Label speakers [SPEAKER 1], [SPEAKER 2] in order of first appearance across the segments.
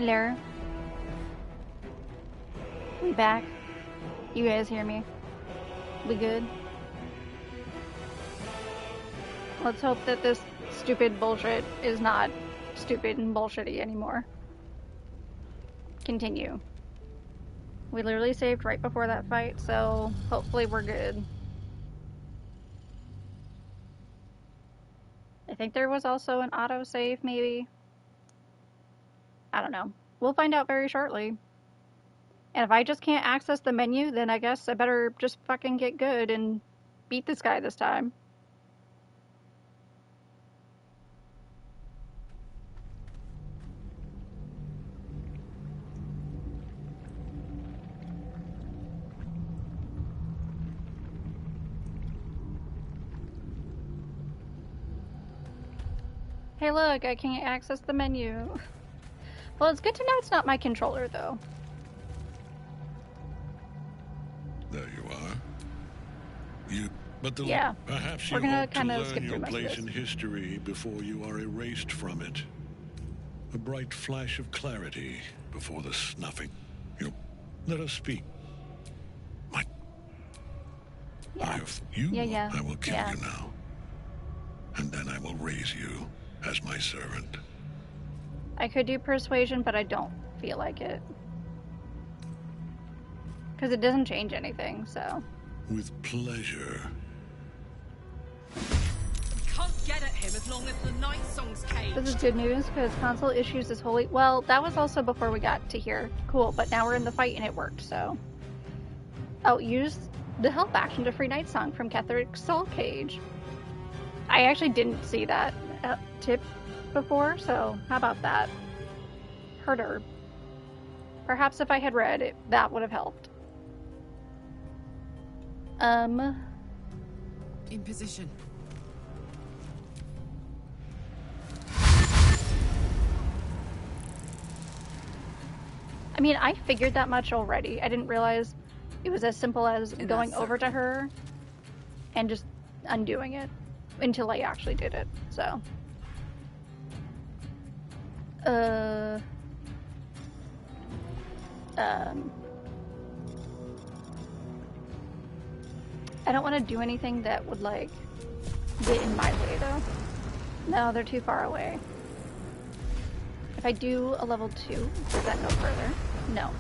[SPEAKER 1] Hello. We back? You guys hear me? We good? Let's hope that this stupid bullshit is not stupid and bullshitty anymore. Continue. We literally saved right before that fight, so hopefully we're good. I think there was also an autosave, maybe. I don't know. We'll find out very shortly. And if I just can't access the menu, then I guess I better just fucking get good and beat this guy this time. Hey look, I can't access the menu. Well, it's good to know it's not my controller, though.
[SPEAKER 2] There you are.
[SPEAKER 1] Yeah.
[SPEAKER 2] Perhaps you hope to learn your place in history before you are erased from it. A bright flash of clarity before the snuffing. Let us speak.
[SPEAKER 1] Yeah.
[SPEAKER 2] I will kill you now. And then I will raise you as my servant.
[SPEAKER 1] I could do persuasion, but I don't feel like it. Because it doesn't change anything, so.
[SPEAKER 2] With pleasure.
[SPEAKER 3] Can't get at him as long as the night song's caged.
[SPEAKER 1] This is good news, because console issues is holy. Well, that was also before we got to here. Cool, but now we're in the fight and it worked, so. Oh, use the help action to free Night Song from Catherick's Soul Cage. I actually didn't see that tip before, so how about that? Herder. Perhaps if I had read it, that would have helped.
[SPEAKER 3] In position.
[SPEAKER 1] I mean, I figured that much already. I didn't realize it was as simple as going over to her and just undoing it until I actually did it, so. I don't want to do anything that would, like, get in my way, though. No, they're too far away. If I do a level 2, does that go further? No.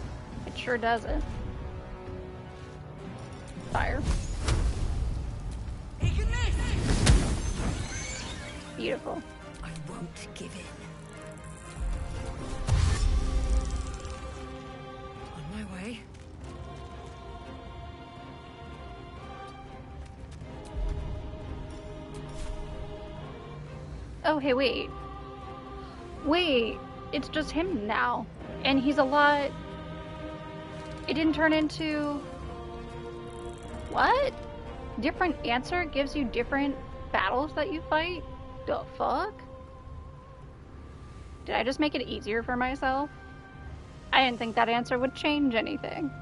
[SPEAKER 1] It sure doesn't. Fire. Beautiful.
[SPEAKER 3] I won't give in. On my way.
[SPEAKER 1] Oh, hey, wait. Wait, it's just him now. And he's a lot... It didn't turn into... What? Different answer gives you different battles that you fight? The fuck? Did I just make it easier for myself? I didn't think that answer would change anything.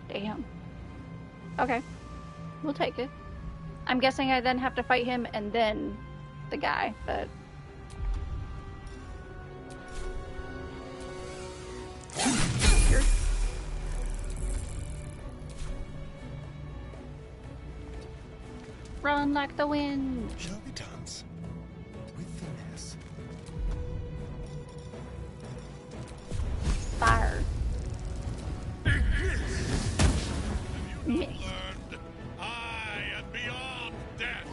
[SPEAKER 1] Damn. Okay. We'll take it. I'm guessing I then have to fight him and then the guy, but... Here. Run like the wind.
[SPEAKER 4] Shall we dance? With finesse.
[SPEAKER 1] Fire. Yes.
[SPEAKER 2] I am beyond death.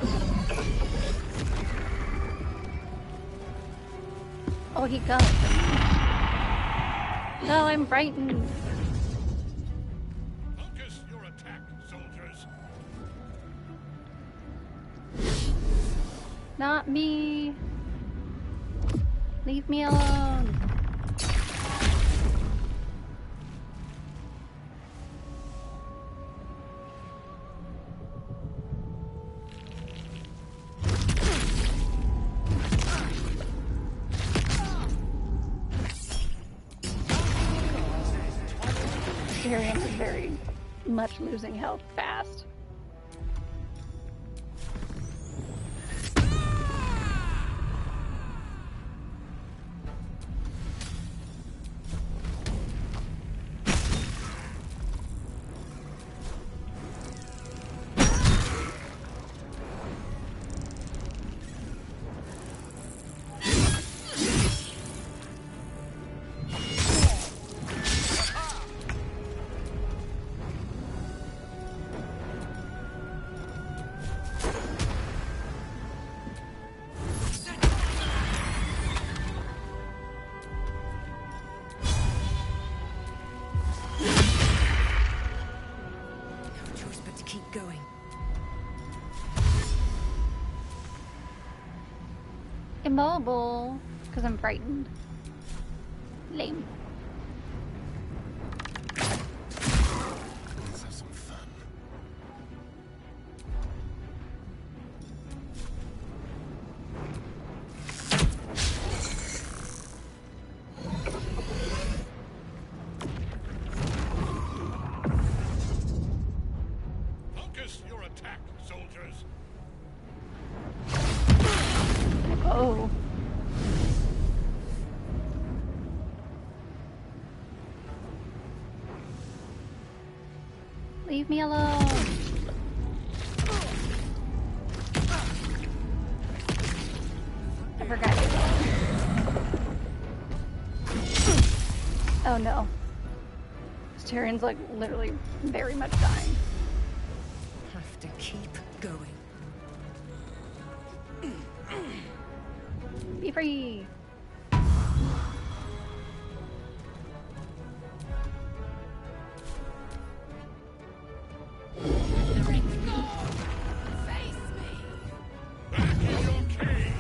[SPEAKER 1] Oh, he comes. No, I'm frightened.
[SPEAKER 2] Focus your attack, soldiers.
[SPEAKER 1] Not me. Leave me alone. Tyrion is very much losing health fast. immobile because I'm frightened. Lame.
[SPEAKER 4] Let's have some fun.
[SPEAKER 2] Focus your attack, soldiers.
[SPEAKER 1] Oh. Leave me alone. I forgot you. Oh no. This Tyrion's like literally very much dying.
[SPEAKER 3] Have to keep going.
[SPEAKER 1] Be free.
[SPEAKER 3] Face me!
[SPEAKER 2] Back in your cage.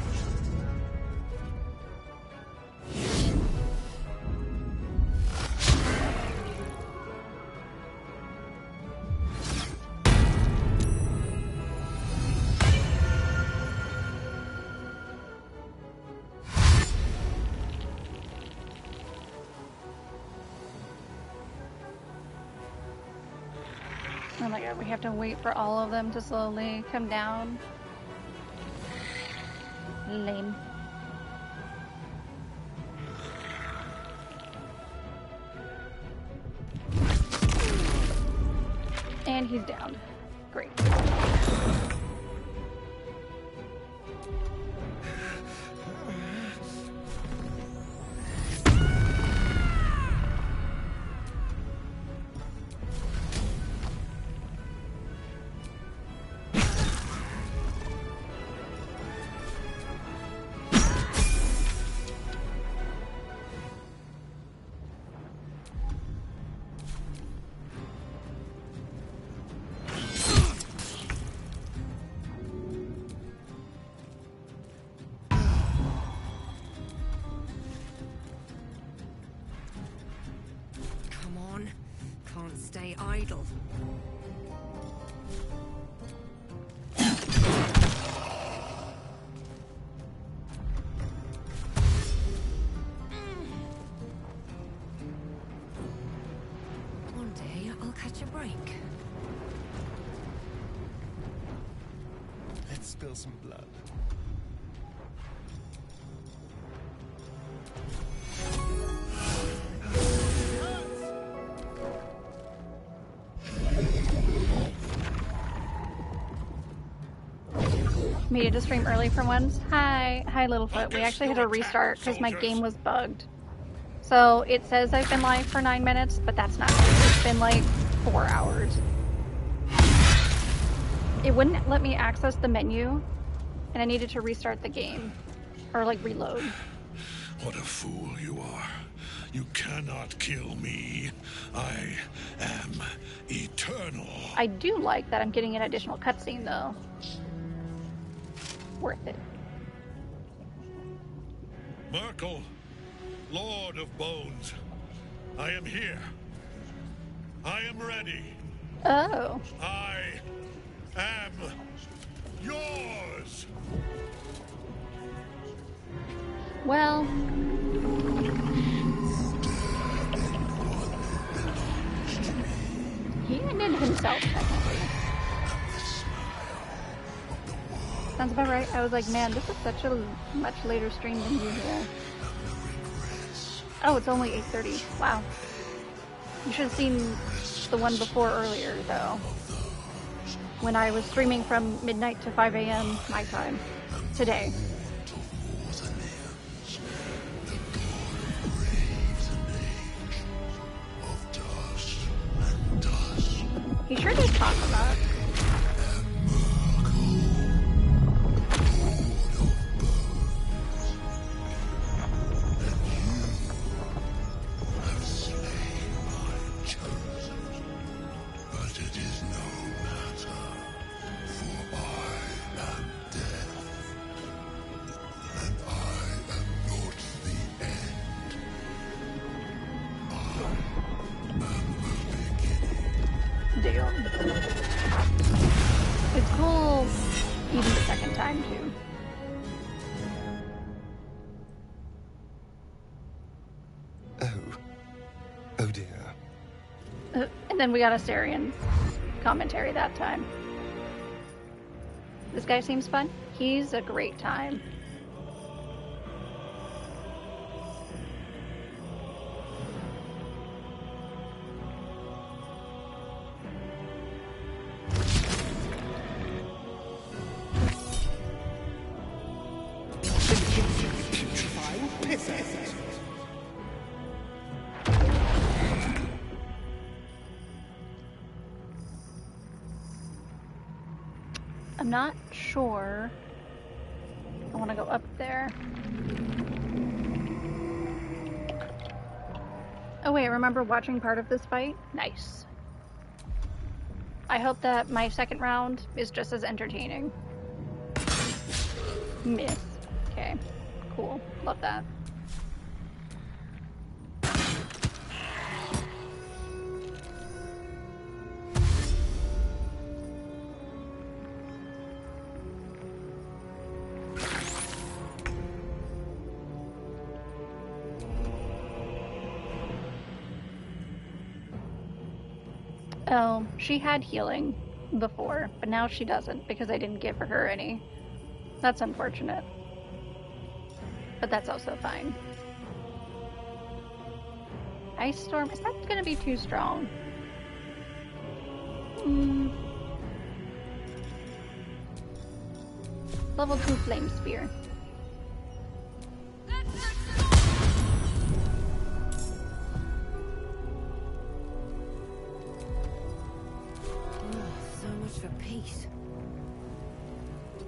[SPEAKER 1] Oh my god, we have to wait for all of them to slowly come down. Lame. And he's down. Great.
[SPEAKER 3] Come on. Can't stay idle. One day I'll catch a break.
[SPEAKER 4] Let's spill some blood.
[SPEAKER 1] Made it to stream early for once. Hi, Littlefoot. We actually had to restart because my game was bugged. So it says I've been live for 9 minutes, but that's not true. It's been like 4 hours. It wouldn't let me access the menu, and I needed to restart the game. Or like reload.
[SPEAKER 2] What a fool you are. You cannot kill me. I am eternal.
[SPEAKER 1] I do like that I'm getting an additional cutscene though. Worth it.
[SPEAKER 2] Merkel, Lord of Bones, I am here. I am ready.
[SPEAKER 1] Oh.
[SPEAKER 2] I am yours.
[SPEAKER 1] Well. He ended himself, technically. Sounds about right. I was like, man, this is such a much later stream than usual. Oh, it's only 8:30. Wow. You should have seen the one before earlier, though. When I was streaming from midnight to 5 a.m. my time. Today. He sure did talk about it. Damn. It's cool even the second time, too.
[SPEAKER 4] Oh dear.
[SPEAKER 1] And then we got a Sarian commentary that time. This guy seems fun. He's a great time. I'm not sure. I want to go up there. Oh wait, remember watching part of this fight? Nice. I hope that my second round is just as entertaining. Miss. Okay. Cool. Love that. Oh, she had healing before, but now she doesn't because I didn't give her any. That's unfortunate. But that's also fine. Ice Storm, is that going to be too strong? Level 2 Flame Spear.
[SPEAKER 3] So much for peace.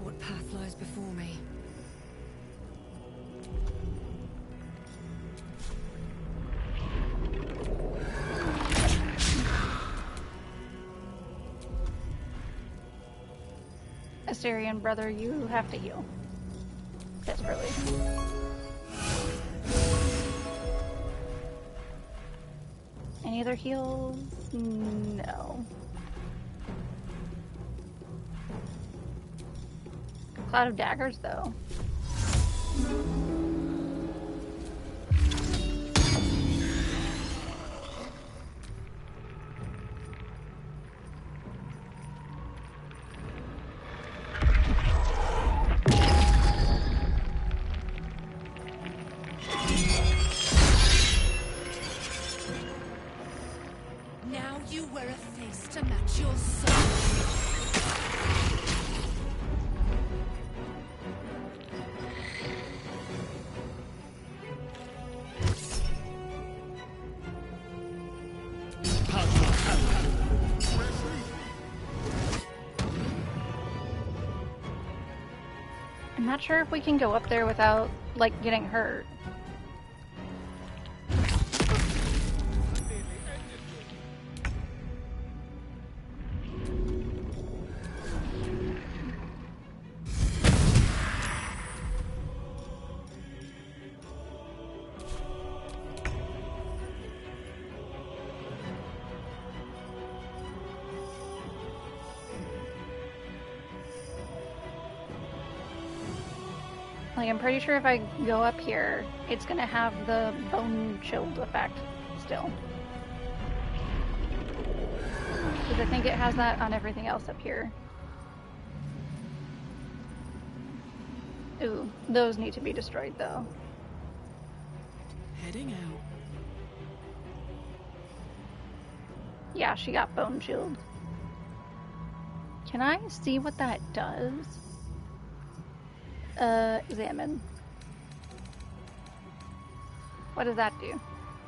[SPEAKER 3] What path lies before me?
[SPEAKER 1] Assyrian brother, you have to heal. Desperately. Any other heals? No. Cloud of Daggers, though.
[SPEAKER 3] Now you wear a face to match your soul.
[SPEAKER 1] I'm not sure if we can go up there without, like, getting hurt. Like, I'm pretty sure if I go up here, it's gonna have the bone chilled effect still. Because I think it has that on everything else up here. Ooh, those need to be destroyed though.
[SPEAKER 3] Heading out.
[SPEAKER 1] Yeah, she got bone chilled. Can I see what that does? Examine. What does that do?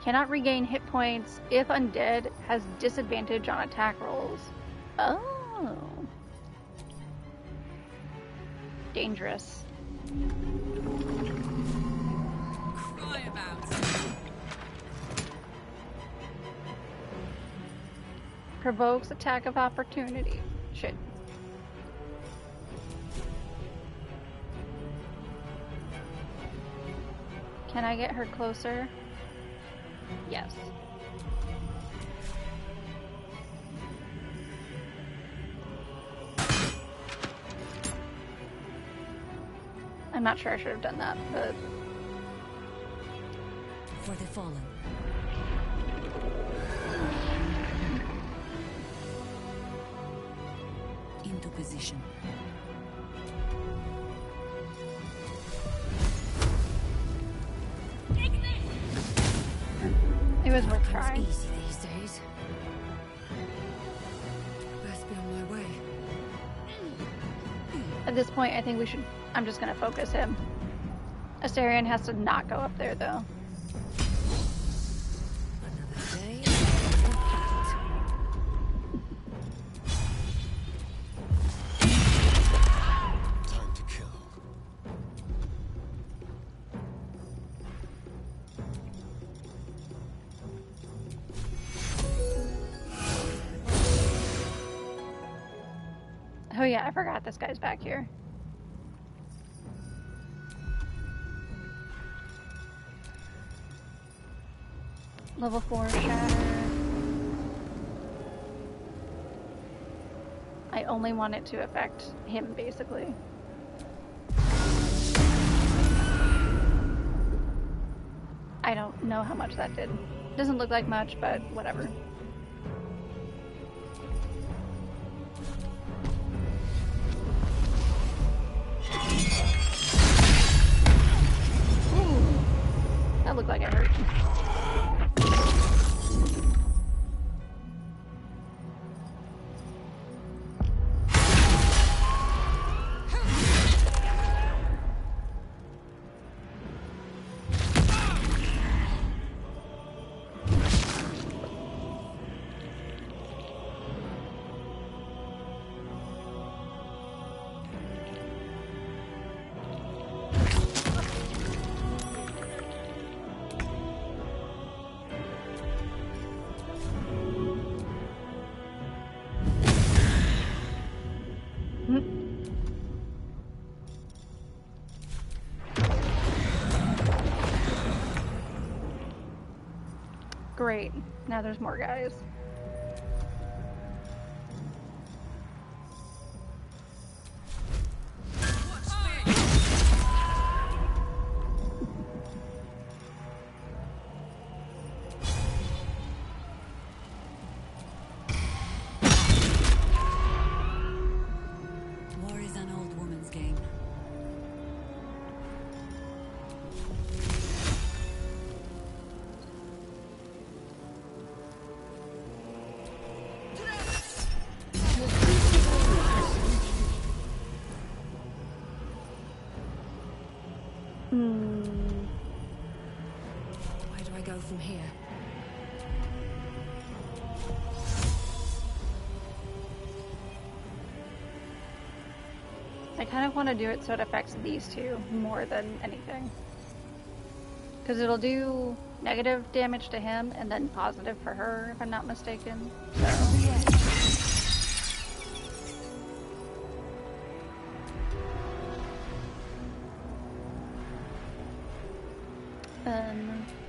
[SPEAKER 1] Cannot regain hit points if undead, has disadvantage on attack rolls. Oh. Dangerous.
[SPEAKER 3] Cry about it.
[SPEAKER 1] Provokes attack of opportunity. Shit. Can I get her closer? Yes. I'm not sure I should have done that, but...
[SPEAKER 3] For the fallen. Into position.
[SPEAKER 1] It was worth trying.
[SPEAKER 3] Easy these days. Best be on my way.
[SPEAKER 1] At this point, I think we should... I'm just gonna focus him. Astarion has to not go up there, though.
[SPEAKER 3] Another day, another fight.
[SPEAKER 4] Time to kill.
[SPEAKER 1] Oh yeah, I forgot this guy's back here. Level 4 shatter. I only want it to affect him, basically. I don't know how much that did. Doesn't look like much, but whatever. Ooh, that looked like it hurt. Great. Now there's more guys.
[SPEAKER 3] War is an old woman's game. Where do I go from here?
[SPEAKER 1] I kind of want to do it so it affects these two more than anything. Because it'll do negative damage to him and then positive for her, if I'm not mistaken. So.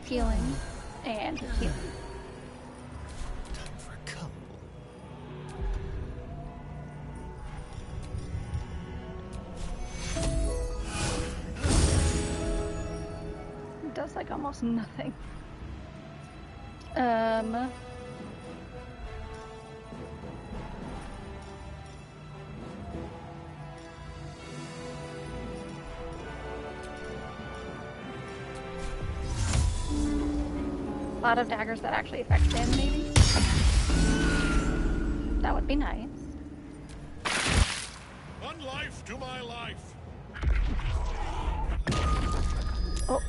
[SPEAKER 1] Healing and healing.
[SPEAKER 4] Time for a couple.
[SPEAKER 1] It does like almost nothing. A lot of daggers that actually affect him, maybe? That would be nice.
[SPEAKER 2] One life to my life.
[SPEAKER 1] Oh.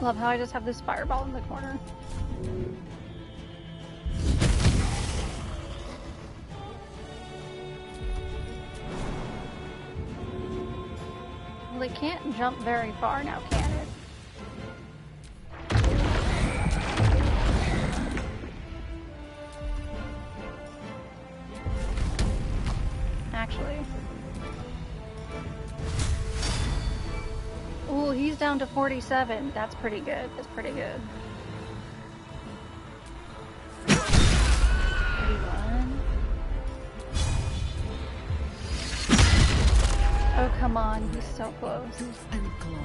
[SPEAKER 1] Love how I just have this fireball in the corner. Well, it can't jump very far now, can it? Actually. Ooh, he's down to 47. That's pretty good. That's pretty good. 31. Oh, come on. He's so close.
[SPEAKER 3] And claw.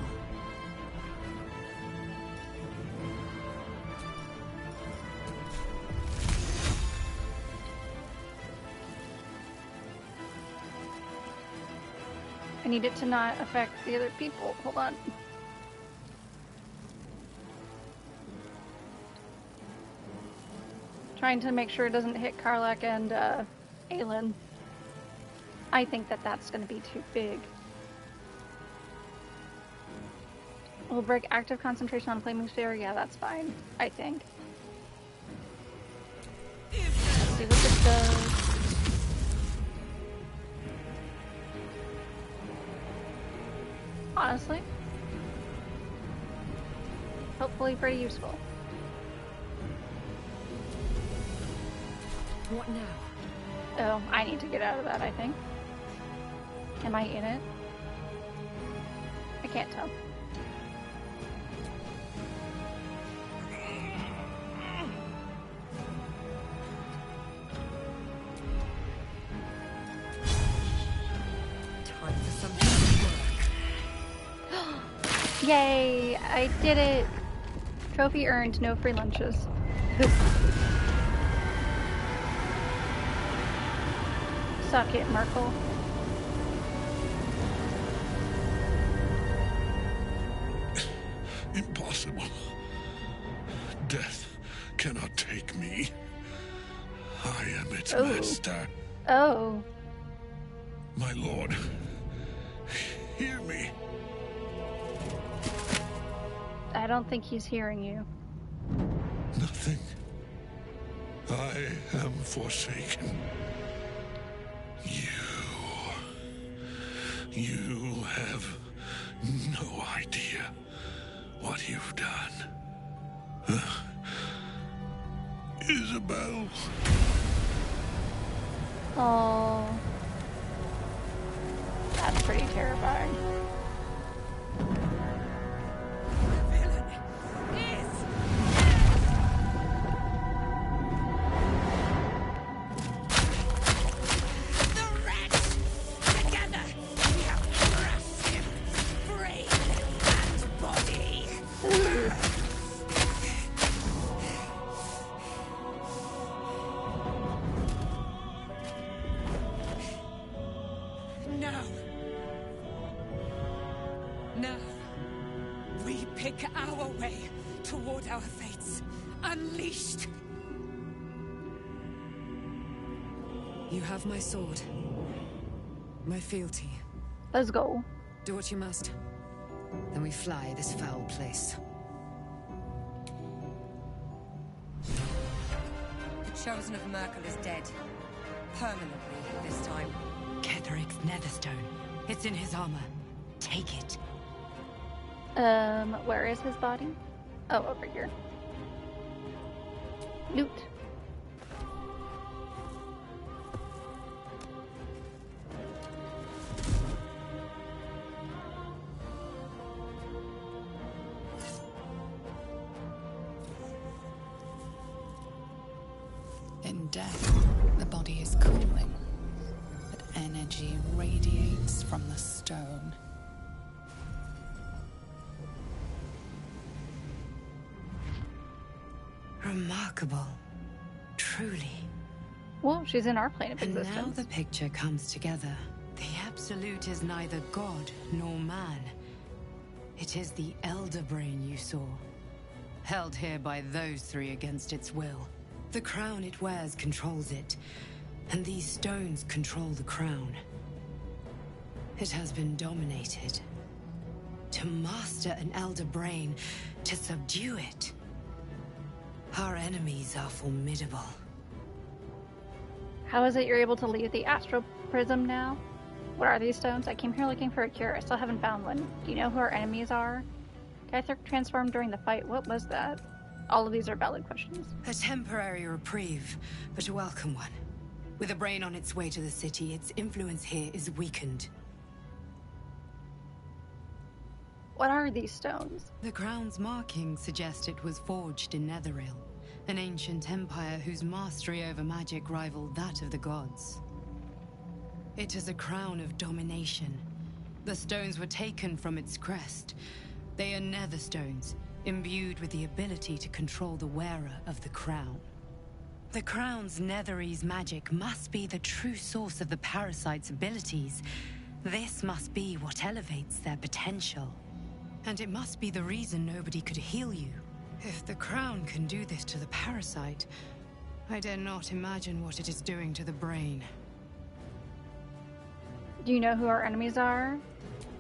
[SPEAKER 1] I need it to not affect the other people. Hold on. Trying to make sure it doesn't hit Karlak and Aelin. I think that that's going to be too big. Will break active concentration on flaming sphere. Yeah, that's fine. I think. Let's see what this does. Honestly, hopefully pretty useful.
[SPEAKER 3] What now?
[SPEAKER 1] Oh, I need to get out of that, I think. Am I in it? I can't tell.
[SPEAKER 3] Time for some hard work.
[SPEAKER 1] Yay! I did it! Trophy earned, no free lunches. Suck it, Merkel.
[SPEAKER 2] Impossible. Death cannot take me. I am its master.
[SPEAKER 1] Oh.
[SPEAKER 2] My lord, hear me.
[SPEAKER 1] I don't think he's hearing you.
[SPEAKER 2] Nothing. I am forsaken. You have no idea what you've done. Isabel.
[SPEAKER 1] Oh. That's pretty terrifying.
[SPEAKER 3] Now, we pick our way toward our fates, unleashed. You have my sword, my fealty.
[SPEAKER 1] Let's go.
[SPEAKER 3] Do what you must. Then we fly this foul place.
[SPEAKER 5] The Chosen of Merkel is dead. Permanently, this time.
[SPEAKER 3] Ketheric's netherstone. It's in his armor. Take it.
[SPEAKER 1] Where is his body? Oh, over here. Loot.
[SPEAKER 6] In death, the body is cooling, but energy radiates from the stone.
[SPEAKER 3] Remarkable. Truly.
[SPEAKER 1] Well, she's in our plane of
[SPEAKER 3] And
[SPEAKER 1] existence.
[SPEAKER 3] now the picture comes together. The Absolute is neither god nor man. It is the Elder Brain you saw, held here by those three against its will. The crown it wears controls it, and these stones control the crown. It has been dominated, To master an elder brain, to subdue it. Our enemies are formidable.
[SPEAKER 1] How is it you're able to leave the astral prism now? What are these stones? I came here looking for a cure. I still haven't found one. Do you know who our enemies are? Ketheric transformed during the fight. What was that? All of these are valid questions.
[SPEAKER 3] A temporary reprieve, but a welcome one. With a brain on its way to the city, its influence here is weakened.
[SPEAKER 1] What are these stones?
[SPEAKER 3] The crown's markings suggest it was forged in Netheril, an ancient empire whose mastery over magic rivaled that of the gods. It is a crown of domination. The stones were taken from its crest. They are nether stones, imbued with the ability to control the wearer of the crown. The crown's Netherese magic must be the true source of the parasite's abilities. This must be what elevates their potential. And it must be the reason nobody could heal you. If the crown can do this to the parasite, I dare not imagine what it is doing to the brain.
[SPEAKER 1] Do you know who our enemies are?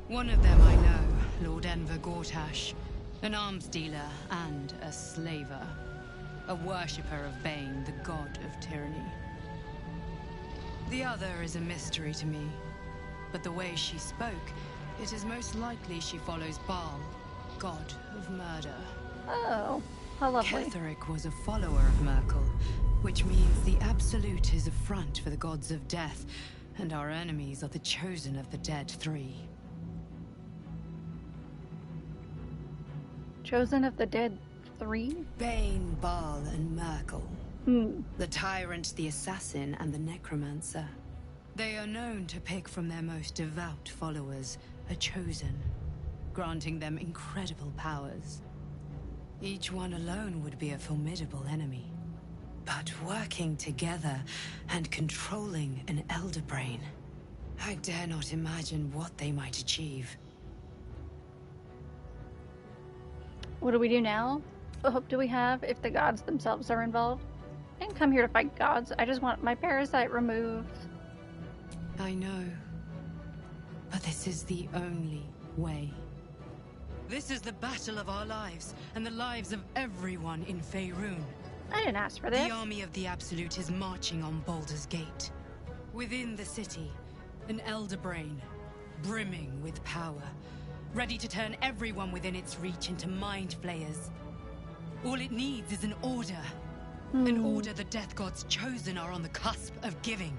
[SPEAKER 3] One of them I know, Lord Enver Gortash, an arms dealer and a slaver. A worshipper of Bane, the god of tyranny. The other is a mystery to me, but the way she spoke, it is most likely she follows Baal, god of murder.
[SPEAKER 1] Oh, how lovely.
[SPEAKER 3] Ketheric was a follower of Merkel, which means the Absolute is a front for the gods of death, and our enemies are the chosen of the Dead Three.
[SPEAKER 1] Chosen of the Dead Three?
[SPEAKER 3] Bane, Baal, and Merkel. The Tyrant, the Assassin, and the Necromancer. They are known to pick from their most devout followers a chosen, granting them incredible powers. Each one alone would be a formidable enemy. But working together and controlling an elder brain, I dare not imagine what they might achieve.
[SPEAKER 1] What do we do now? What hope do we have if the gods themselves are involved? I didn't come here to fight gods. I just want my parasite removed.
[SPEAKER 3] I know. But this is the only way. This is the battle of our lives, and the lives of everyone in Faerun.
[SPEAKER 1] I didn't ask for this.
[SPEAKER 3] The army of the Absolute is marching on Baldur's Gate. Within the city, an elder brain, brimming with power, ready to turn everyone within its reach into mind flayers. All it needs is an order. An order the Death Gods chosen are on the cusp of giving.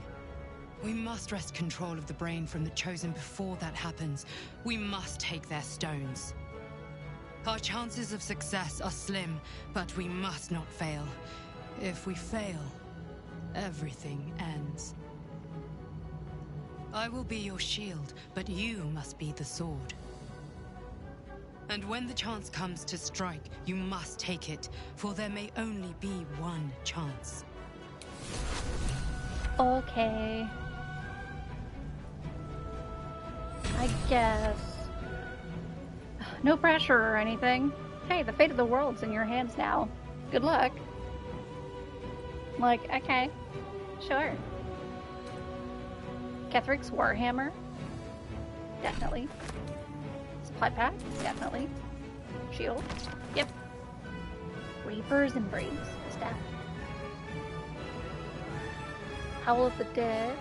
[SPEAKER 3] We must wrest control of the brain from the chosen before that happens. We must take their stones. Our chances of success are slim, but we must not fail. If we fail, everything ends. I will be your shield, but you must be the sword. And when the chance comes to strike, you must take it, for there may only be one chance.
[SPEAKER 1] Okay. I guess. No pressure or anything. Hey, the fate of the world's in your hands now. Good luck. Like, okay. Sure. Ketheric's Warhammer? Definitely. Supply pack? Definitely. Shield? Yep. Reaper's Embrace. Staff. Howl of the Dead.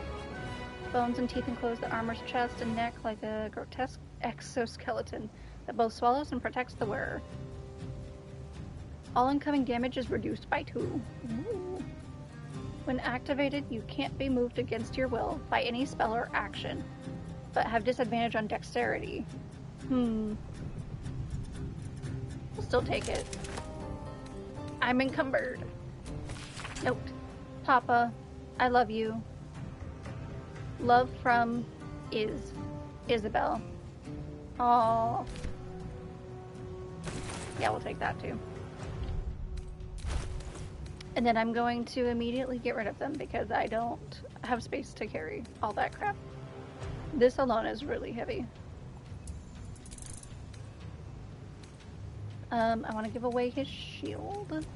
[SPEAKER 1] Bones and teeth enclose the armor's chest and neck like a grotesque exoskeleton that both swallows and protects the wearer. All incoming damage is reduced by 2. Ooh. When activated, you can't be moved against your will by any spell or action, but have disadvantage on dexterity. We'll still take it. I'm encumbered. Note. Papa, I love you. Love from Isabel. Aww. Yeah, we'll take that too. And then I'm going to immediately get rid of them because I don't have space to carry all that crap. This alone is really heavy. I want to give away his shield.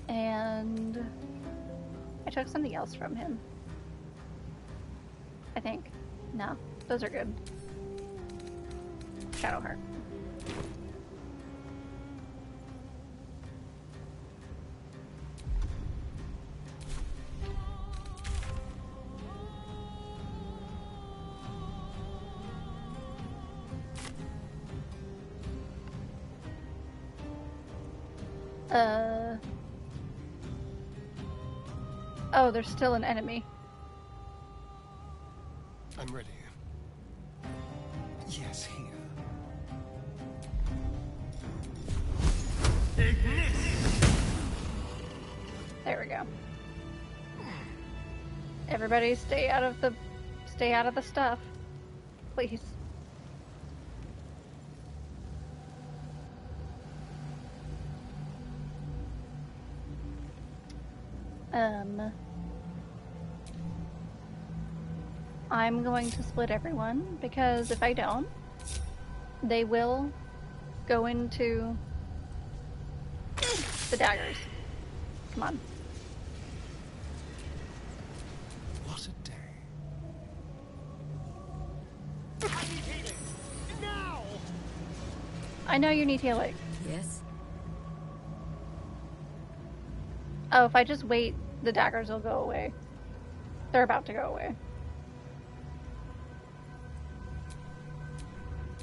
[SPEAKER 1] And I took something else from him. I think. No, those are good. Shadowheart. Oh, there's still an enemy.
[SPEAKER 4] I'm ready. Yes, here.
[SPEAKER 1] There we go. Everybody stay out of the stuff. Please. I'm going to split everyone, because if I don't, they will go into the daggers. Come on.
[SPEAKER 4] What a day. I need healing! Now!
[SPEAKER 1] I know you need healing.
[SPEAKER 5] Yes?
[SPEAKER 1] Oh, if I just wait, the daggers will go away. They're about to go away.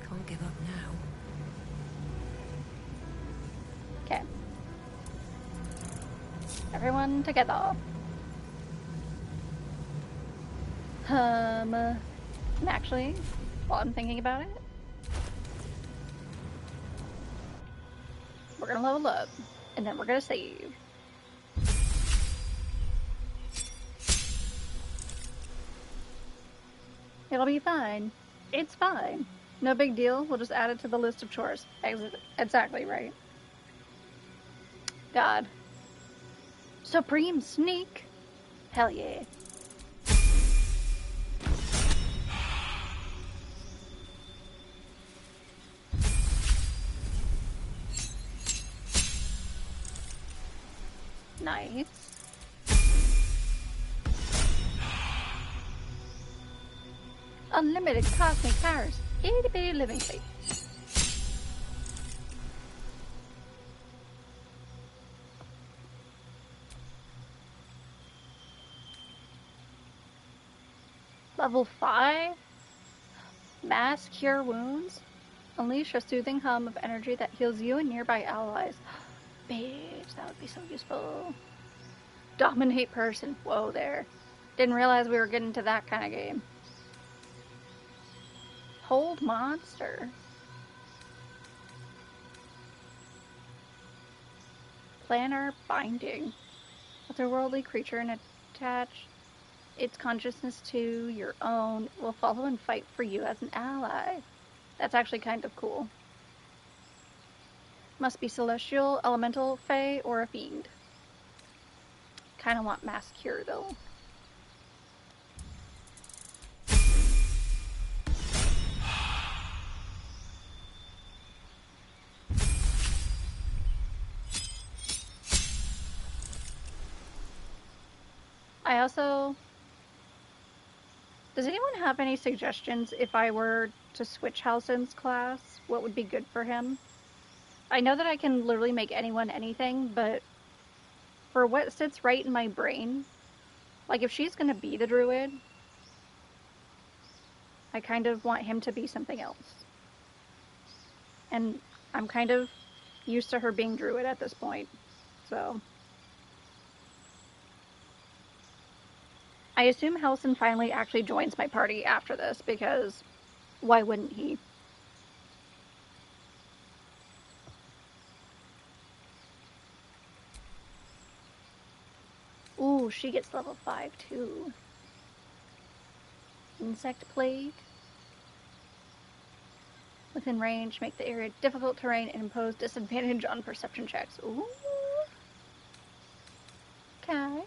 [SPEAKER 5] Can't give up now.
[SPEAKER 1] Okay. Everyone together. And actually, while I'm thinking about it, we're gonna level up, and then we're gonna save. It'll be fine. It's fine. No big deal. We'll just add it to the list of chores. Exactly right. God. Supreme Sneak. Hell yeah. Nice. Unlimited cosmic powers. Itty bitty living space. Level 5? Mass Cure Wounds? Unleash a soothing hum of energy that heals you and nearby allies. Bitch, that would be so useful. Dominate person. Whoa there. Didn't realize we were getting to that kind of game. Hold monster. Planar binding. Otherworldly creature and attach its consciousness to your own will follow and fight for you as an ally. That's actually kind of cool. Must be celestial, elemental, fae, or a fiend. Kind of want mass cure though. I also... Does anyone have any suggestions if I were to switch Halsin's class? What would be good for him? I know that I can literally make anyone anything, but for what sits right in my brain, like if she's gonna be the druid, I kind of want him to be something else. And I'm kind of used to her being druid at this point, so... I assume Halsin finally actually joins my party after this, because why wouldn't he? Ooh, she gets level 5 too. Insect Plague. Within range, make the area difficult terrain and impose disadvantage on perception checks. Ooh. Okay.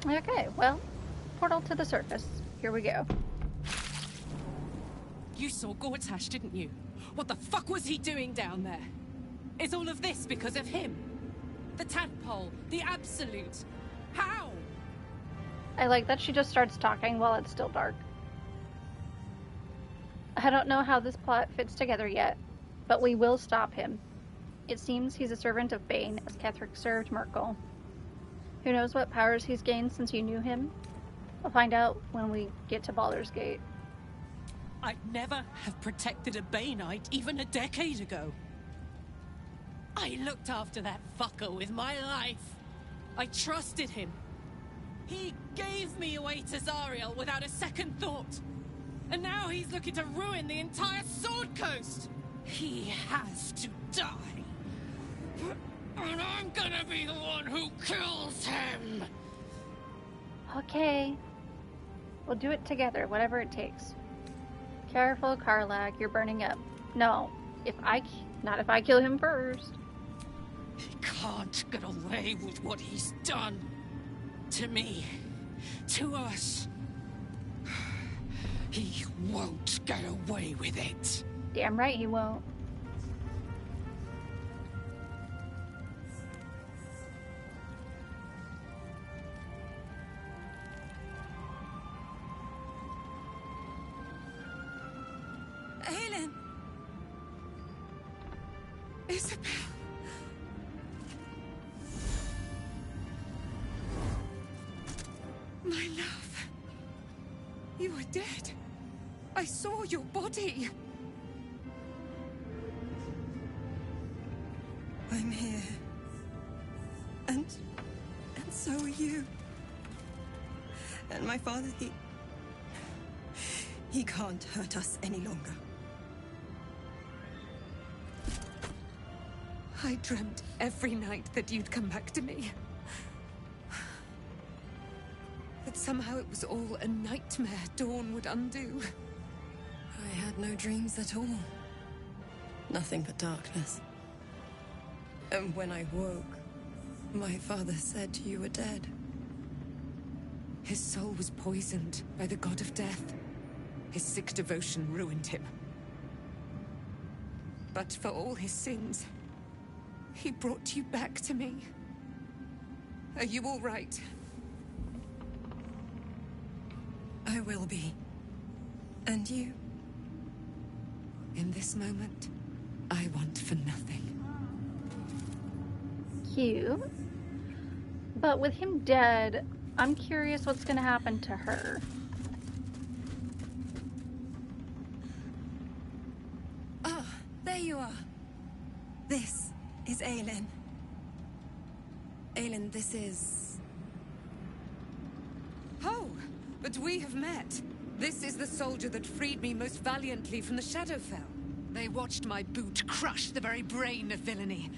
[SPEAKER 1] Okay, well, portal to the surface. Here we go.
[SPEAKER 7] You saw Gortash, didn't you? What the fuck was he doing down there? Is all of this because of him? The tadpole, the absolute. How?
[SPEAKER 1] I like that she just starts talking while it's still dark. I don't know how this plot fits together yet, but we will stop him. It seems he's a servant of Bane, as Ketheric served Merkel. Who knows what powers he's gained since you knew him? We'll find out when we get to Baldur's Gate.
[SPEAKER 7] I'd never have protected a Baneite even a decade ago. I looked after that fucker with my life. I trusted him. He gave me away to Zariel without a second thought. And now he's looking to ruin the entire Sword Coast. He has to die. And I'm gonna be the one who kills him.
[SPEAKER 1] Okay. We'll do it together, whatever it takes. Careful, Karlach, you're burning up. No, not if I kill him first.
[SPEAKER 7] He can't get away with what he's done. To me. To us. He won't get away with it.
[SPEAKER 1] Damn right he won't.
[SPEAKER 5] Aelin! Isabel! My love. You are dead. I saw your body. I'm here. And so are you. And my father, he can't hurt us any longer. I dreamt every night that you'd come back to me. That somehow it was all a nightmare Dawn would undo.
[SPEAKER 8] I had no dreams at all. Nothing but darkness. And when I woke, my father said you were dead.
[SPEAKER 7] His soul was poisoned by the god of death. His sick devotion ruined him. But for all his sins, he brought you back to me. Are you all right?
[SPEAKER 8] I will be. And you?
[SPEAKER 7] In this moment, I want for nothing.
[SPEAKER 1] Cute. But with him dead, I'm curious what's gonna happen to her.
[SPEAKER 8] Ah, there you are. This is Aelin. Aelin, this is...
[SPEAKER 7] Oh, but we have met. This is the soldier that freed me most valiantly from the Shadowfell. They watched my boot crush the very brain of villainy,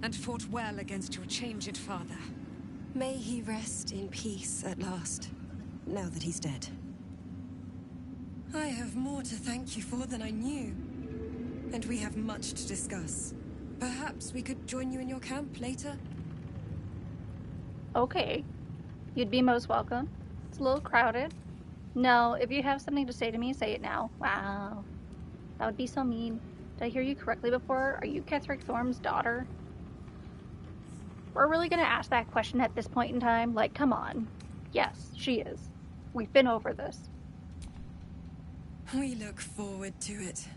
[SPEAKER 7] and fought well against your changed father.
[SPEAKER 8] May he rest in peace at last, now that he's dead. I have more to thank you for than I knew. And we have much to discuss. Perhaps we could join you in your camp later?
[SPEAKER 1] Okay. You'd be most welcome. It's a little crowded. No, if you have something to say to me, say it now. Wow. That would be so mean. Did I hear you correctly before? Are you Ketheric Thorm's daughter? We're really gonna ask that question at this point in time? Like, come on. Yes, she is. We've been over this.
[SPEAKER 8] We look forward to it.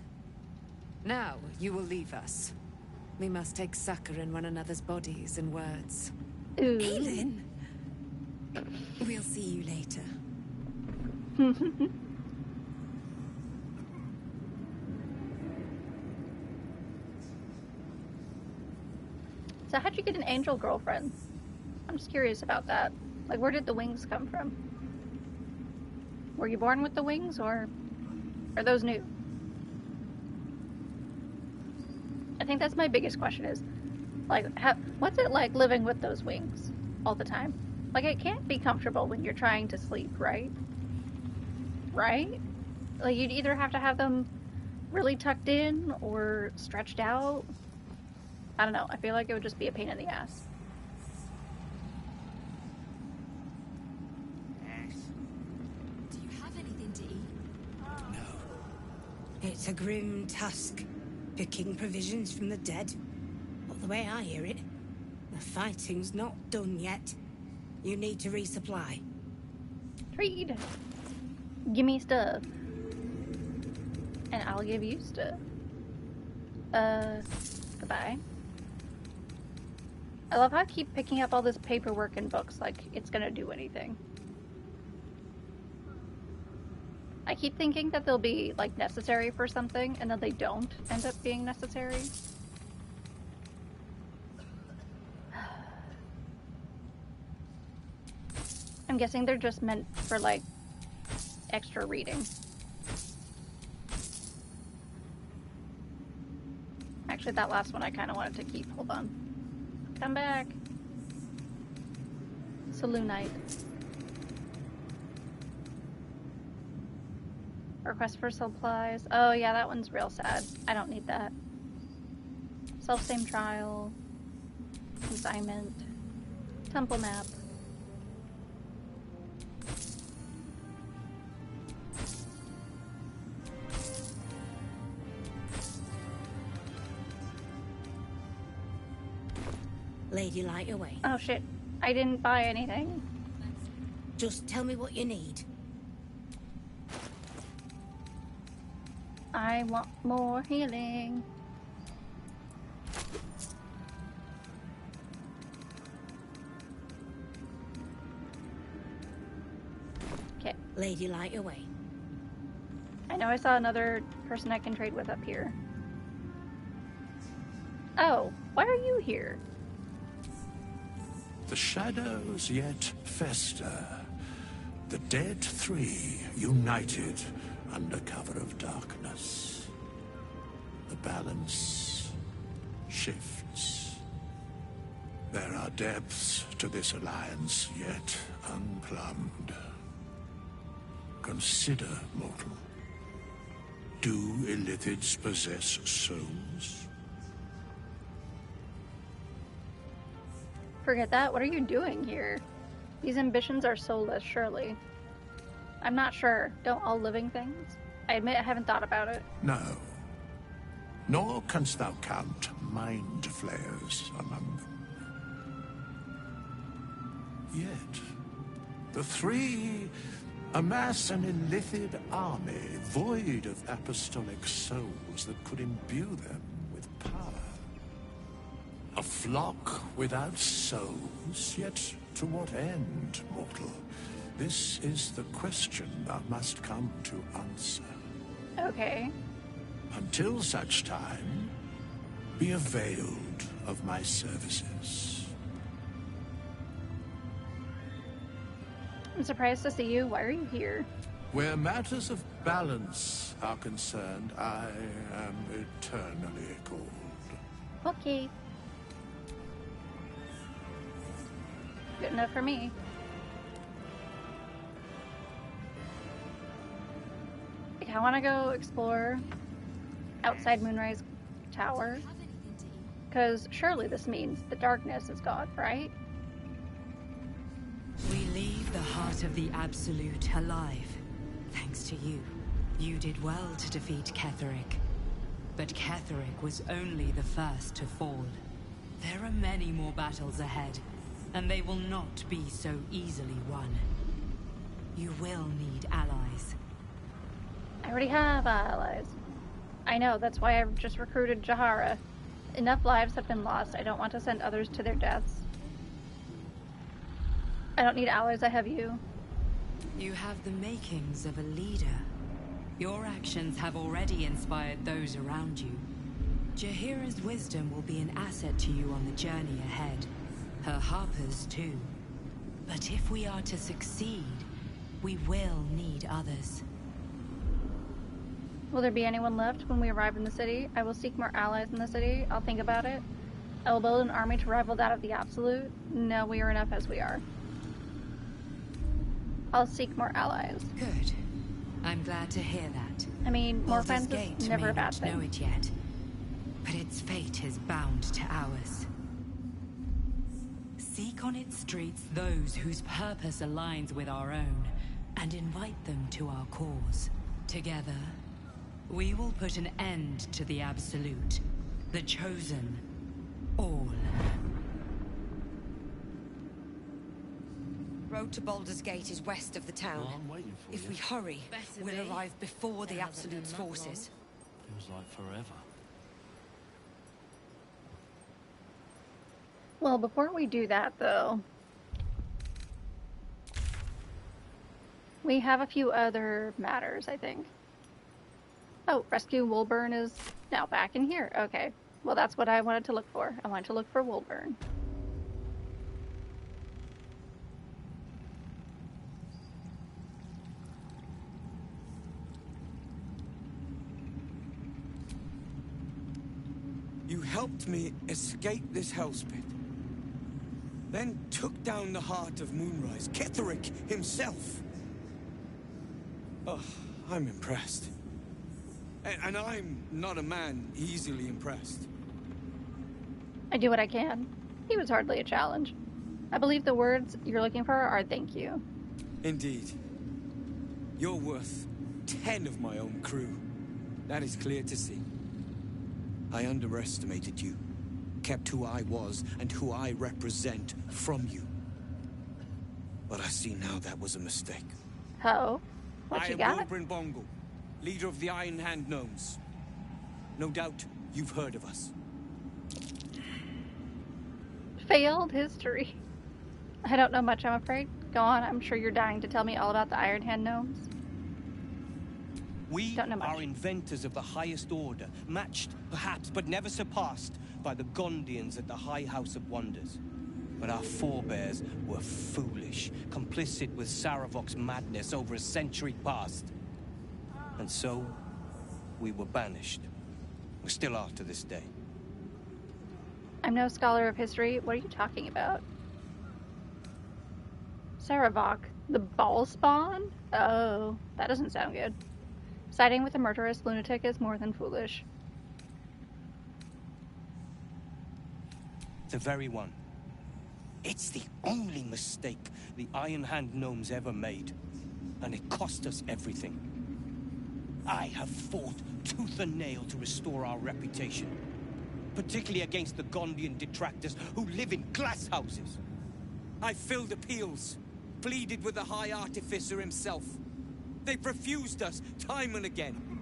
[SPEAKER 3] Now you will leave us. We must take succor in one another's bodies and words.
[SPEAKER 1] Ooh.
[SPEAKER 8] Aelin! We'll see you later.
[SPEAKER 1] So how'd you get an angel girlfriend? I'm just curious about that. Like, where did the wings come from? Were you born with the wings, or are those new? I think that's my biggest question is, like, what's it like living with those wings all the time? Like, it can't be comfortable when you're trying to sleep, right? Right? Like, you'd either have to have them really tucked in or stretched out. I don't know. I feel like it would just be a pain in the ass.
[SPEAKER 9] It's a grim task, picking provisions from the dead. But the way I hear it, the fighting's not done yet. You need to resupply.
[SPEAKER 1] Trade. Give me stuff. And I'll give you stuff. Goodbye. I love how I keep picking up all this paperwork and books like it's gonna do anything. I keep thinking that they'll be, like, necessary for something, and then they don't end up being necessary. I'm guessing they're just meant for, like, extra reading. Actually, that last one I kind of wanted to keep. Hold on. Come back. Saloonite. Request for supplies. Oh yeah, that one's real sad. I don't need that. Self-same trial. Consignment. Temple map.
[SPEAKER 9] Lady, light away.
[SPEAKER 1] Oh shit. I didn't buy anything.
[SPEAKER 9] Just tell me what you need.
[SPEAKER 1] I want more healing. Okay.
[SPEAKER 9] Lady, light away.
[SPEAKER 1] I know I saw another person I can trade with up here. Oh, why are you here?
[SPEAKER 2] The shadows yet fester. The dead three united under cover of darkness. The balance shifts. There are depths to this alliance yet unplumbed. Consider, mortal. Do Illithids possess souls?
[SPEAKER 1] Forget that. What are you doing here? These ambitions are soulless, surely. I'm not sure. Don't all living things? I admit I haven't thought about it.
[SPEAKER 2] No. Nor canst thou count mind flayers among them. Yet, the three amass an Illithid army void of apostolic souls that could imbue them with power. A flock without souls, yet to what end, mortal? This is the question thou must come to answer.
[SPEAKER 1] Okay.
[SPEAKER 2] Until such time, be availed of my services.
[SPEAKER 1] I'm surprised to see you. Why are you here?
[SPEAKER 2] Where matters of balance are concerned, I am eternally called.
[SPEAKER 1] Okay. Good enough for me. Okay, I want to go explore outside Moonrise Tower. Because surely this means the darkness is gone, right?
[SPEAKER 3] We leave the heart of the Absolute alive. Thanks to you. You did well to defeat Ketheric. But Ketheric was only the first to fall. There are many more battles ahead, and they will not be so easily won. You will need allies.
[SPEAKER 1] I already have allies. I know, that's why I've just recruited Jahara. Enough lives have been lost. I don't want to send others to their deaths. I don't need allies, I have you.
[SPEAKER 3] You have the makings of a leader. Your actions have already inspired those around you. Jahira's wisdom will be an asset to you on the journey ahead. Her harpers too. But if we are to succeed, we will need others.
[SPEAKER 1] Will there be anyone left when we arrive in the city? I will seek more allies in the city. I'll think about it. I will build an army to rival that of the Absolute. No, we are enough as we are. I'll seek more allies.
[SPEAKER 3] Good. I'm glad to hear that.
[SPEAKER 1] I mean, more
[SPEAKER 3] Baldur's
[SPEAKER 1] friends
[SPEAKER 3] Gate
[SPEAKER 1] is never
[SPEAKER 3] may
[SPEAKER 1] a bad
[SPEAKER 3] not
[SPEAKER 1] thing.
[SPEAKER 3] know it yet, but its fate is bound to ours. Seek on its streets those whose purpose aligns with our own, and invite them to our cause. Together, We will put an end to the Absolute, the Chosen, all.
[SPEAKER 8] Road to Baldur's Gate is west of the town.
[SPEAKER 10] Well, I'm waiting for
[SPEAKER 8] If
[SPEAKER 10] you.
[SPEAKER 8] we hurry, we'll arrive before the Absolute's forces.
[SPEAKER 10] Feels like forever.
[SPEAKER 1] Well, before we do that, though, we have a few other matters, I think. Oh, Rescue Woolburn is now back in here. Okay. Well, that's what I wanted to look for. I wanted to look for Woolburn.
[SPEAKER 11] You helped me escape this hellspit. Then took down the heart of Moonrise, Ketheric himself. Oh, I'm impressed. And I'm not a man easily impressed.
[SPEAKER 1] I do what I can. He was hardly a challenge. I believe the words you're looking for are thank you.
[SPEAKER 11] Indeed. You're worth 10 of my own crew. That is clear to see. I underestimated you. Kept who I was and who I represent from you. But I see now that was a mistake.
[SPEAKER 1] Oh? What you got?
[SPEAKER 11] I am Wilbrin Bongle, leader of the Iron Hand Gnomes. No doubt you've heard of us.
[SPEAKER 1] Failed history. I don't know much, I'm afraid. Go on, I'm sure you're dying to tell me all about the Iron Hand Gnomes.
[SPEAKER 12] We
[SPEAKER 1] Don't know much.
[SPEAKER 12] are inventors of the highest order, matched, perhaps, but never surpassed by the Gondians at the High House of Wonders. But our forebears were foolish, complicit with Saravok's madness over a century past. And so, we were banished. We still are to this day.
[SPEAKER 1] I'm no scholar of history. What are you talking about? Saravok, the ball spawn? Oh, that doesn't sound good. Siding with a murderous lunatic is more than foolish.
[SPEAKER 12] The very one. It's the only mistake the Iron Hand Gnomes ever made. And it cost us everything. I have fought tooth and nail to restore our reputation. Particularly against the Gondian detractors who live in glass houses.
[SPEAKER 11] I filled appeals, pleaded with the High Artificer himself. They've refused us time and again.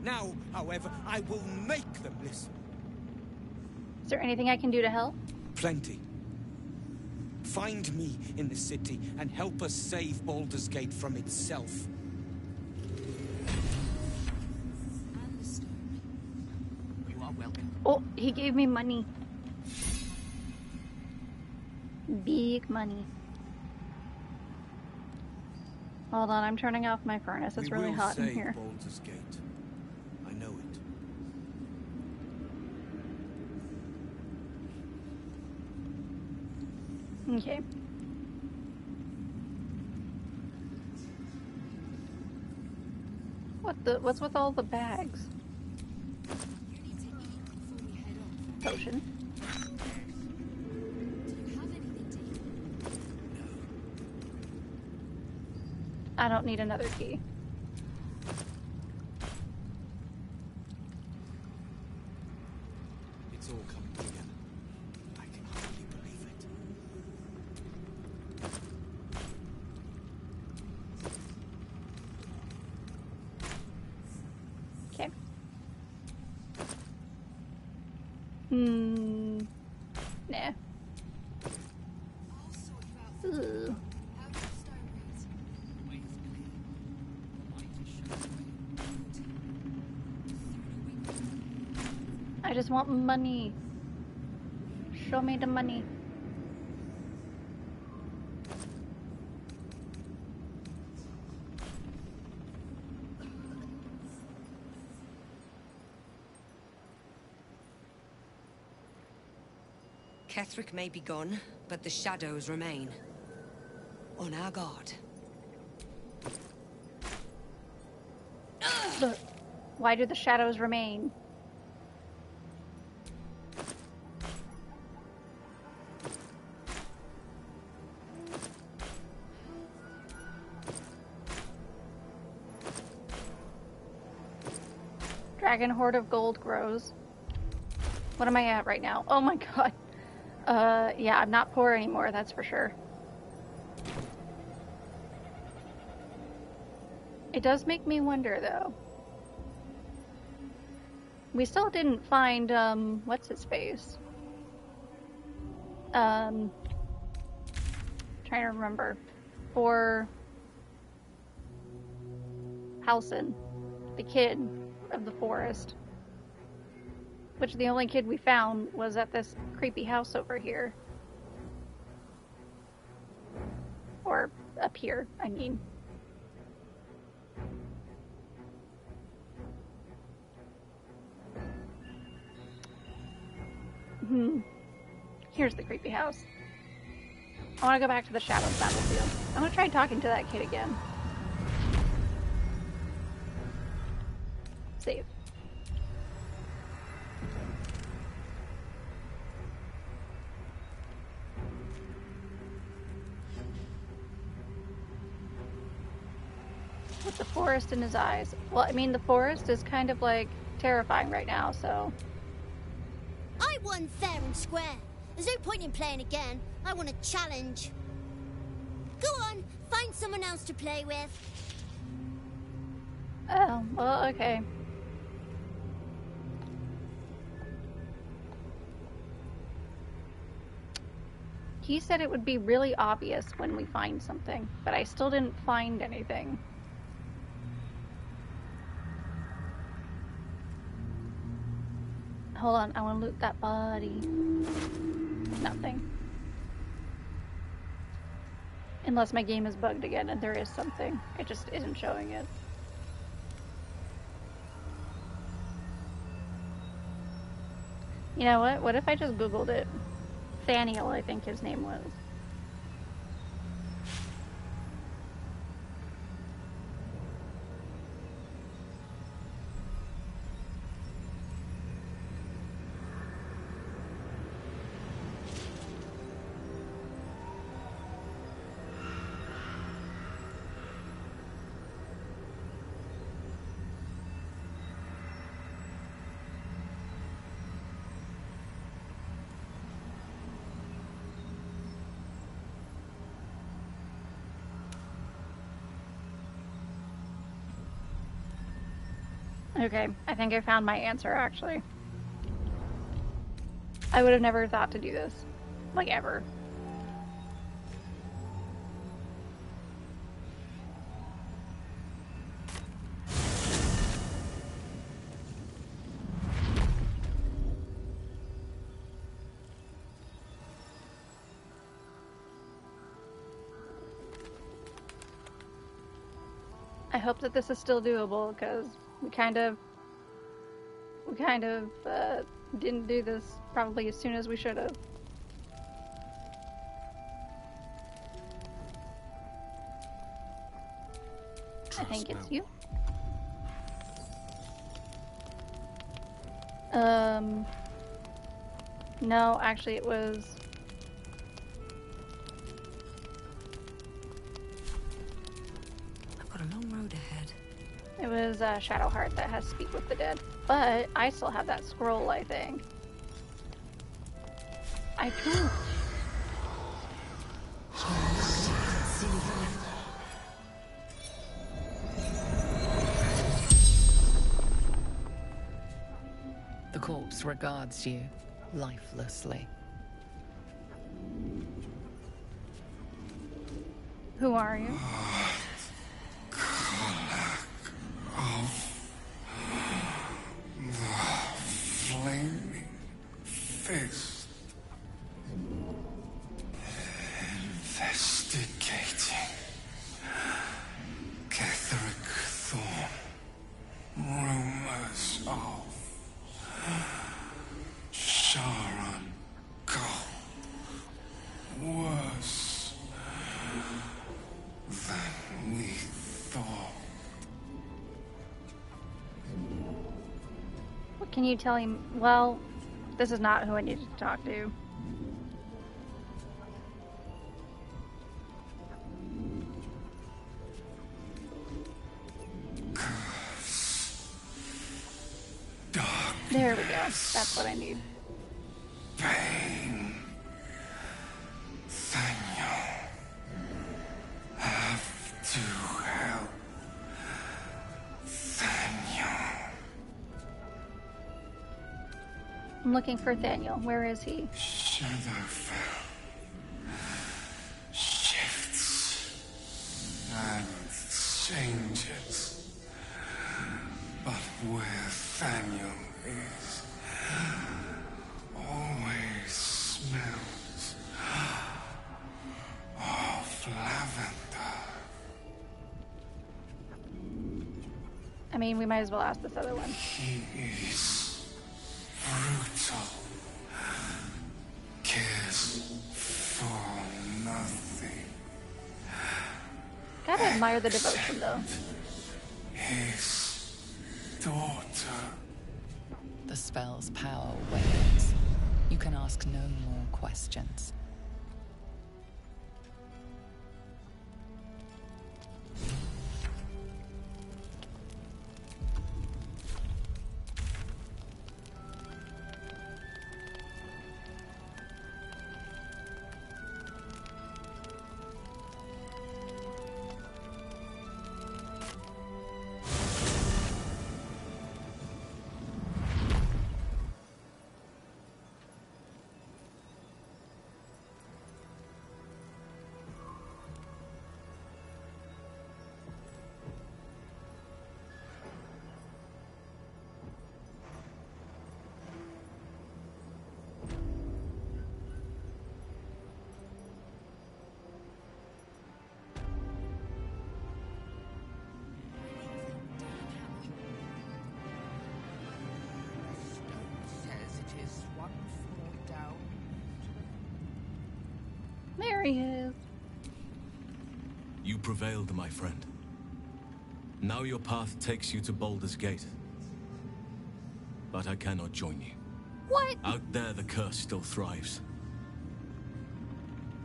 [SPEAKER 11] Now, however, I will make them listen.
[SPEAKER 1] Is there anything I can do to help?
[SPEAKER 11] Plenty. Find me in the city and help us save Baldur's Gate from itself.
[SPEAKER 10] You are welcome.
[SPEAKER 1] Oh, he gave me money. Big money. Hold on, I'm turning off my furnace. It's really hot in here.
[SPEAKER 11] Baldur's Gate. I know it.
[SPEAKER 1] Okay. What's with all the bags? Potion. I don't need another key.
[SPEAKER 11] It's all coming together. I can hardly believe it.
[SPEAKER 1] Okay. Nah. Ooh. I just want money. Show me the money.
[SPEAKER 8] Ketheric may be gone, but the shadows remain. On our guard.
[SPEAKER 1] Look, why do the shadows remain? Dragon Hoard of Gold grows. What am I at right now? Oh my god. Yeah, I'm not poor anymore, that's for sure. It does make me wonder, though. We still didn't find, what's his face? Trying to remember. For Halsin, the kid of the forest. Which the only kid we found was at this creepy house over here. Or up here, I mean. Here's the creepy house. I want to go back to the Shadows battlefield. I'm going to try talking to that kid again. Save. With the forest in his eyes. Well, I mean, the forest is kind of like terrifying right now, so.
[SPEAKER 13] I won fair and square. There's no point in playing again. I want a challenge. Go on, find someone else to play with.
[SPEAKER 1] Oh, well, okay. He said it would be really obvious when we find something, but I still didn't find anything. Hold on, I want to loot that body. Nothing. Unless my game is bugged again and there is something. It just isn't showing it. You know what? What if I just Googled it? Thaniel, I think his name was. Okay, I think I found my answer, actually. I would have never thought to do this. Like, ever. I hope that this is still doable, because we kind of didn't do this probably as soon as we should have. I think it's you. No, actually it was...
[SPEAKER 8] I've got a long road ahead.
[SPEAKER 1] It was Shadowheart that has Speak with the Dead. But I still have that scroll, I think. I do.
[SPEAKER 6] The corpse regards you lifelessly.
[SPEAKER 1] Who are you?
[SPEAKER 2] Flaming fist. Investigating. Catherick Thorn. Rumors of Sharon Gull. Worse than we thought.
[SPEAKER 1] What can you tell him? Well, this is not who I needed to talk to. There we go. That's what I need.
[SPEAKER 14] Pain. Daniel. Have to help. Daniel.
[SPEAKER 1] I'm looking for Thaniel. Where is he?
[SPEAKER 14] Shadowfell. Shifts. And changes. But where Thaniel is, always smells of lavender.
[SPEAKER 1] I mean, we might as well ask this other one.
[SPEAKER 14] He is brutal. Cares for nothing.
[SPEAKER 1] Gotta admire the devotion, though.
[SPEAKER 14] His daughter.
[SPEAKER 6] The spell's power wanes. You can ask no more questions.
[SPEAKER 1] There he is.
[SPEAKER 15] You prevailed, my friend. Now your path takes you to Baldur's Gate. But I cannot join you.
[SPEAKER 1] What?
[SPEAKER 15] Out there, the curse still thrives.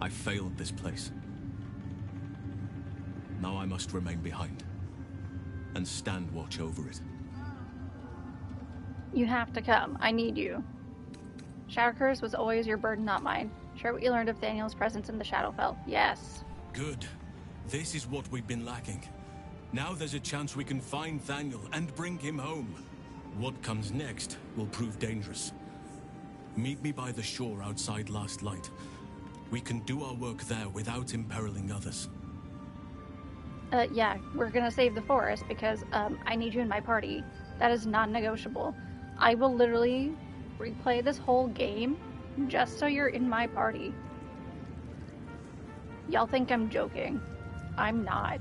[SPEAKER 15] I failed this place. Now I must remain behind and stand watch over it.
[SPEAKER 1] You have to come. I need you. Shadow Curse was always your burden, not mine. Share what you learned of Daniel's presence in the Shadowfell. Yes.
[SPEAKER 15] Good. This is what we've been lacking. Now there's a chance we can find Daniel and bring him home. What comes next will prove dangerous. Meet me by the shore outside Last Light. We can do our work there without imperiling others.
[SPEAKER 1] Yeah, we're gonna save the forest because, I need you in my party. That is non-negotiable. I will literally replay this whole game just so you're in my party. Y'all think I'm joking. I'm not.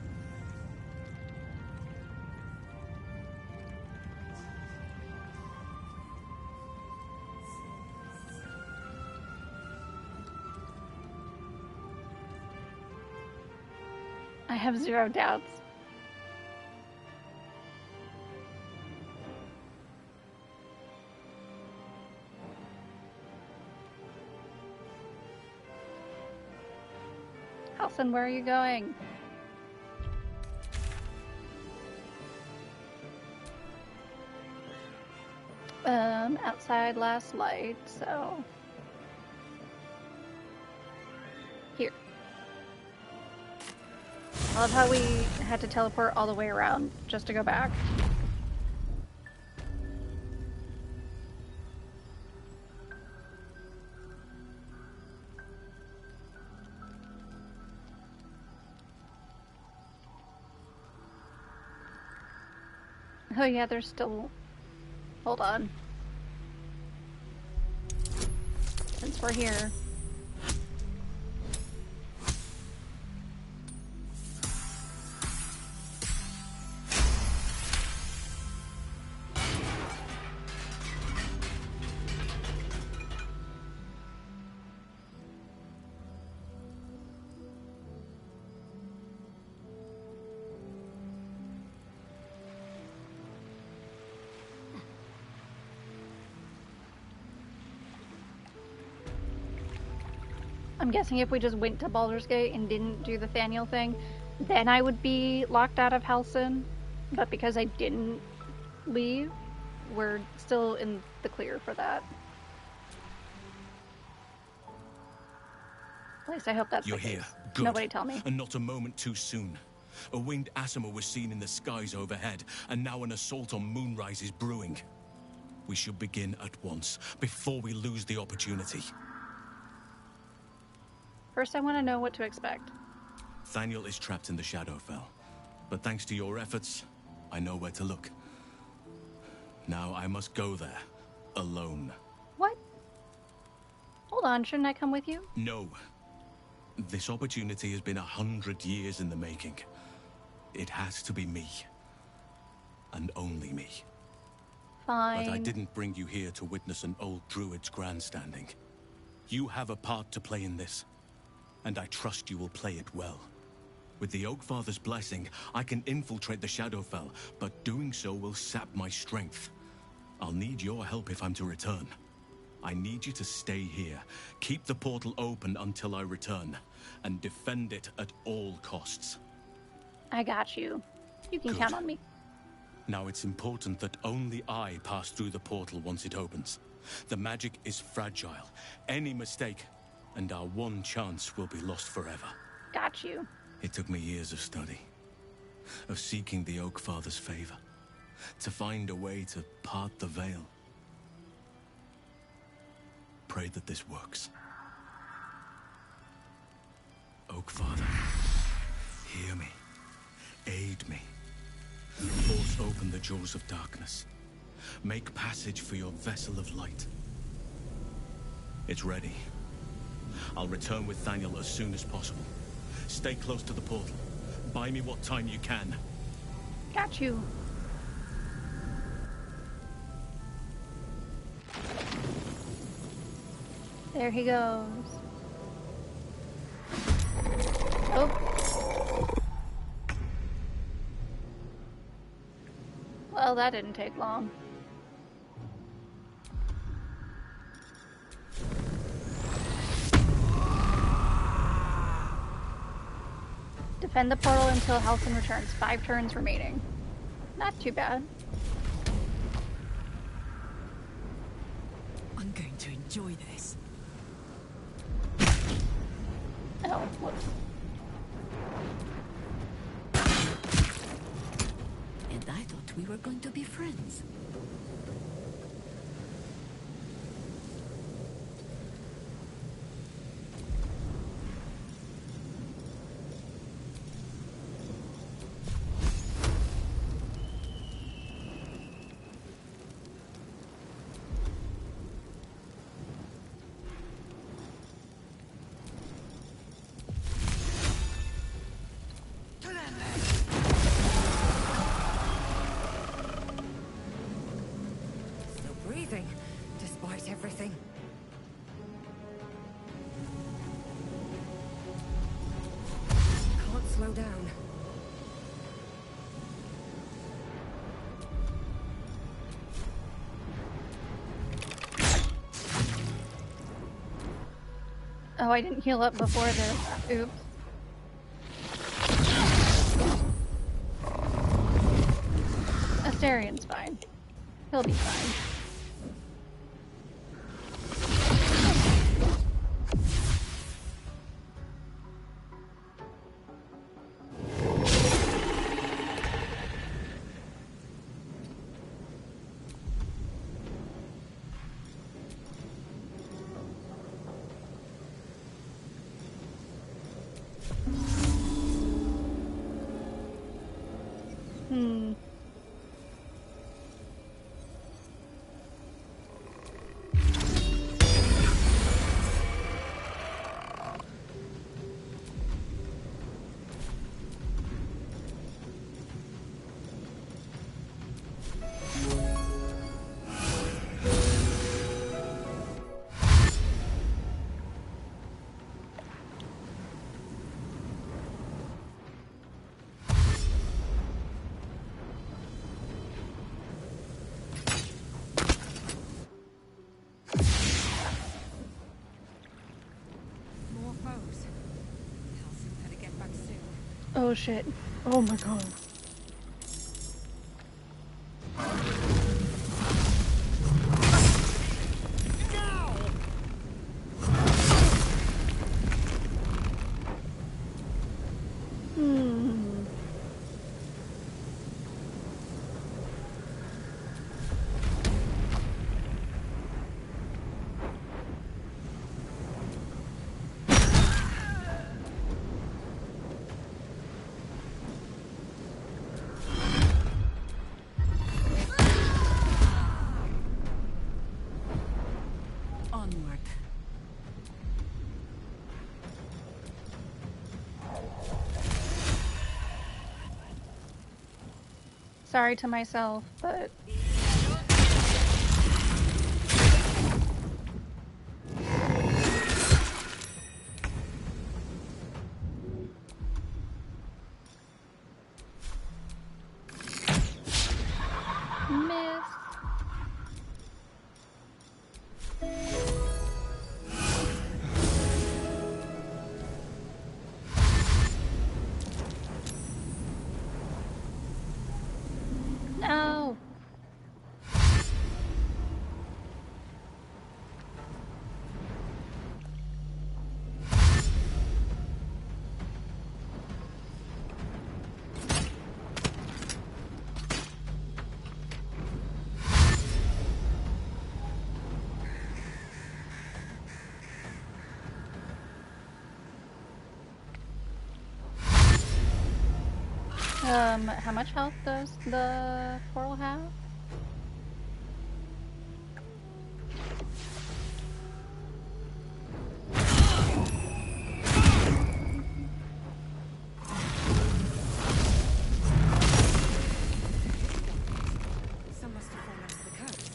[SPEAKER 1] I have zero doubts. Halson, where are you going? Outside Last Light, so... Here. I love how we had to teleport all the way around just to go back. Oh yeah, there's still... Hold on. Since we're here. I'm guessing if we just went to Baldur's Gate and didn't do the Thaniel thing, then I would be locked out of Halson. But because I didn't leave, we're still in the clear for that. At least I hope that's
[SPEAKER 15] You're
[SPEAKER 1] the
[SPEAKER 15] here.
[SPEAKER 1] case.
[SPEAKER 15] Good.
[SPEAKER 1] Nobody tell me.
[SPEAKER 15] And not a moment too soon. A winged Asima was seen in the skies overhead, and now an assault on Moonrise is brewing. We should begin at once, before we lose the opportunity.
[SPEAKER 1] First, I want to know what to expect.
[SPEAKER 15] Thaniel is trapped in the Shadowfell, but thanks to your efforts, I know where to look. Now I must go there, alone.
[SPEAKER 1] What? Hold on, shouldn't I come with you?
[SPEAKER 15] No. This opportunity has been 100 years in the making. It has to be me. And only me.
[SPEAKER 1] Fine.
[SPEAKER 15] But I didn't bring you here to witness an old druid's grandstanding. You have a part to play in this, and I trust you will play it well. With the Oakfather's blessing, I can infiltrate the Shadowfell, but doing so will sap my strength. I'll need your help if I'm to return. I need you to stay here, keep the portal open until I return, and defend it at all costs.
[SPEAKER 1] I got you. You can
[SPEAKER 15] Good.
[SPEAKER 1] count on me.
[SPEAKER 15] Now it's important that only I pass through the portal once it opens. The magic is fragile. Any mistake, and our one chance will be lost forever.
[SPEAKER 1] Got you.
[SPEAKER 15] It took me years of study, of seeking the Oakfather's favor, to find a way to part the veil. Pray that this works. Oakfather, hear me. Aid me. Force open the jaws of darkness. Make passage for your vessel of light. It's ready. I'll return with Thaniel as soon as possible. Stay close to the portal. Buy me what time you can.
[SPEAKER 1] Got you. There he goes. Oh. Well, that didn't take long. Defend the portal until Halcyon returns. 5 turns remaining. Not too bad.
[SPEAKER 5] I'm going to enjoy this.
[SPEAKER 1] Oh, whoops.
[SPEAKER 5] And I thought we were going to be friends. Despite everything. Can't slow down.
[SPEAKER 1] Oh, I didn't heal up before this. Oops. Asterian's fine. He'll be fine. Oh shit. Oh my god. Sorry to myself, but... Miss. No. How much health does the portal have?
[SPEAKER 5] Some must have fallen into the curse.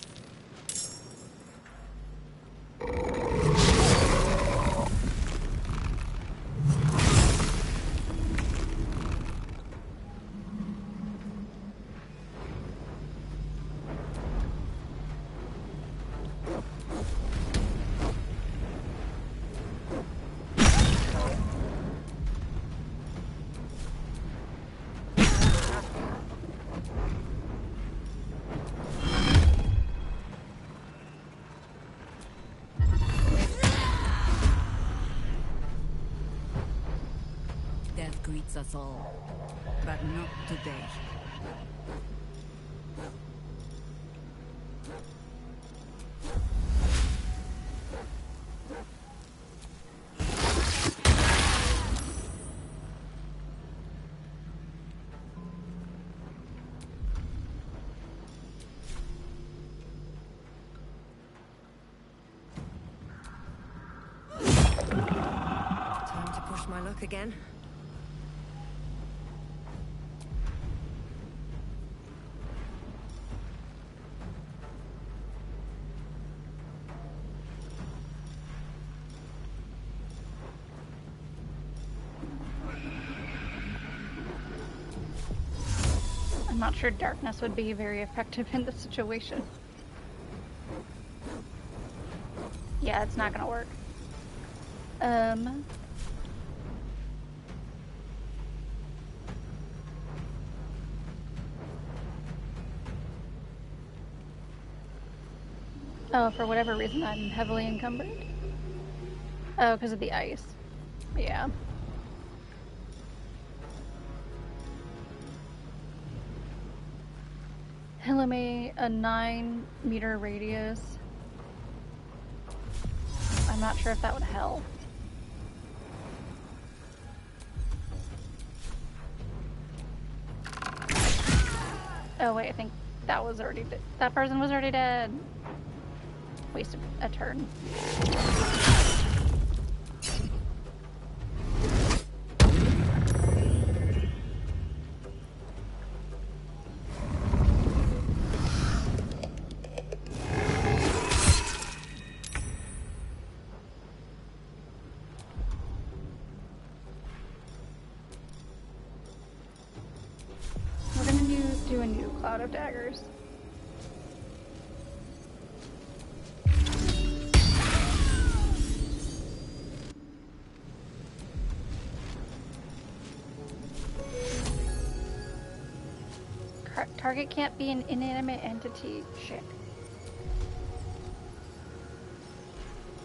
[SPEAKER 16] Death greets us all, but not today.
[SPEAKER 8] Time to push my luck again.
[SPEAKER 1] I'm not sure darkness would be very effective in this situation. Yeah, it's not gonna work. Oh, for whatever reason I'm heavily encumbered. Oh, because of the ice. Yeah. Eliminate a 9-meter radius. I'm not sure if that would help. Oh wait, I think that was already that person was already dead. Wasted a turn. We're gonna do a new cloud of daggers. Target can't be an inanimate entity. Shit.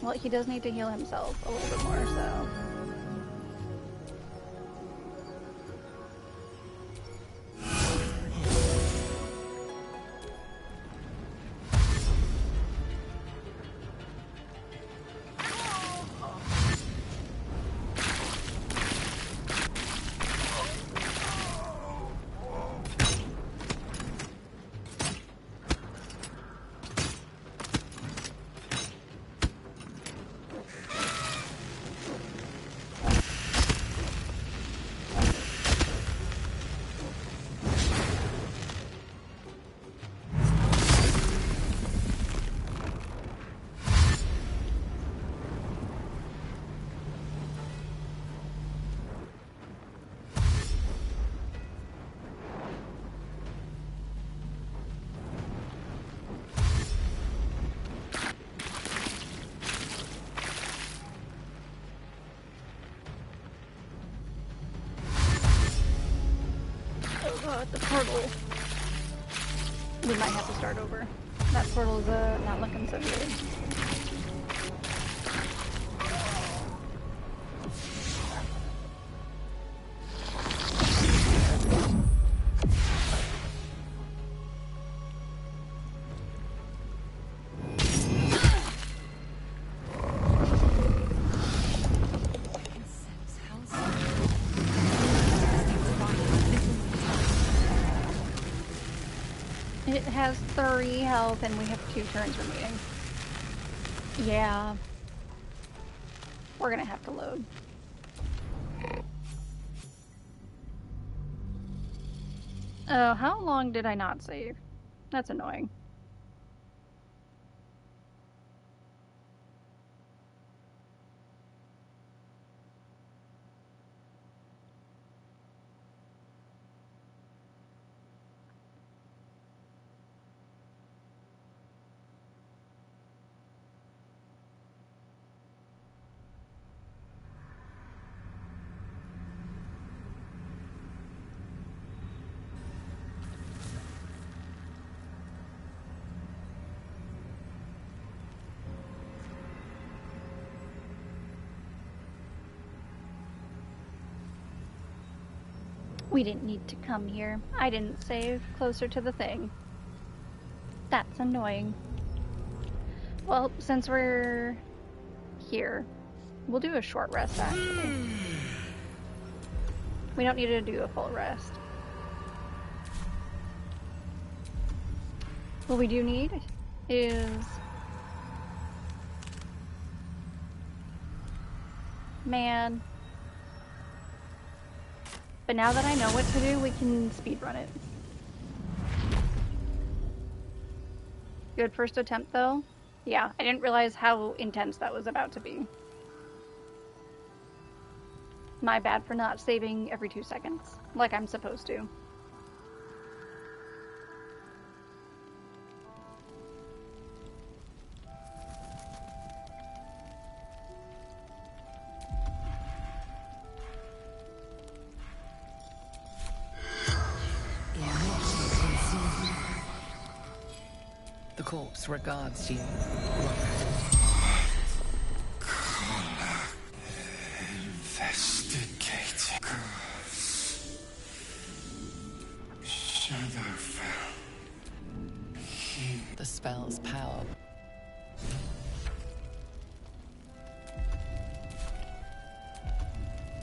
[SPEAKER 1] Well, he does need to heal himself a little bit more, so... The portal. We might have to start over. That portal's not looking so good. It has 3 health and we have 2 turns remaining. Yeah. We're gonna have to load. Oh, how long did I not save? That's annoying. We didn't need to come here. I didn't save closer to the thing. That's annoying. Well, since we're here, we'll do a short rest, actually. We don't need to do a full rest. What we do need is... Man. But now that I know what to do, we can speedrun it. Good first attempt, though. Yeah, I didn't realize how intense that was about to be. My bad for not saving every 2 seconds, like I'm supposed to.
[SPEAKER 6] The corpse regards you.
[SPEAKER 14] Investigating. Shadowfell.
[SPEAKER 6] The spell's power.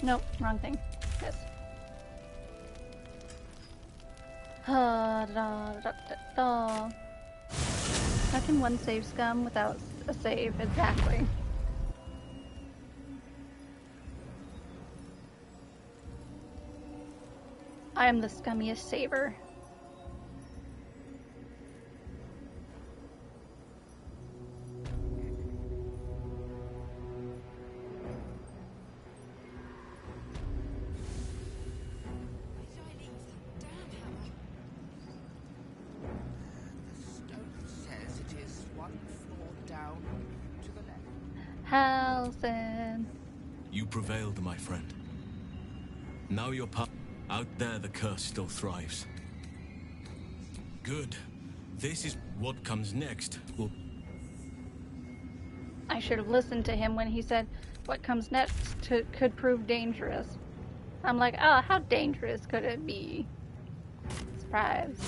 [SPEAKER 1] Nope, wrong thing. This. How can one save scum without a save? Exactly. I am the scummiest saver. Halson.
[SPEAKER 15] You prevailed, my friend. Now you're out there, the curse still thrives. Good. This is what comes next.
[SPEAKER 1] I should have listened to him when he said what comes next could prove dangerous. I'm like, oh, how dangerous could it be? Surprise.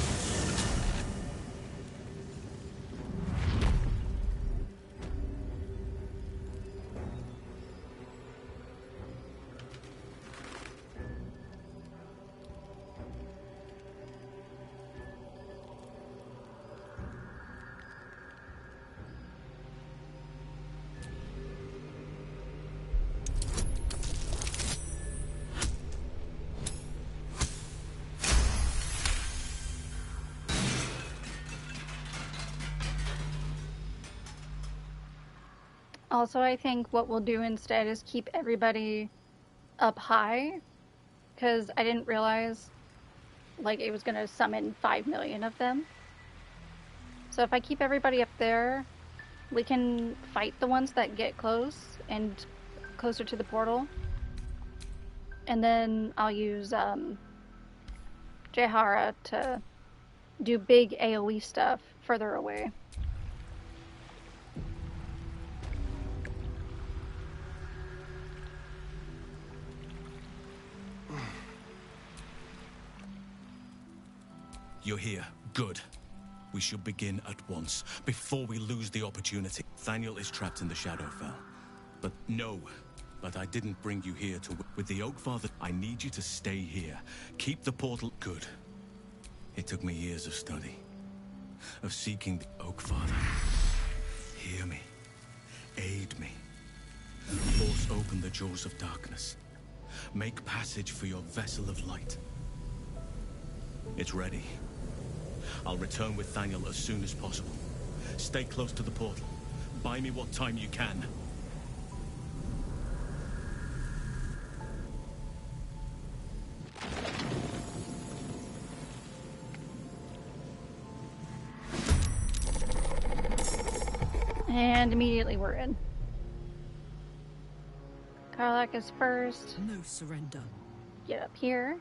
[SPEAKER 1] Also, I think what we'll do instead is keep everybody up high, because I didn't realize, like, it was going to summon 5 million of them. So if I keep everybody up there, we can fight the ones that get close and closer to the portal. And then I'll use Jehara to do big AoE stuff further away.
[SPEAKER 15] You're here. Good. We should begin at once, before we lose the opportunity. Thaniel is trapped in the Shadowfell. But I didn't bring you here to... With the Oakfather, I need you to stay here. Keep the portal good. It took me years of study, of seeking the Oakfather. Hear me. Aid me. Force open the jaws of darkness. Make passage for your vessel of light. It's ready. I'll return with Thaniel as soon as possible. Stay close to the portal. Buy me what time you can.
[SPEAKER 1] And immediately we're in. Karlach is first.
[SPEAKER 7] No surrender.
[SPEAKER 1] Get up here.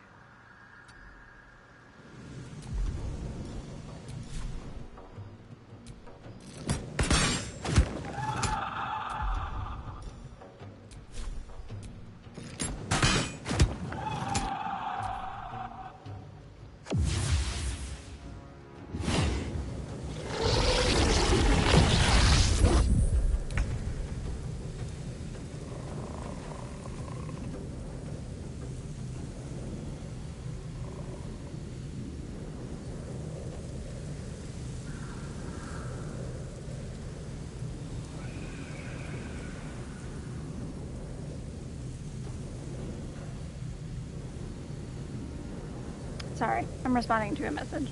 [SPEAKER 1] Sorry, I'm responding to a message.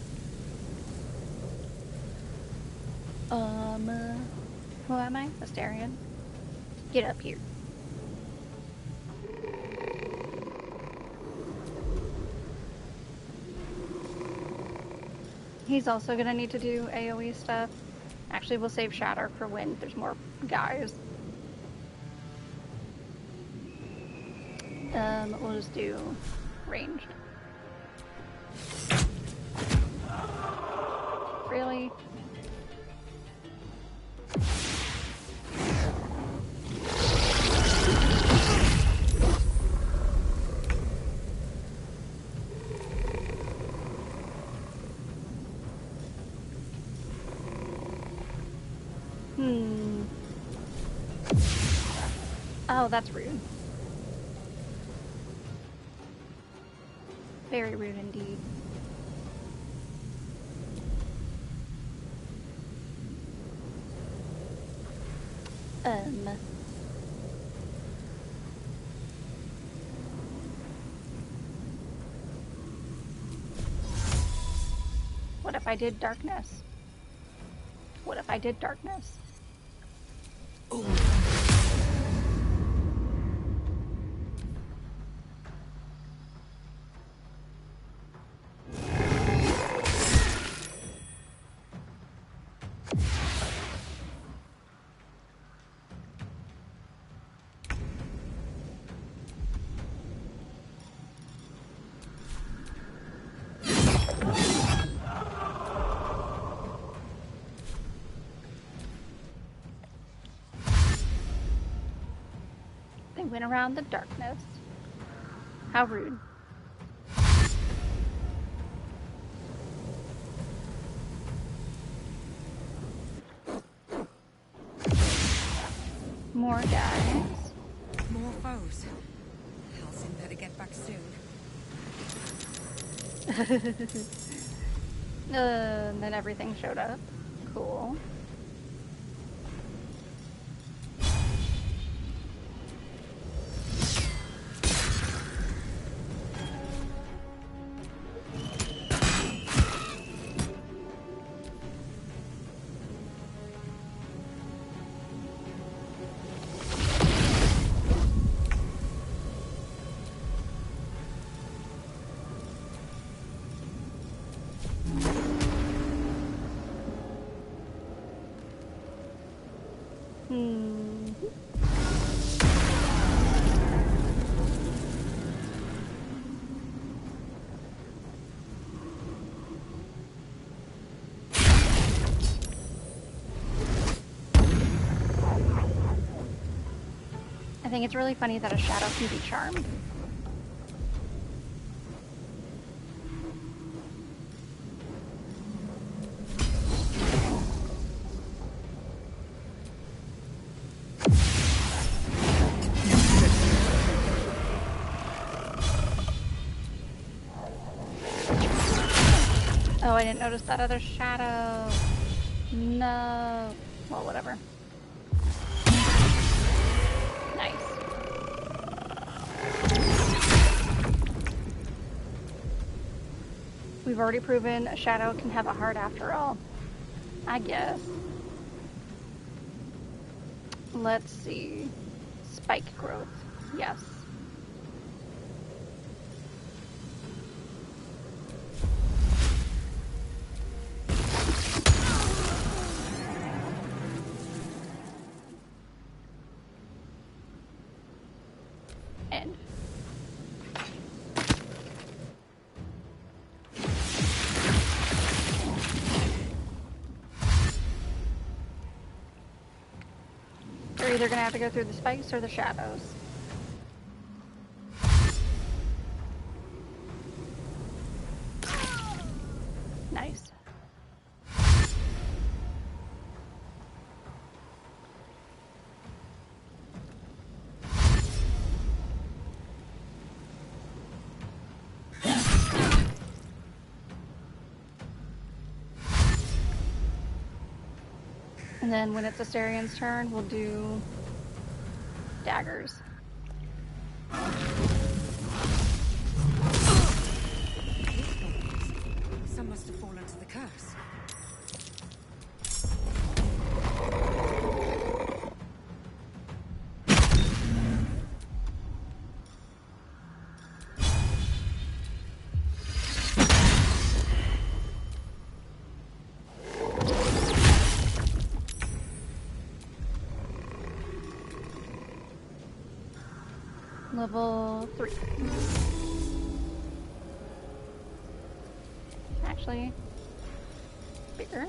[SPEAKER 1] Who am I? Astarion? Get up here. He's also gonna need to do AoE stuff. Actually, we'll save Shatter for when there's more guys. We'll just do ranged. Really? Oh, that's rude. Very rude indeed. What if I did darkness? What if I did darkness? Ooh. Went around the darkness. How rude. More guys.
[SPEAKER 5] More foes. Halsin better get back soon.
[SPEAKER 1] And then everything showed up. Cool. think it's really funny that a shadow can be charmed. Oh, I didn't notice that other shadow. No. Well, whatever. Nice. We've already proven a shadow can have a heart after all. I guess. Let's see. Spike growth. Yes. End. We're either gonna have to go through the spikes or the shadows. Nice. And then when it's Asterian's turn, we'll do daggers.
[SPEAKER 5] Some must have fallen to the curse.
[SPEAKER 1] Level 3. Actually, bigger.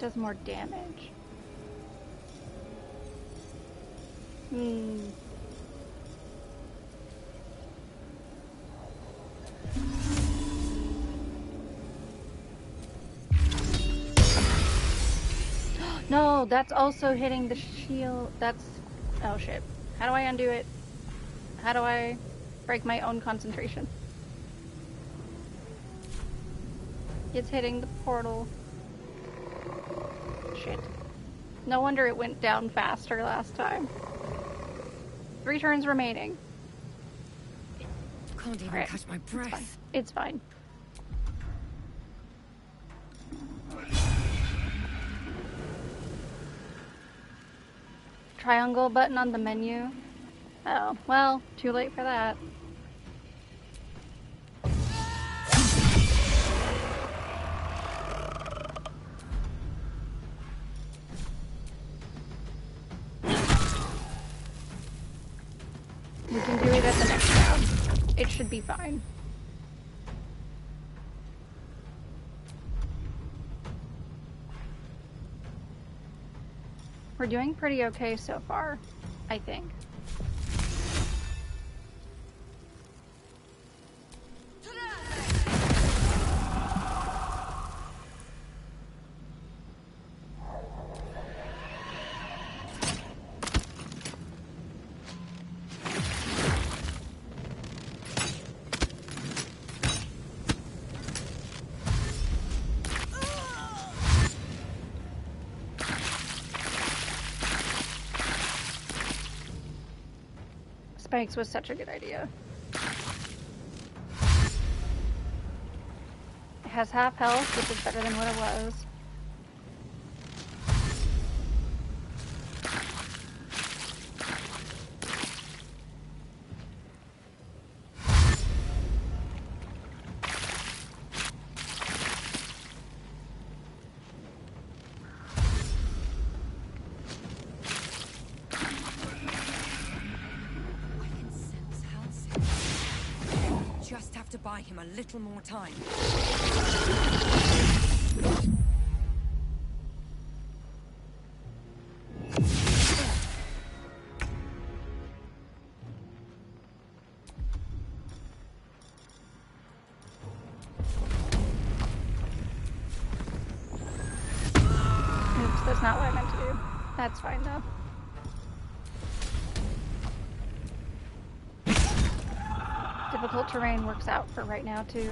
[SPEAKER 1] Does more damage. No, that's also hitting the shield. That's... Oh shit. How do I undo it? How do I break my own concentration? It's hitting the portal. Shit. No wonder it went down faster last time. 3 turns remaining.
[SPEAKER 5] Can't even catch my breath.
[SPEAKER 1] It's fine. Triangle button on the menu. Oh, well, too late for that. We can do it at the next round. It should be fine. We're doing pretty okay so far, I think. Spikes was such a good idea. It has half health, which is better than what it was.
[SPEAKER 5] Just have to buy him a little more time.
[SPEAKER 1] not what I meant to do. That's fine, though. Difficult terrain works out for right now, too.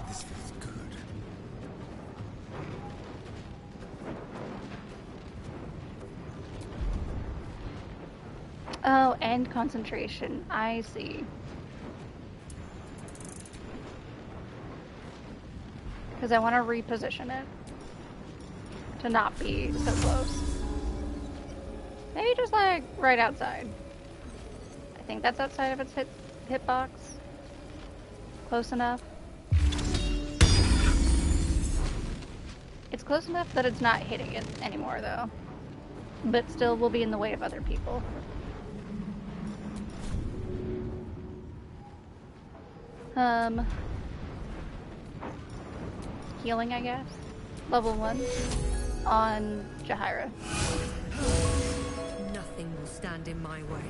[SPEAKER 11] This feels good.
[SPEAKER 1] Oh, and concentration. I see. Because I want to reposition it to not be so close. Maybe just like right outside. I think that's outside of its hitbox. Close enough. It's close enough that it's not hitting it anymore, though. But still will be in the way of other people. Healing, I guess. Level 1 on Jahaira.
[SPEAKER 16] Nothing will stand in my way.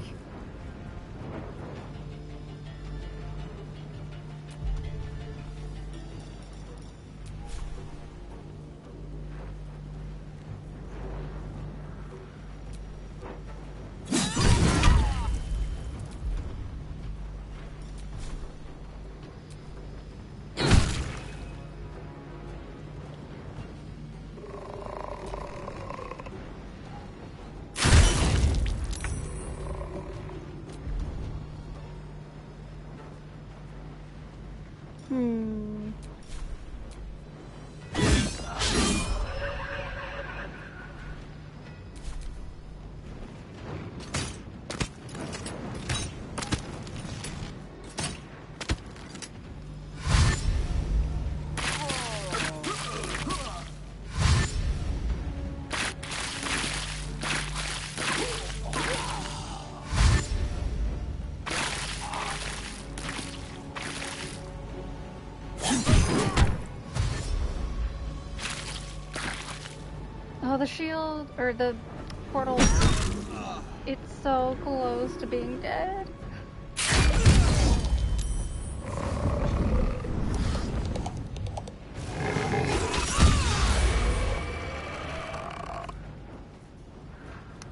[SPEAKER 1] Oh, the shield, or the portal, it's so close to being dead.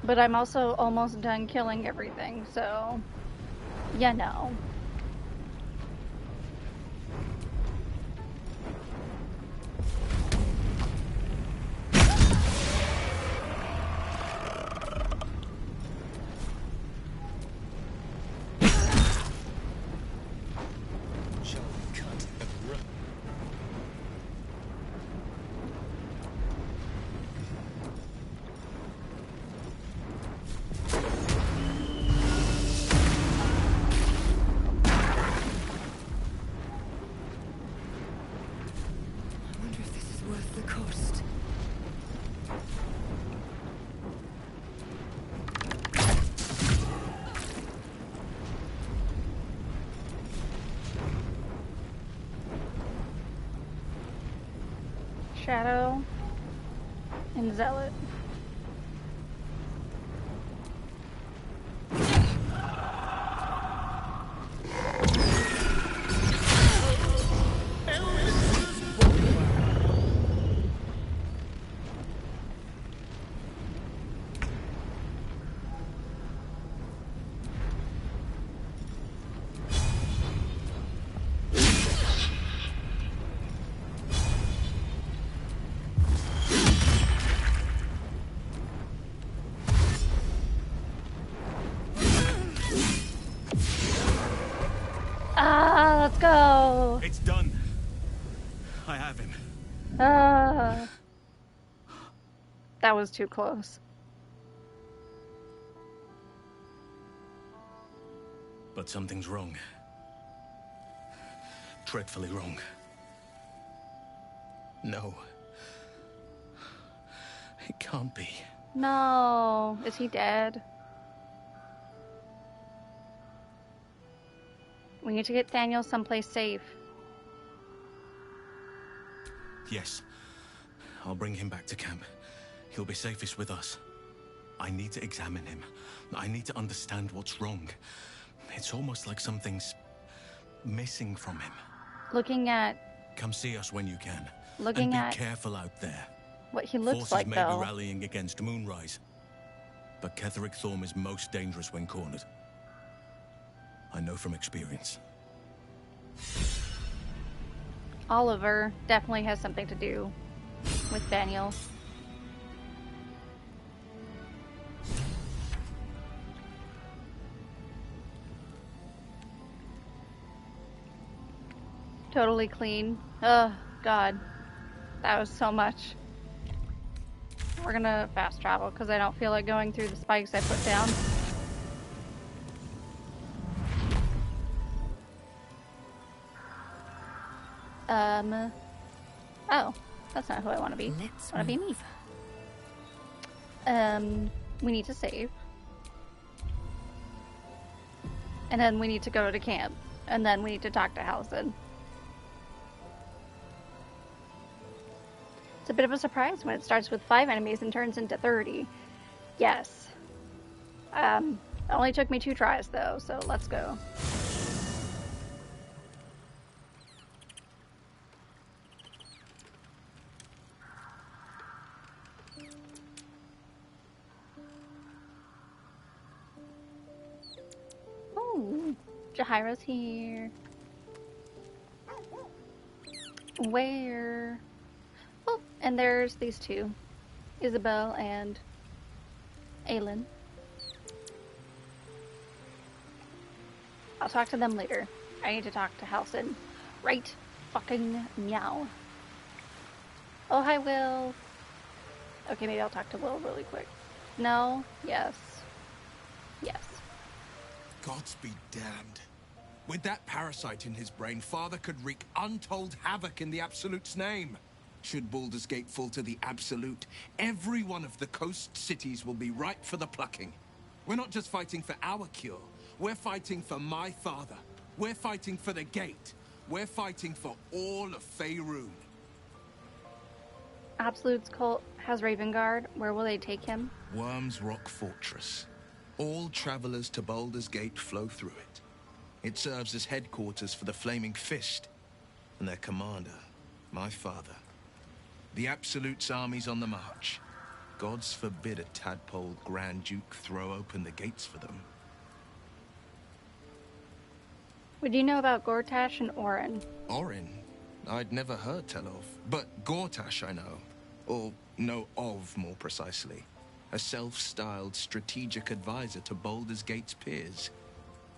[SPEAKER 1] But I'm also almost done killing everything, so, you know. Shadow and Zealot. Let's go.
[SPEAKER 15] It's done. I have him.
[SPEAKER 1] That was too close.
[SPEAKER 15] But something's wrong. Dreadfully wrong. No. It can't be.
[SPEAKER 1] No. Is he dead? We need to get Thaniel someplace safe.
[SPEAKER 15] Yes. I'll bring him back to camp. He'll be safest with us. I need to examine him. I need to understand what's wrong. It's almost like something's missing from him.
[SPEAKER 1] Looking at
[SPEAKER 15] Come see us when you can.
[SPEAKER 1] Looking
[SPEAKER 15] and be
[SPEAKER 1] at
[SPEAKER 15] careful out there.
[SPEAKER 1] what he looks
[SPEAKER 15] Forces
[SPEAKER 1] like,
[SPEAKER 15] may
[SPEAKER 1] though.
[SPEAKER 15] be rallying against Moonrise, but Ketheric Thorm is most dangerous when cornered. I know from experience.
[SPEAKER 1] Oliver definitely has something to do with Daniel. Totally clean. Oh, God. That was so much. We're gonna fast travel because I don't feel like going through the spikes I put down. Oh, that's not who I want to be. I want to be me. We need to save. And then we need to go to camp. And then we need to talk to Halsin. It's a bit of a surprise when it starts with 5 enemies and turns into 30. Yes. It only took me 2 tries though, so let's go. Ooh, Jahiro's here. Where? Oh, and there's these two. Isabel and Aelin. I'll talk to them later. I need to talk to Halsin. Right fucking meow. Oh, hi, Will. Okay, maybe I'll talk to Will really quick. No? Yes. Yes.
[SPEAKER 17] Gods be damned. With that parasite in his brain, Father could wreak untold havoc in the Absolute's name. Should Baldur's Gate fall to the Absolute, every one of the coast cities will be ripe for the plucking. We're not just fighting for our cure. We're fighting for my father. We're fighting for the Gate. We're fighting for all of Faerun.
[SPEAKER 1] Absolute's cult has Ravengard. Where will they take him?
[SPEAKER 17] Worm's Rock Fortress. All travelers to Baldur's Gate flow through it. It serves as headquarters for the Flaming Fist, and their commander, my father. The Absolute's army's on the march. Gods forbid a tadpole Grand Duke throw open the gates for them.
[SPEAKER 1] What do you know about Gortash and Orin?
[SPEAKER 17] Orin? I'd never heard tell of, but Gortash I know. Or know of, more precisely. A self-styled strategic advisor to Baldur's Gate's peers.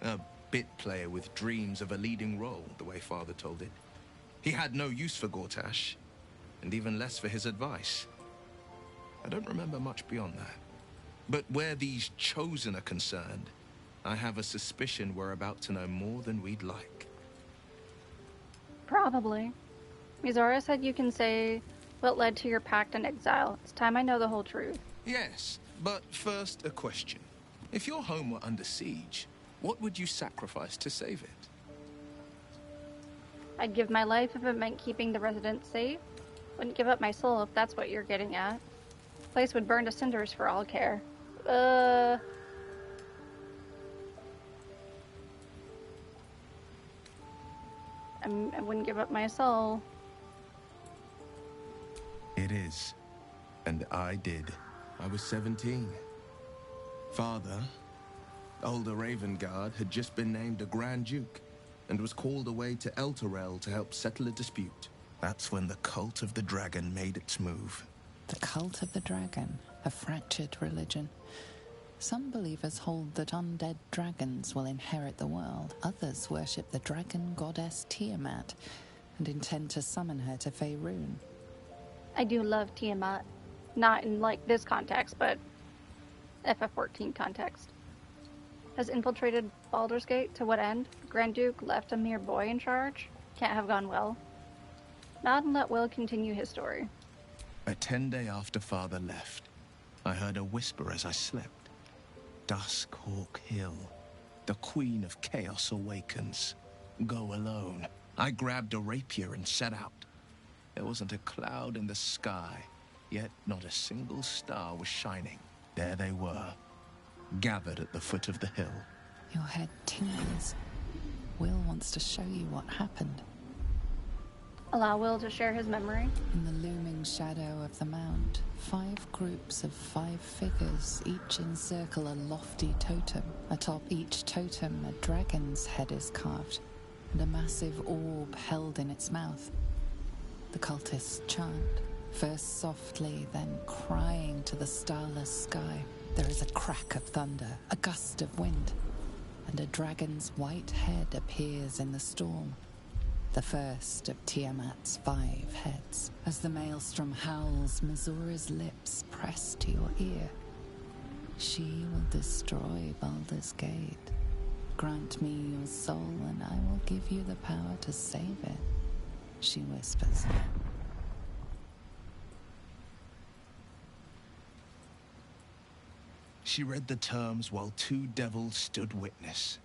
[SPEAKER 17] A bit player with dreams of a leading role, the way Father told it. He had no use for Gortash, and even less for his advice. I don't remember much beyond that. But where these Chosen are concerned, I have a suspicion we're about to know more than we'd like.
[SPEAKER 1] Probably. Mizora said you can say what led to your pact and exile. It's time I know the whole truth.
[SPEAKER 17] Yes, but first a question. If your home were under siege, what would you sacrifice to save it?
[SPEAKER 1] I'd give my life if it meant keeping the residents safe. Wouldn't give up my soul if that's what you're getting at. The place would burn to cinders for all care. I wouldn't give up my soul.
[SPEAKER 17] It is. And I did. I was 17. Father, older Ravengard, had just been named a Grand Duke and was called away to Elturel to help settle a dispute. That's when the Cult of the Dragon made its move.
[SPEAKER 6] The Cult of the Dragon, a fractured religion. Some believers hold that undead dragons will inherit the world. Others worship the dragon goddess Tiamat and intend to summon her to Faerun.
[SPEAKER 1] I do love Tiamat. Not in, like, this context, but FF14 context. Has infiltrated Baldur's Gate. To what end? Grand Duke left a mere boy in charge? Can't have gone well. Nod and let Will continue his story.
[SPEAKER 17] A 10-day after Father left, I heard a whisper as I slept. Duskhawk Hill. The Queen of Chaos awakens. Go alone. I grabbed a rapier and set out. There wasn't a cloud in the sky, yet not a single star was shining. There they were, gathered at the foot of the hill.
[SPEAKER 6] Your head tingles. Will wants to show you what happened.
[SPEAKER 1] Allow Will to share his memory.
[SPEAKER 6] In the looming shadow of the mound, 5 groups of 5 figures each encircle a lofty totem. Atop each totem, a dragon's head is carved, and a massive orb held in its mouth. The cultists chant, first softly, then crying to the starless sky. There is a crack of thunder, a gust of wind, and a dragon's white head appears in the storm. The first of Tiamat's 5 heads. As the maelstrom howls, Missoura's lips press to your ear. She will destroy Baldur's Gate. Grant me your soul, and I will give you the power to save it, she whispers.
[SPEAKER 17] She read the terms while 2 devils stood witness,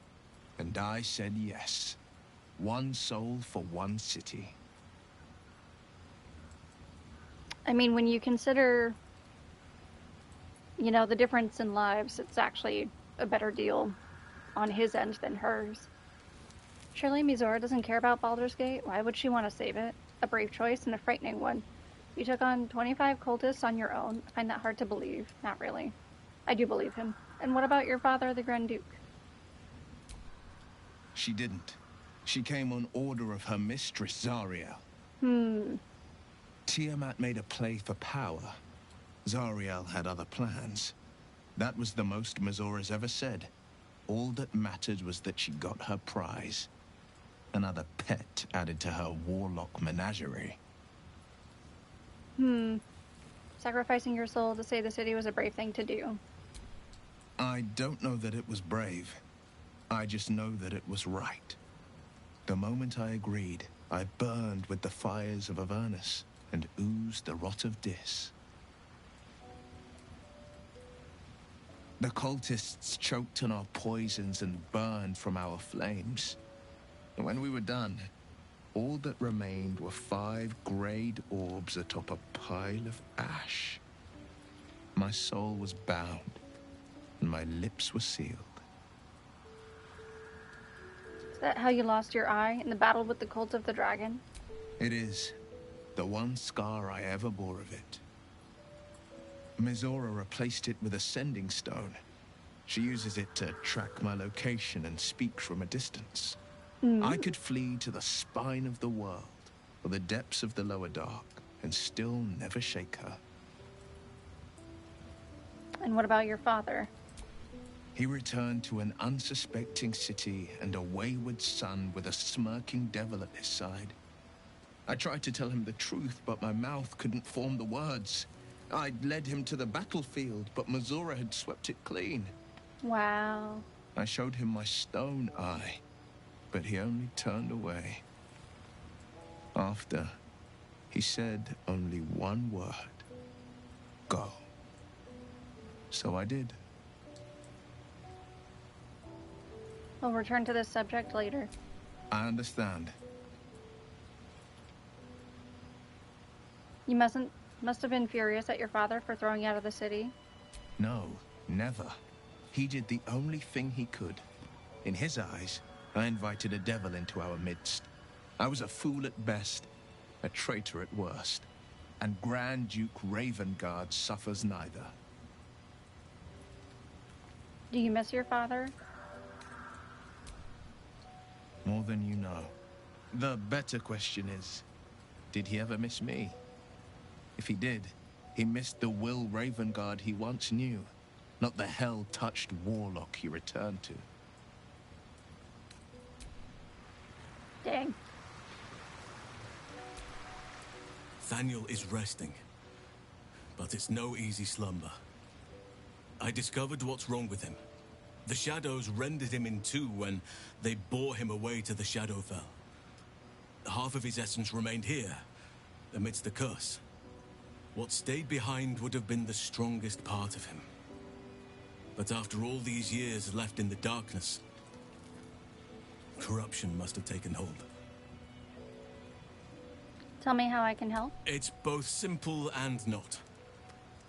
[SPEAKER 17] and I said yes. 1 soul for 1 city.
[SPEAKER 1] I mean, when you consider, the difference in lives, it's actually a better deal on his end than hers. Surely Mizora doesn't care about Baldur's Gate. Why would she want to save it? A brave choice and a frightening one. You took on 25 cultists on your own. I find that hard to believe. Not really. I do believe him. And what about your father, the Grand Duke?
[SPEAKER 17] She didn't. She came on order of her mistress, Zariel. Tiamat made a play for power. Zariel had other plans. That was the most Mizora's ever said. All that mattered was that she got her prize. Another pet added to her warlock menagerie.
[SPEAKER 1] Sacrificing your soul to save the city was a brave thing to do.
[SPEAKER 17] I don't know that it was brave. I just know that it was right. The moment I agreed, I burned with the fires of Avernus and oozed the rot of Dis. The cultists choked on our poisons and burned from our flames. And when we were done, all that remained were 5 greyed orbs atop a pile of ash. My soul was bound, and my lips were sealed.
[SPEAKER 1] Is that how you lost your eye in the battle with the cult of the dragon?
[SPEAKER 17] It is. The one scar I ever bore of it. Mizora replaced it with a sending stone. She uses it to track my location and speak from a distance. I could flee to the spine of the world, or the depths of the lower dark, and still never shake her.
[SPEAKER 1] And what about your father?
[SPEAKER 17] He returned to an unsuspecting city and a wayward son with a smirking devil at his side. I tried to tell him the truth, but my mouth couldn't form the words. I'd led him to the battlefield, but Mizora had swept it clean.
[SPEAKER 1] Wow.
[SPEAKER 17] I showed him my stone eye, but he only turned away. After, he said only one word. Go. So I did.
[SPEAKER 1] We'll return to this subject later.
[SPEAKER 17] I understand.
[SPEAKER 1] You must have been furious at your father for throwing you out of the city.
[SPEAKER 17] No, never. He did the only thing he could. In his eyes, I invited a devil into our midst. I was a fool at best, a traitor at worst. And Grand Duke Ravengard suffers neither.
[SPEAKER 1] Do you miss your father?
[SPEAKER 17] More than you know. The better question is, did he ever miss me? If he did, he missed the Will Ravengard he once knew, not the hell-touched warlock he returned to.
[SPEAKER 1] Dang.
[SPEAKER 15] Thaniel is resting, but it's no easy slumber. I discovered what's wrong with him. The shadows rendered him in 2 when they bore him away to the Shadowfell. Half of his essence remained here, amidst the curse. What stayed behind would have been the strongest part of him. But after all these years left in the darkness, corruption must have taken hold.
[SPEAKER 1] Tell me how I can help.
[SPEAKER 15] It's both simple and not.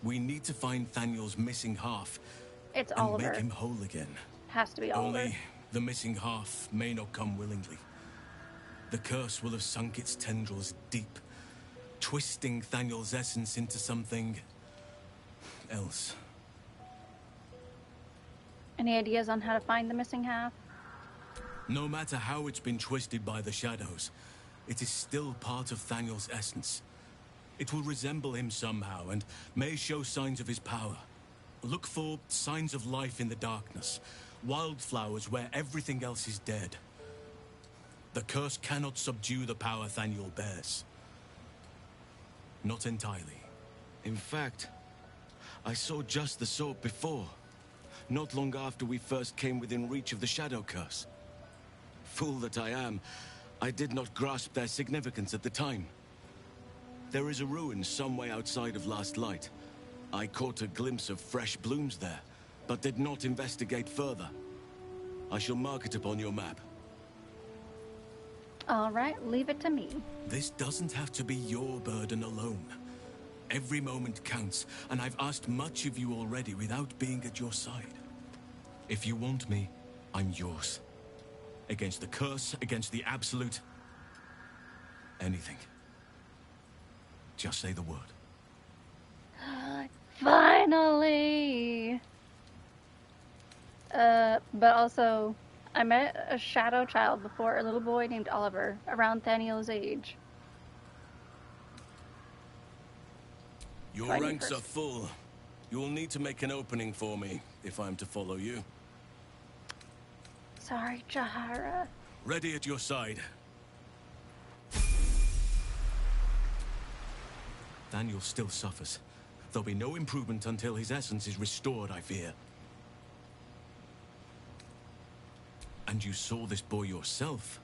[SPEAKER 15] We need to find Thaniel's missing half.
[SPEAKER 1] It's
[SPEAKER 15] and
[SPEAKER 1] Oliver.
[SPEAKER 15] make him whole again.
[SPEAKER 1] Has to be Oliver.
[SPEAKER 15] Only the missing half may not come willingly. The curse will have sunk its tendrils deep, twisting Thaniel's essence into something else.
[SPEAKER 1] Any ideas on how to find the missing half?
[SPEAKER 15] No matter how it's been twisted by the shadows, it is still part of Thaniel's essence. It will resemble him somehow and may show signs of his power. Look for signs of life in the darkness, wildflowers where everything else is dead. The curse cannot subdue the power Thaniel bears. Not entirely.
[SPEAKER 17] In fact, I saw just the sort before. Not long after we first came within reach of the Shadow Curse. Fool that I am, I did not grasp their significance at the time. There is a ruin some way outside of Last Light. I caught a glimpse of fresh blooms there, but did not investigate further. I shall mark it upon your map.
[SPEAKER 1] All right, leave it to me.
[SPEAKER 15] This doesn't have to be your burden alone. Every moment counts, and I've asked much of you already without being at your side. If you want me, I'm yours. Against the curse, against the absolute... anything. Just say the word.
[SPEAKER 1] Finally! But also, I met a shadow child before, a little boy named Oliver, around Thaniel's age.
[SPEAKER 15] Your ranks are full. You will need to make an opening for me, if I'm to follow you.
[SPEAKER 1] Sorry, Jahara.
[SPEAKER 15] Ready at your side. Thaniel still suffers. There'll be no improvement until his essence is restored, I fear. And you saw this boy yourself.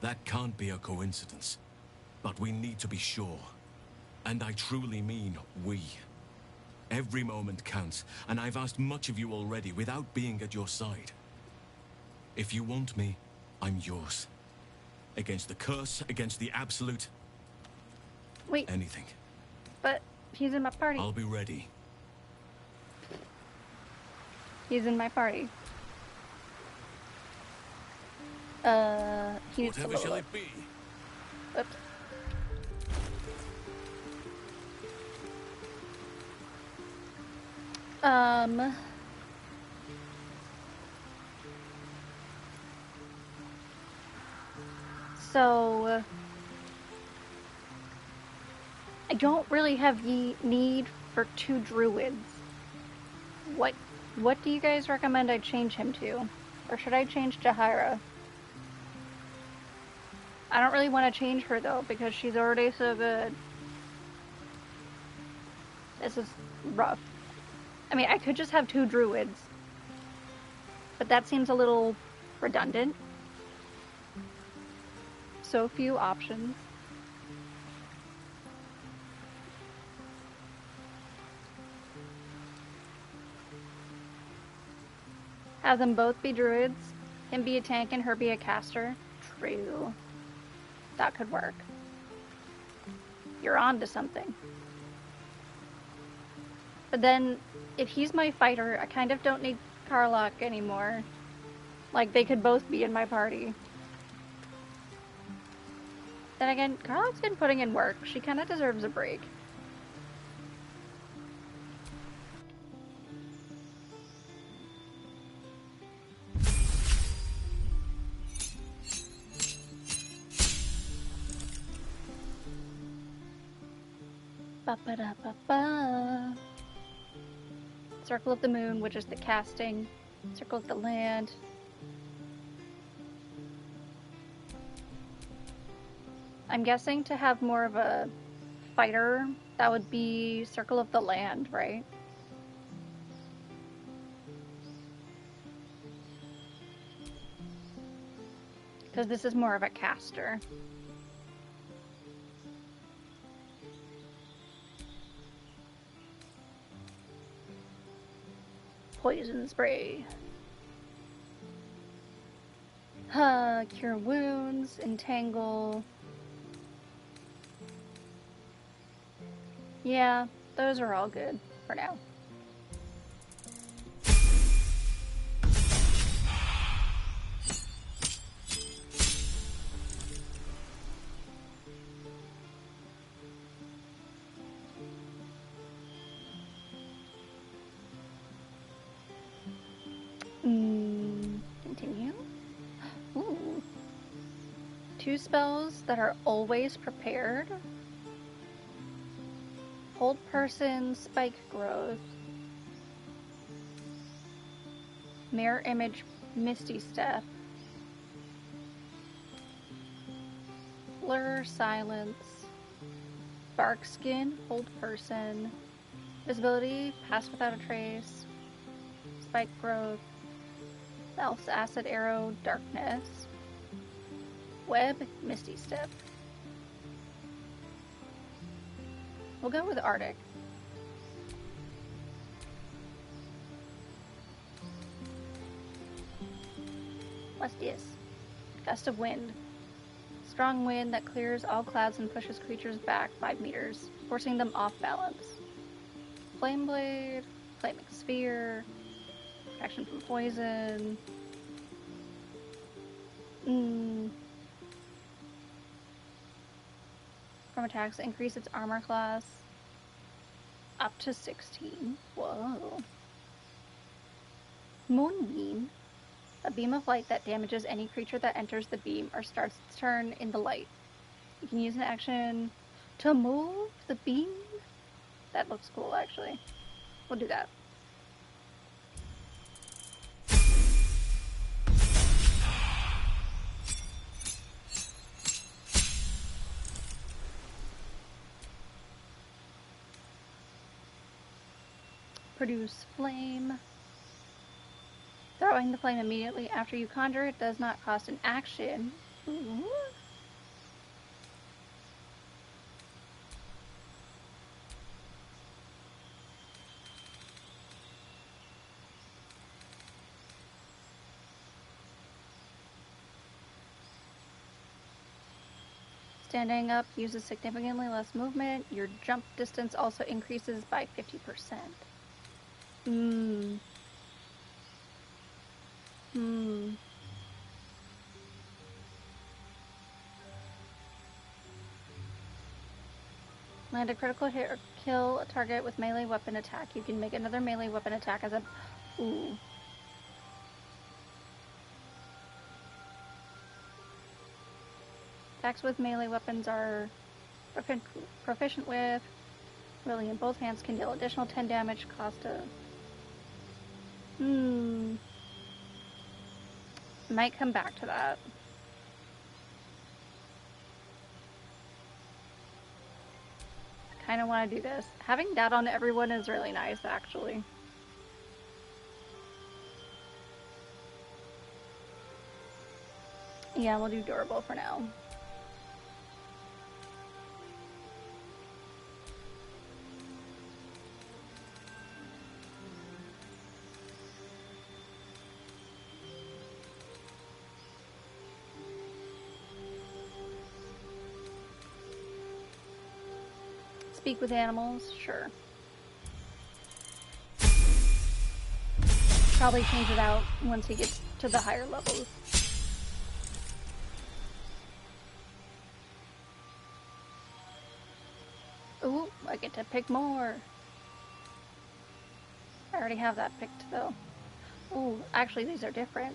[SPEAKER 15] That can't be a coincidence. But we need to be sure. And I truly mean we. Every moment counts, and I've asked much of you already without being at your side. If you want me, I'm yours. Against the curse, against the absolute...
[SPEAKER 1] Wait.
[SPEAKER 15] anything.
[SPEAKER 1] But he's in my party.
[SPEAKER 15] I'll be ready.
[SPEAKER 1] He's in my party. He's
[SPEAKER 15] Whatever shall it be?
[SPEAKER 1] Oops. So I don't really have need for 2 druids. What do you guys recommend I change him to? Or should I change Jahira? I don't really want to change her though, because she's already so good. This is rough. I mean, I could just have 2 druids. But that seems a little redundant. So few options. Have them both be druids. Him be a tank and her be a caster. True. That could work. You're on to something. But then, if he's my fighter, I kind of don't need Karlach anymore. Like, they could both be in my party. Then again, Karlach's been putting in work. She kind of deserves a break. Ba-ba-da-ba-ba. Circle of the Moon, which is the casting. Circle of the Land. I'm guessing to have more of a fighter, that would be Circle of the Land, right? Because this is more of a caster. Poison spray. Cure wounds, entangle. Yeah, those are all good for now. 2 spells that are always prepared. Hold Person, Spike Growth, Mirror Image, Misty Step, Blur, Silence, Bark Skin, Hold Person, Visibility, Pass Without a Trace, Spike Growth, Elf's Acid Arrow, Darkness, Web, Misty Step. We'll go with Arctic. What's this? Gust of Wind. Strong wind that clears all clouds and pushes creatures back 5 meters, forcing them off balance. Flame Blade, Flaming Sphere, protection from poison. From attacks, increase its armor class up to 16. Whoa. Moonbeam. A beam of light that damages any creature that enters the beam or starts its turn in the light. You can use an action to move the beam. That looks cool, actually. We'll do that. Produce flame. Throwing the flame immediately after you conjure it does not cost an action. Ooh. Standing up uses significantly less movement. Your jump distance also increases by 50%. Land a critical hit or kill a target with melee weapon attack. You can make another melee weapon attack as a... Ooh. Attacks with melee weapons are proficient with. Really, in both hands can deal additional 10 damage, cost a... Might come back to that. I kind of want to do this. Having that on everyone is really nice, actually. Yeah, we'll do durable for now. Speak with animals? Sure. Probably change it out once he gets to the higher levels. Ooh, I get to pick more. I already have that picked though. Ooh, actually these are different.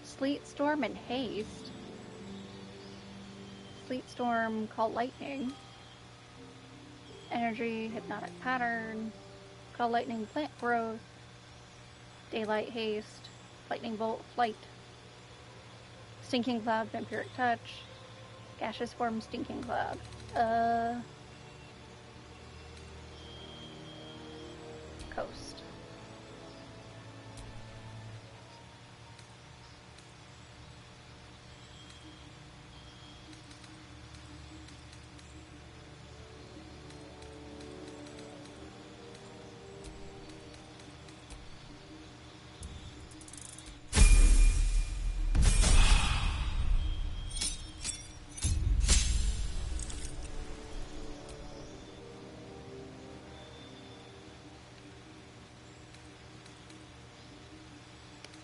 [SPEAKER 1] Sleet, Storm, and Haste. Sleet Storm, Call Lightning. Energy, Hypnotic Pattern, Call Lightning, Plant Growth, Daylight, Haste, Lightning Bolt, Flight, Stinking Cloud, Vampiric Touch, Gaseous Form, Stinking Cloud. Coast.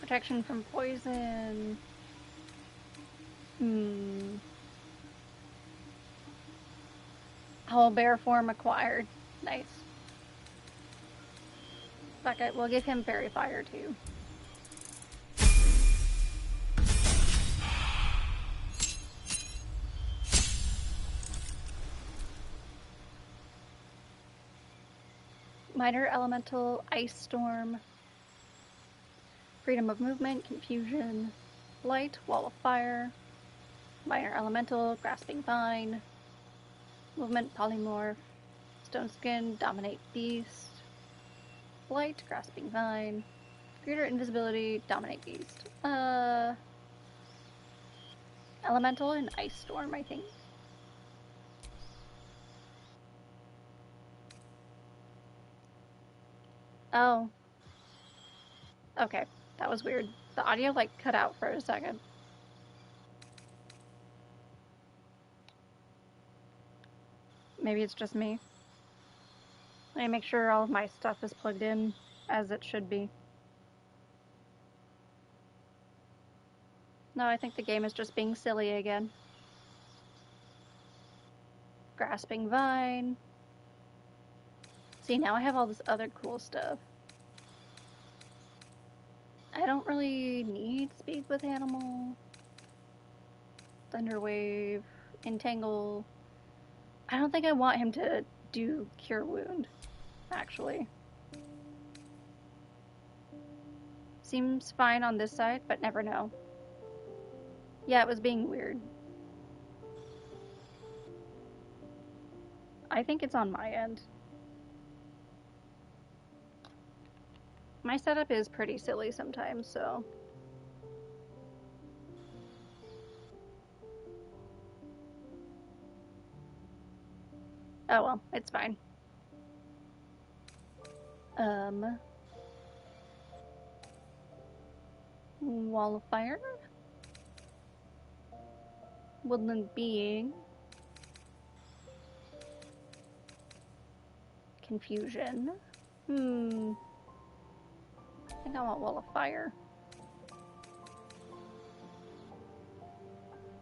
[SPEAKER 1] Protection from poison. Whole bear form acquired. Nice. Fuck it, we'll give him Fairy Fire too. Minor elemental, ice storm. Freedom of movement, confusion. Light, wall of fire. Minor elemental, grasping vine. Movement, polymorph. Stone skin, dominate beast. Light, grasping vine. Greater invisibility, dominate beast. Elemental and ice storm, I think. Oh. Okay, that was weird. The audio, like, cut out for a second. Maybe it's just me. Let me make sure all of my stuff is plugged in as it should be. No, I think the game is just being silly again. Grasping vine. See, now I have all this other cool stuff. I don't really need speed with animal. Thunderwave. Entangle. I don't think I want him to do cure wound, actually. Seems fine on this side, but never know. Yeah, it was being weird. I think it's on my end. My setup is pretty silly sometimes, so... Oh well, it's fine. Wall of fire? Woodland being. Confusion. I think I want wall of fire.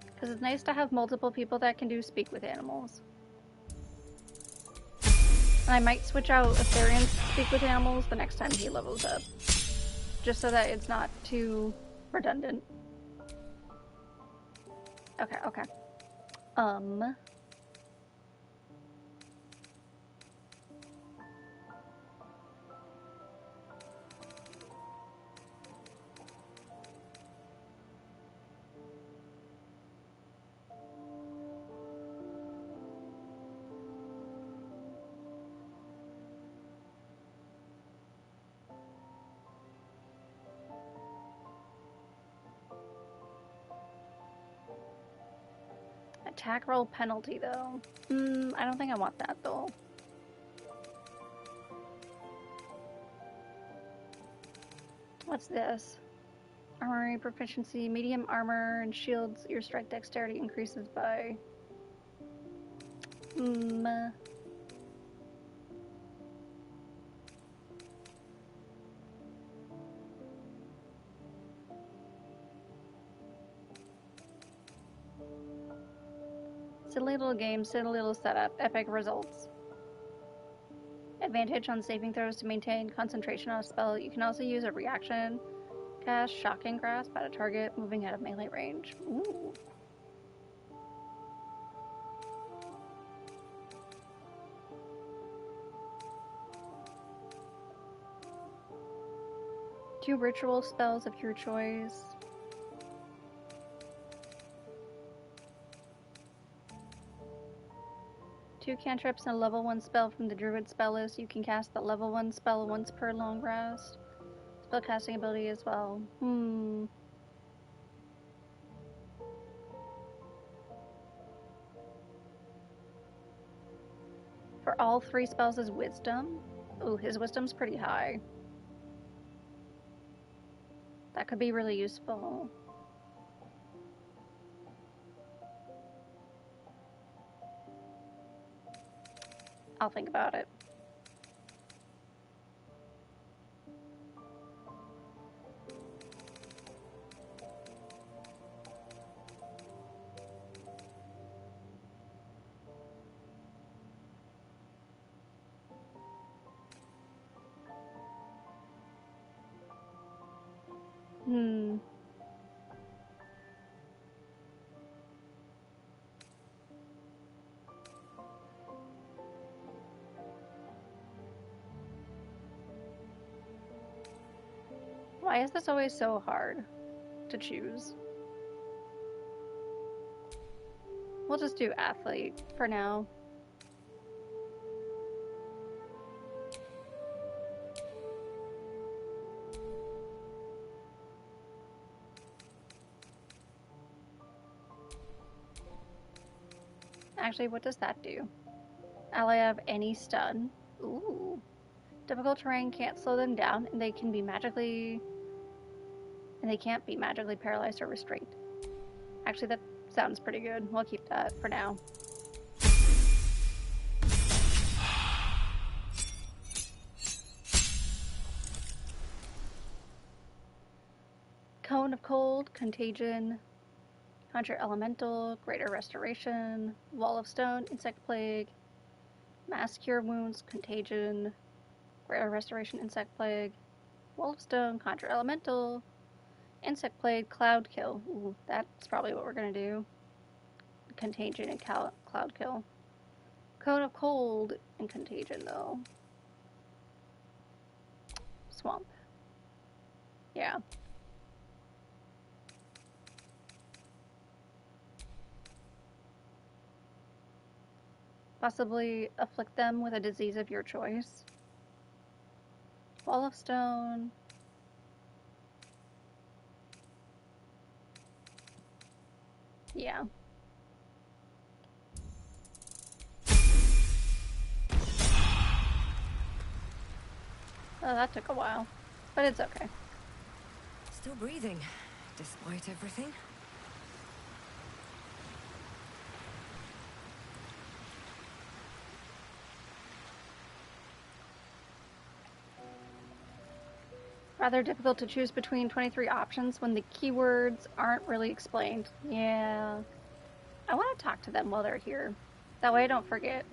[SPEAKER 1] Because it's nice to have multiple people that can do speak with animals. And I might switch out Aetherian's speak with animals the next time he levels up. Just so that it's not too redundant. Okay, okay. Attack roll penalty, though. I don't think I want that, though. What's this? Armory proficiency, medium armor and shields. Your strike dexterity increases by... Silly little game, silly little setup, epic results. Advantage on saving throws to maintain concentration on a spell. You can also use a reaction cast Shocking Grasp at a target moving out of melee range. Ooh. Two ritual spells of your choice. Two cantrips and a level 1 spell from the Druid spell list. You can cast the level 1 spell once per long rest. Spell casting ability as well. For all 3 spells is Wisdom. Ooh, his Wisdom's pretty high. That could be really useful. I'll think about it. Why is this always so hard to choose? We'll just do athlete for now. Actually, what does that do? Ally of any stun. Ooh. Difficult terrain can't slow them down, and they can be magically... And they can't be magically paralyzed or restrained. Actually, that sounds pretty good. We'll keep that for now. Cone of Cold, Contagion, Conjure Elemental, Greater Restoration, Wall of Stone, Insect Plague, Mass Cure Wounds, Contagion, Greater Restoration, Insect Plague, Wall of Stone, Conjure Elemental, Insect Plague, Cloud Kill. Ooh, that's probably what we're going to do. Contagion and Cloud Kill. Cone of Cold and Contagion, though. Swamp. Yeah. Possibly afflict them with a disease of your choice. Wall of Stone. Yeah. Oh, that took a while, but it's okay.
[SPEAKER 8] Still breathing, despite everything.
[SPEAKER 1] Rather difficult to choose between 23 options when the keywords aren't really explained. Yeah. I want to talk to them while they're here. That way I don't forget.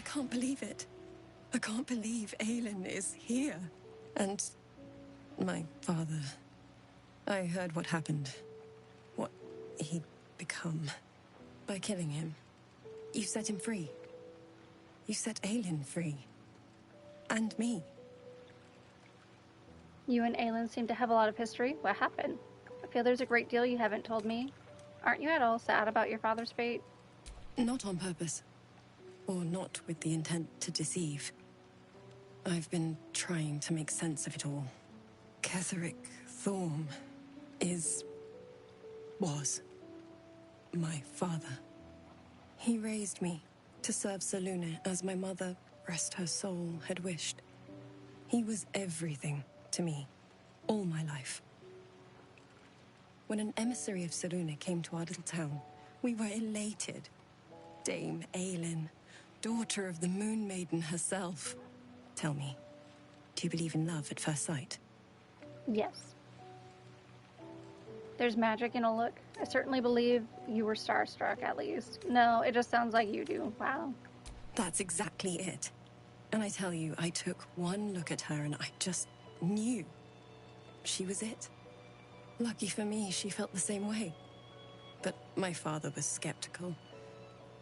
[SPEAKER 5] I can't believe it. I can't believe Aelin is here. And my father. I heard what happened. What he'd become. By killing him. You set him free. You set Aelin free. And me.
[SPEAKER 1] You and Aelin seem to have a lot of history. What happened? I feel there's a great deal you haven't told me. Aren't you at all sad about your father's fate?
[SPEAKER 5] Not on purpose. Or not with the intent to deceive. I've been trying to make sense of it all. Ketheric Thorm was my father. He raised me to serve Selûne as my mother, rest her soul, had wished. He was everything to me, all my life. When an emissary of Selûne came to our little town, we were elated. Dame Aelin, daughter of the Moon Maiden herself. Tell me, do you believe in love at first sight?
[SPEAKER 1] Yes. There's magic in a look. I certainly believe you were starstruck, at least. No, it just sounds like you do. Wow.
[SPEAKER 5] That's exactly it. And I tell you, I took one look at her and I just knew. She was it. Lucky for me, she felt the same way. But my father was skeptical.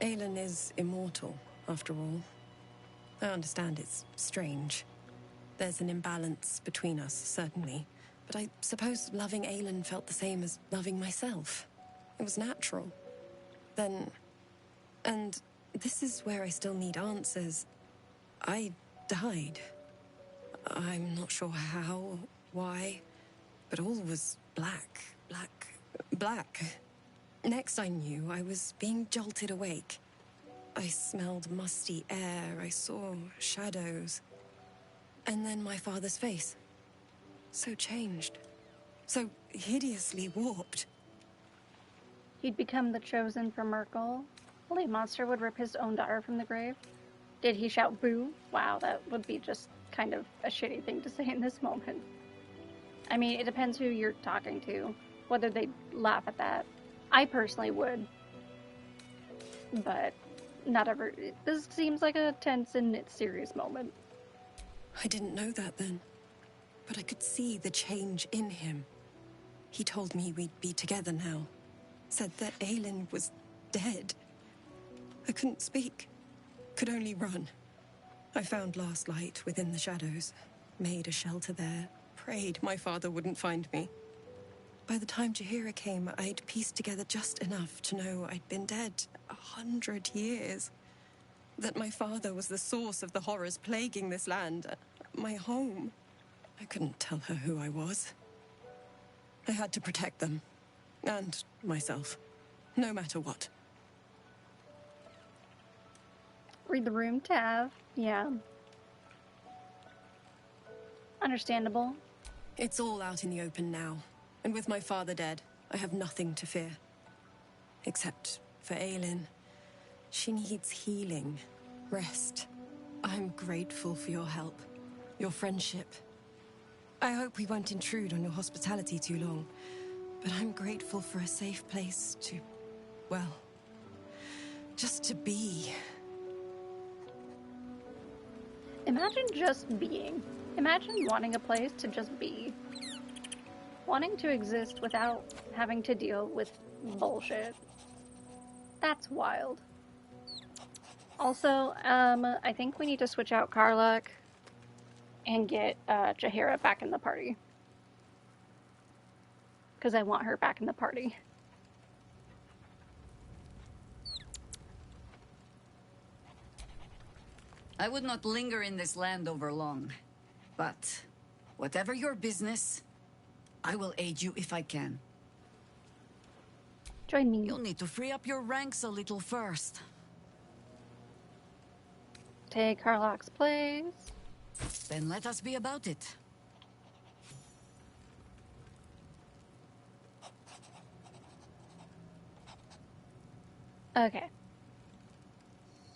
[SPEAKER 5] Aelin is immortal, after all. I understand it's strange. There's an imbalance between us, certainly. But I suppose loving Aelin felt the same as loving myself. It was natural. Then... And this is where I still need answers. I died. I'm not sure how, why, but all was black. Next I knew, I was being jolted awake. I smelled musty air, I saw shadows. And then my father's face. So changed. So hideously warped.
[SPEAKER 1] He'd become the chosen for Merkel. Holy monster would rip his own daughter from the grave. Did he shout boo? Wow, that would be just kind of a shitty thing to say in this moment. I mean, it depends who you're talking to, whether they laugh at that. I personally would. But not ever. This seems like a tense and serious moment.
[SPEAKER 5] I didn't know that then, but I could see the change in him. He told me we'd be together now. Said that Aelin was dead. I couldn't speak. Could only run. I found last light within the shadows. Made a shelter there. prayed my father wouldn't find me. By the time Jaheira came, I'd pieced together just enough to know I'd been dead 100 years. That my father was the source of the horrors plaguing this land, my home. I couldn't tell her who I was. I had to protect them, and myself, no matter what.
[SPEAKER 1] Read the room tab. Yeah. Understandable.
[SPEAKER 5] It's all out in the open now. And with my father dead, I have nothing to fear. Except for Aelin. She needs healing, rest. I'm grateful for your help, your friendship. I hope we won't intrude on your hospitality too long, but I'm grateful for a safe place to, well, just to be.
[SPEAKER 1] Imagine just being. Imagine wanting a place to just be. Wanting to exist without having to deal with bullshit. That's wild. Also, I think we need to switch out Karlach and get Jaheira back in the party. Because I want her back in the party.
[SPEAKER 16] I would not linger in this land over long. But, whatever your business, I will aid you if I can.
[SPEAKER 1] Join me.
[SPEAKER 16] You'll need to free up your ranks a little first.
[SPEAKER 1] Take Karlach's place.
[SPEAKER 16] Then let us be about it.
[SPEAKER 1] Okay.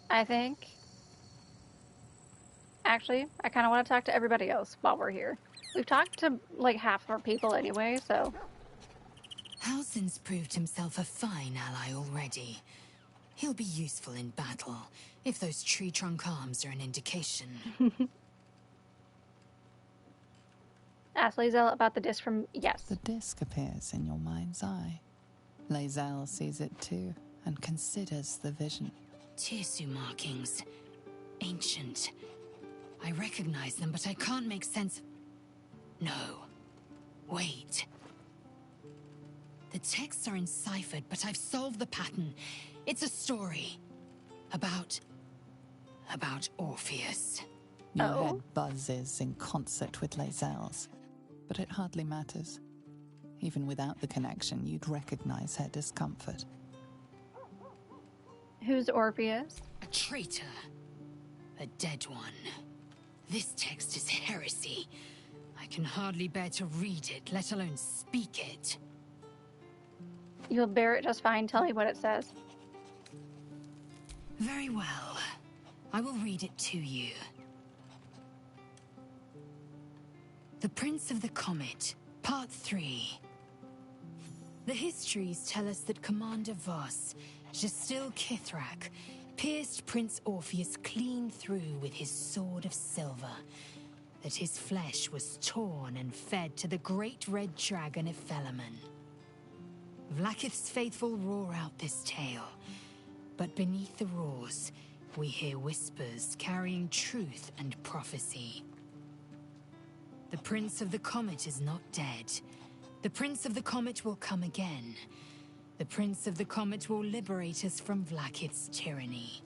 [SPEAKER 1] I think... Actually, I kind of want to talk to everybody else while we're here. We've talked to, like, half our people anyway, so...
[SPEAKER 3] Halsin's proved himself a fine ally already. He'll be useful in battle, if those tree trunk arms are an indication.
[SPEAKER 1] Ask Lae'zel about the disc from... Yes.
[SPEAKER 6] The disc appears in your mind's eye. Lae'zel sees it too, and considers the vision.
[SPEAKER 3] Tirsu markings. Ancient. I recognize them, but I can't make sense... No. Wait. The texts are enciphered, but I've solved the pattern. It's a story. About Orpheus.
[SPEAKER 6] Your head buzzes in concert with Lae'zel's, but it hardly matters. Even without the connection, you'd recognize her discomfort.
[SPEAKER 1] Who's Orpheus?
[SPEAKER 3] A traitor. A dead one. This text is heresy. I can hardly bear to read it, let alone speak it.
[SPEAKER 1] You'll bear it just fine. Tell me what it says.
[SPEAKER 3] Very well. I will read it to you. The Prince of the Comet, Part 3. The histories tell us that Commander Voss, Gestil Kithrak, pierced Prince Orpheus clean through with his sword of silver, that his flesh was torn and fed to the great red dragon of Felaman. Vlaakith's faithful roar out this tale, but beneath the roars, we hear whispers carrying truth and prophecy. The Prince of the Comet is not dead. The Prince of the Comet will come again. The Prince of the Comet will liberate us from Vlaakith's tyranny.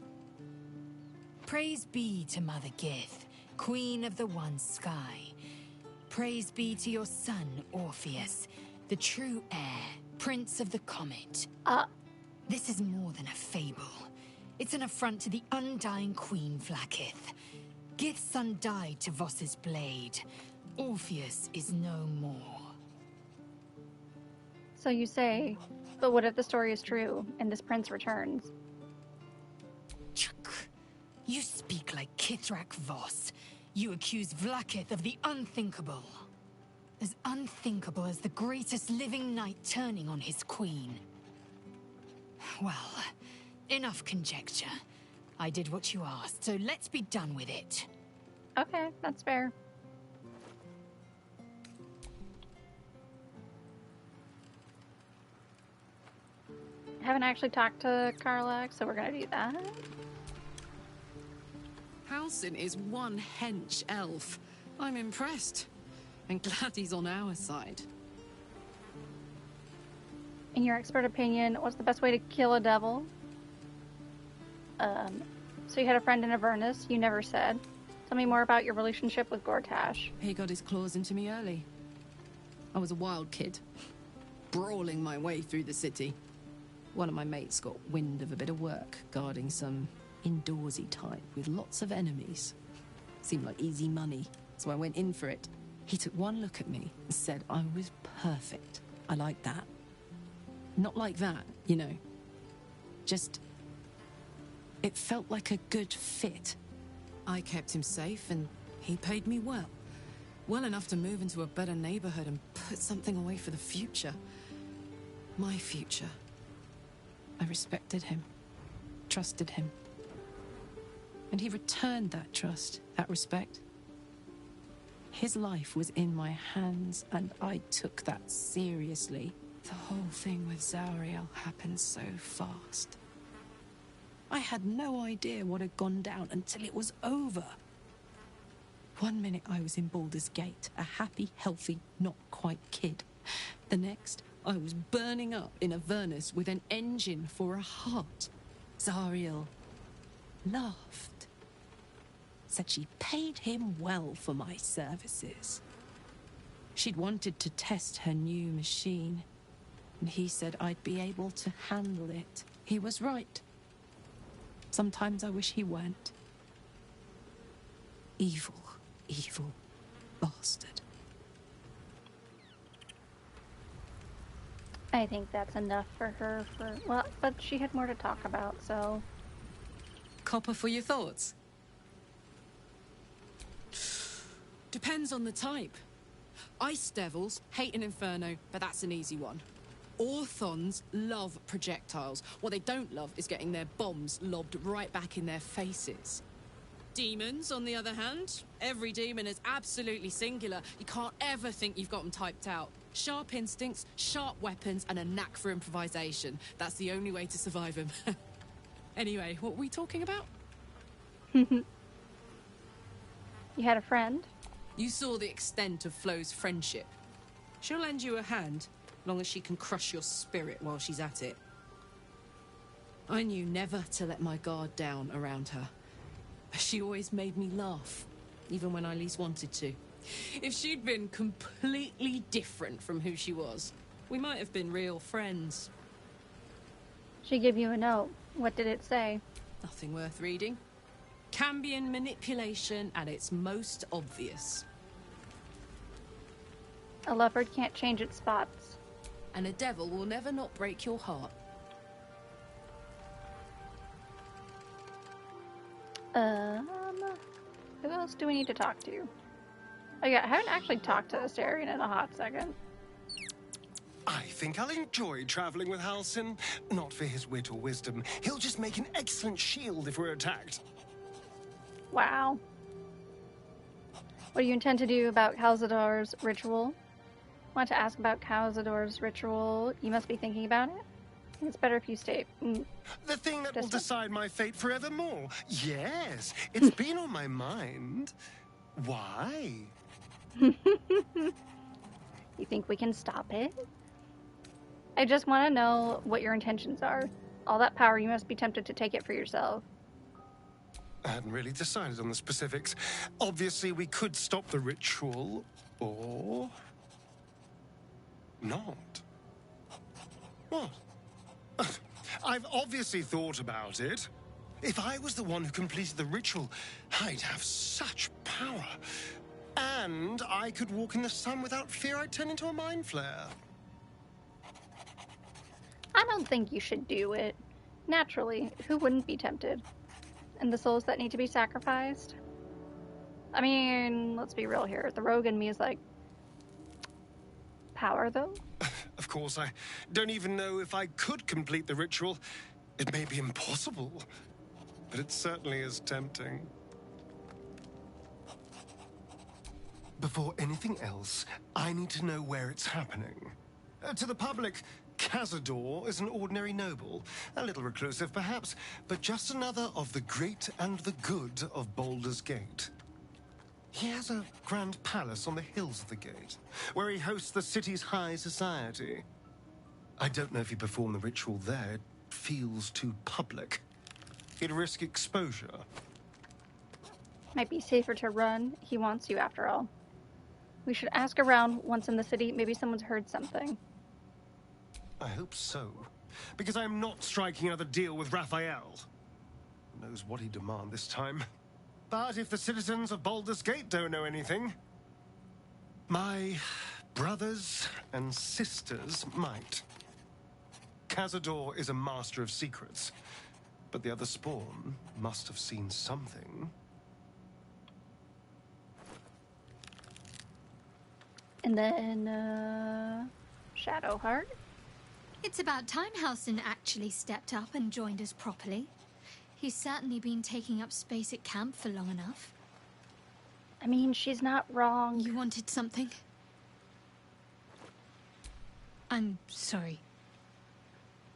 [SPEAKER 3] Praise be to Mother Gith, Queen of the One Sky. Praise be to your son, Orpheus, the true heir, Prince of the Comet. This is more than a fable. It's an affront to the undying Queen Vlaakith. Gith's son died to Voss's blade. Orpheus is no more.
[SPEAKER 1] So you say, but what if the story is true and this prince returns?
[SPEAKER 3] You speak like Kithrak Voss. You accuse Vlaakith of the unthinkable. As unthinkable as the greatest living knight turning on his queen. Well, enough conjecture. I did what you asked, so let's be done with it.
[SPEAKER 1] Okay, that's fair. I haven't actually talked to Karlach, so we're gonna do that.
[SPEAKER 18] Halsin is one hench elf. I'm impressed.
[SPEAKER 3] And glad he's on our side.
[SPEAKER 1] In your expert opinion, what's the best way to kill a devil? So you had a friend in Avernus, you never said. Tell me more about your relationship with Gortash.
[SPEAKER 3] He got his claws into me early. I was a wild kid, brawling my way through the city. One of my mates got wind of a bit of work guarding some indoorsy type with lots of enemies. Seemed like easy money, so I went in for it. He took one look at me and said I was perfect. I like that. Not like that, you know. Just... it felt like a good fit. I kept him safe and he paid me well. Well enough to move into a better neighborhood and put something away for the future. My future. I respected him, trusted him. And he returned that trust, that respect. His life was in my hands and I took that seriously. The whole thing with Zariel happened so fast. I had no idea what had gone down until it was over. One minute I was in Baldur's Gate, a happy, healthy, not quite kid. The next, I was burning up in Avernus with an engine for a heart. Zariel laughed. Said she paid him well for my services. She'd wanted to test her new machine, and he said I'd be able to handle it. He was right. Sometimes I wish he weren't. Evil, evil bastard.
[SPEAKER 1] I think that's enough for her well, but she had more to talk about, so...
[SPEAKER 3] Copper for your thoughts? Depends on the type. Ice devils hate an inferno, but that's an easy one. Orthons love projectiles. What they don't love is getting their bombs lobbed right back in their faces. Demons, on the other hand, every demon is absolutely singular. You can't ever think you've got them typed out. Sharp instincts, sharp weapons, and a knack for improvisation. That's the only way to survive them. Anyway, what were we talking about?
[SPEAKER 1] You had a friend?
[SPEAKER 3] You saw the extent of Flo's friendship. She'll lend you a hand, long as she can crush your spirit while she's at it. I knew never to let my guard down around her. She always made me laugh, even when I least wanted to. If she'd been completely different from who she was, we might have been real friends.
[SPEAKER 1] She gave you a note. What did it say?
[SPEAKER 3] Nothing worth reading. Cambion manipulation at its most obvious.
[SPEAKER 1] A leopard can't change its spots.
[SPEAKER 3] And a devil will never not break your heart.
[SPEAKER 1] Who else do we need to talk to? Oh yeah, I haven't actually talked to Astarion in a hot second.
[SPEAKER 4] I think I'll enjoy traveling with Halsin. Not for his wit or wisdom. He'll just make an excellent shield if we're attacked.
[SPEAKER 1] Wow. What do you intend to do about Calzador's ritual? Want to ask about Calzador's ritual? You must be thinking about it. It's better if you stay.
[SPEAKER 4] The thing that will decide my fate forevermore. Yes, it's been on my mind. Why?
[SPEAKER 1] You think we can stop it? I just want to know what your intentions are. All that power, you must be tempted to take it for yourself.
[SPEAKER 4] I hadn't really decided on the specifics. Obviously, we could stop the ritual, or... not. What? I've obviously thought about it. If I was the one who completed the ritual, I'd have such power. And I could walk in the sun without fear I'd turn into a mind flare.
[SPEAKER 1] I don't think you should do it. Naturally, who wouldn't be tempted? And the souls that need to be sacrificed? I mean, let's be real here. The rogue in me is like... power, though?
[SPEAKER 4] Of course, I don't even know if I could complete the ritual. It may be impossible, but it certainly is tempting. Before anything else, I need to know where it's happening. To the public, Cazador is an ordinary noble. A little reclusive, perhaps, but just another of the great and the good of Baldur's Gate. He has a grand palace on the hills of the gate, where he hosts the city's high society. I don't know if he performed the ritual there. It feels too public. He'd risk exposure.
[SPEAKER 1] Might be safer to run. He wants you, after all. We should ask around once in the city. Maybe someone's heard something.
[SPEAKER 4] I hope so, because I'm not striking another deal with Raphael. Who knows what he'd demand this time. But if the citizens of Baldur's Gate don't know anything, my brothers and sisters might. Cazador is a master of secrets, but the other spawn must have seen something.
[SPEAKER 1] And then, Shadowheart.
[SPEAKER 18] It's about time Halsin actually stepped up and joined us properly. He's certainly been taking up space at camp for long enough.
[SPEAKER 1] I mean, she's not wrong.
[SPEAKER 18] You wanted something? I'm sorry.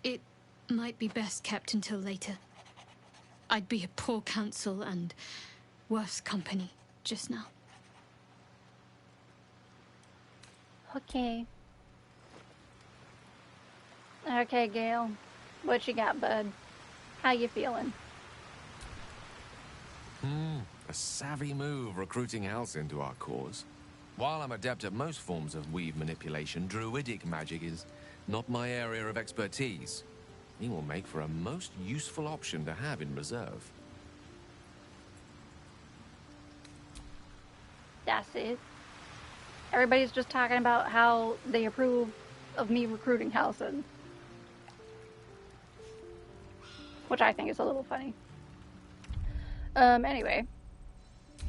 [SPEAKER 18] It might be best kept until later. I'd be a poor counsel and worse company just now.
[SPEAKER 1] Okay. Okay, Gale. What you got, bud? How you feeling?
[SPEAKER 19] A savvy move recruiting Halsin to our cause. While I'm adept at most forms of weave manipulation, druidic magic is not my area of expertise. He will make for a most useful option to have in reserve.
[SPEAKER 1] That's it. Everybody's just talking about how they approve of me recruiting Halsin. Which I think is a little funny. Anyway.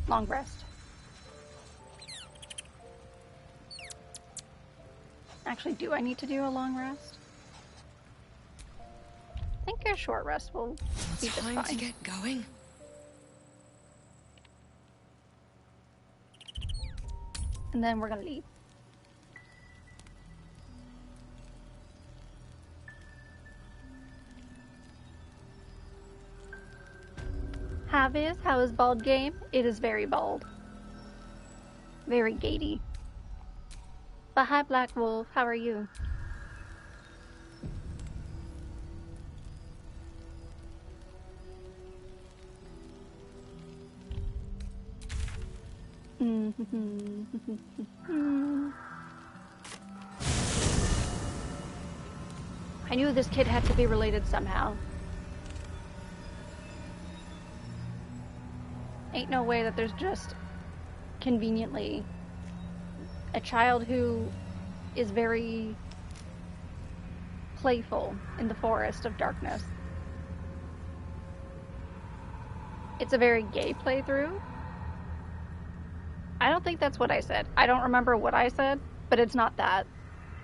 [SPEAKER 1] Long rest. Actually, do I need to do a long rest? I think a short rest will be just fine.
[SPEAKER 5] Time to get going.
[SPEAKER 1] And then we're gonna leave. How is bald game? It is very bald. Very gatey. But hi, Black Wolf. How are you? I knew this kid had to be related somehow. Ain't no way that there's just conveniently a child who is very playful in the forest of darkness. It's a very gay playthrough. I don't think that's what I said. I don't remember what I said, but it's not that.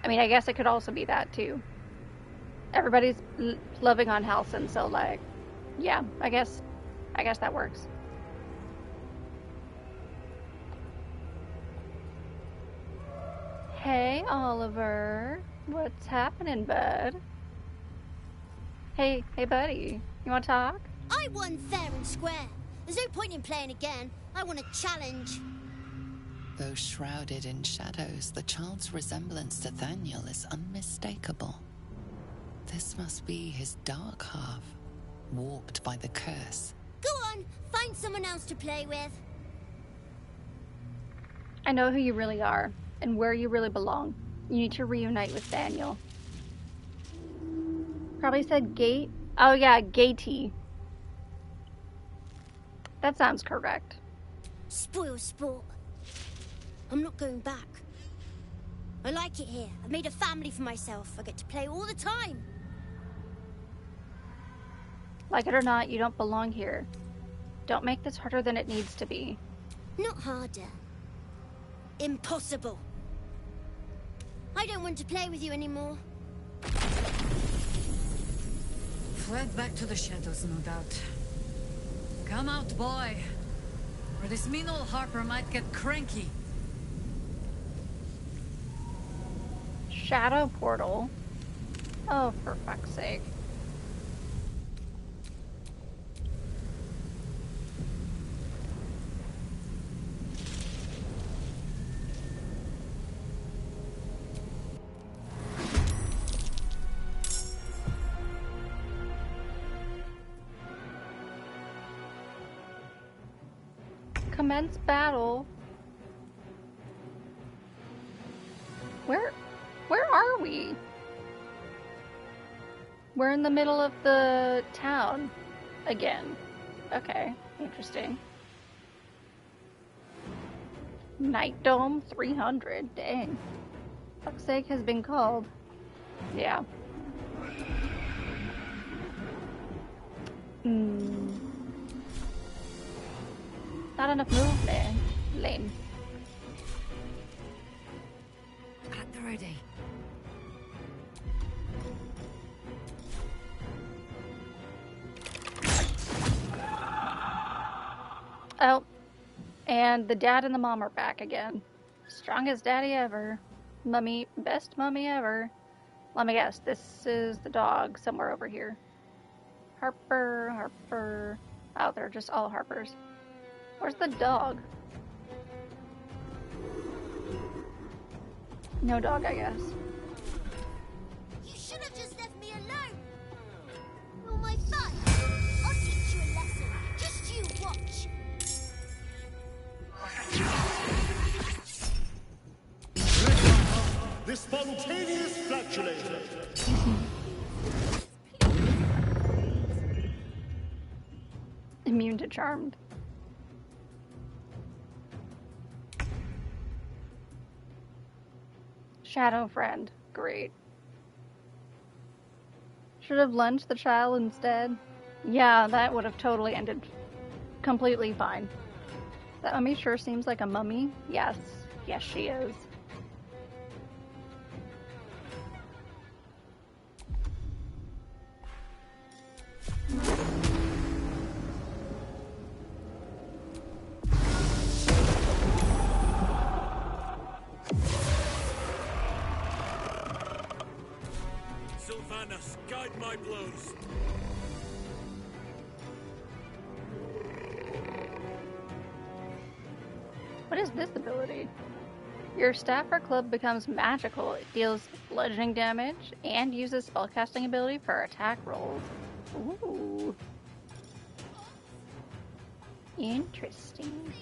[SPEAKER 1] I mean, I guess it could also be that too. Everybody's loving on Halsin, so like, yeah, I guess that works. Hey, Oliver. What's happening, bud? Hey, buddy. You want to talk?
[SPEAKER 13] I won fair and square. There's no point in playing again. I want a challenge.
[SPEAKER 6] Though shrouded in shadows, the child's resemblance to Thaniel is unmistakable. This must be his dark half, warped by the curse.
[SPEAKER 13] Go on, find someone else to play with.
[SPEAKER 1] I know who you really are, and where you really belong. You need to reunite with Thaniel. Probably said gate. Oh yeah, gatey. That sounds correct.
[SPEAKER 13] Spoil sport. I'm not going back. I like it here. I've made a family for myself. I get to play all the time.
[SPEAKER 1] Like it or not, you don't belong here. Don't make this harder than it needs to be.
[SPEAKER 13] Not harder. Impossible. I don't want to play with you anymore.
[SPEAKER 16] Fled back to the shadows, no doubt. Come out, boy. Or this mean old Harper might get cranky.
[SPEAKER 1] Shadow portal? Oh, for fuck's sake. Commence battle. Where are we? We're in the middle of the town again. Okay, interesting. Night Dome 300. Dang. Fuck's sake has been called. Yeah. Not enough movement. Lame.
[SPEAKER 16] At the ready.
[SPEAKER 1] Oh, and the dad and the mom are back again. Strongest daddy ever. Mummy, best mummy ever. Let me guess, this is the dog somewhere over here. Harper, Harper. Oh, they're just all Harpers. Where's the dog? No dog, I guess.
[SPEAKER 13] You should have just left me alone. You're my butt. I'll teach you a lesson. Just you watch.
[SPEAKER 4] The spontaneous flatulator.
[SPEAKER 1] Immune to charmed. Shadow friend. Great. Should have lunged the child instead. Yeah, that would have totally ended completely fine. That mummy sure seems like a mummy. Yes. Yes, she is.
[SPEAKER 15] Sylvanas, guide my blows.
[SPEAKER 1] What is this ability? Your staff or club becomes magical. It deals bludgeoning damage and uses spellcasting ability for attack rolls. Ooh. Interesting.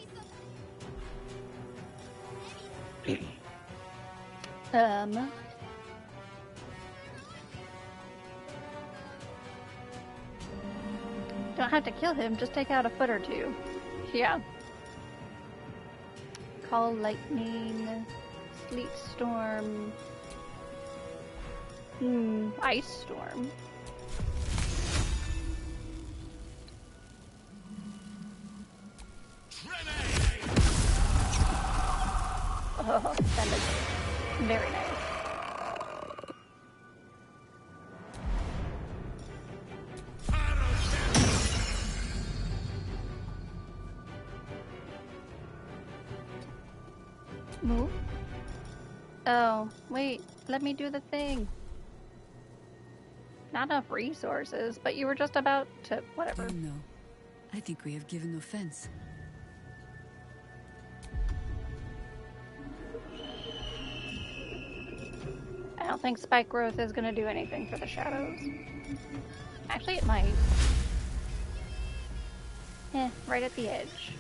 [SPEAKER 1] Don't have to kill him, just take out a foot or two. Yeah. Call lightning, sleet storm, ice storm. Oh, that looks very nice. Move? Oh, wait, let me do the thing. Not enough resources, but you were just about to... whatever.
[SPEAKER 20] No, I think we have given offense.
[SPEAKER 1] I don't think spike growth is going to do anything for the shadows. Actually, it might. Right at the edge.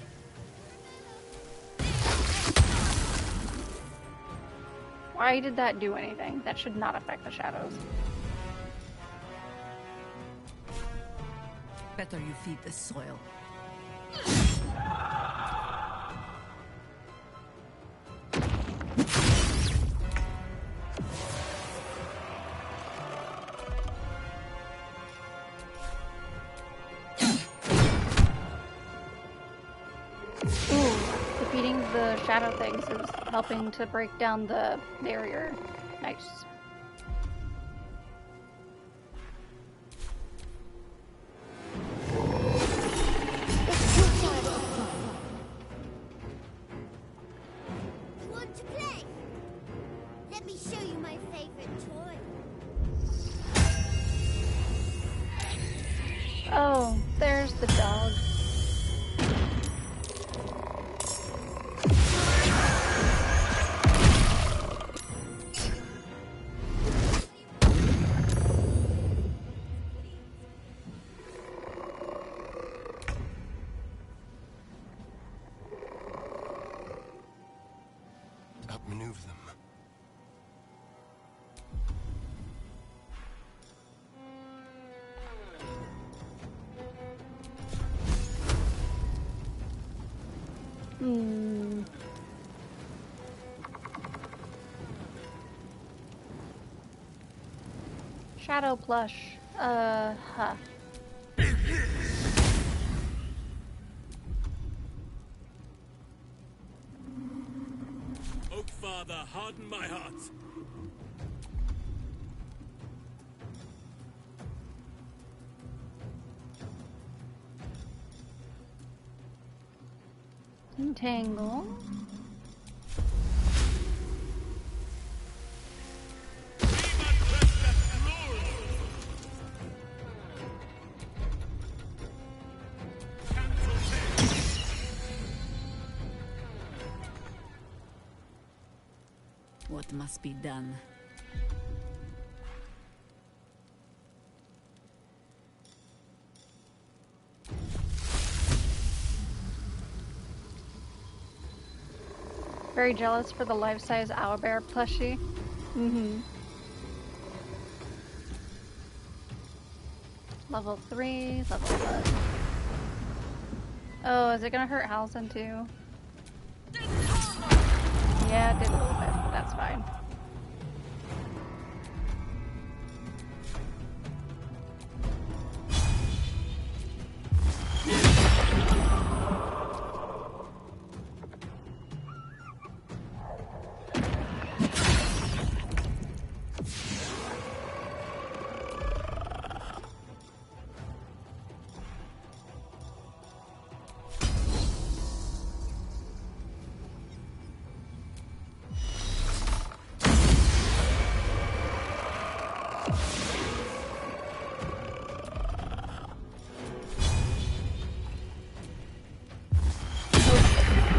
[SPEAKER 1] Why did that do anything? That should not affect the shadows.
[SPEAKER 20] Better you feed the soil.
[SPEAKER 1] Defeating the shadow things is helping to break down the barrier. Nice.
[SPEAKER 13] You want to play? Let me show you my favorite toy.
[SPEAKER 1] Oh, there's the dog.
[SPEAKER 4] remove them.
[SPEAKER 1] Shadow plush. Huh.
[SPEAKER 15] Oak Father, harden my heart.
[SPEAKER 1] Entangle.
[SPEAKER 20] What must be done?
[SPEAKER 1] Very jealous for the life-size owlbear plushie. Level 3, level 1. Oh, is it gonna hurt Halcyon too? Yeah, it did a little bit, but that's fine.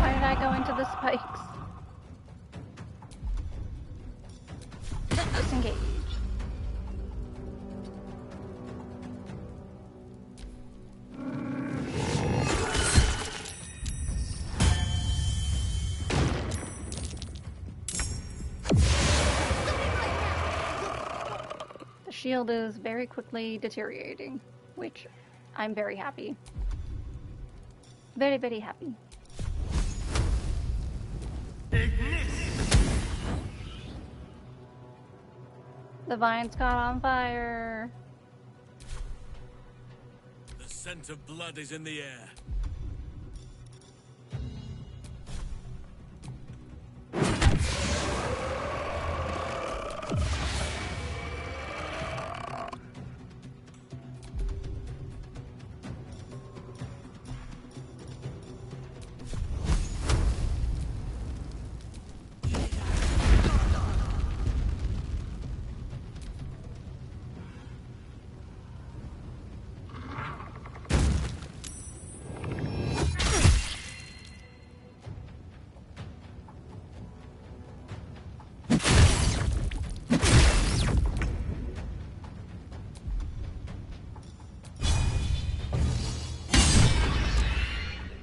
[SPEAKER 1] Why did I go into the spikes? Disengage. The shield is very quickly deteriorating, which I'm very happy. Very, very happy. The vines caught on fire.
[SPEAKER 15] The scent of blood is in the air.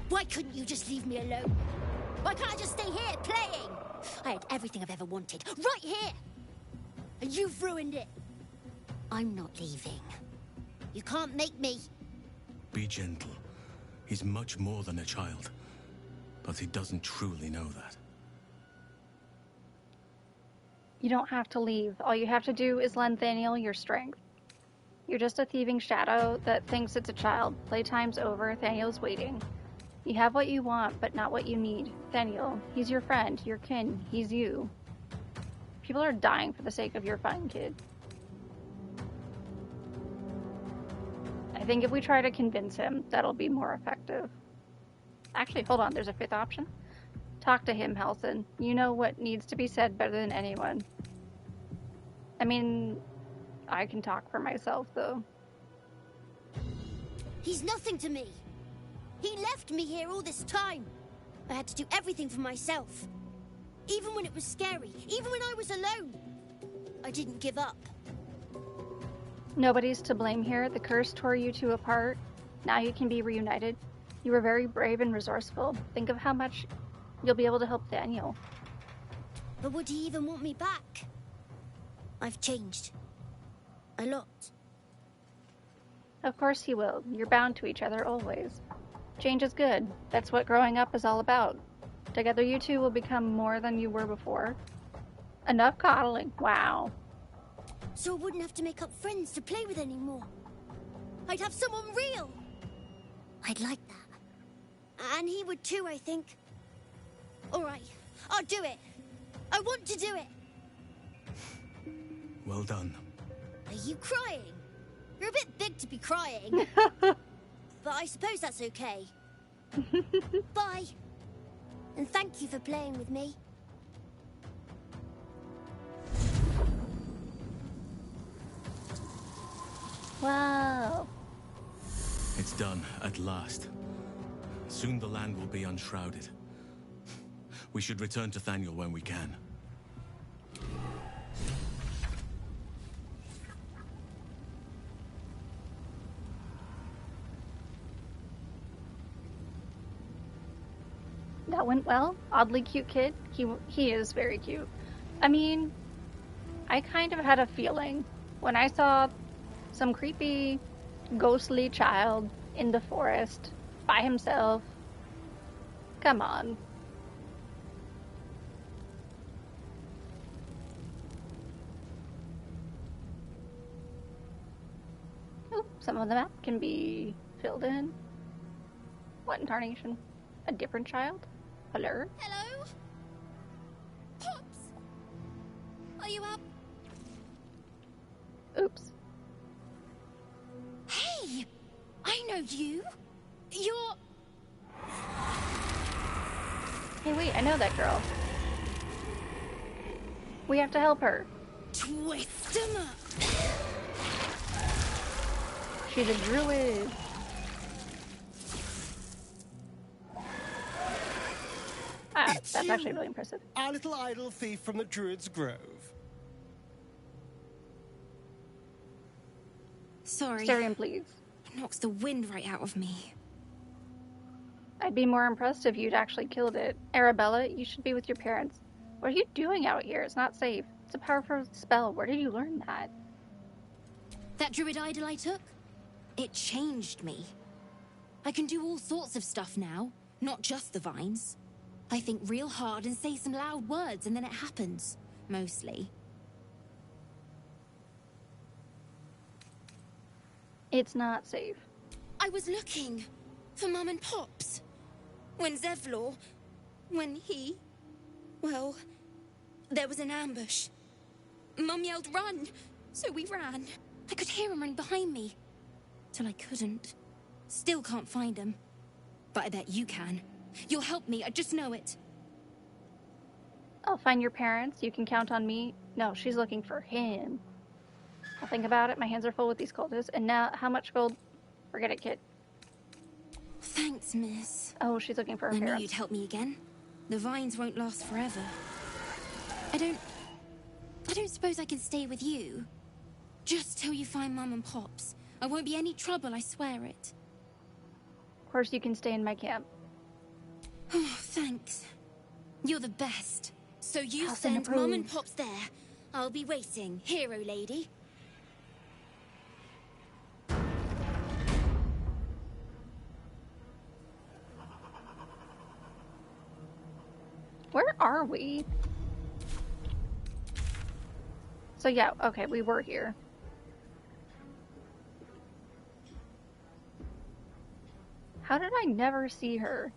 [SPEAKER 13] Why couldn't you just leave me alone? Why can't I just stay here, playing? I had everything I've ever wanted, right here! And you've ruined it. I'm not leaving. You can't make me.
[SPEAKER 15] Be gentle. He's much more than a child. But he doesn't truly know that.
[SPEAKER 1] You don't have to leave. All you have to do is lend Thaniel your strength. You're just a thieving shadow that thinks it's a child. Playtime's over. Thaniel's waiting. You have what you want, but not what you need. Thaniel, he's your friend, your kin. He's you. People are dying for the sake of your fun, kid. I think if we try to convince him, that'll be more effective. Actually, hold on. There's a fifth option. Talk to him, Halcyon. You know what needs to be said better than anyone. I mean, I can talk for myself, though.
[SPEAKER 13] He's nothing to me. He left me here all this time. I had to do everything for myself. Even when it was scary, even when I was alone. I didn't give up.
[SPEAKER 1] Nobody's to blame here. The curse tore you two apart. Now you can be reunited. You were very brave and resourceful. Think of how much you'll be able to help Thaniel.
[SPEAKER 13] But would he even want me back? I've changed. A lot.
[SPEAKER 1] Of course he will. You're bound to each other always. Change is good. That's what growing up is all about. Together you two will become more than you were before. Enough coddling. Wow.
[SPEAKER 13] So I wouldn't have to make up friends to play with anymore. I'd have someone real. I'd like that. And he would too, I think. Alright, I'll do it. I want to do it.
[SPEAKER 15] Well done.
[SPEAKER 13] Are you crying? You're a bit big to be crying. But I suppose that's okay. Bye. And thank you for playing with me.
[SPEAKER 1] Wow.
[SPEAKER 15] It's done, at last. Soon the land will be unshrouded. We should return to Thaniel when we can.
[SPEAKER 1] That went well. Oddly cute kid. He is very cute. I mean, I kind of had a feeling when I saw some creepy, ghostly child in the forest by himself. Come on. Oh, some of the map can be filled in. What in tarnation? A different child? Hello?
[SPEAKER 13] Hello? Pops? Are you up?
[SPEAKER 1] Oops.
[SPEAKER 13] Hey! I know you. You're...
[SPEAKER 1] Hey, wait, I know that girl. We have to help her.
[SPEAKER 13] Twist 'em up.
[SPEAKER 1] She's a druid. That's actually really impressive.
[SPEAKER 4] Our little idol thief from the Druid's Grove.
[SPEAKER 8] Sorry.
[SPEAKER 1] Styrian, please.
[SPEAKER 8] It knocks the wind right out of me.
[SPEAKER 1] I'd be more impressed if you'd actually killed it. Arabella, you should be with your parents. What are you doing out here? It's not safe. It's a powerful spell. Where did you learn that?
[SPEAKER 13] That druid idol I took? It changed me. I can do all sorts of stuff now, not just the vines. I think real hard and say some loud words, and then it happens. Mostly.
[SPEAKER 1] It's not safe.
[SPEAKER 13] I was looking for Mum and Pops. When Zevlor... when he... well... there was an ambush. Mum yelled, "Run!" So we ran. I could hear him running behind me. Till I couldn't. Still can't find him. But I bet you can. You'll help me, I just know it.
[SPEAKER 1] I'll find your parents. You can count on me. No, she's looking for him. I'll think about it. My hands are full with these cultists. And now, how much gold? Forget it, kid.
[SPEAKER 13] Thanks, miss.
[SPEAKER 1] Oh, she's looking for her
[SPEAKER 13] I
[SPEAKER 1] parents.
[SPEAKER 13] knew you'd help me again. The vines won't last forever. I don't suppose I can stay with you. Just till you find Mum and Pops. I won't be any trouble, I swear it.
[SPEAKER 1] Of course you can stay in my camp.
[SPEAKER 13] Oh, thanks. You're the best. So you
[SPEAKER 1] House
[SPEAKER 13] send
[SPEAKER 1] approved.
[SPEAKER 13] Mum and Pops there. I'll be waiting, hero lady.
[SPEAKER 1] Where are we? So yeah, okay, we were here. How did I never see her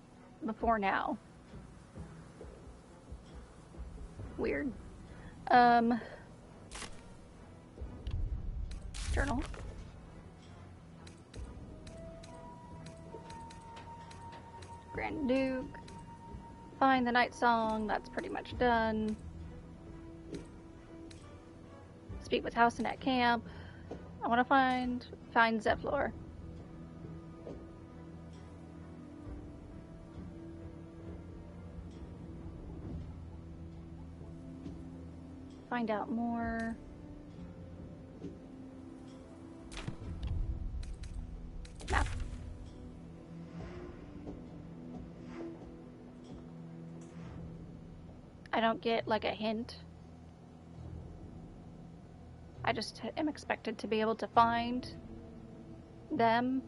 [SPEAKER 1] before now? Weird. Journal. Grand Duke. Find the night song, that's pretty much done. Speak with Housen at camp. I want to find Zevlor. Find out more. Map. I don't get, like, a hint. I just am expected to be able to find them.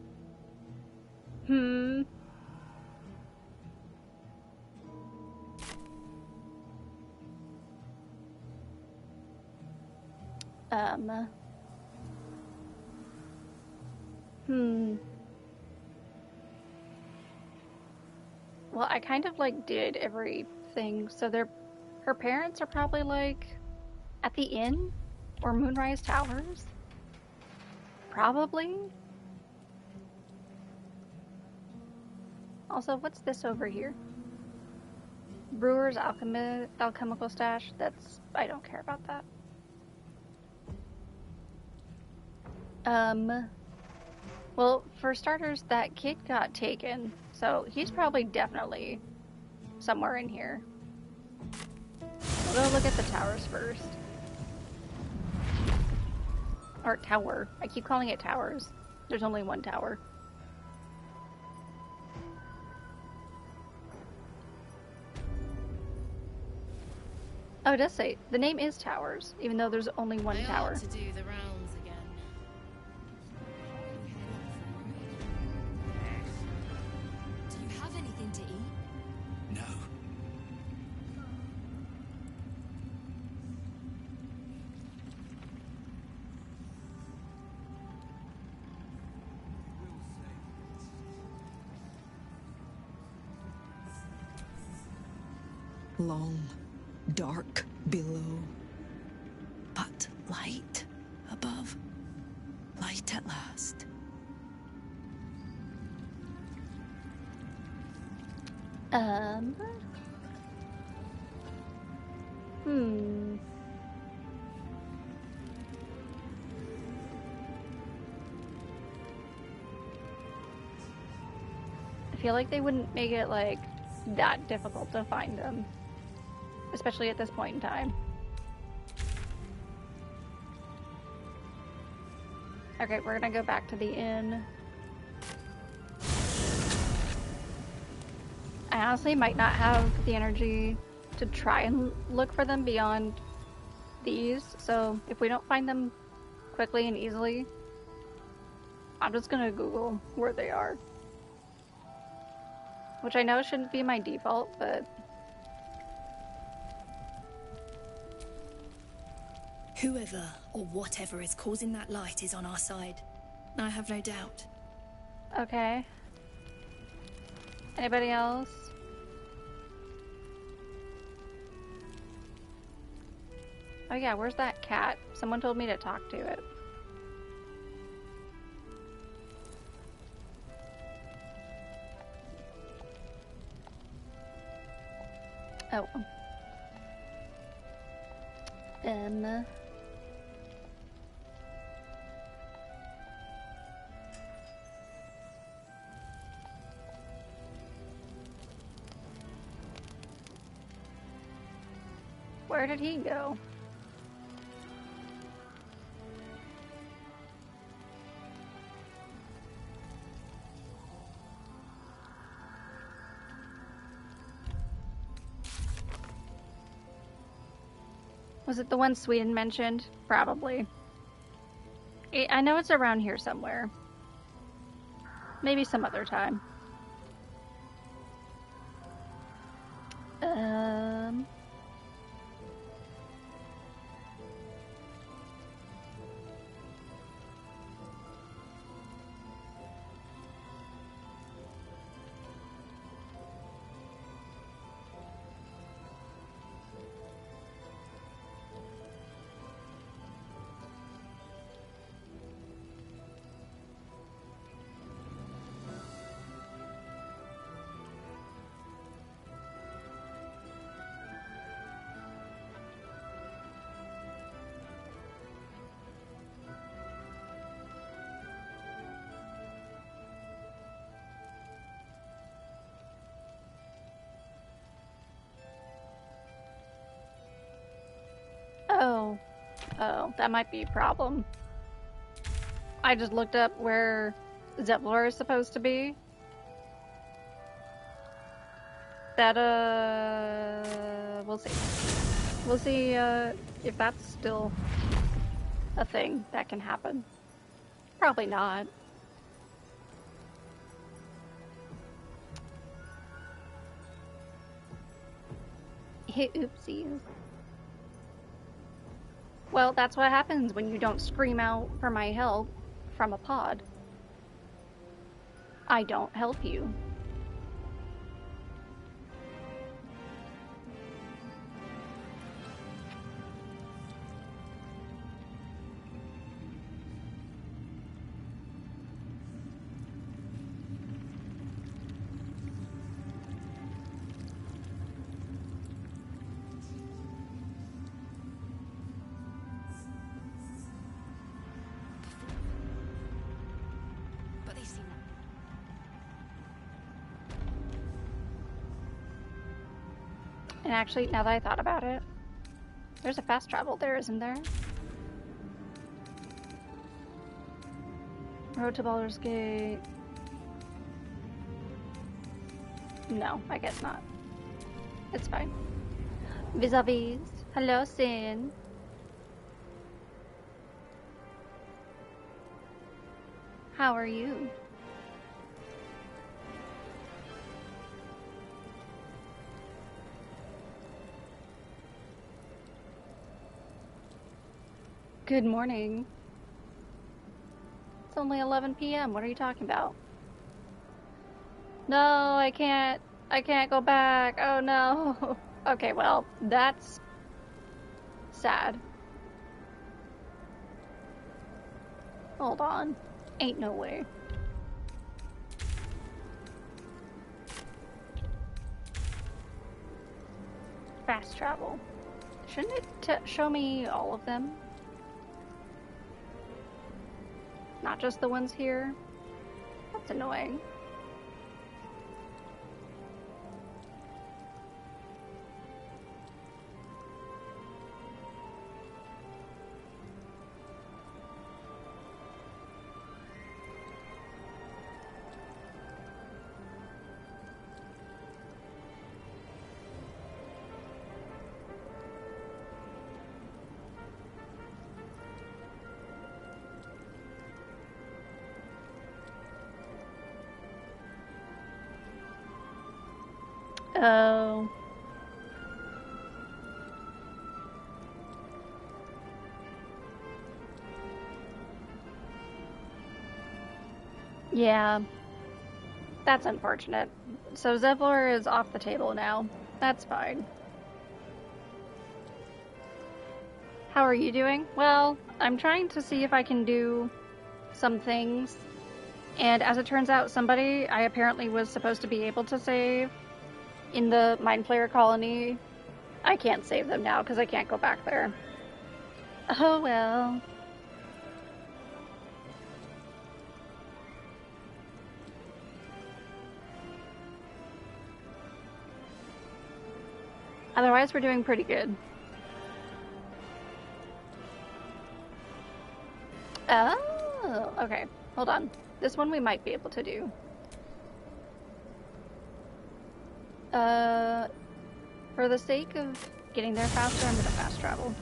[SPEAKER 1] Well, I kind of, like, did everything, so her parents are probably, like, at the inn? Or Moonrise Towers? Probably? Also, what's this over here? Brewer's alchemical stash? I don't care about that. Well, for starters, that kid got taken, so he's probably definitely somewhere in here. We'll go look at the towers first. Or tower. I keep calling it towers. There's only one tower. Oh, it does say the name is Towers, even though there's only one tower.
[SPEAKER 21] To do the rounds again.
[SPEAKER 22] Do you have anything to eat?
[SPEAKER 10] No.
[SPEAKER 5] Long, dark below, but light above. Light at last.
[SPEAKER 1] I feel like they wouldn't make it, like, that difficult to find them. Especially at this point in time. Okay, we're gonna go back to the inn. I honestly might not have the energy to try and look for them beyond these, so if we don't find them quickly and easily, I'm just gonna Google where they are. Which I know shouldn't be my default, but...
[SPEAKER 22] Whoever or whatever is causing that light is on our side. I have no doubt.
[SPEAKER 1] Okay. Anybody else? Oh yeah, where's that cat? Someone told me to talk to it. Oh. Where did he go? Was it the one Sweden mentioned? Probably. I know it's around here somewhere. Maybe some other time. Oh, that might be a problem. I just looked up where Zevlor is supposed to be. That, we'll see. We'll see, if that's still a thing that can happen. Probably not. Oopsies. Well, that's what happens when you don't scream out for my help from a pod. I don't help you. And actually, now that I thought about it, there's a fast travel there, isn't there? Road to Baldur's Gate. No, I guess not. It's fine. Vis-a-vis. Hello, Sin. How are you? Good morning. It's only 11 p.m. What are you talking about? No, I can't go back. Oh no. Okay, well, that's sad. Hold on. Ain't no way. Fast travel. Shouldn't it show me all of them? Not just the ones here? That's annoying. Oh. Yeah. That's unfortunate. So Zevlor is off the table now. That's fine. How are you doing? Well, I'm trying to see if I can do some things. And as it turns out, somebody I apparently was supposed to be able to save in the Mind Flayer colony, I can't save them now because I can't go back there. Oh well. Otherwise, we're doing pretty good. Oh, okay. Hold on. This one we might be able to do. For the sake of getting there faster, I'm gonna fast travel.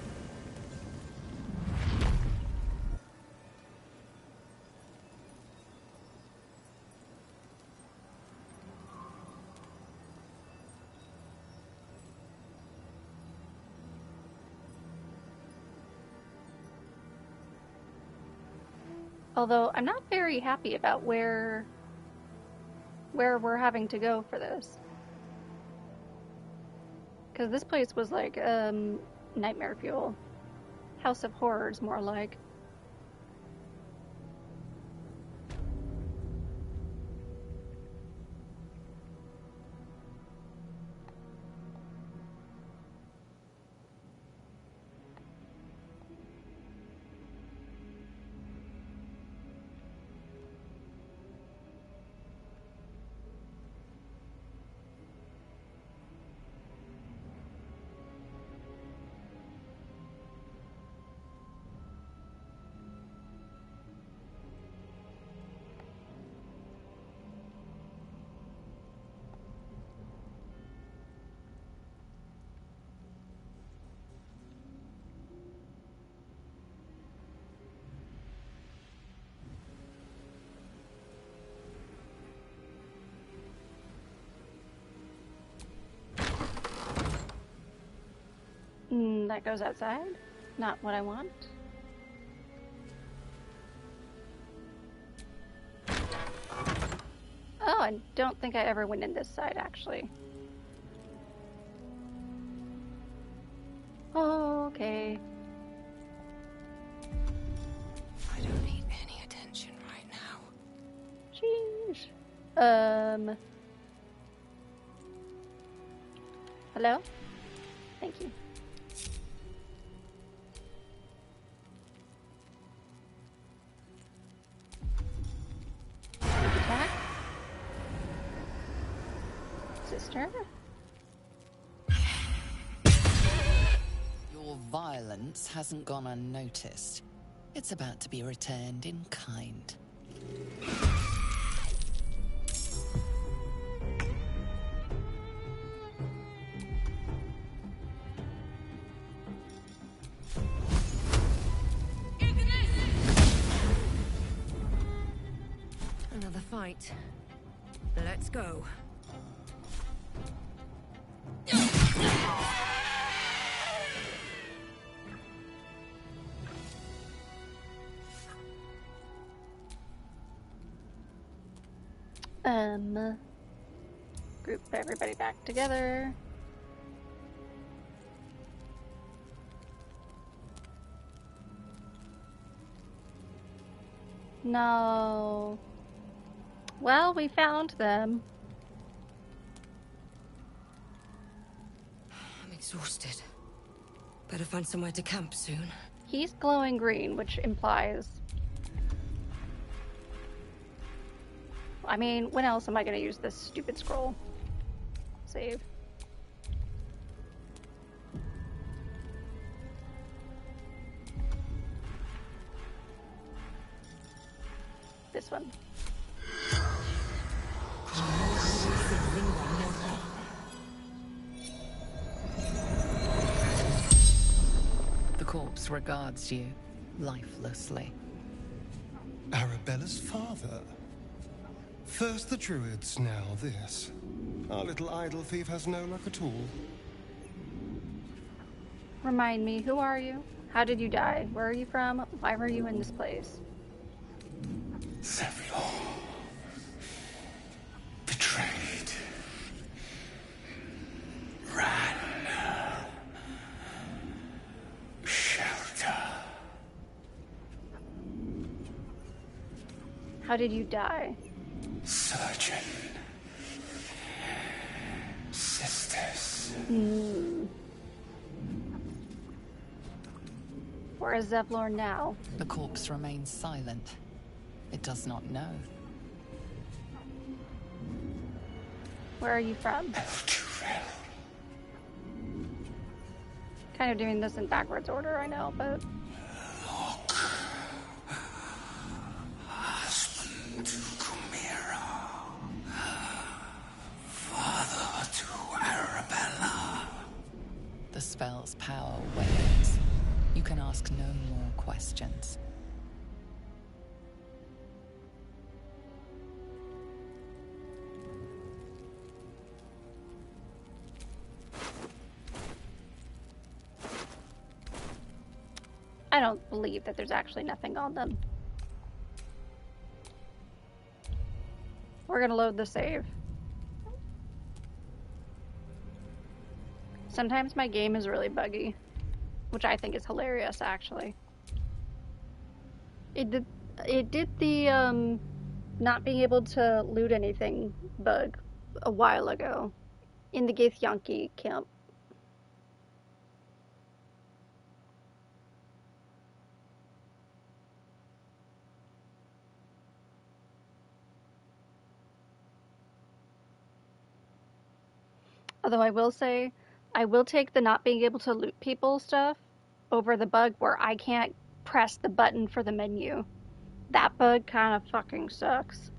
[SPEAKER 1] Although I'm not very happy about where we're having to go for this. Because this place was like, nightmare fuel. House of Horrors, more like. that goes outside. Not what I want. Oh, I don't think I ever went in this side, actually. Okay.
[SPEAKER 8] I don't need any attention right now.
[SPEAKER 1] Jeez. Hello? Thank you. Attack. Sister?
[SPEAKER 6] Your violence hasn't gone unnoticed. It's about to be returned in kind.
[SPEAKER 8] Another fight. Let's go.
[SPEAKER 1] Group everybody back together. No. Well, we found them.
[SPEAKER 8] I'm exhausted. Better find somewhere to camp soon.
[SPEAKER 1] He's glowing green, which implies... I mean, when else am I going to use this stupid scroll? Save. This one.
[SPEAKER 6] The corpse regards you lifelessly.
[SPEAKER 4] Arabella's father. First the druids, now this. Our little idol thief has no luck at all.
[SPEAKER 1] Remind me, who are you? How did you die? Where are you from? Why were you in this place?
[SPEAKER 14] Zevlor. Betrayed. Ran. Shelter.
[SPEAKER 1] How did you die?
[SPEAKER 14] Surgeon. Sisters.
[SPEAKER 1] Where is Zevlor now?
[SPEAKER 6] The corpse remains silent. It does not know.
[SPEAKER 1] Where are you from? Kind of doing this in backwards order, I know, but...
[SPEAKER 14] Husband to Chimera. Father to Arabella.
[SPEAKER 6] The spell's power wanes. You can ask no more questions.
[SPEAKER 1] I don't believe that there's actually nothing on them. We're gonna load the save. Sometimes my game is really buggy, which I think is hilarious, actually. It did the not being able to loot anything bug a while ago in the Githyanki camp. Although I will say, I will take the not being able to loot people stuff over the bug where I can't press the button for the menu. That bug kind of fucking sucks.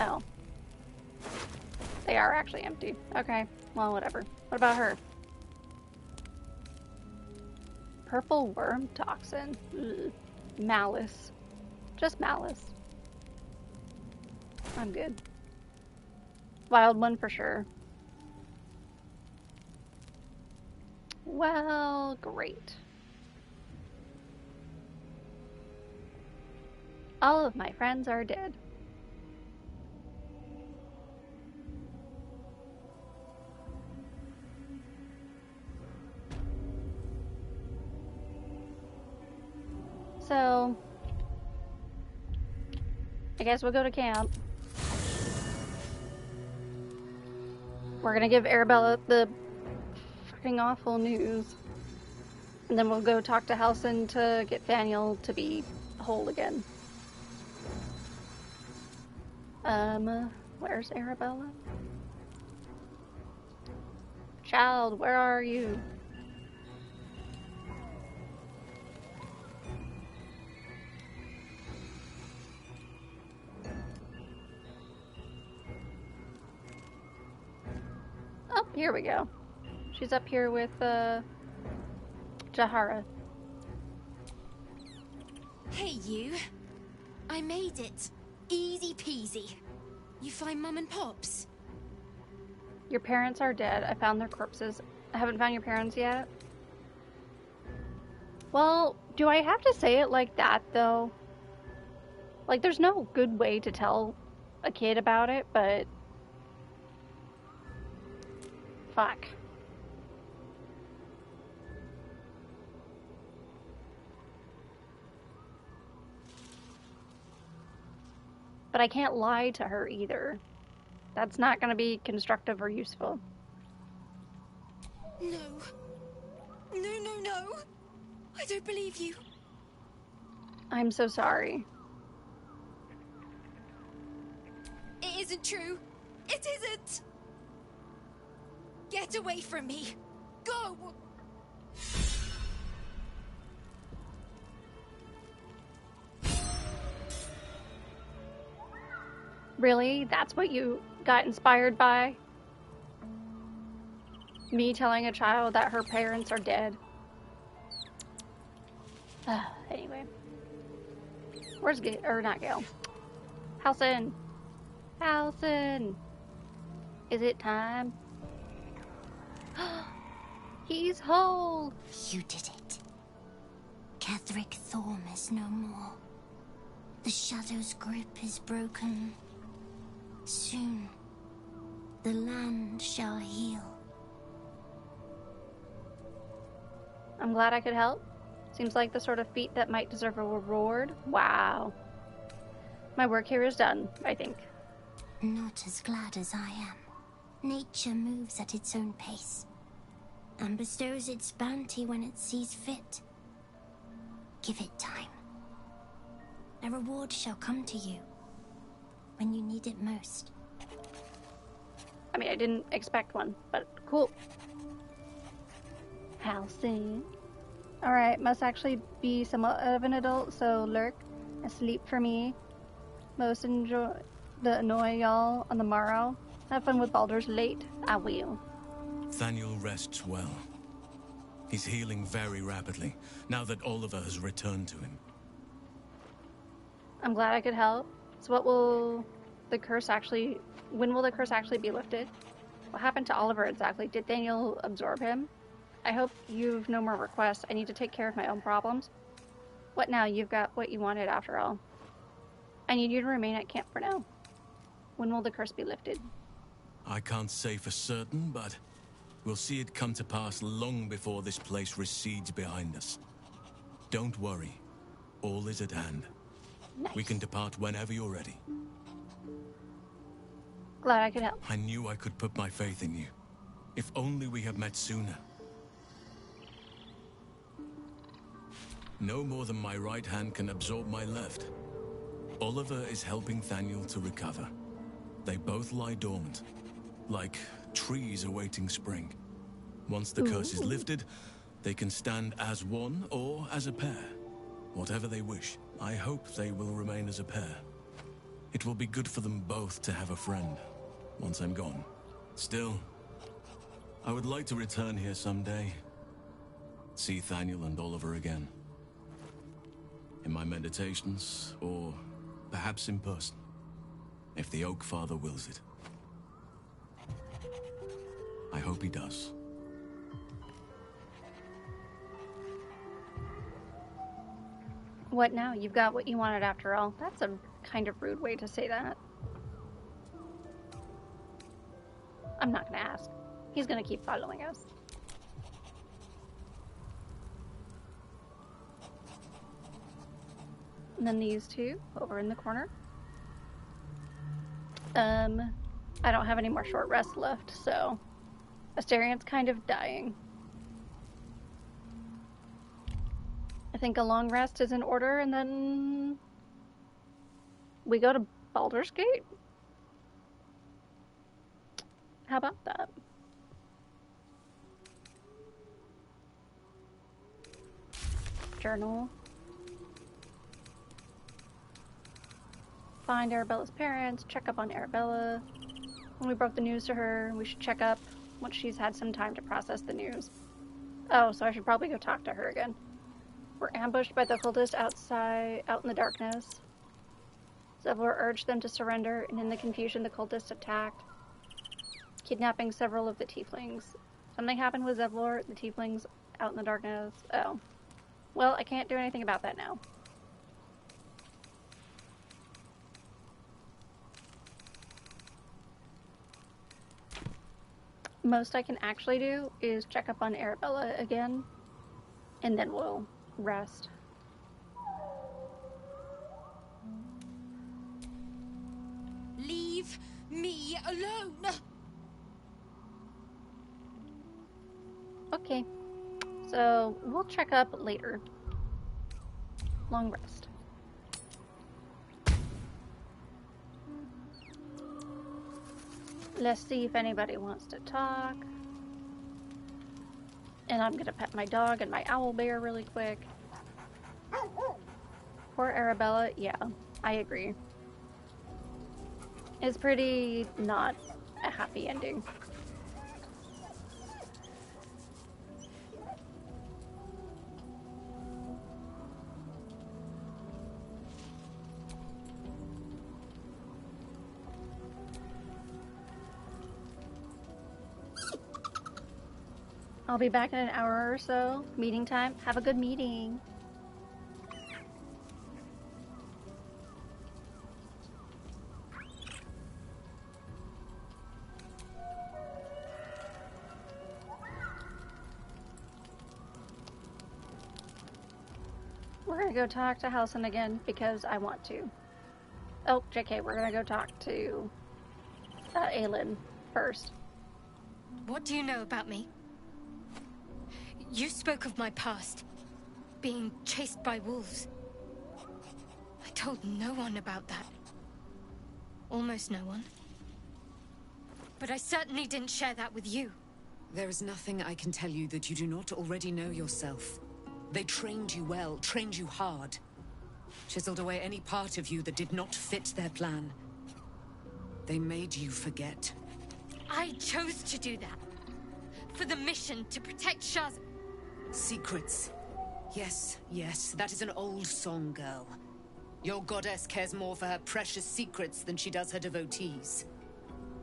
[SPEAKER 1] Oh. They are actually empty. Okay, well, whatever. What about her? Purple worm toxin. Ugh. Malice. Just malice. I'm good. Wild one for sure. Well, great. All of my friends are dead. So, I guess we'll go to camp. We're gonna give Arabella the fucking awful news. And then we'll go talk to Halsin to get Daniel to be whole again. Where's Arabella? Child, where are you? Oh, here we go. She's up here with, Jahara.
[SPEAKER 13] Hey, you. I made it. Easy peasy. You find Mum and Pops?
[SPEAKER 1] Your parents are dead. I found their corpses. I haven't found your parents yet. Well, do I have to say it like that, though? Like, there's no good way to tell a kid about it, but... Fuck. But I can't lie to her either. That's not going to be constructive or useful.
[SPEAKER 8] No. No. I don't believe you.
[SPEAKER 1] I'm so sorry.
[SPEAKER 8] It isn't true. It isn't. Get away from me. Go.
[SPEAKER 1] Really? That's what you got inspired by? Me telling a child that her parents are dead? Anyway. Where's Gale? Or not Gale. Halsin! Halsin! Is it time? He's whole!
[SPEAKER 13] You did it. Catherick Thorm is no more. The Shadow's grip is broken. Soon, the land shall heal.
[SPEAKER 1] I'm glad I could help. Seems like the sort of feat that might deserve a reward. Wow. My work here is done, I think.
[SPEAKER 13] Not as glad as I am. Nature moves at its own pace, and bestows its bounty when it sees fit. Give it time. A reward shall come to you when you need it most.
[SPEAKER 1] I mean, I didn't expect one, but cool. Halsin. Alright, must actually be somewhat of an adult, so lurk and sleep for me. Most enjoy the annoy y'all on the morrow. Have fun with Baldur's late. I will.
[SPEAKER 15] Thaniel rests well. He's healing very rapidly, now that Oliver has returned to him.
[SPEAKER 1] I'm glad I could help. So what will the curse actually... When will the curse actually be lifted? What happened to Oliver exactly? Did Daniel absorb him? I hope you've no more requests. I need to take care of my own problems. What now? You've got what you wanted after all. I need you to remain at camp for now. When will the curse be lifted?
[SPEAKER 15] I can't say for certain, but we'll see it come to pass long before this place recedes behind us. Don't worry. All is at hand.
[SPEAKER 1] Nice.
[SPEAKER 15] We can depart whenever you're ready.
[SPEAKER 1] Glad I could help.
[SPEAKER 15] I knew I could put my faith in you. If only we had met sooner. No more than my right hand can absorb my left. Oliver is helping Thaniel to recover. They both lie dormant, like trees awaiting spring. Once the curse is lifted, they can stand as one or as a pair. Whatever they wish. I hope they will remain as a pair. It will be good for them both to have a friend, once I'm gone. Still, I would like to return here someday. See Thaniel and Oliver again. In my meditations, or perhaps in person, if the Oak Father wills it. I hope he does.
[SPEAKER 1] What now? You've got what you wanted after all. That's a kind of rude way to say that. I'm not gonna ask. He's gonna keep following us. And then these two over in the corner. I don't have any more short rest left, so Asterian's kind of dying. I think a long rest is in order, and then we go to Baldur's Gate? How about that? Journal. Find Arabella's parents, check up on Arabella. When we broke the news to her, we should check up once she's had some time to process the news. Oh, so I should probably go talk to her again. We're ambushed by the cultists out in the darkness. Zevlor urged them to surrender, and in the confusion the cultists attacked, kidnapping several of the tieflings. Something happened with Zevlor, the tieflings out in the darkness. Oh. Well, I can't do anything about that now. Most I can actually do is check up on Arabella again, and then we'll rest.
[SPEAKER 13] Leave me alone!
[SPEAKER 1] Okay, so we'll check up later. Long rest. Let's see if anybody wants to talk. And I'm gonna pet my dog and my owl bear really quick. Poor Arabella, yeah, I agree. It's pretty not a happy ending. I'll be back in an hour or so. Meeting time. Have a good meeting. We're gonna go talk to Halsin again because I want to. Oh, JK, we're gonna go talk to Aelin first.
[SPEAKER 18] What do you know about me? You spoke of my past, being chased by wolves. I told no one about that. Almost no one. But I certainly didn't share that with you.
[SPEAKER 3] There is nothing I can tell you that you do not already know yourself. They trained you well, trained you hard. Chiseled away any part of you that did not fit their plan. They made you forget.
[SPEAKER 18] I chose to do that. For the mission to protect Shaz.
[SPEAKER 3] Secrets. Yes, yes, that is an old song, girl. Your goddess cares more for her precious secrets than she does her devotees.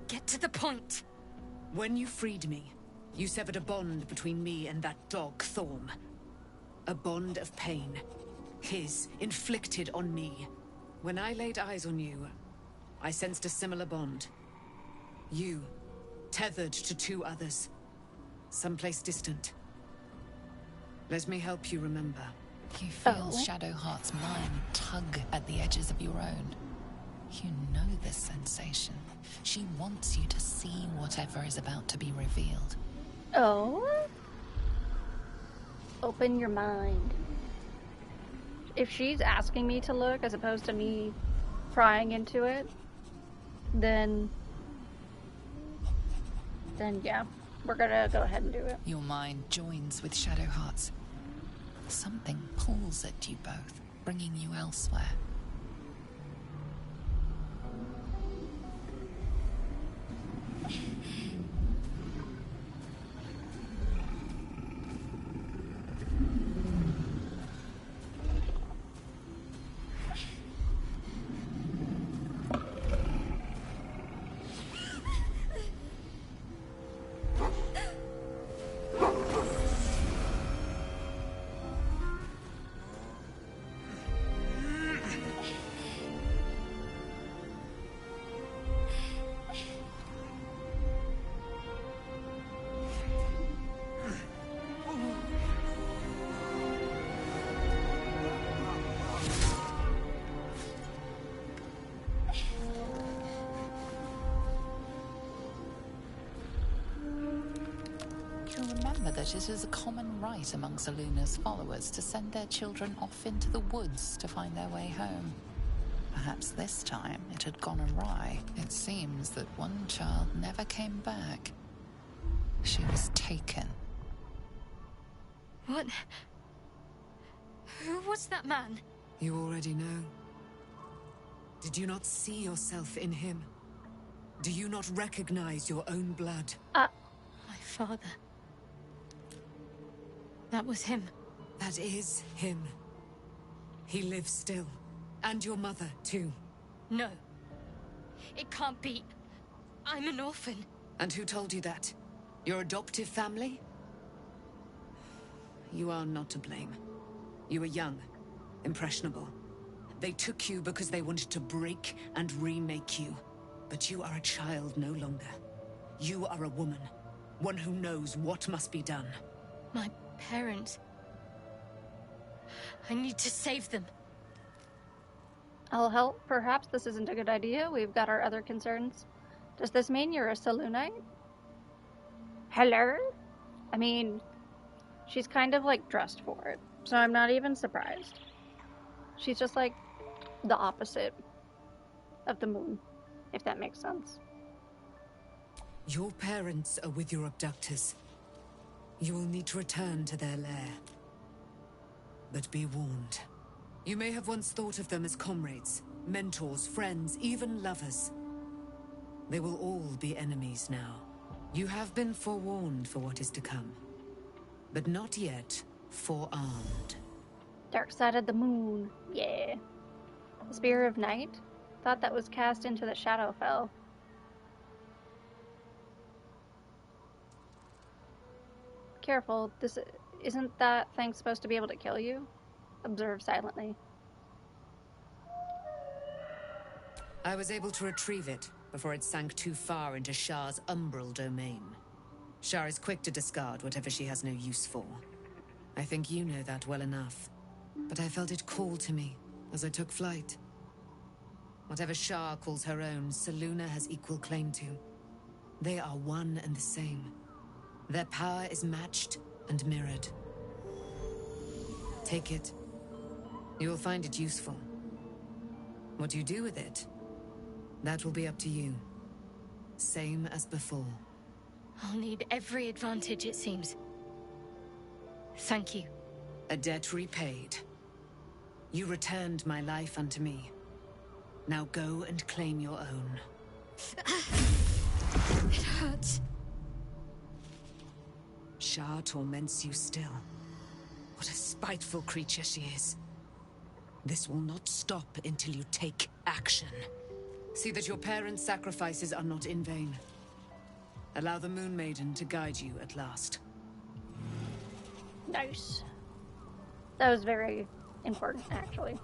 [SPEAKER 18] Get to the point.
[SPEAKER 3] When you freed me, you severed a bond between me and that dog, Thorm. A bond of pain. His, inflicted on me. When I laid eyes on you, I sensed a similar bond. You, tethered to two others. Someplace distant. Let me help you remember.
[SPEAKER 6] You feel Shadowheart's mind tug at the edges of your own. You know this sensation. She wants you to see whatever is about to be revealed.
[SPEAKER 1] Oh? Open your mind. If she's asking me to look as opposed to me prying into it, then yeah, we're gonna go ahead and do it.
[SPEAKER 6] Your mind joins with Shadowheart's. Something pulls at you both, bringing you elsewhere. remember that it is a common rite among Seluna's followers to send their children off into the woods to find their way home. Perhaps this time it had gone awry. It seems that one child never came back. She was taken.
[SPEAKER 18] What? Who was that man?
[SPEAKER 3] You already know. Did you not see yourself in him? Do you not recognize your own blood?
[SPEAKER 18] My father. That was him.
[SPEAKER 3] That is him. He lives still. And your mother, too.
[SPEAKER 18] No. It can't be. I'm an orphan.
[SPEAKER 3] And who told you that? Your adoptive family? You are not to blame. You were young, impressionable. They took you because they wanted to break and remake you. But you are a child no longer. You are a woman. One who knows what must be done.
[SPEAKER 18] My parents. I need to save them.
[SPEAKER 1] I'll help. Perhaps this isn't a good idea. We've got our other concerns. Does this mean you're a Selûnite? Hello? I mean, she's kind of like dressed for it, so I'm not even surprised. She's just like the opposite of the moon, if that makes sense.
[SPEAKER 3] Your parents are with your abductors. You will need to return to their lair. But be warned. You may have once thought of them as comrades, mentors, friends, even lovers. They will all be enemies now. You have been forewarned for what is to come, but not yet forearmed.
[SPEAKER 1] Dark side of the moon, yeah. The Spear of Night? Thought that was cast into the Shadowfell. Careful, isn't that thing supposed to be able to kill you? Observe silently.
[SPEAKER 3] I was able to retrieve it before it sank too far into Shah's umbral domain. Shah is quick to discard whatever she has no use for. I think you know that well enough. But I felt it call to me as I took flight. Whatever Shah calls her own, Selûna has equal claim to. They are one and the same. Their power is matched and mirrored. Take it. You will find it useful. What you do with it, that will be up to you. Same as before.
[SPEAKER 18] I'll need every advantage, it seems. Thank you.
[SPEAKER 3] A debt repaid. You returned my life unto me. Now go and claim your own.
[SPEAKER 18] It hurts.
[SPEAKER 3] Shah torments you still. What a spiteful creature she is. This will not stop until you take action. See that your parents' sacrifices are not in vain. Allow the Moon Maiden to guide you at last.
[SPEAKER 1] Nice. That was very important, actually.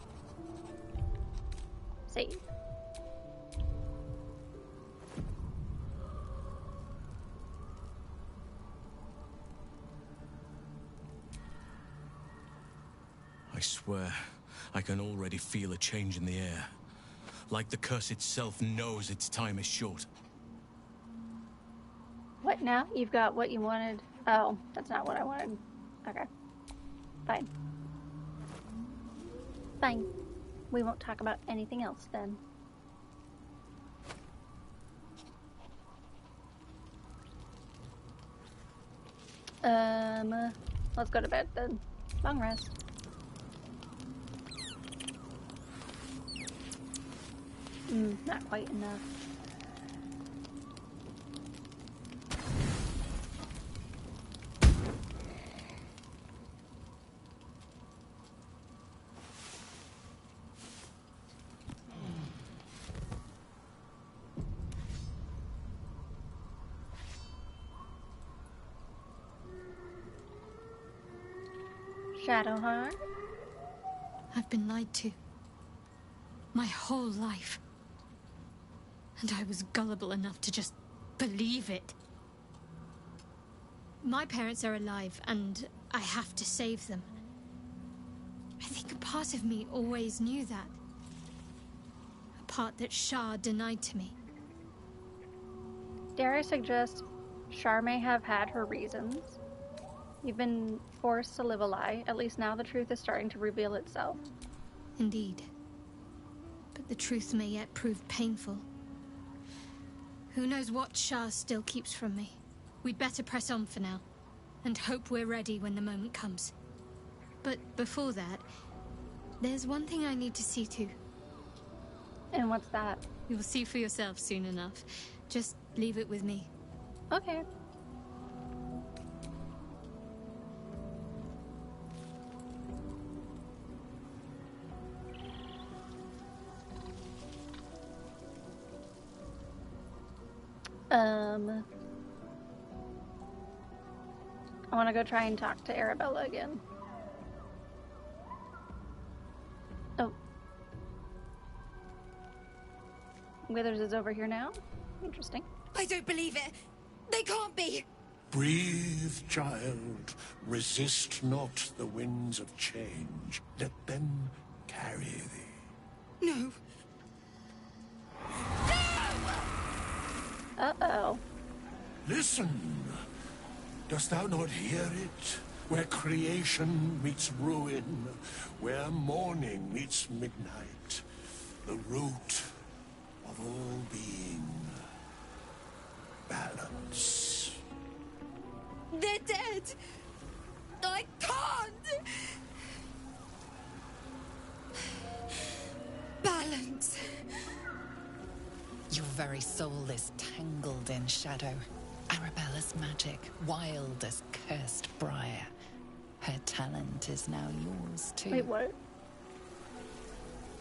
[SPEAKER 1] Save.
[SPEAKER 15] I swear, I can already feel a change in the air. Like the curse itself knows its time is short.
[SPEAKER 1] What now? You've got what you wanted. Oh, that's not what I wanted. Okay. Fine. Fine. We won't talk about anything else then. Let's go to bed then. Long rest. Not quite enough. Shadowheart?
[SPEAKER 18] I've been lied to. My whole life. And I was gullible enough to just believe it. My parents are alive, and I have to save them. I think a part of me always knew that. A part that Shah denied to me.
[SPEAKER 1] Dare I suggest Shar may have had her reasons? You've been forced to live a lie. At least now the truth is starting to reveal itself.
[SPEAKER 18] Indeed. But the truth may yet prove painful. Who knows what Shah still keeps from me. We'd better press on for now, and hope we're ready when the moment comes. But before that, there's one thing I need to see to.
[SPEAKER 1] And what's that?
[SPEAKER 18] You'll see for yourself soon enough. Just leave it with me.
[SPEAKER 1] Okay. I want to go try and talk to Arabella again. Oh. Withers is over here now? Interesting.
[SPEAKER 8] I don't believe it. They can't be.
[SPEAKER 2] Breathe, child. Resist not the winds of change. Let them carry thee.
[SPEAKER 8] No.
[SPEAKER 1] Uh-oh.
[SPEAKER 2] Listen. Dost thou not hear it? Where creation meets ruin, where morning meets midnight, the root of all being. Balance.
[SPEAKER 8] They're dead. I can't. Balance.
[SPEAKER 6] Your very soul is tangled in shadow. Arabella's magic, wild as cursed briar. Her talent is now yours, too.
[SPEAKER 1] Wait, what?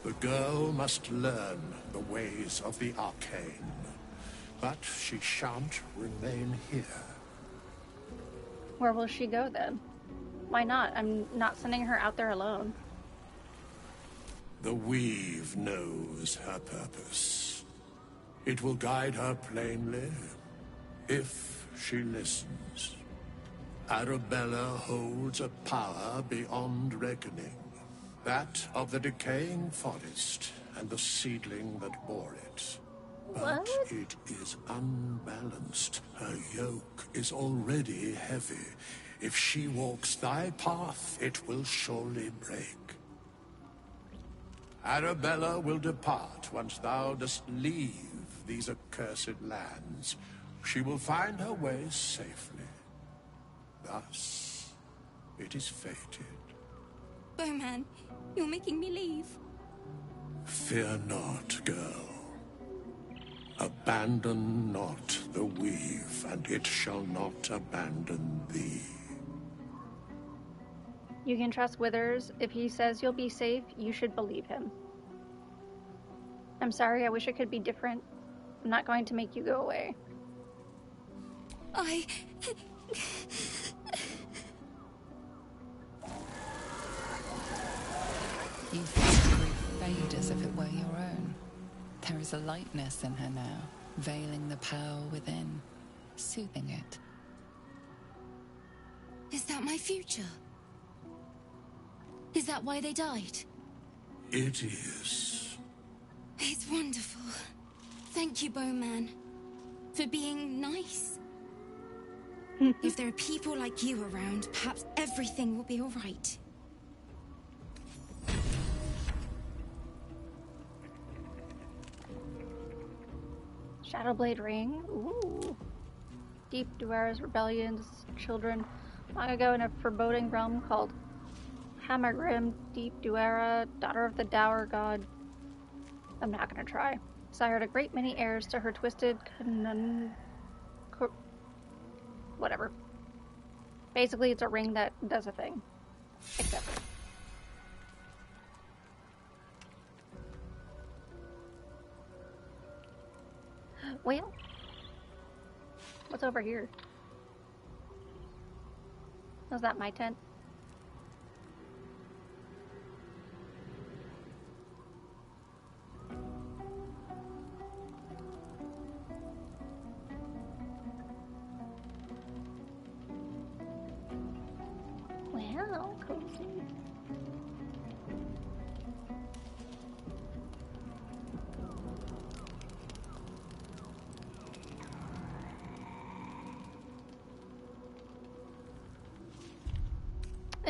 [SPEAKER 2] The girl must learn the ways of the arcane, but she shan't remain here.
[SPEAKER 1] Where will she go then? Why not? I'm not sending her out there alone.
[SPEAKER 2] The weave knows her purpose. It will guide her plainly, if she listens. Arabella holds a power beyond reckoning. That of the decaying forest and the seedling that bore it. But it is unbalanced. Her yoke is already heavy. If she walks thy path, it will surely break. Arabella will depart once thou dost leave these accursed lands. She will find her way safely. Thus, it is fated.
[SPEAKER 8] Bowman, you're making me leave.
[SPEAKER 2] Fear not, girl. Abandon not the weave, and it shall not abandon thee.
[SPEAKER 1] You can trust Withers. If he says you'll be safe, you should believe him. I'm sorry, I wish it could be different. I'm not going to make you go away.
[SPEAKER 6] You feel grief fade as if it were your own. There is a lightness in her now, veiling the power within, soothing it.
[SPEAKER 8] Is that my future? Is that why they died?
[SPEAKER 2] It is.
[SPEAKER 8] It's wonderful. Thank you, Bowman, for being nice. If there are people like you around, perhaps everything will be all right.
[SPEAKER 1] Shadowblade Ring. Ooh. Deep Duera's rebellions, children. Long ago in a foreboding realm called Hammergrim, Deep Duera, daughter of the Dower God. I'm not gonna try. Sired a great many heirs to her twisted whatever. Basically, it's a ring that does a thing. Except. Well, what's over here? Was that my tent? Well, cozy.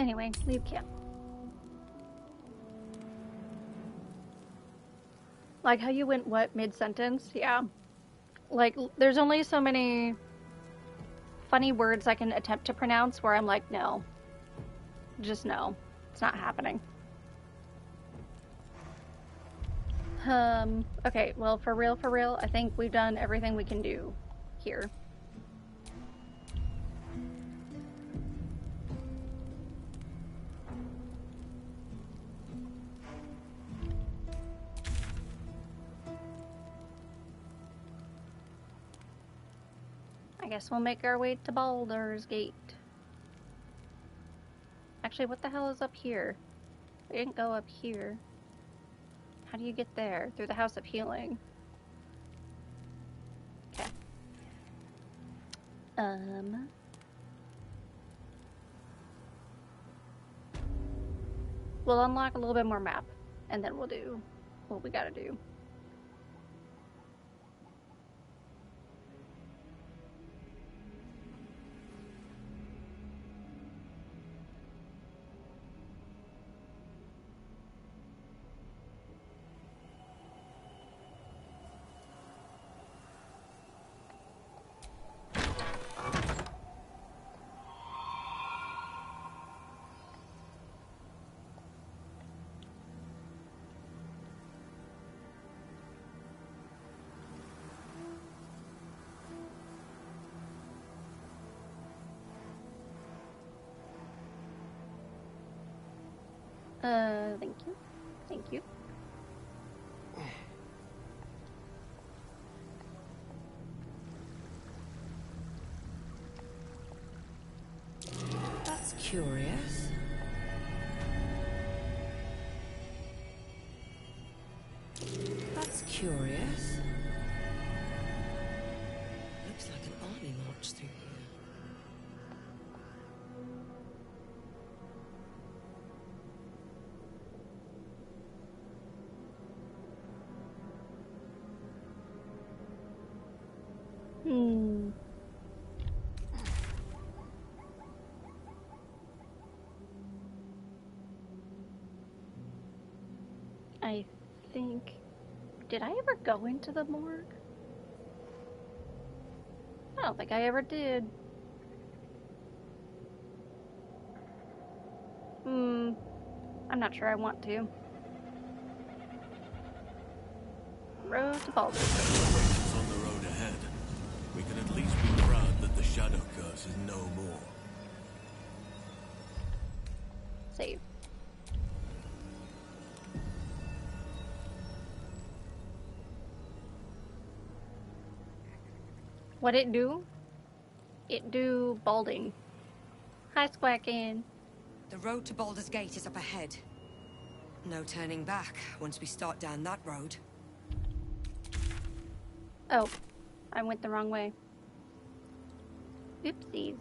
[SPEAKER 1] Anyway, leave camp. Like how you went what mid-sentence? Yeah. Like, there's only so many funny words I can attempt to pronounce where I'm like, no. Just no. It's not happening. Okay, well, for real, I think we've done everything we can do here. I guess we'll make our way to Baldur's Gate. Actually, what the hell is up here? We didn't go up here. How do you get there? Through the House of Healing. Okay. We'll unlock a little bit more map, and then we'll do what we gotta do. Thank you. Thank you.
[SPEAKER 3] That's curious. That's curious. Looks like an army marched through here. I think... Did I ever go into the morgue? I don't think I ever did. I'm not sure I want to. Road to Baldur's
[SPEAKER 15] It's on the road ahead. We can at least be proud that the Shadow Curse is no more.
[SPEAKER 1] Save. What it do? It do balding. Hi, Squackin'.
[SPEAKER 8] The road to Baldur's Gate is up ahead. No turning back once we start down that road.
[SPEAKER 1] Oh, I went the wrong way. Oopsies.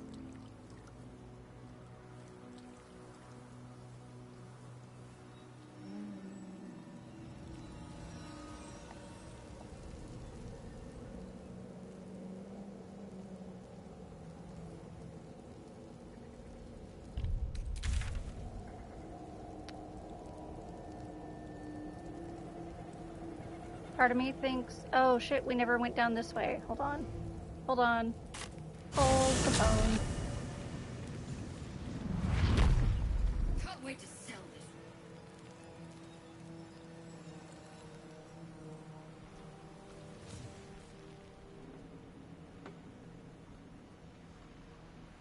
[SPEAKER 1] Part of me thinks, oh shit, we never went down this way. Hold on. Hold on. Hold the phone.
[SPEAKER 16] Can't wait to sell this.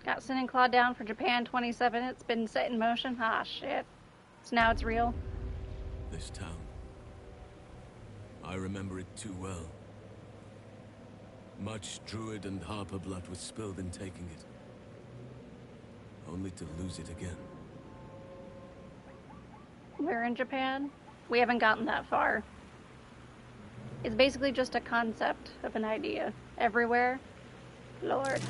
[SPEAKER 1] Got Sin and Claw down for Japan 27. It's been set in motion. Ah, shit. So now it's real.
[SPEAKER 15] This town. I remember it too well. Much Druid and Harper blood was spilled in taking it. Only to lose it again.
[SPEAKER 1] We're in Japan. We haven't gotten that far. It's basically just a concept of an idea. Everywhere. Lord.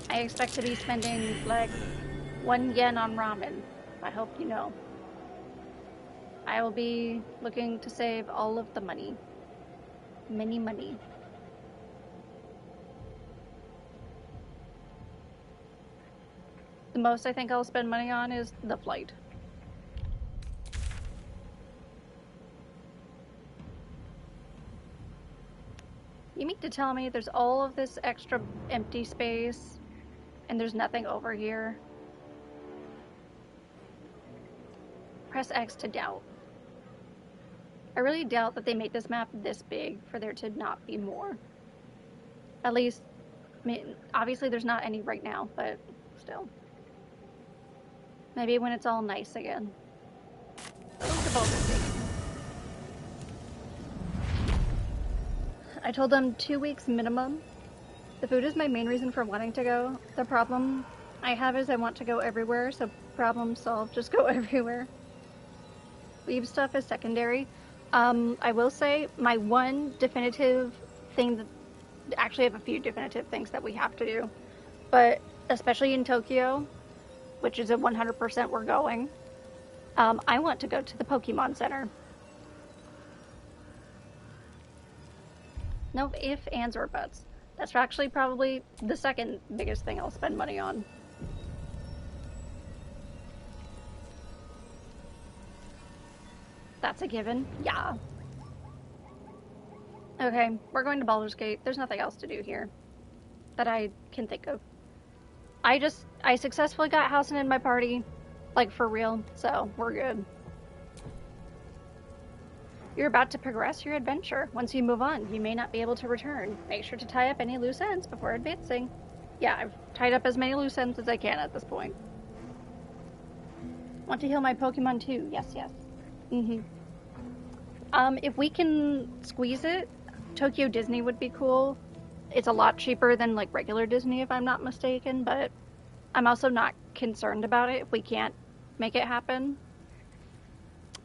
[SPEAKER 1] I expect to be spending, like, 1 yen on ramen. I hope you know. I will be looking to save all of the money. Many money. The the most I think I'll spend money on is the flight. You mean to tell me there's all of this extra empty space and there's nothing over here? Press X to doubt. I really doubt that they made this map this big for there to not be more. At least, I mean, obviously there's not any right now, but still. Maybe when it's all nice again. Think about this. I told them 2 weeks minimum. The food is my main reason for wanting to go. The problem I have is I want to go everywhere, so problem solved, just go everywhere. Leave stuff is secondary. I will say my one definitive thing that, actually I have a few definitive things that we have to do, but especially in Tokyo, which is a 100% we're going, I want to go to the Pokemon Center. No ifs, ands, or buts. That's actually probably the second biggest thing I'll spend money on. That's a given. Yeah. Okay, we're going to Baldur's Gate. There's nothing else to do here that I can think of. I successfully got Housen in my party, like for real, so we're good. You're about to progress your adventure. Once you move on, you may not be able to return. Make sure to tie up any loose ends before advancing. Yeah, I've tied up as many loose ends as I can at this point. Want to heal my Pokemon too? Yes, yes. If we can squeeze it, Tokyo Disney would be cool. It's a lot cheaper than like regular Disney if I'm not mistaken, but I'm also not concerned about it if we can't make it happen.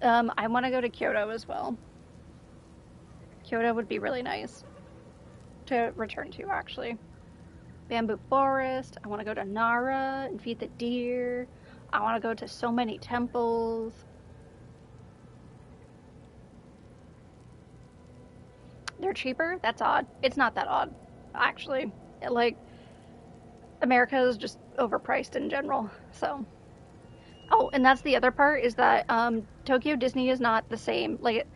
[SPEAKER 1] I want to go to Kyoto as well. Kyoto would be really nice to return to, actually. Bamboo Forest. I want to go to Nara and feed the deer. I want to go to so many temples. They're cheaper? That's odd. It's not that odd, actually. Like, America is just overpriced in general, so... Oh, and that's the other part, is that Tokyo Disney is not the same. Like,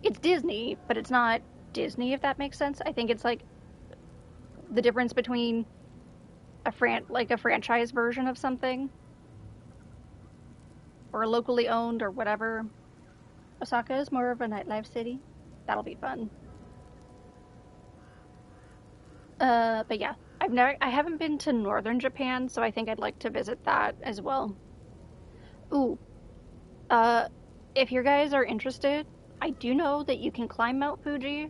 [SPEAKER 1] it's Disney, but it's not Disney, if that makes sense. I think it's like the difference between a franchise version of something, or a locally owned, or whatever. Osaka is more of a nightlife city. That'll be fun. But yeah, I haven't been to northern Japan, so I think I'd like to visit that as well. Ooh, if you guys are interested, I do know that you can climb Mount Fuji,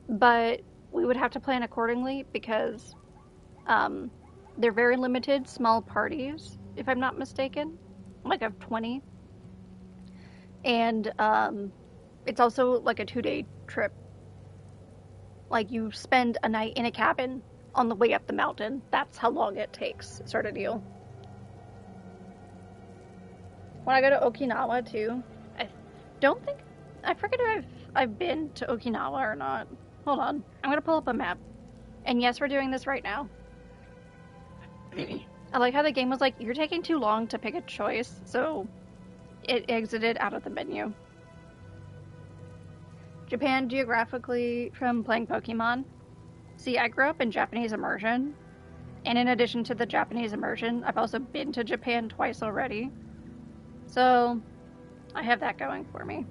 [SPEAKER 1] but we would have to plan accordingly because they're very limited, small parties, if I'm not mistaken, like of 20. And it's also like a 2-day trip. Like you spend a night in a cabin on the way up the mountain. That's how long it takes, sort of deal. When I go to Okinawa too, I forget if I've been to Okinawa or not. Hold on, I'm gonna pull up a map. And yes, we're doing this right now. I like how the game was like, you're taking too long to pick a choice, so it exited out of the menu. Japan geographically from playing Pokemon. See, I grew up in Japanese immersion, and in addition to the Japanese immersion, I've also been to Japan twice already. So, I have that going for me.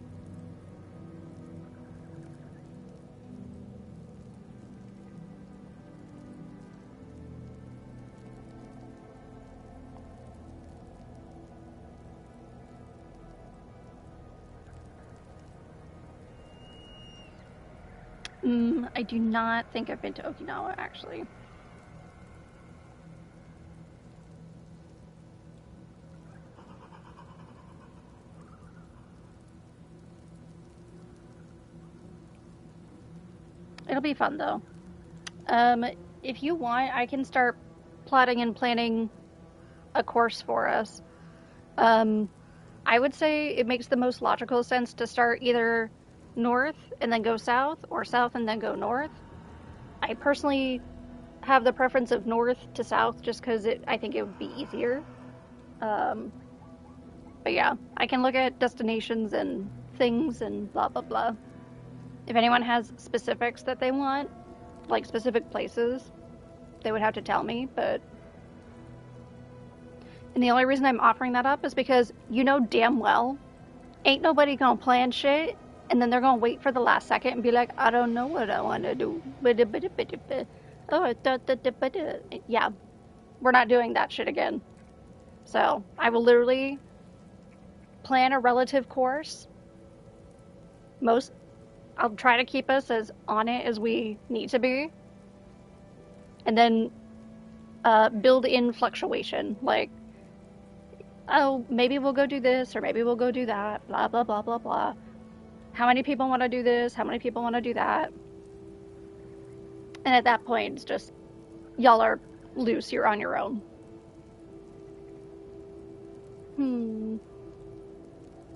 [SPEAKER 1] I do not think I've been to Okinawa, actually. It'll be fun, though. If you want, I can start plotting and planning a course for us. I would say it makes the most logical sense to start either north and then go south, or south and then go north. I personally have the preference of north to south just because I think it would be easier. But yeah, I can look at destinations and things and blah blah blah. If anyone has specifics that they want, like specific places, they would have to tell me, but... And the only reason I'm offering that up is because you know damn well ain't nobody gonna plan shit and then they're gonna wait for the last second and be like, I don't know what I want to do. Oh, I thought that... Yeah, we're not doing that shit again. So I will literally plan a relative course. I'll try to keep us as on it as we need to be. And then build in fluctuation. Like, oh, maybe we'll go do this, or maybe we'll go do that, blah, blah, blah, blah, blah. How many people want to do this? How many people want to do that? And at that point, it's just, y'all are loose, you're on your own.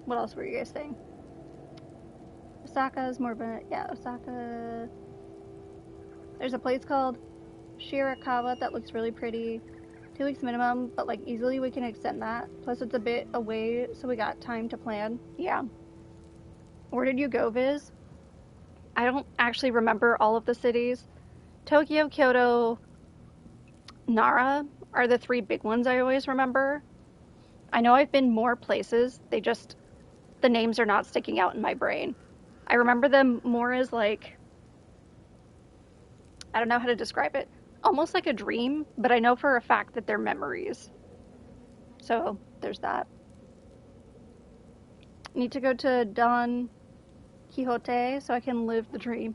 [SPEAKER 1] What else were you guys saying? Osaka is more of a... Yeah, Osaka... There's a place called Shirakawa that looks really pretty. 2 weeks minimum, but like easily we can extend that. Plus it's a bit away, so we got time to plan. Yeah. Where did you go, Viz? I don't actually remember all of the cities. Tokyo, Kyoto, Nara are the 3 big ones I always remember. I know I've been more places, the names are not sticking out in my brain. I remember them more as like, I don't know how to describe it. Almost like a dream, but I know for a fact that they're memories. So, there's that. Need to go to Don Quixote so I can live the dream.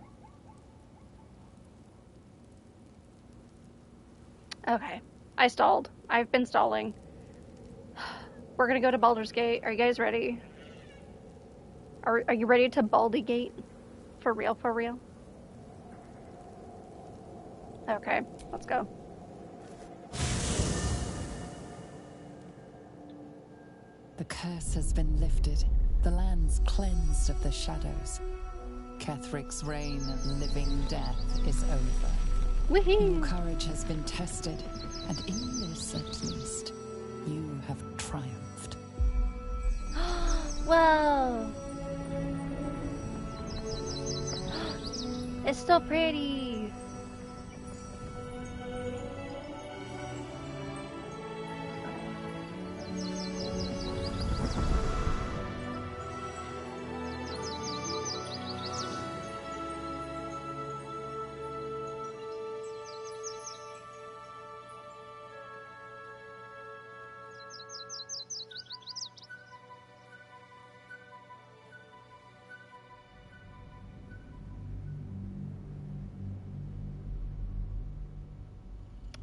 [SPEAKER 1] Okay. I stalled. I've been stalling. We're gonna go to Baldur's Gate. Are you guys ready? Are you ready to Baldy Gate? For real, for real? Okay, let's go.
[SPEAKER 6] The curse has been lifted. The land's cleansed of the shadows. Kethric's reign of living death is over.
[SPEAKER 1] Woohoo!
[SPEAKER 6] Your courage has been tested, and in this at least, you have triumphed.
[SPEAKER 1] Whoa! It's so pretty!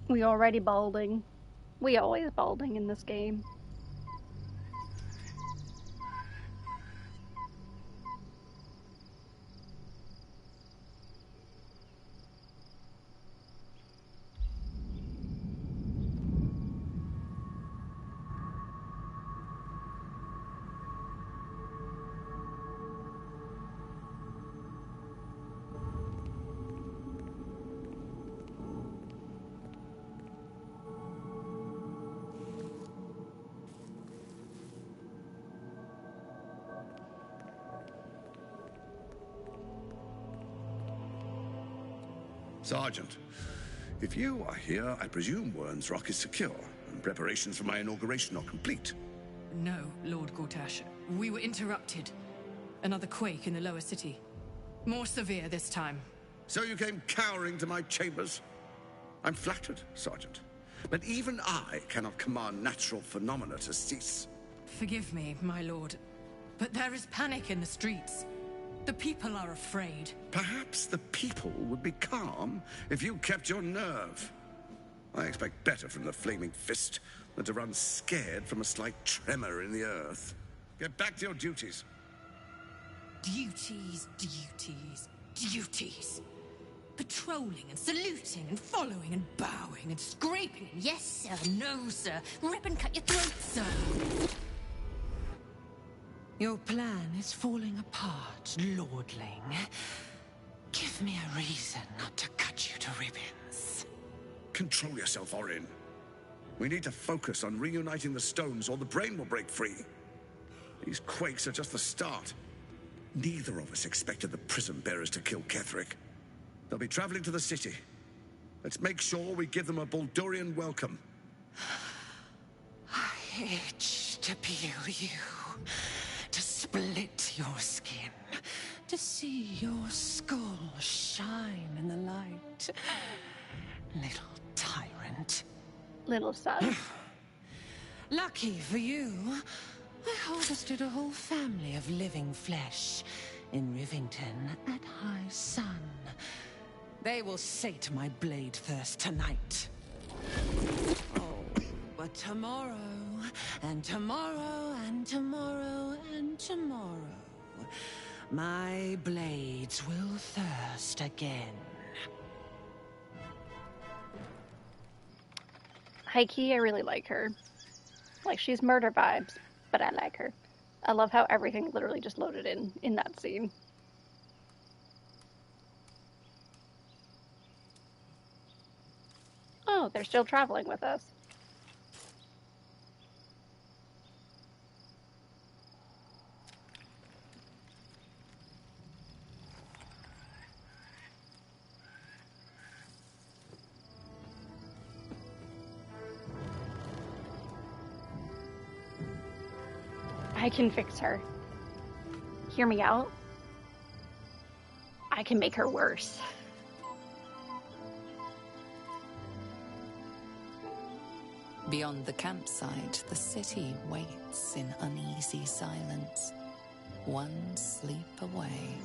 [SPEAKER 1] We already balding. We always balding in this game.
[SPEAKER 2] Sergeant, if you are here, I presume Wern's Rock is secure, and preparations for my inauguration are complete.
[SPEAKER 9] No, Lord Gortash. We were interrupted. Another quake in the lower city. More severe this time.
[SPEAKER 2] So you came cowering to my chambers? I'm flattered, Sergeant. But even I cannot command natural phenomena to cease.
[SPEAKER 9] Forgive me, my lord, but there is panic in the streets. The people are afraid.
[SPEAKER 2] Perhaps the people would be calm if you kept your nerve. I expect better from the Flaming Fist than to run scared from a slight tremor in the earth. Get back to your duties.
[SPEAKER 9] Duties, duties, duties. Patrolling and saluting and following and bowing and scraping. Yes, sir. No, sir. Rip and cut your throat, sir. Your plan is falling apart, lordling. Give me a reason not to cut you to ribbons.
[SPEAKER 2] Control yourself, Orin. We need to focus on reuniting the stones or the brain will break free. These quakes are just the start. Neither of us expected the prison bearers to kill Ketheric. They'll be traveling to the city. Let's make sure we give them a Baldurian welcome.
[SPEAKER 14] I itch to peel you, to split your skin, to see your skull shine in the light. Little tyrant.
[SPEAKER 1] Little son.
[SPEAKER 14] Lucky for you, I harvested a whole family of living flesh in Rivington at high sun. They will sate my blade thirst tonight. Oh, but tomorrow, and tomorrow, and tomorrow, and tomorrow, my blades will thirst again.
[SPEAKER 1] High-key, I really like her. Like, she's murder vibes, but I like her. I love how everything literally just loaded in that scene. Oh, they're still traveling with us. I can fix her. Hear me out? I can make her worse.
[SPEAKER 6] Beyond the campsite, the city waits in uneasy silence, one sleep away.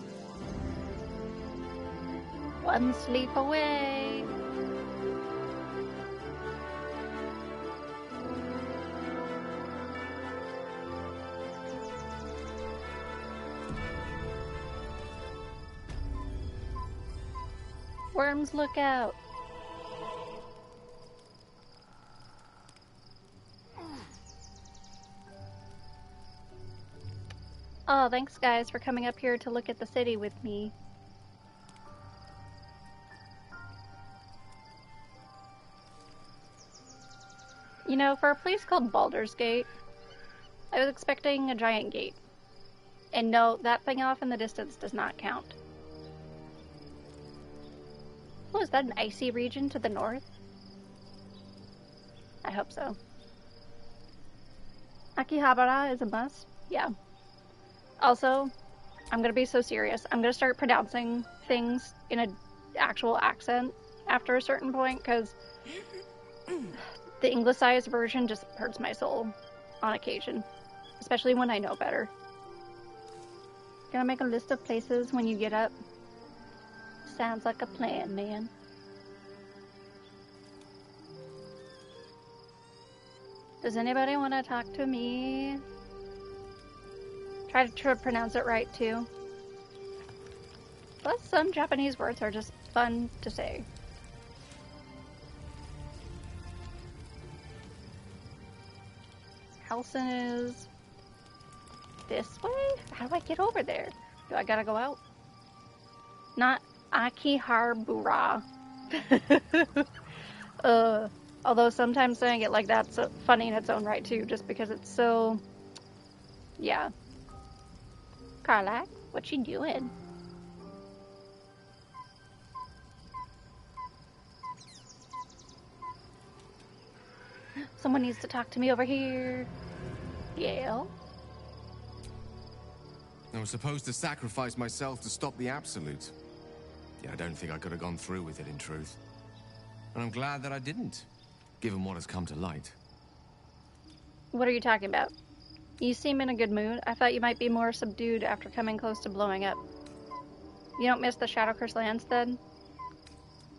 [SPEAKER 1] One sleep away. Worms, look out. Oh, thanks guys for coming up here to look at the city with me. You know, for a place called Baldur's Gate, I was expecting a giant gate. And no, that thing off in the distance does not count. Oh, is that an icy region to the north? I hope so. Akihabara is a must? Yeah. Also, I'm gonna be so serious. I'm gonna start pronouncing things in an actual accent after a certain point, because the Anglicized version just hurts my soul on occasion. Especially when I know better. Gonna make a list of places when you get up. Sounds like a plan, man. Does anybody want to talk to me? Try to pronounce it right, too. Plus, some Japanese words are just fun to say. Halson is this way? How do I get over there? Do I gotta go out? Not Akihabara. Although sometimes saying it like that's funny in its own right too, just because it's so... Yeah. Karlach, what you doing? Someone needs to talk to me over here. Yale?
[SPEAKER 19] I was supposed to sacrifice myself to stop the Absolute. Yeah, I don't think I could have gone through with it, in truth. And I'm glad that I didn't, given what has come to light.
[SPEAKER 1] What are you talking about? You seem in a good mood. I thought you might be more subdued after coming close to blowing up. You don't miss the Shadowcurse lands, then?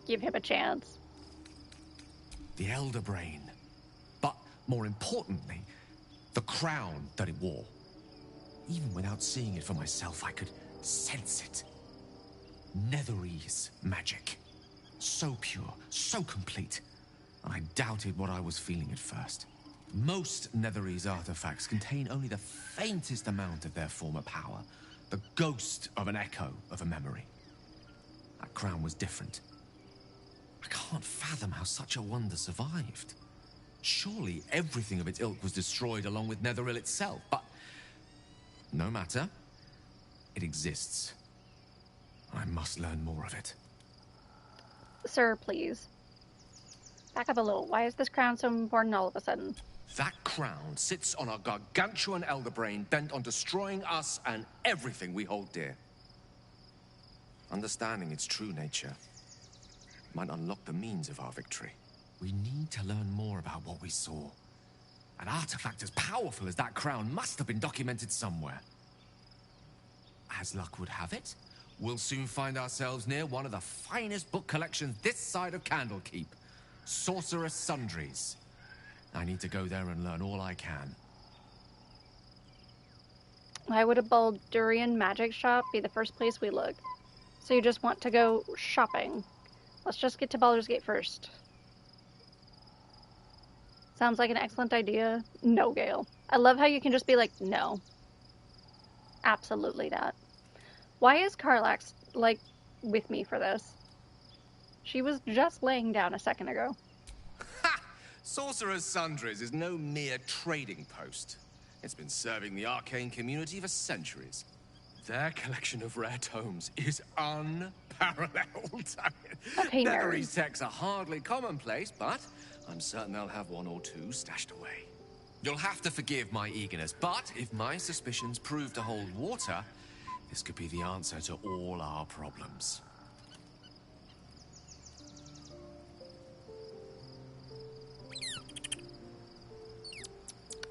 [SPEAKER 1] Give him a chance.
[SPEAKER 12] The Elder Brain. But, more importantly, the crown that it wore. Even without seeing it for myself, I could sense it. Netherese magic. So pure, so complete. I doubted what I was feeling at first. Most Netherese artifacts contain only the faintest amount of their former power, the ghost of an echo of a memory. That crown was different. I can't fathom how such a wonder survived. Surely everything of its ilk was destroyed along with Netheril itself, but no matter. It exists. I must learn more of it.
[SPEAKER 1] Sir, please. Back up a little. Why is this crown so important all of a sudden?
[SPEAKER 12] That crown sits on a gargantuan elder brain bent on destroying us and everything we hold dear. Understanding its true nature might unlock the means of our victory. We need to learn more about what we saw. An artifact as powerful as that crown must have been documented somewhere. As luck would have it, we'll soon find ourselves near one of the finest book collections this side of Candlekeep. Sorcerer's Sundries. I need to go there and learn all I can.
[SPEAKER 1] Why would a Baldurian magic shop be the first place we look? So you just want to go shopping. Let's just get to Baldur's Gate first. Sounds like an excellent idea. No, Gale. I love how you can just be like, no. Absolutely not. Why is Karlax, like, with me for this? She was just laying down a second ago.
[SPEAKER 12] Ha! Sorcerer's Sundries is no mere trading post. It's been serving the arcane community for centuries. Their collection of rare tomes is unparalleled.
[SPEAKER 1] Okay,
[SPEAKER 12] Netherese texts are hardly commonplace, but I'm certain they'll have one or two stashed away. You'll have to forgive my eagerness, but if my suspicions prove to hold water, this could be the answer to all our problems.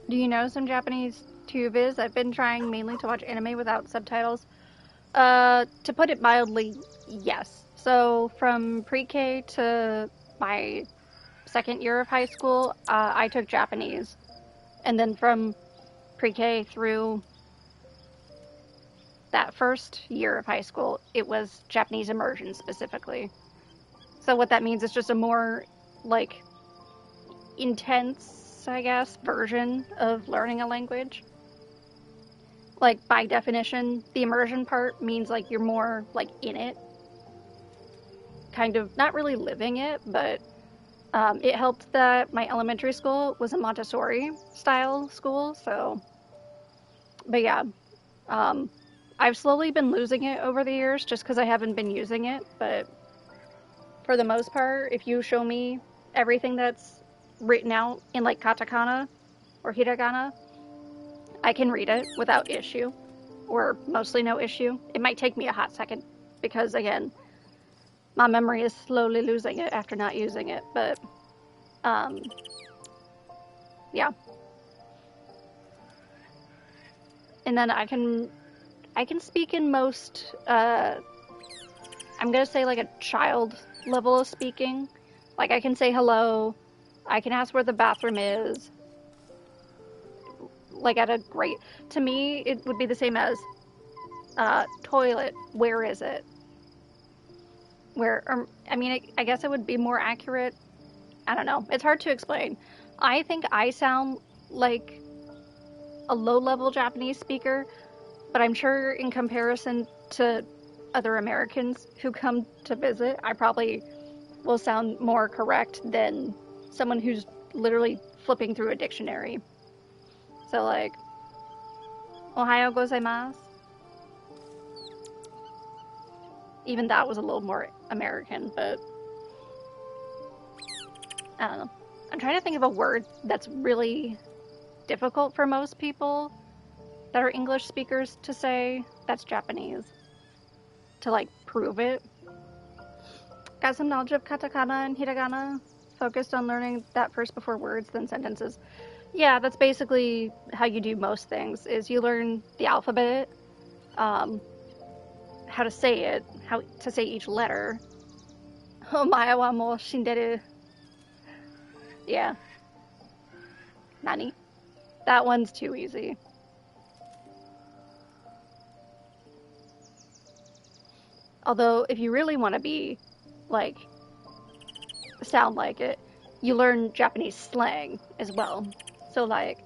[SPEAKER 1] Do you know some Japanese tubiz? I've been trying mainly to watch anime without subtitles. To put it mildly, yes. So from pre-K to my second year of high school, I took Japanese. And then from pre-K through that first year of high school, it was Japanese immersion specifically. So what that means is just a more, like, intense, I guess, version of learning a language. Like, by definition, the immersion part means, like, you're more, like, in it. Kind of, not really living it, but it helped that my elementary school was a Montessori-style school, so... But yeah, I've slowly been losing it over the years just because I haven't been using it, but for the most part, if you show me everything that's written out in, like, katakana or hiragana, I can read it without issue, or mostly no issue. It might take me a hot second because, again, my memory is slowly losing it after not using it, but, yeah. And then I can speak in most, I'm gonna say, like, a child level of speaking. Like, I can say hello, I can ask where the bathroom is, like, at a great... To me, it would be the same as, toilet, where is it? Where, I mean, I guess it would be more accurate. I don't know. It's hard to explain. I think I sound like a low-level Japanese speaker, but I'm sure in comparison to other Americans who come to visit, I probably will sound more correct than someone who's literally flipping through a dictionary. So, like, Ohayo gozaimasu. Even that was a little more American, but I don't know. I'm trying to think of a word that's really difficult for most people that are English speakers to say that's Japanese. To, like, prove it. Got some knowledge of katakana and hiragana. Focused on learning that first before words, then sentences. Yeah, that's basically how you do most things, is you learn the alphabet, how to say it, how to say each letter. Omae wa mou shinderu. Yeah. Nani? That one's too easy. Although, if you really want to be, like, sound like it, you learn Japanese slang as well. So, like,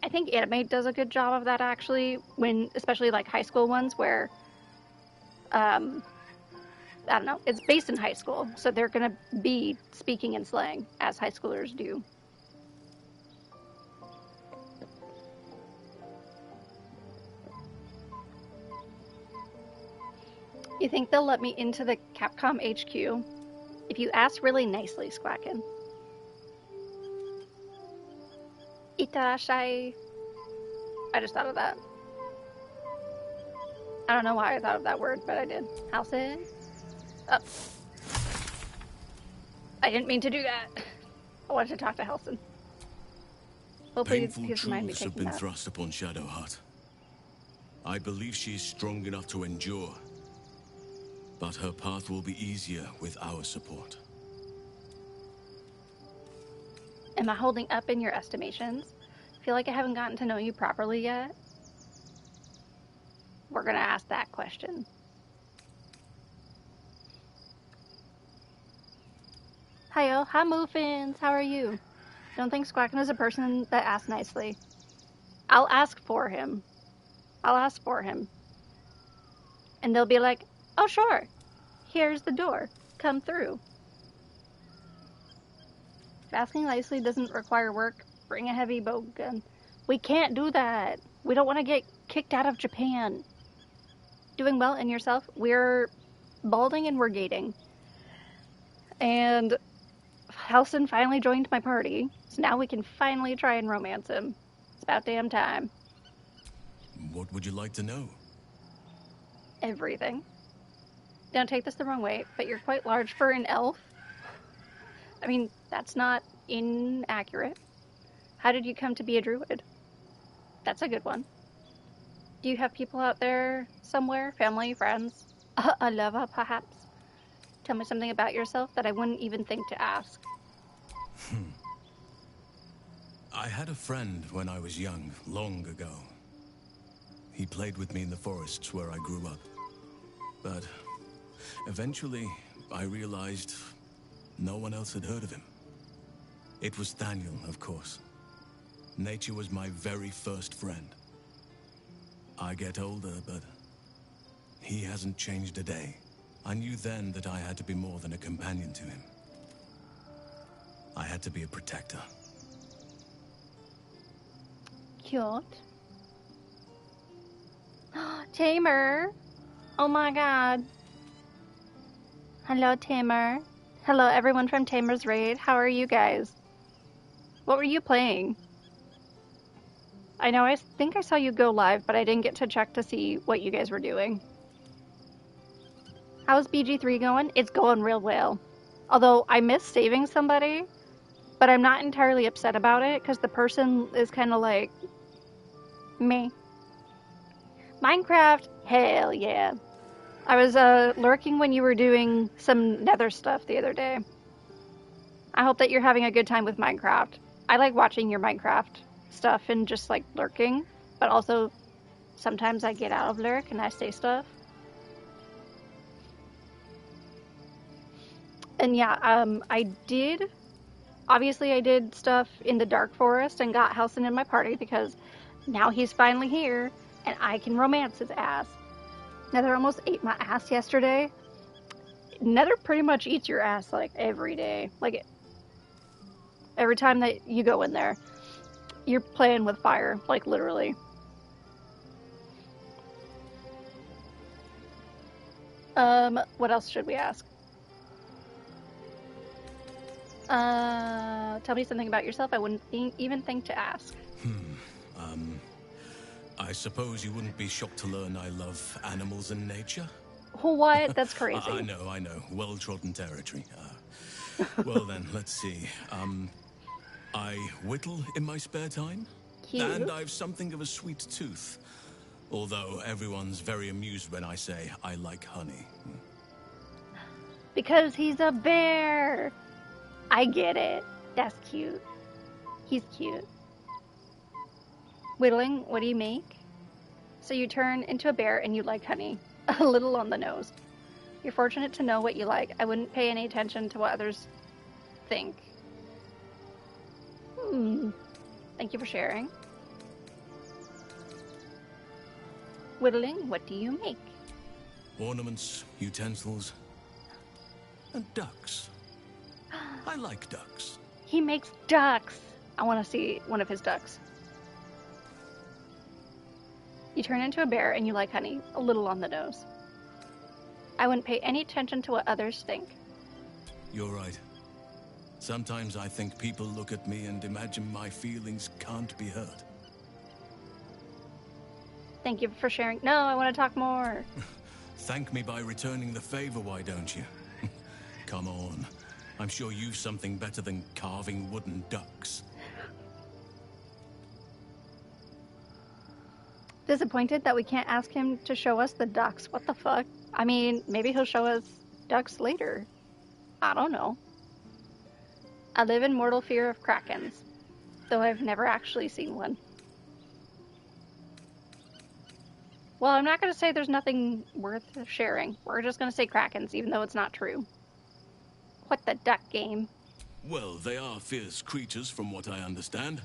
[SPEAKER 1] I think anime does a good job of that, actually, when, especially, like, high school ones, where I don't know, it's based in high school, so they're going to be speaking in slang, as high schoolers do. You think they'll let me into the Capcom HQ? If you ask really nicely, Squacken. Itarashai. I just thought of that. I don't know why I thought of that word, but I did. Halsin? Oh. I didn't mean to do that. I wanted to talk to Halsin. Hopefully
[SPEAKER 15] Painful
[SPEAKER 1] he doesn't mind me
[SPEAKER 15] truths have
[SPEAKER 1] taking
[SPEAKER 15] been
[SPEAKER 1] that.
[SPEAKER 15] thrust upon Shadowheart. I believe she is strong enough to endure, but her path will be easier with our support.
[SPEAKER 1] Am I holding up in your estimations? I feel like I haven't gotten to know you properly yet. We're gonna ask that question. Hiyo, hi Moofins, how are you? Don't think Squacken is a person that asks nicely. I'll ask for him. And they'll be like, oh sure, here's the door, come through. If asking nicely doesn't require work, bring a heavy bow gun. We can't do that. We don't want to get kicked out of Japan. Doing well in yourself? We're balding and we're gating. And Halsin finally joined my party, so now we can finally try and romance him. It's about damn time.
[SPEAKER 15] What would you like to know?
[SPEAKER 1] Everything. Don't take this the wrong way, but you're quite large for an elf. I mean, that's not inaccurate. How did you come to be a druid? That's a good one. Do you have people out there somewhere? Family, friends? A lover, perhaps? Tell me something about yourself that I wouldn't even think to ask.
[SPEAKER 15] I had a friend when I was young, long ago. He played with me in the forests where I grew up. But eventually, I realized no one else had heard of him. It was Daniel, of course. Nature was my very first friend. I get older, but he hasn't changed a day. I knew then that I had to be more than a companion to him. I had to be a protector.
[SPEAKER 1] Cute. Tamer! Oh my god. Hello, Tamer. Hello, everyone from Tamer's Raid. How are you guys? What were you playing? I know, I think I saw you go live, but I didn't get to check to see what you guys were doing. How's BG3 going? It's going real well. Although, I miss saving somebody, but I'm not entirely upset about it, because the person is kind of like, me. Minecraft? Hell yeah. I was lurking when you were doing some nether stuff the other day. I hope that you're having a good time with Minecraft. I like watching your Minecraft stuff and just like lurking, but also sometimes I get out of lurk and I say stuff. And yeah, I did stuff in the Dark Forest and got Halsin in my party because now he's finally here and I can romance his ass. Nether almost ate my ass yesterday. Nether pretty much eats your ass like every day. Like every time that you go in there, you're playing with fire, like literally. What else should we ask? Tell me something about yourself I wouldn't even think to ask.
[SPEAKER 15] I suppose you wouldn't be shocked to learn I love animals and nature?
[SPEAKER 1] What? That's crazy.
[SPEAKER 15] I know. Well-trodden territory. Well then, let's see. I whittle in my spare time.
[SPEAKER 1] Cute.
[SPEAKER 15] And I've something of a sweet tooth. Although everyone's very amused when I say I like honey.
[SPEAKER 1] Because he's a bear. I get it. That's cute. He's cute. Whittling, what do you make? So you turn into a bear and you like honey. A little on the nose. You're fortunate to know what you like. I wouldn't pay any attention to what others think. Thank you for sharing. Whittling, what do you make?
[SPEAKER 15] Ornaments, utensils, and ducks. I like ducks.
[SPEAKER 1] He makes ducks. I want to see one of his ducks. You turn into a bear and you like honey, a little on the nose. I wouldn't pay any attention to what others think.
[SPEAKER 15] You're right. Sometimes I think people look at me and imagine my feelings can't be hurt.
[SPEAKER 1] Thank you for sharing. No, I want to talk more.
[SPEAKER 15] Thank me by returning the favor, why don't you? Come on. I'm sure you've something better than carving wooden ducks.
[SPEAKER 1] Disappointed that we can't ask him to show us the ducks. What the fuck? I mean, maybe he'll show us ducks later. I don't know. I live in mortal fear of krakens, though I've never actually seen one. Well, I'm not going to say there's nothing worth sharing. We're just going to say krakens, even though it's not true. What the duck game?
[SPEAKER 15] Well, they are fierce creatures from what I understand.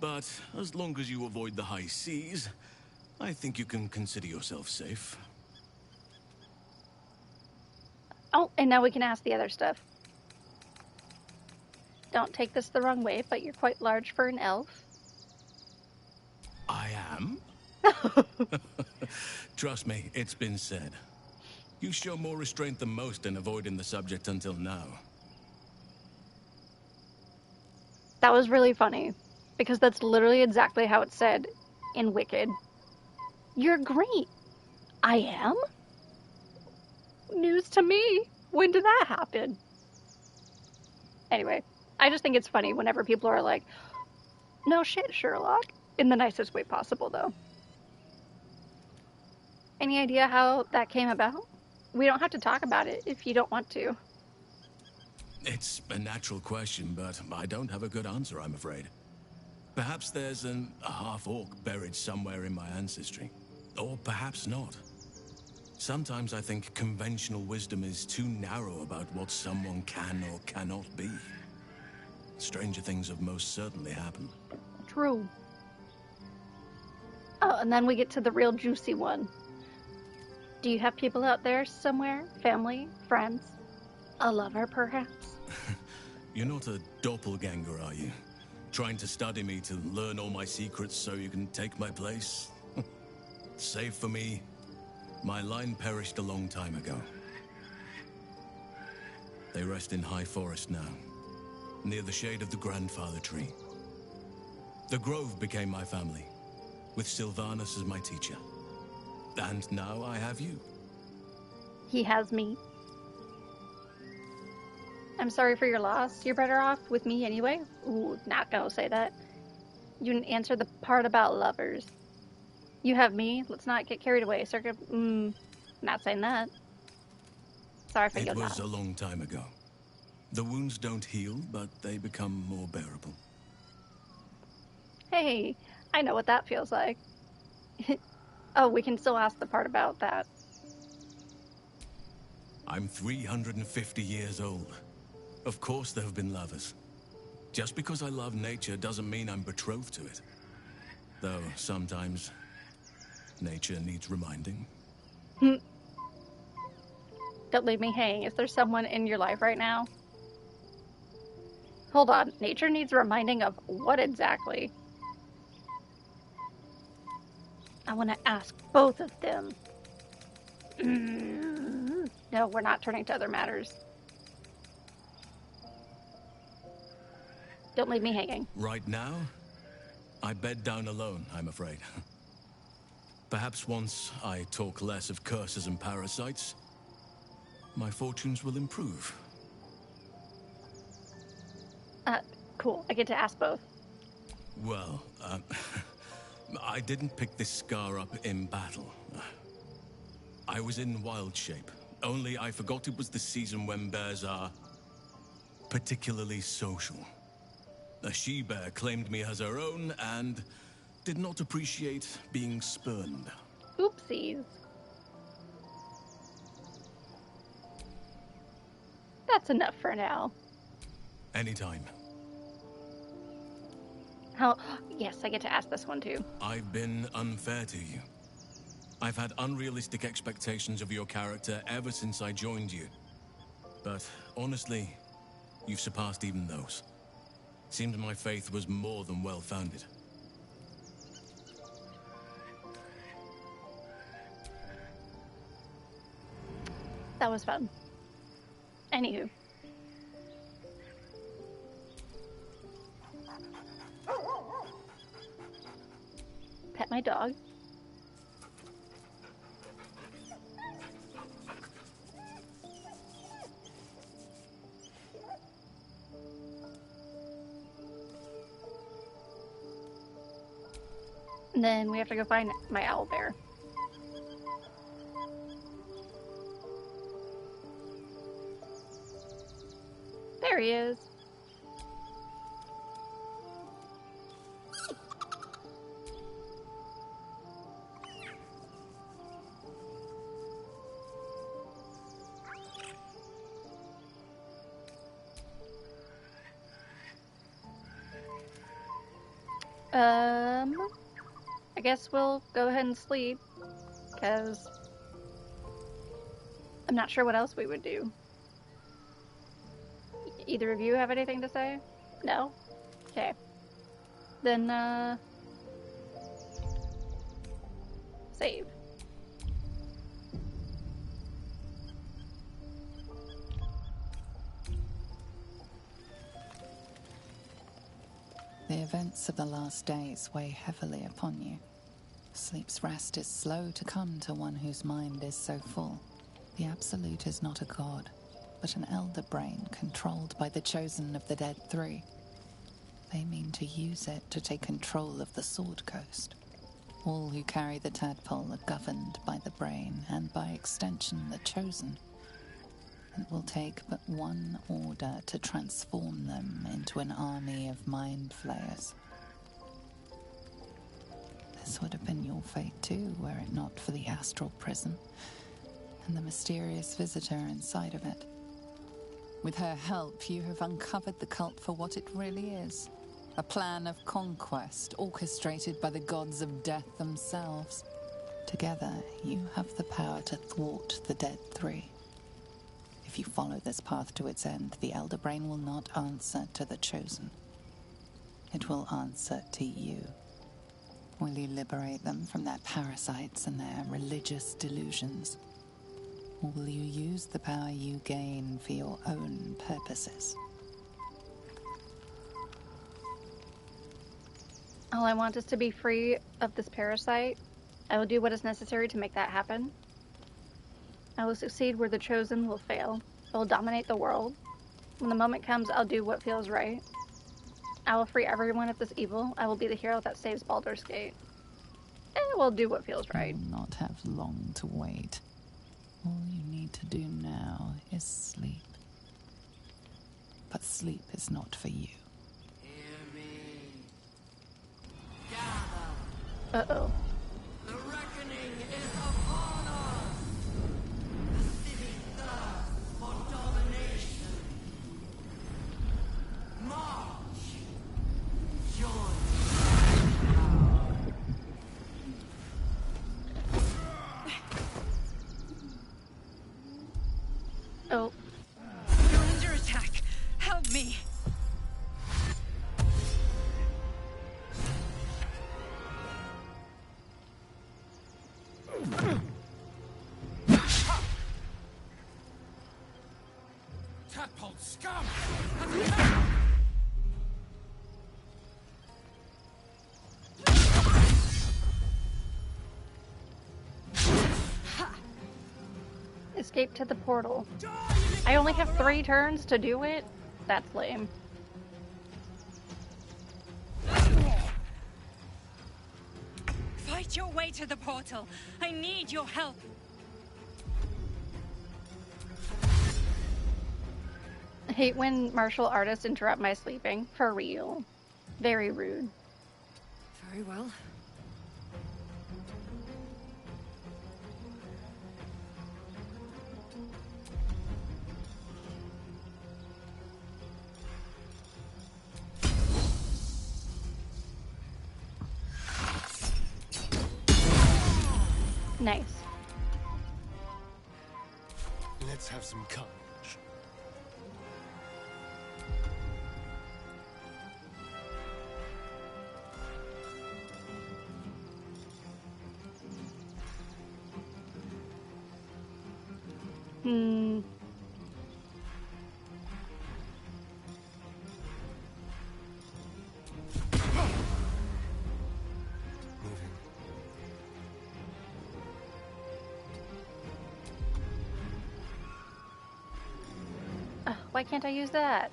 [SPEAKER 15] But as long as you avoid the high seas, I think you can consider yourself safe.
[SPEAKER 1] Oh, and now we can ask the other stuff. Don't take this the wrong way, but you're quite large for an elf.
[SPEAKER 15] I am? Trust me, it's been said. You show more restraint than most in avoiding the subject until now.
[SPEAKER 1] That was really funny, because that's literally exactly how it's said in Wicked. You're great. I am? News to me. When did that happen? Anyway, I just think it's funny whenever people are like, no shit, Sherlock. In the nicest way possible, though. Any idea how that came about? We don't have to talk about it if you don't want to.
[SPEAKER 15] It's a natural question, but I don't have a good answer, I'm afraid. Perhaps there's a half-orc buried somewhere in my ancestry. Or perhaps not. Sometimes I think conventional wisdom is too narrow about what someone can or cannot be. Stranger things have most certainly happened.
[SPEAKER 1] True. Oh, and then we get to the real juicy one. Do you have people out there somewhere? Family? Friends? A lover, perhaps?
[SPEAKER 15] You're not a doppelganger, are you? Trying to study me to learn all my secrets so you can take my place? Save for me, my line perished a long time ago. They rest in High Forest now, near the shade of the grandfather tree. The Grove became my family, with Sylvanus as my teacher. And now I have you.
[SPEAKER 1] He has me. I'm sorry for your loss. You're better off with me anyway. Ooh, not gonna say that. You didn't answer the part about lovers. You have me. Let's not get carried away. Not saying that. Sorry for your loss.
[SPEAKER 15] It was a long time ago. The wounds don't heal, but they become more bearable.
[SPEAKER 1] Hey, I know what that feels like. Oh, we can still ask the part about that.
[SPEAKER 15] I'm 350 years old. Of course there have been lovers. Just because I love nature doesn't mean I'm betrothed to it. Though sometimes nature needs reminding.
[SPEAKER 1] Don't leave me hanging. Is there someone in your life right now? Hold on. Nature needs reminding of what exactly? I want to ask both of them. No, we're not turning to other matters. Don't leave me hanging.
[SPEAKER 15] Right now, I bed down alone, I'm afraid. Perhaps once I talk less of curses and parasites, my fortunes will improve.
[SPEAKER 1] Cool. I get to ask both.
[SPEAKER 15] Well, I didn't pick this scar up in battle. I was in wild shape. Only I forgot it was the season when bears are particularly social. A she-bear claimed me as her own and did not appreciate being spurned.
[SPEAKER 1] Oopsies. That's enough for now.
[SPEAKER 15] Anytime.
[SPEAKER 1] Oh, yes, I get to ask this one too.
[SPEAKER 15] I've been unfair to you. I've had unrealistic expectations of your character ever since I joined you. But honestly, you've surpassed even those. Seems my faith was more than well-founded.
[SPEAKER 1] That was fun. Anywho. Pet my dog. And then we have to go find my owl bear. There he is. I guess we'll go ahead and sleep, because I'm not sure what else we would do. Either of you have anything to say? No? Okay. Then, save.
[SPEAKER 6] The events of the last days weigh heavily upon you. Sleep's rest is slow to come to one whose mind is so full. The Absolute is not a god, but an elder brain controlled by the chosen of the Dead Three. They mean to use it to take control of the Sword Coast. All who carry the tadpole are governed by the brain, and by extension the chosen. It will take but one order to transform them into an army of mind flayers. This would have been your fate too, were it not for the astral prison and the mysterious visitor inside of it. With her help, you have uncovered the cult for what it really is. A plan of conquest orchestrated by the gods of death themselves. Together, you have the power to thwart the Dead Three. If you follow this path to its end, the Elder Brain will not answer to the Chosen. It will answer to you. Will you liberate them from their parasites and their religious delusions? Or will you use the power you gain for your own purposes?
[SPEAKER 1] All I want is to be free of this parasite. I will do what is necessary to make that happen. I will succeed where the Chosen will fail. I will dominate the world. When the moment comes, I'll do what feels right. I will free everyone of this evil. I will be the hero that saves Baldur's Gate. I will do what feels right.
[SPEAKER 6] You will not have long to wait. All you need to do now is sleep. But sleep is not for you.
[SPEAKER 1] Uh-oh.
[SPEAKER 14] The reckoning is upon us! The city thirsts for domination. March! Join
[SPEAKER 1] Oh.
[SPEAKER 16] You're under attack. Help me.
[SPEAKER 14] Tadpole scum!
[SPEAKER 1] Escape to the portal. I only have 3 turns to do it? That's lame.
[SPEAKER 16] Fight your way to the portal. I need your help.
[SPEAKER 1] I hate when martial artists interrupt my sleeping. For real. Very rude.
[SPEAKER 5] Very well.
[SPEAKER 1] Nice.
[SPEAKER 4] Let's have some courage.
[SPEAKER 1] Hmm. Why can't I use that?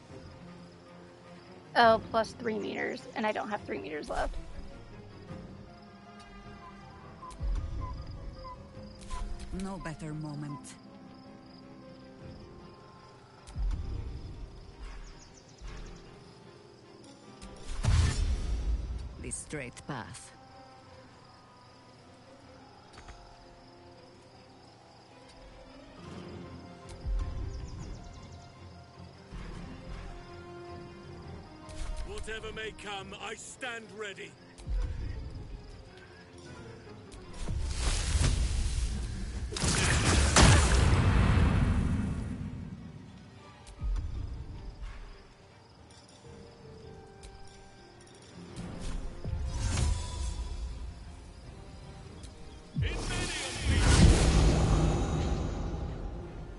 [SPEAKER 1] Oh, plus 3 meters, and I don't have 3 meters left.
[SPEAKER 20] No better moment. The straight path.
[SPEAKER 15] Whatever may come, I stand ready.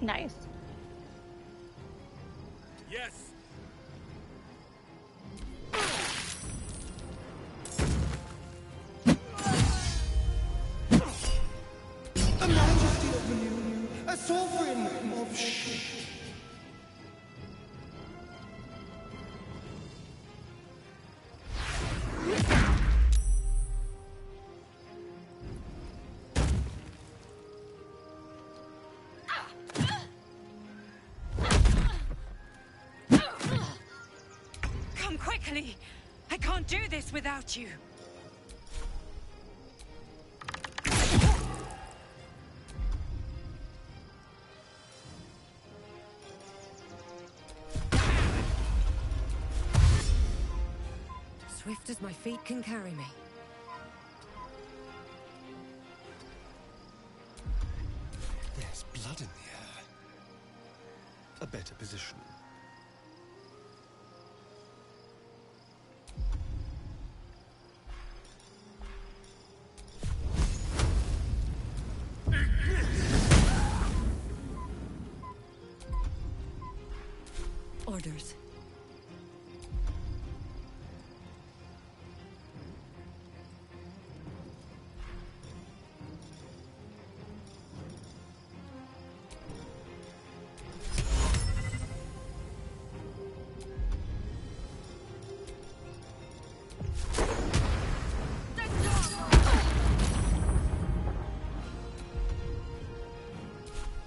[SPEAKER 1] Nice.
[SPEAKER 15] Yes.
[SPEAKER 4] A majesty of Manu, a sovereign of shit.
[SPEAKER 16] Come quickly! I can't do this without you!
[SPEAKER 8] Swift as my feet can carry me.
[SPEAKER 4] There's blood in the air. A better position.
[SPEAKER 8] Orders.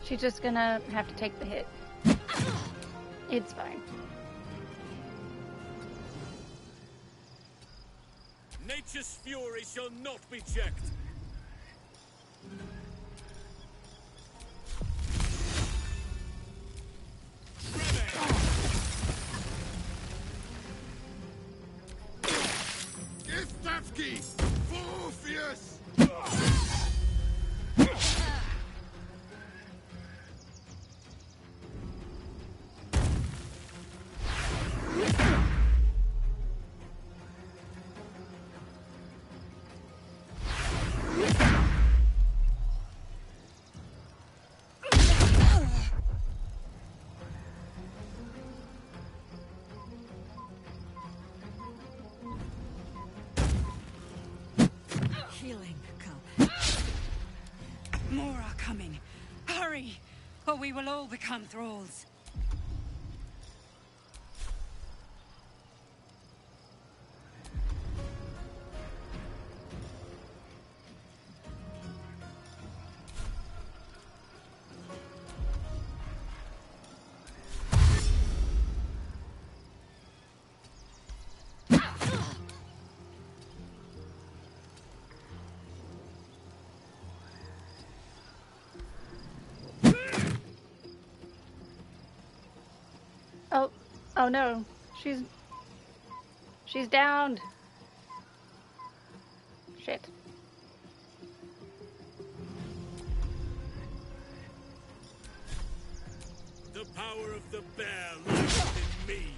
[SPEAKER 1] She's just gonna have to take the hit. It's fine.
[SPEAKER 15] Nature's fury shall not be checked.
[SPEAKER 4] Istavki! Orpheus!
[SPEAKER 16] Healing, come. More are coming. Hurry, or we will all become thralls.
[SPEAKER 1] Oh no, she's downed.
[SPEAKER 15] The power of the bear lies within me.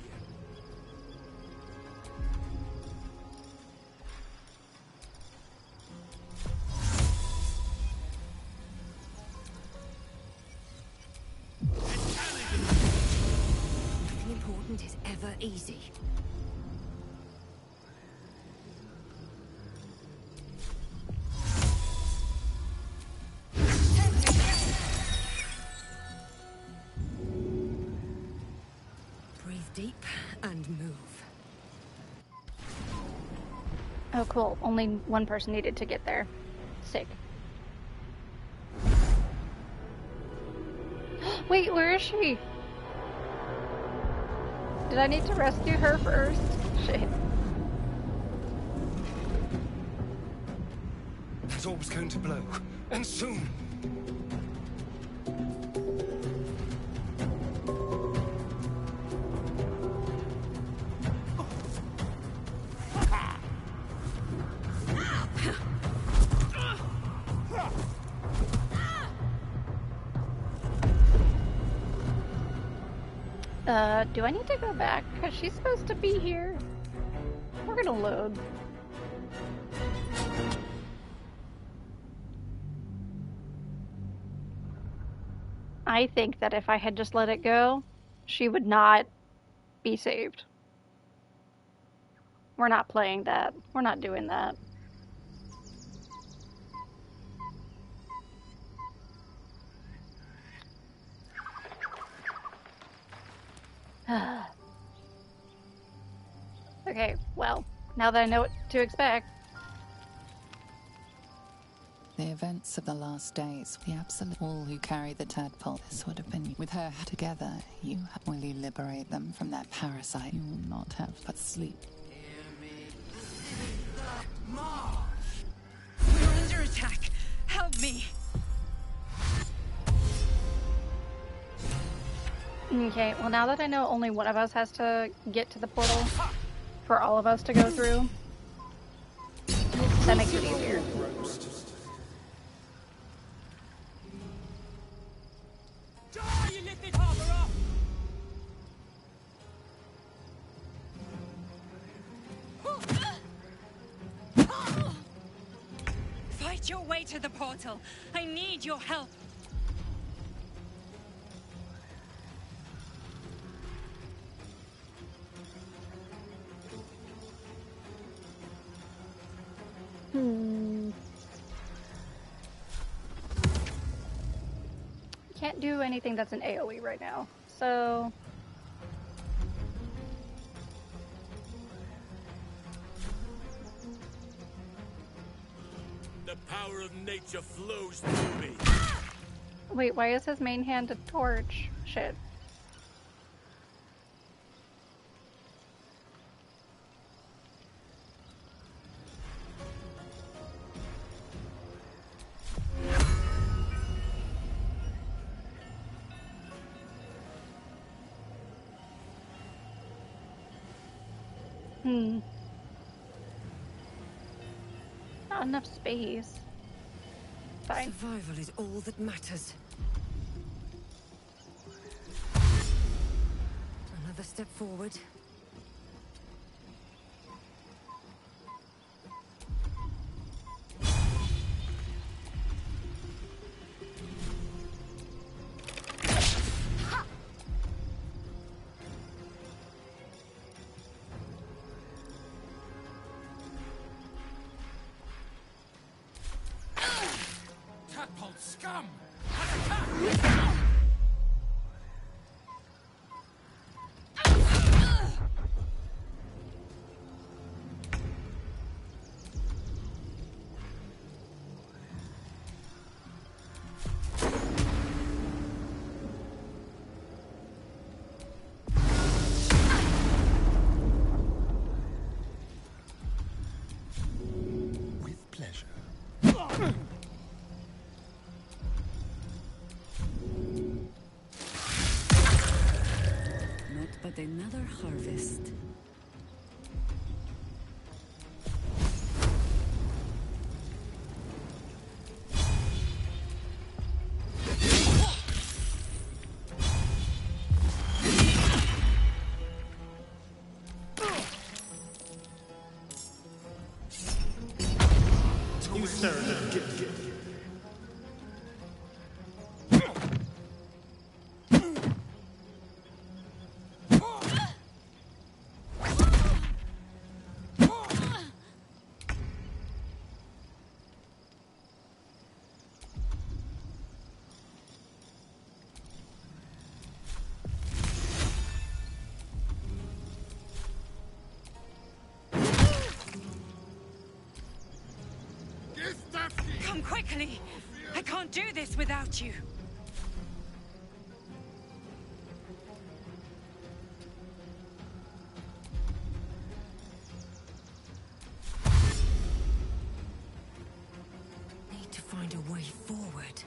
[SPEAKER 9] Nothing important is ever easy. Breathe deep and move.
[SPEAKER 1] Oh, cool. Only one person needed to get there. Sick. Wait, where is she? Did I need to rescue her first? Shit.
[SPEAKER 4] That orb's going to blow, and soon.
[SPEAKER 1] Do I need to go back? Because she's supposed to be here. We're gonna load. I think that if I had just let it go, she would not be saved. We're not playing that. We're not doing that. Okay, well, now that I know what to expect.
[SPEAKER 6] The events of the last days, the absolute all who carry the tadpole, this would have been with her together. Will you liberate them from that parasite? You will not have but sleep.
[SPEAKER 16] We're under attack. Help me.
[SPEAKER 1] Okay, well now that I know only one of us has to get to the portal for all of us to go through, that makes it easier.
[SPEAKER 16] Fight your way to the portal. I need your help.
[SPEAKER 1] Can't do anything that's an AoE right now, so...
[SPEAKER 15] The power of nature flows through me.
[SPEAKER 1] Wait, why is his main hand a torch? Shit. Not enough space. Fine.
[SPEAKER 9] Survival is all that matters. Another step forward.
[SPEAKER 12] Tadpole scum!
[SPEAKER 4] With pleasure.
[SPEAKER 20] Not but another harvest.
[SPEAKER 16] Come quickly! I can't do this without you!
[SPEAKER 9] Need to find a way forward.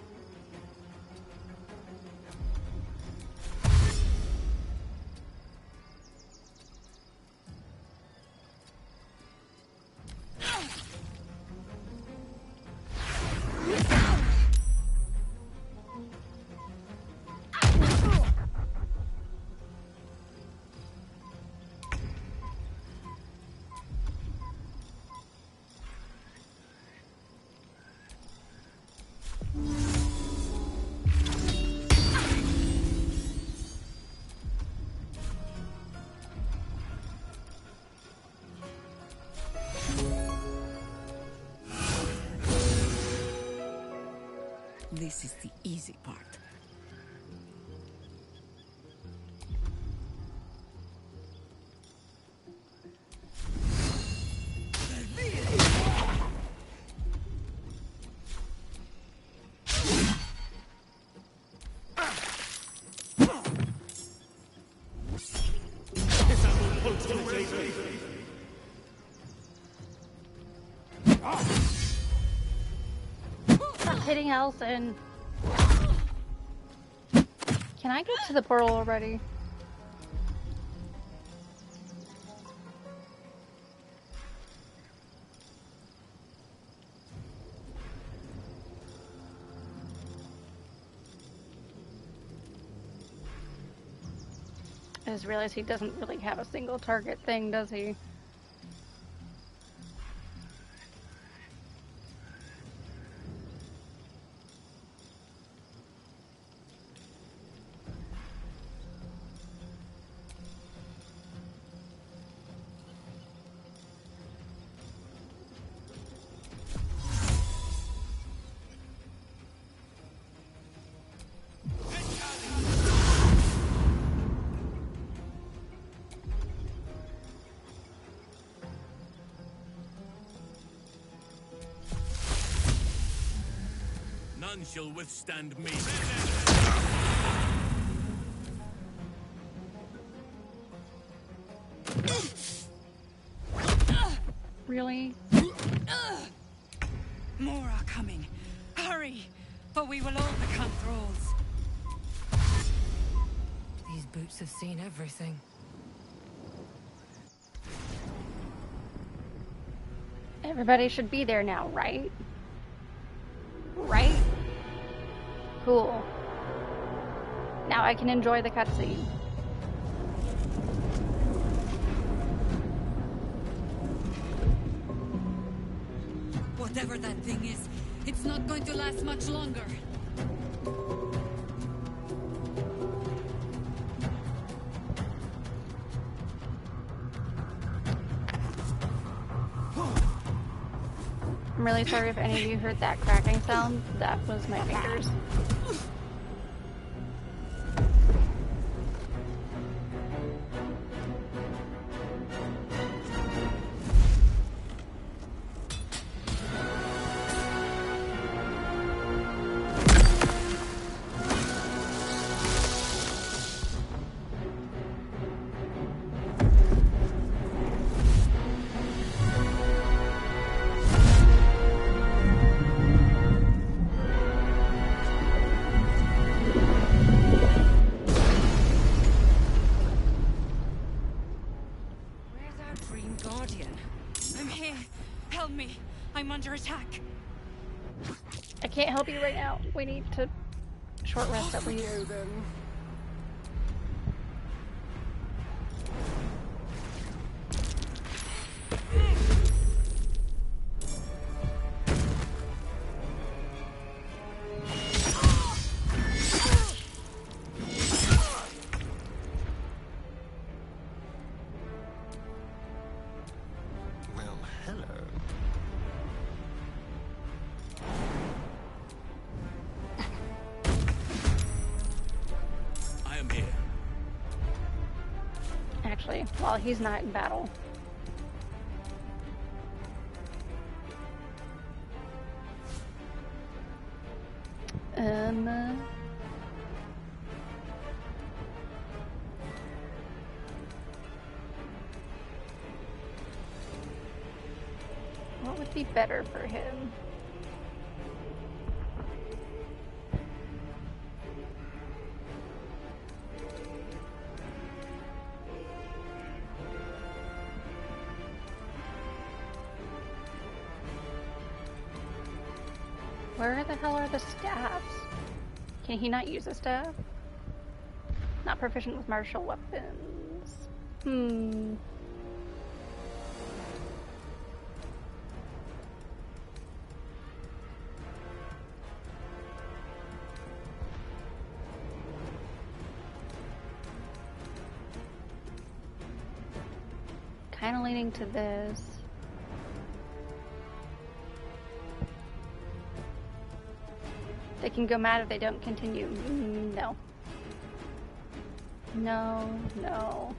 [SPEAKER 20] This is the easy part.
[SPEAKER 1] Stop hitting Allison. Can I get to the portal already? I just realized he doesn't really have a single target thing, does he?
[SPEAKER 15] None shall withstand me.
[SPEAKER 1] Really?
[SPEAKER 16] More are coming. Hurry! Or we will all become thralls.
[SPEAKER 9] These boots have seen everything.
[SPEAKER 1] Everybody should be there now, right? Right? Cool. Now I can enjoy the cutscene.
[SPEAKER 16] Whatever that thing is, it's not going to last much longer.
[SPEAKER 1] I'm really sorry if any of you heard that cracking sound. That was my fingers.
[SPEAKER 16] Under attack.
[SPEAKER 1] I can't help you right now. We need to short rest at least. while he's not in battle. What would be better for him? Where the hell are the staffs? Can he not use a staff? Not proficient with martial weapons. Kind of leaning to this. They can go mad if they don't continue. No. No, no.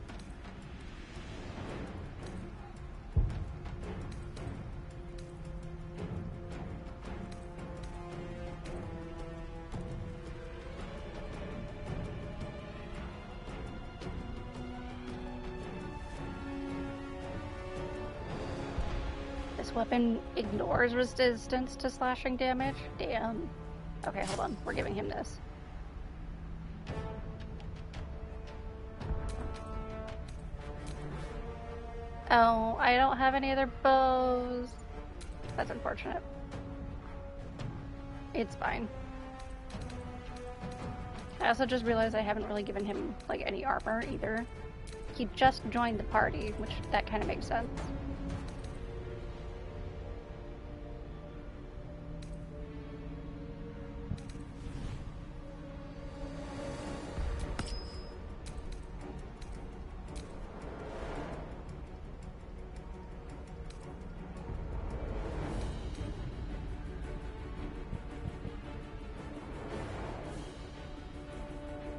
[SPEAKER 1] This weapon ignores resistance to slashing damage? Damn. Okay, hold on. We're giving him this. Oh, I don't have any other bows. That's unfortunate. It's fine. I also just realized I haven't really given him, like, any armor either. He just joined the party, which that kind of makes sense.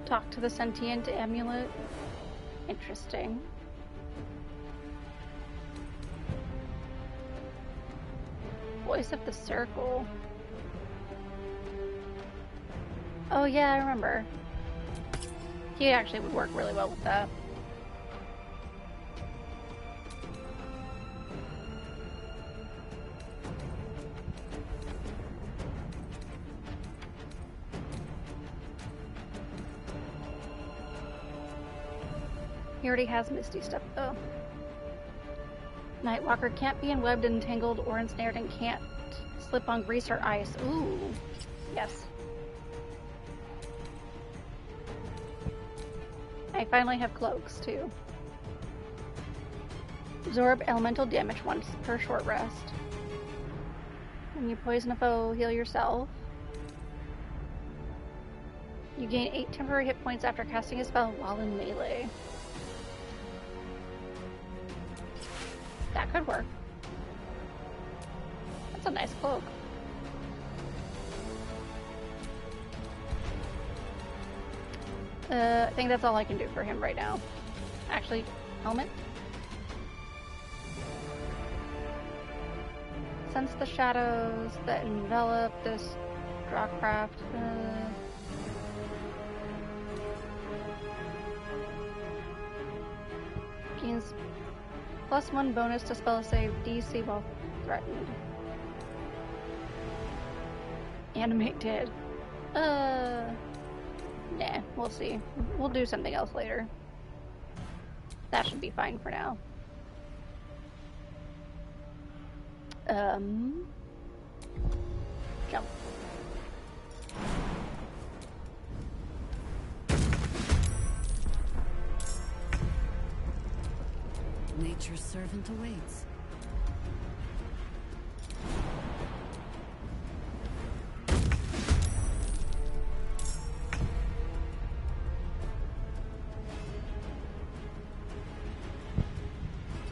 [SPEAKER 1] Talk to the sentient amulet. Interesting. Voice of the circle. Oh yeah, I remember. He actually would work really well with that. He already has Misty Step, though. Nightwalker can't be enwebbed, entangled, or ensnared, and can't slip on grease or ice. Ooh, yes. I finally have cloaks, too. Absorb elemental damage once per short rest. When you poison a foe, heal yourself. You gain 8 temporary hit points after casting a spell while in melee. That could work. That's a nice cloak. I think that's all I can do for him right now. Actually, helmet. Sense the shadows that envelop this drawcraft. Gains +1 bonus to spell save DC while threatened. Animate dead. Nah, we'll see. We'll do something else later. That should be fine for now. Jump.
[SPEAKER 3] Nature's servant awaits.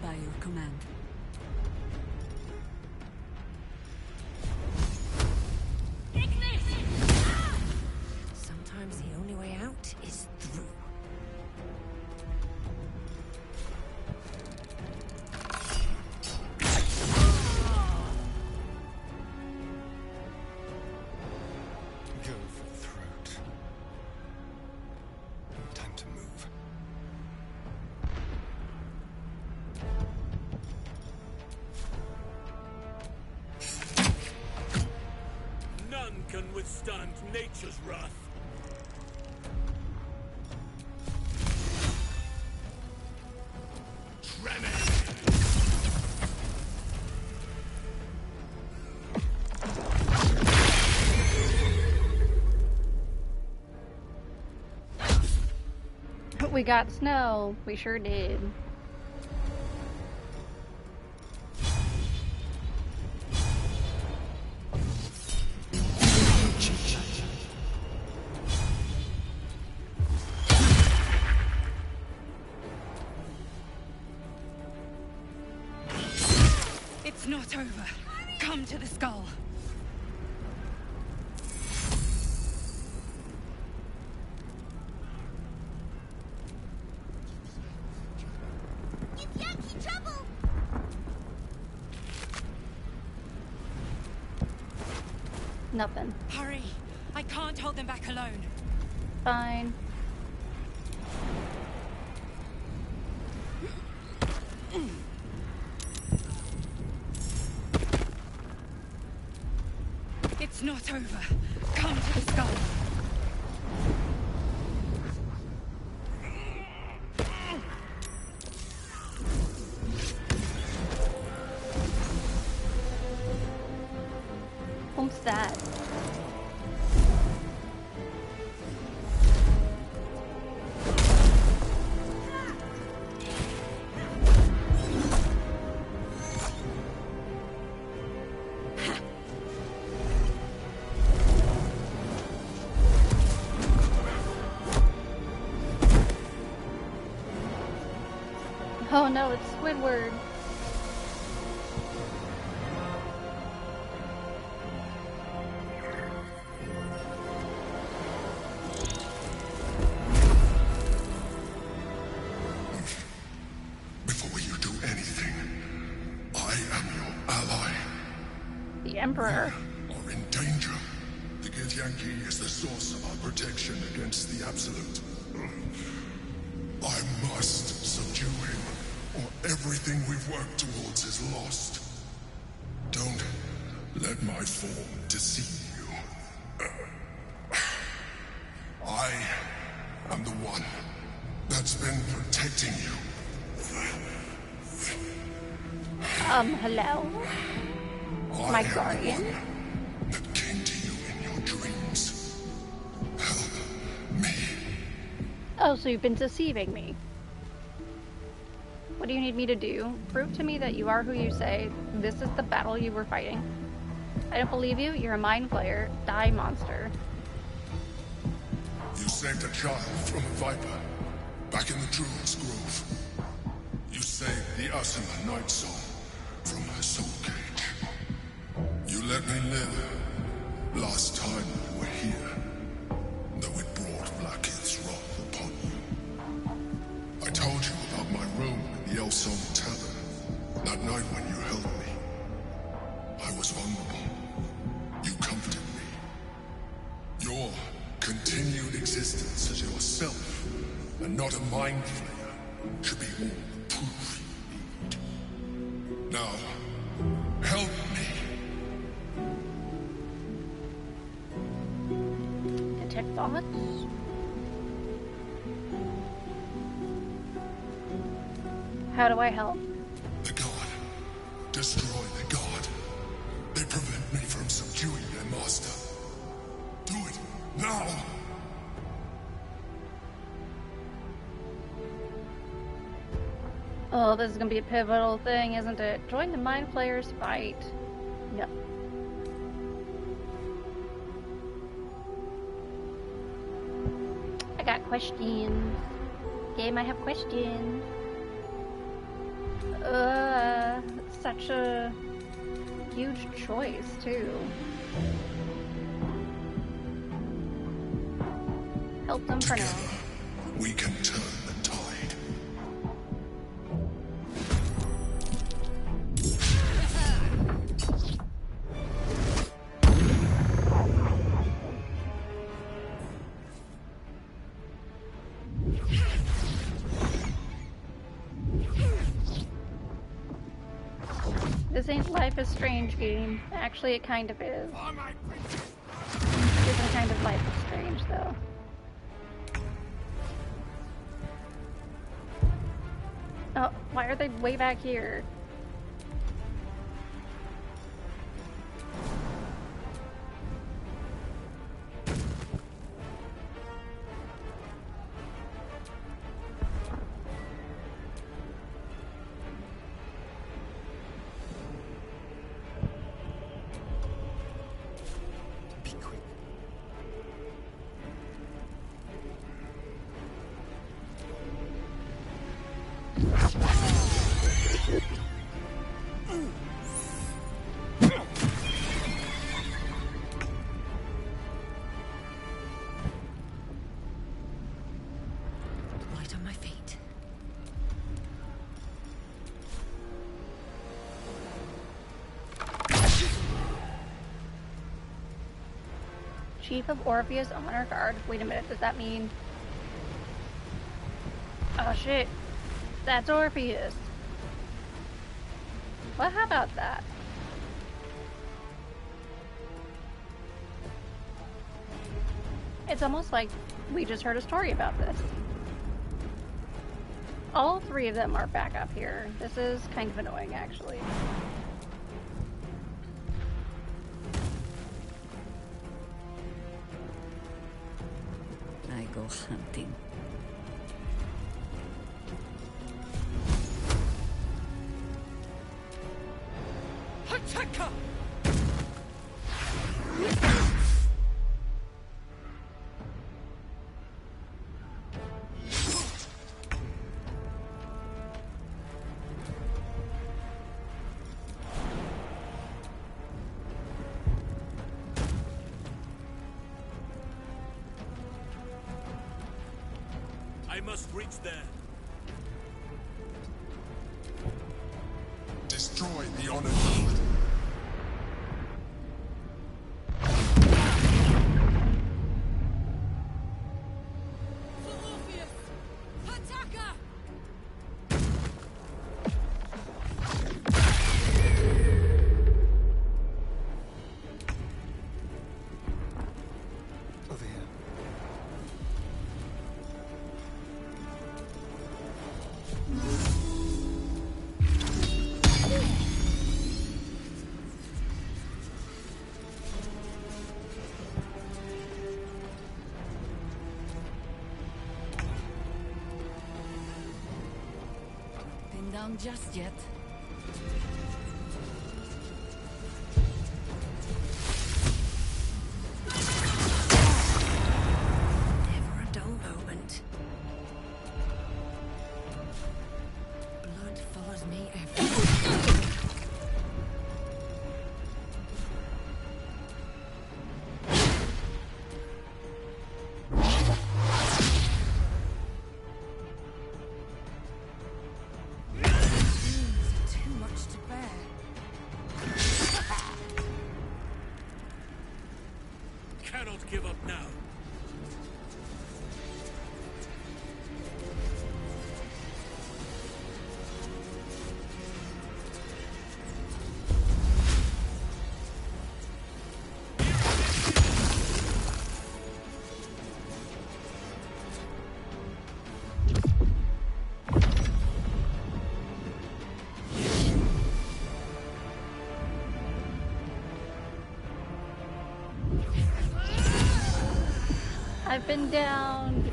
[SPEAKER 3] By your command.
[SPEAKER 13] Sometimes the only way out is through.
[SPEAKER 15] can withstand nature's wrath.
[SPEAKER 1] We got snow. We sure did.
[SPEAKER 16] It's not over. Come to the skull.
[SPEAKER 1] Nothing.
[SPEAKER 16] Hurry! I can't hold them back alone.
[SPEAKER 1] Fine.
[SPEAKER 16] It's not over. Come to the skull.
[SPEAKER 1] What's that? Oh no, it's Squidward.
[SPEAKER 2] Before you do anything, I am your ally.
[SPEAKER 1] The Emperor.
[SPEAKER 2] You are in danger. The Githyanki is the source of our protection against the Absolute. I must subdue him, or everything we've worked towards is lost. Don't let my form deceive you. I am the one that's been protecting you.
[SPEAKER 1] Hello? My guardian?
[SPEAKER 2] That came to you in your dreams. Help me.
[SPEAKER 1] Oh, so you've been deceiving me. What do you need me to do? Prove to me that you are who you say. This is the battle you were fighting. I don't believe you. You're a mind flayer. Die, monster.
[SPEAKER 2] You saved a child from a viper, back in the Druid's Grove. You saved the Asuna Night Soul from her soul cage. You let me live last time we were here, though it brought Blackheath's wrath upon you. I told you about my room in the Elsong Tavern, that night when you held me. I was vulnerable. You comforted me. Your continued existence as yourself, and not a mind flayer, should be all the proof you need. Now, help me.
[SPEAKER 1] Detect thoughts? How do I help?
[SPEAKER 2] The God. Destroy the God. They prevent me from subduing their master. Do it now.
[SPEAKER 1] Oh, this is gonna be a pivotal thing, isn't it? Join the Mind Flayers fight. No. I got questions. Game, I have questions. Such a huge choice, too. Help them for now.
[SPEAKER 2] We can turn the tide.
[SPEAKER 1] This ain't Life is Strange game. Actually, it kind of is. Everything kind of life is strange, though. Oh, why are they way back here?
[SPEAKER 9] Light on my feet.
[SPEAKER 1] Chief of Orpheus Honor Guard. Wait a minute, does that mean... Oh shit. That's Orpheus. Well, how about that? It's almost like we just heard a story about this. All three of them are back up here. This is kind of annoying, actually.
[SPEAKER 20] I go hunting.
[SPEAKER 11] Attacker!
[SPEAKER 15] I must reach there.
[SPEAKER 2] Destroy the Honored Guard.
[SPEAKER 4] Over here.
[SPEAKER 20] Been down just yet.
[SPEAKER 9] Never a dull moment. Blood follows me everywhere. Too much to bear.
[SPEAKER 15] Cannot give up now.
[SPEAKER 1] I've been down.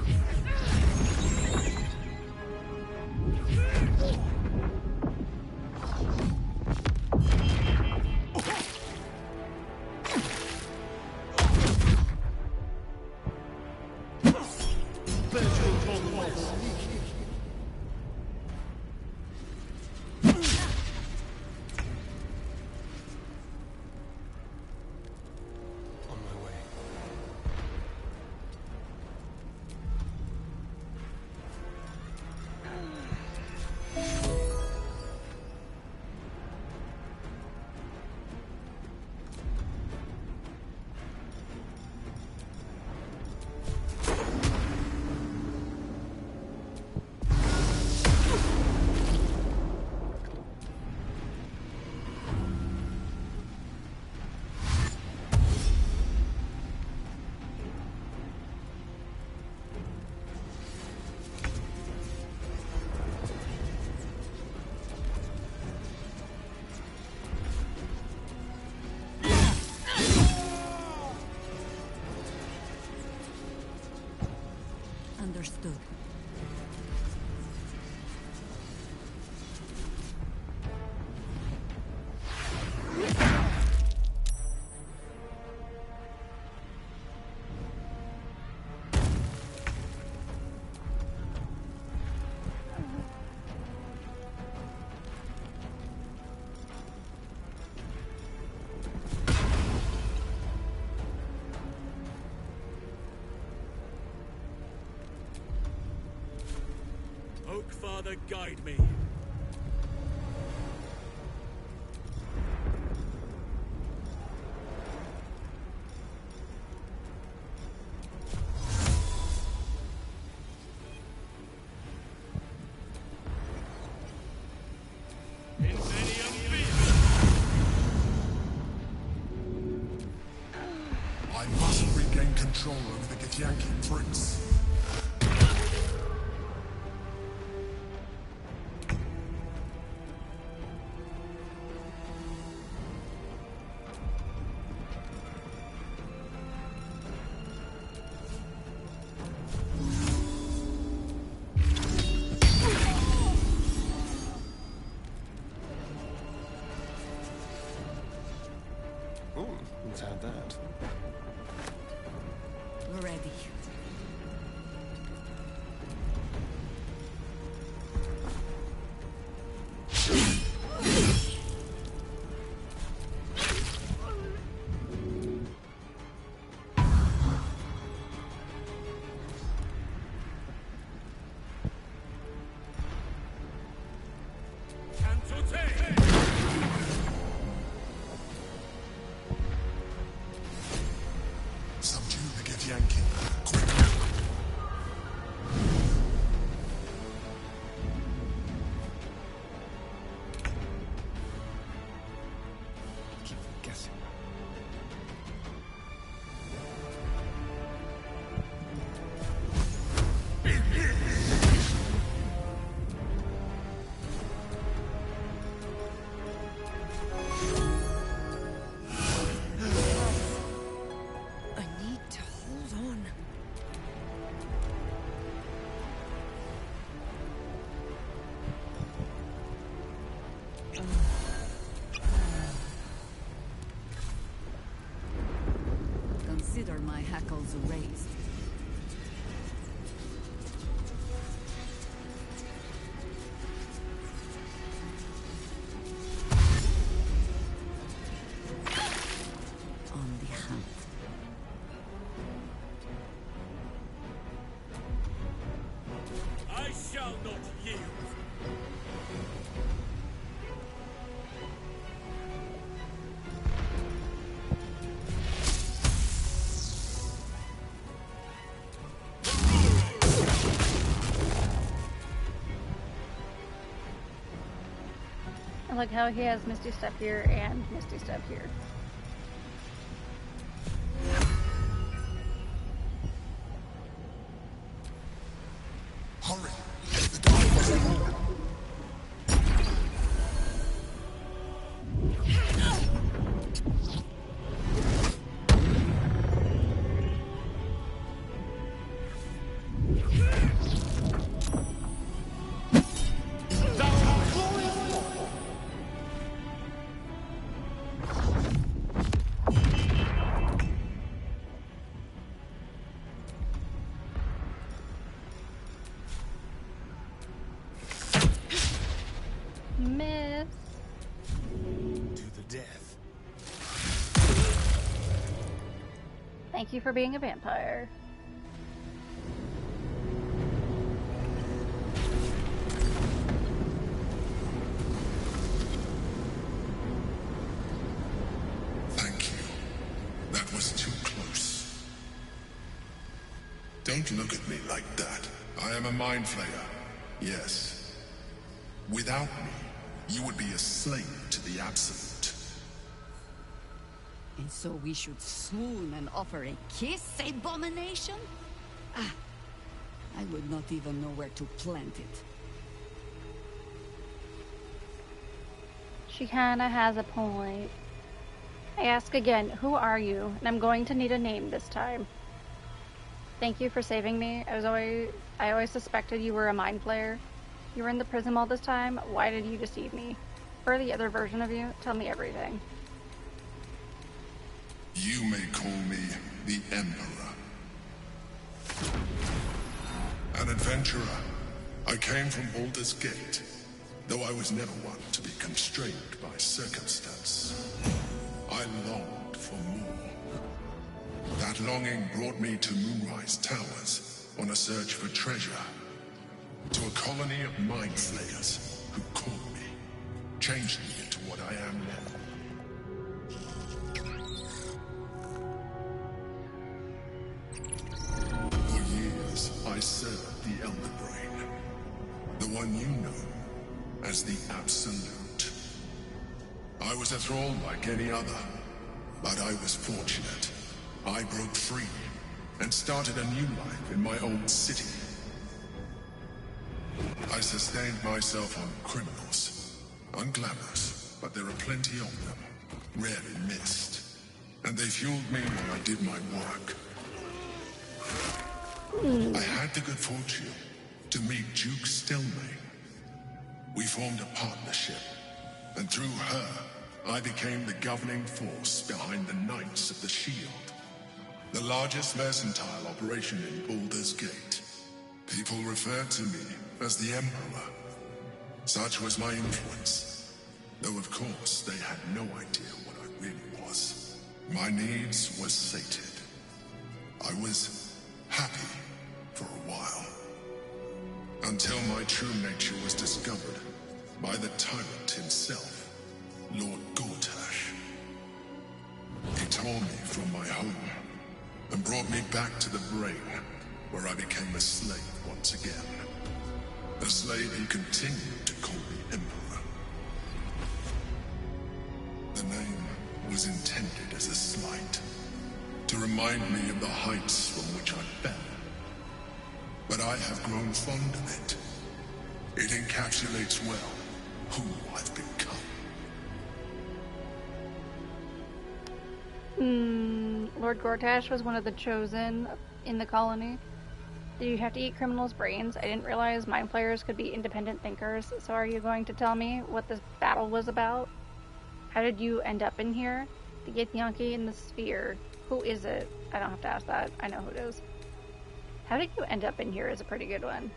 [SPEAKER 4] On my way.
[SPEAKER 16] Understood.
[SPEAKER 15] Oak Father, guide me.
[SPEAKER 2] I must regain control over the Githyanki prince.
[SPEAKER 4] Let's have that.
[SPEAKER 16] Ready.
[SPEAKER 2] Subdue the Githyanki.
[SPEAKER 4] Keep them guessing.
[SPEAKER 8] I need to hold on.
[SPEAKER 16] Consider my hackles raised. On the hunt.
[SPEAKER 15] I shall not yield.
[SPEAKER 1] I like how he has Misty Step here and Misty Step here.
[SPEAKER 2] Hurry! The guy must fall.
[SPEAKER 1] Miss.
[SPEAKER 4] To the death.
[SPEAKER 1] Thank you for being a vampire.
[SPEAKER 2] Thank you. That was too close. Don't look at me like that. I am a mind flayer. Yes. Without me, you would be a slave to the absolute.
[SPEAKER 16] And so we should swoon and offer a kiss, abomination? Ah, I would not even know where to plant it.
[SPEAKER 1] She kinda has a point. I ask again, who are you? And I'm going to need a name this time. Thank you for saving me. I always suspected you were a mind flayer. You were in the prism all this time. Why did you deceive me? Or the other version of you? Tell me everything.
[SPEAKER 2] You may call me the Emperor. An adventurer. I came from Baldur's Gate, though I was never one to be constrained by circumstance. I longed for more. That longing brought me to Moonrise Towers on a search for treasure. To a colony of mind flayers who caught me, changed me into what I am now. For years, I served the Elder Brain, the one you know as the Absolute. I was a thrall like any other, but I was fortunate. I broke free and started a new life in my old city. I sustained myself on criminals. Unglamorous, but there are plenty of them. Rarely missed. And they fueled me while I did my work. I had the good fortune to meet Duke Stelmane. We formed a partnership, and through her, I became the governing force behind the Knights of the Shield. The largest mercantile operation in Baldur's Gate. People referred to me as the Emperor. Such was my influence. Though of course, they had no idea what I really was. My needs were sated. I was happy for a while. Until my true nature was discovered by the tyrant himself, Lord Gortash. He tore me from my home and brought me back to the Brain, where I became a slave once again. A slave he continued to call me Emperor. The name was intended as a slight, to remind me of the heights from which I fell. But I have grown fond of it. It encapsulates well who I've become.
[SPEAKER 1] Lord Gortash was one of the chosen in the colony. Did you have to eat criminals' brains? I didn't realize mind flayers could be independent thinkers, so are you going to tell me what this battle was about? How did you end up in here? The Githyanki in the sphere. Who is it? I don't have to ask that. I know who it is. How did you end up in here is a pretty good one.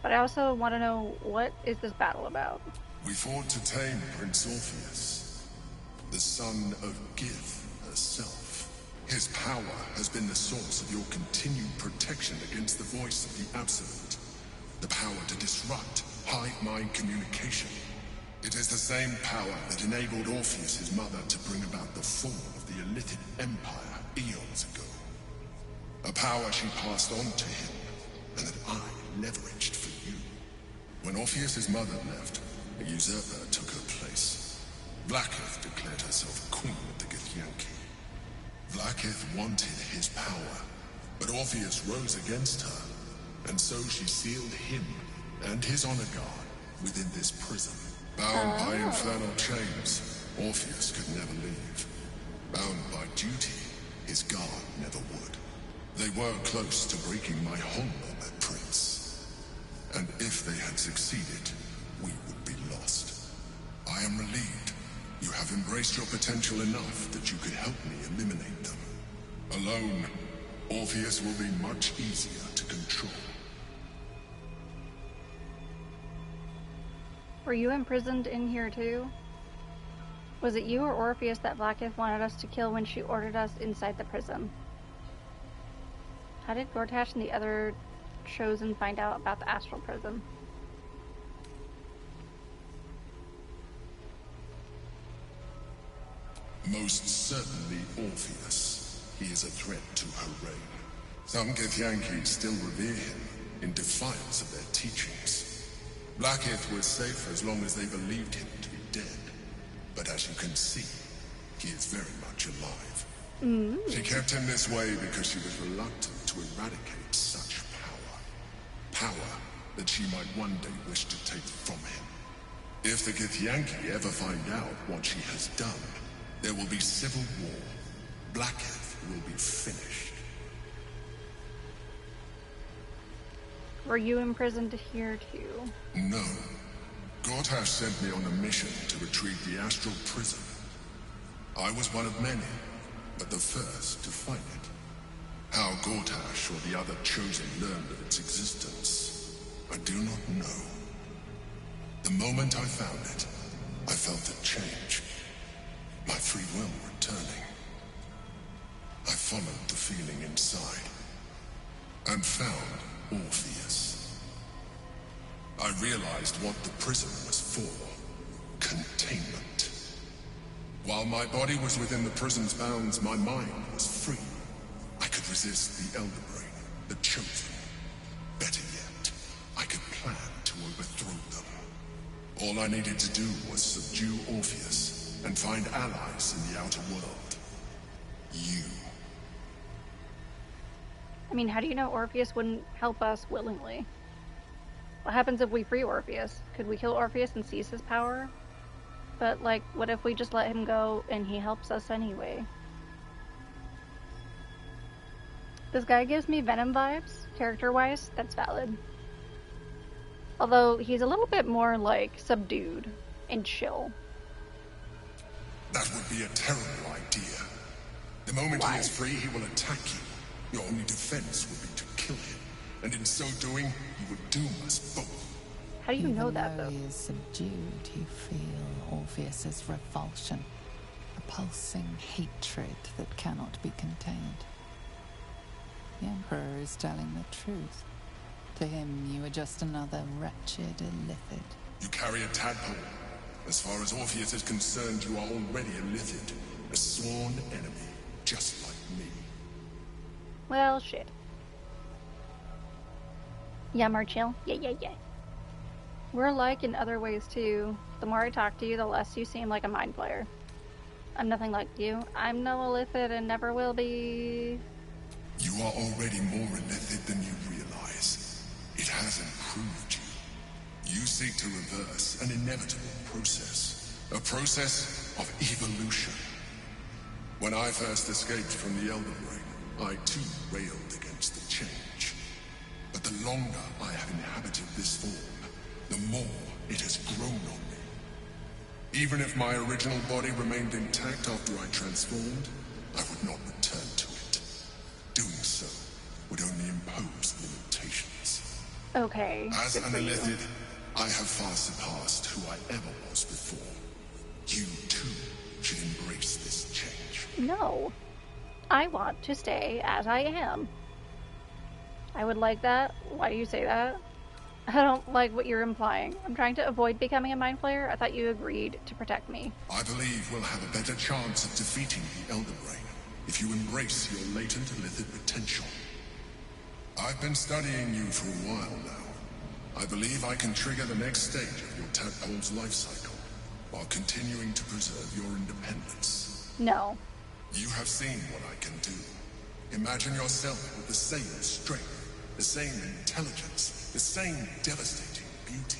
[SPEAKER 1] But I also want to know, what is this battle about?
[SPEAKER 2] We fought to tame Prince Orpheus, the son of Gith herself. His power has been the source of your continued protection against the voice of the Absolute. The power to disrupt hive-mind communication. It is the same power that enabled Orpheus' mother to bring about the fall of the Illithid Empire eons ago. A power she passed on to him, and that I leveraged for you. When Orpheus' mother left, a usurper took her place. Blackith declared herself queen of the Githyanki. Blackith wanted his power, but Orpheus rose against her, and so she sealed him and his honor guard within this prison. Bound by infernal chains, Orpheus could never leave. Bound by duty, his guard never would. They were close to breaking my hold on that prince. And if they had succeeded, we would be lost. I am relieved. You have embraced your potential enough that you could help me eliminate them. Alone, Orpheus will be much easier to control.
[SPEAKER 1] Were you imprisoned in here too? Was it you or Orpheus that Blackith wanted us to kill when she ordered us inside the prison? How did Gortash and the other chosen find out about the astral prison?
[SPEAKER 2] Most certainly Orpheus. He is a threat to her reign. Some Githyanki still revere him in defiance of their teachings. Blackith was safe as long as they believed him to be dead. But as you can see, he is very much alive. She kept him this way because she was reluctant to eradicate such power. Power that she might one day wish to take from him. If the Githyanki ever find out what she has done, there will be civil war. Blackith will be finished.
[SPEAKER 1] Were you imprisoned here too?
[SPEAKER 2] No. Gortash sent me on a mission to retrieve the astral prison. I was one of many, but the first to find it. How Gortash or the other chosen learned of its existence, I do not know. The moment I found it, I felt a change. My free will returning. I followed the feeling inside, and found Orpheus. I realized what the prison was for. Containment. While my body was within the prison's bounds, my mind was free. I could resist the Elder Brain, the Chosen. Better yet, I could plan to overthrow them. All I needed to do was subdue Orpheus and find allies in the outer world. You.
[SPEAKER 1] I mean, how do you know Orpheus wouldn't help us willingly? What happens if we free Orpheus? Could we kill Orpheus and seize his power? But, like, what if we just let him go and he helps us anyway? This guy gives me Venom vibes, character-wise. That's valid. Although, he's a little bit more, like, subdued and chill.
[SPEAKER 2] That would be a terrible idea. The moment he is free, he will attack you. Your only defense would be to kill him. And in so doing, he would doom us both.
[SPEAKER 1] How do you know that, though?
[SPEAKER 6] Even though he is subdued, you feel Orpheus's revulsion. A pulsing hatred that cannot be contained. The Emperor is telling the truth. To him, you are just another wretched illithid.
[SPEAKER 2] You carry a tadpole. As far as Orpheus is concerned, you are already illithid. A sworn enemy, just like me.
[SPEAKER 1] Well, shit. Yeah, more chill? Yeah. We're alike in other ways, too. The more I talk to you, the less you seem like a mind player. I'm nothing like you. I'm no illithid and never will be.
[SPEAKER 2] You are already more illithid than you realize. It has improved you. You seek to reverse an inevitable process. A process of evolution. When I first escaped from the Elder Brain, I too railed against the change. But the longer I have inhabited this form, the more it has grown on me. Even if my original body remained intact after I transformed, I would not return to it. Doing so would only impose limitations.
[SPEAKER 1] Okay.
[SPEAKER 2] As an illithid, I have far surpassed who I ever was before. You too should embrace this change.
[SPEAKER 1] No. I want to stay as I am. I would like that. Why do you say that? I don't like what you're implying. I'm trying to avoid becoming a mind flayer. I thought you agreed to protect me.
[SPEAKER 2] I believe we'll have a better chance of defeating the Elder Brain if you embrace your latent illithid potential. I've been studying you for a while now. I believe I can trigger the next stage of your tadpole's life cycle while continuing to preserve your independence.
[SPEAKER 1] No.
[SPEAKER 2] You have seen what I can do. Imagine yourself with the same strength, the same intelligence, the same devastating beauty.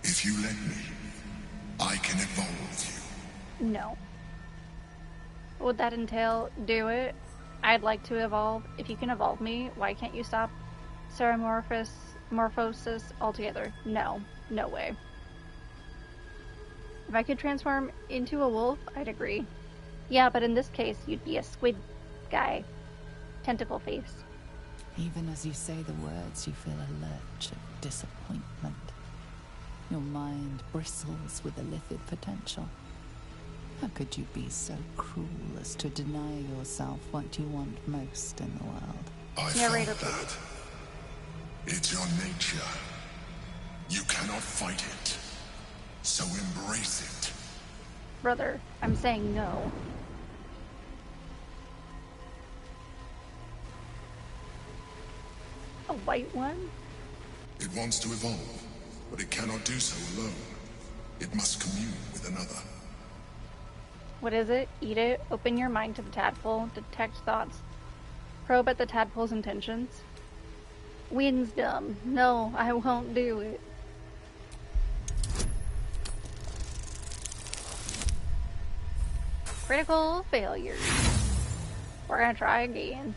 [SPEAKER 2] If you let me, I can evolve you.
[SPEAKER 1] No. What would that entail? Do it. I'd like to evolve. If you can evolve me, why can't you stop morphosis altogether? No. No way. If I could transform into a wolf, I'd agree. Yeah, but in this case, you'd be a squid guy. Tentacle face.
[SPEAKER 6] Even as you say the words, you feel a lurch of disappointment. Your mind bristles with illithid potential. How could you be so cruel as to deny yourself what you want most in the world?
[SPEAKER 2] I felt that. It's your nature. You cannot fight it. So embrace it.
[SPEAKER 1] Brother, I'm saying no. A white one?
[SPEAKER 2] It wants to evolve, but it cannot do so alone. It must commune with another.
[SPEAKER 1] What is it? Eat it? Open your mind to the tadpole. Detect thoughts. Probe at the tadpole's intentions. Wisdom. No, I won't do it. Critical failure. We're gonna try again.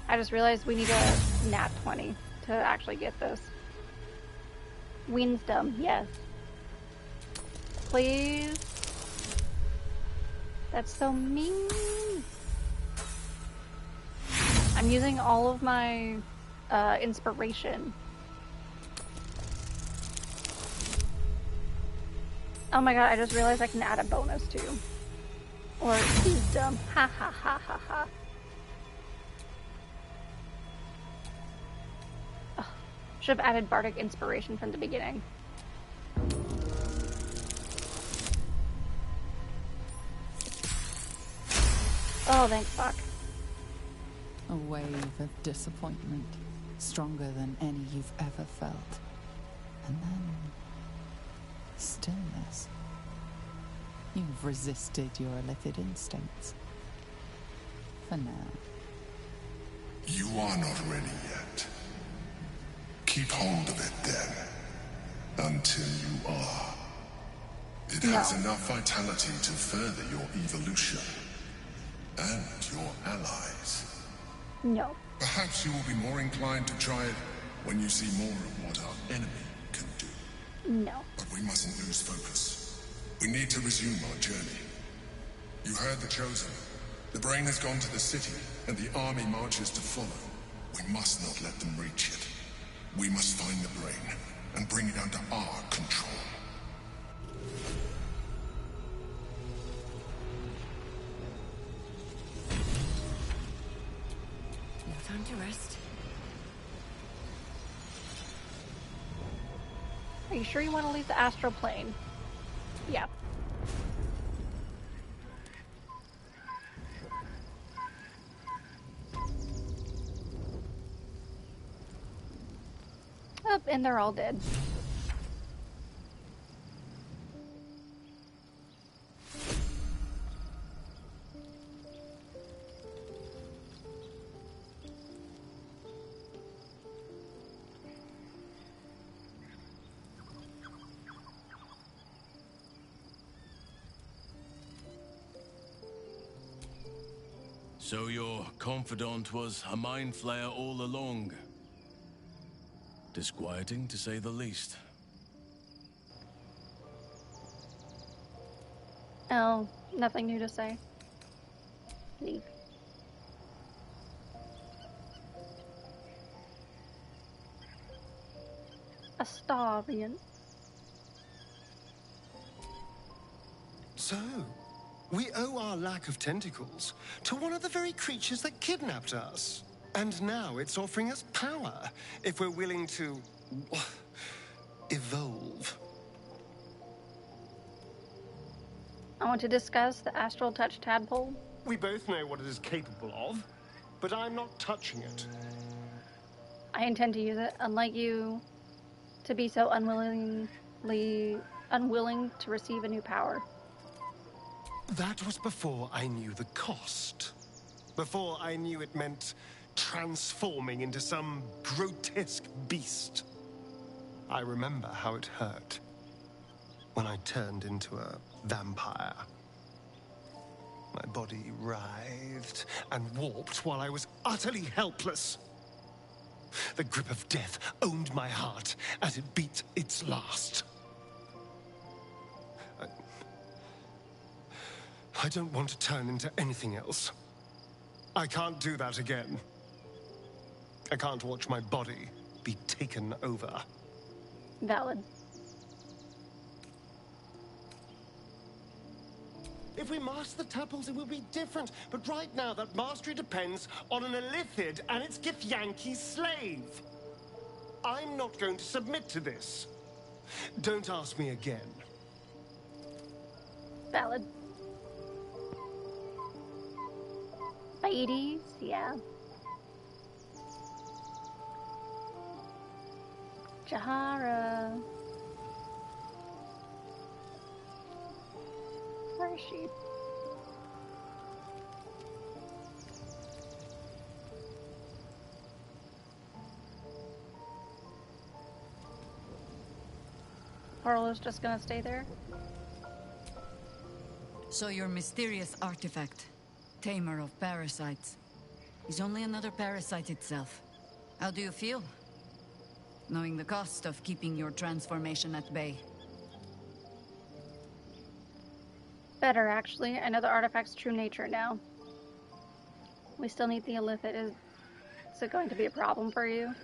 [SPEAKER 1] I just realized we need a nat 20 to actually get this. Wisdom, yes. Please. That's so mean. I'm using all of my inspiration. Oh my god, I just realized I can add a bonus too. Or wisdom. Ha ha ha ha ha. Oh, should have added bardic inspiration from the beginning. Oh, thank fuck.
[SPEAKER 6] A wave of disappointment, stronger than any you've ever felt. And then stillness. You've resisted your illithid instincts. For now.
[SPEAKER 2] You are not ready yet. Keep hold of it then. Until you are. It has enough vitality to further your evolution. And your allies.
[SPEAKER 1] No.
[SPEAKER 2] Perhaps you will be more inclined to try it when you see more of what our enemy can do.
[SPEAKER 1] No.
[SPEAKER 2] But we mustn't lose focus. We need to resume our journey. You heard the Chosen. The brain has gone to the city, and the army marches to follow. We must not let them reach it. We must find the brain, and bring it under our control.
[SPEAKER 8] No time to rest.
[SPEAKER 1] Are you sure you want to leave the astral plane? Yeah. Oh, and they're all dead.
[SPEAKER 15] So your confidant was a mind flayer all along. Disquieting, to say the least.
[SPEAKER 1] Oh, nothing new to say. Leave. Astarian.
[SPEAKER 4] So, we owe our lack of tentacles to one of the very creatures that kidnapped us. And now it's offering us power, if we're willing to evolve.
[SPEAKER 1] I want to discuss the astral touch tadpole.
[SPEAKER 4] We both know what it is capable of, but I'm not touching it.
[SPEAKER 1] I intend to use it, unlike you, to be so unwilling to receive a new power.
[SPEAKER 4] That was before I knew the cost. Before I knew it meant transforming into some grotesque beast. I remember how it hurt when I turned into a vampire. My body writhed and warped while I was utterly helpless. The grip of death owned my heart as it beat its last. I don't want to turn into anything else. I can't do that again. I can't watch my body be taken over.
[SPEAKER 1] Valid.
[SPEAKER 4] If we master the tadpoles, it will be different. But right now, that mastery depends on an illithid and its Githyanki slave. I'm not going to submit to this. Don't ask me again.
[SPEAKER 1] Valid. Ladies, yeah. Jahara. Where is she? portal is just gonna stay there?
[SPEAKER 16] So your mysterious artifact, Tamer of Parasites, is only another parasite itself. How do you feel? Knowing the cost of keeping your transformation at bay.
[SPEAKER 1] Better, actually. I know the artifact's true nature now. We still need the Illithid. Is it going to be a problem for you?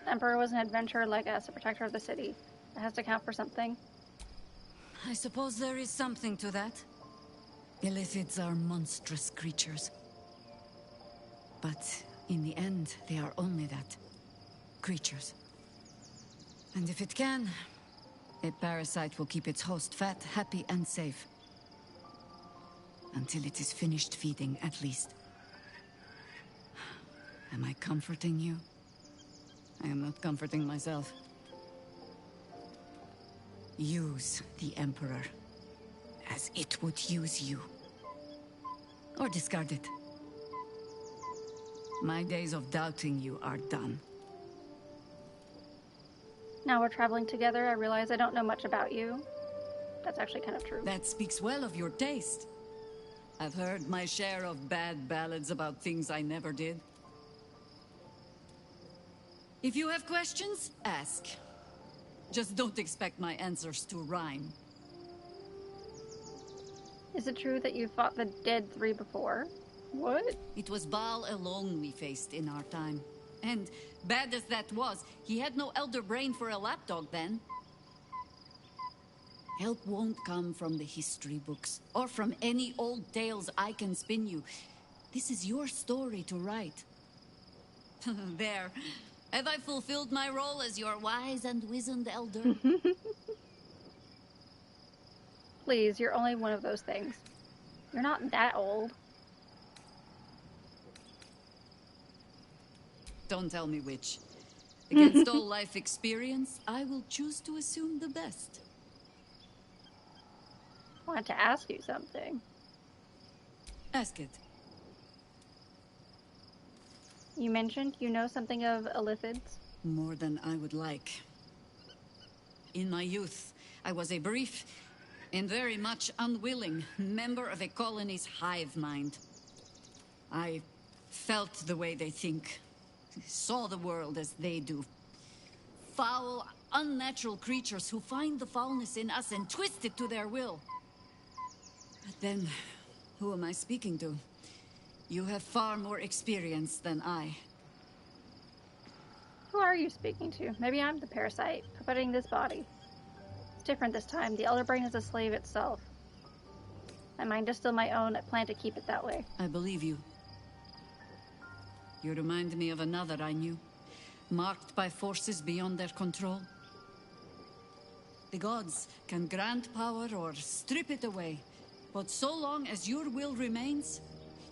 [SPEAKER 1] The Emperor was an adventurer like us, a protector of the city. It has to count for something.
[SPEAKER 16] I suppose there is something to that. Illithids are monstrous creatures. But in the end, they are only that. Creatures. And if it can, a parasite will keep its host fat, happy, and safe. Until it is finished feeding, at least. Am I comforting you? I am not comforting myself. Use the Emperor as it would use you. Or discard it. My days of doubting you are done.
[SPEAKER 1] Now we're traveling together, I realize I don't know much about you. That's actually kind of true.
[SPEAKER 16] That speaks well of your taste. I've heard my share of bad ballads about things I never did. If you have questions, ask. Just don't expect my answers to rhyme.
[SPEAKER 1] Is it true that you fought the Dead Three before? What?
[SPEAKER 16] It was Baal alone we faced in our time. And, bad as that was, he had no elder brain for a lapdog then. Help won't come from the history books, or from any old tales I can spin you. This is your story to write. There. Have I fulfilled my role as your wise and wizened elder?
[SPEAKER 1] Please, you're only one of those things. You're not that old.
[SPEAKER 16] Don't tell me which. Against all life experience, I will choose to assume the best.
[SPEAKER 1] I want to ask you something.
[SPEAKER 16] Ask it.
[SPEAKER 1] You mentioned you know something of Illithids?
[SPEAKER 16] More than I would like. In my youth, I was a brief and very much unwilling member of a colony's hive mind. I felt the way they think, saw the world as they do. Foul, unnatural creatures who find the foulness in us and twist it to their will. But then, who am I speaking to? You have far more experience than I.
[SPEAKER 1] Who are you speaking to? Maybe I'm the parasite, puppeting this body. It's different this time. The Elder Brain is a slave itself. My mind is still my own. I plan to keep it that way.
[SPEAKER 16] I believe you. You remind me of another I knew, marked by forces beyond their control. The gods can grant power or strip it away, but so long as your will remains,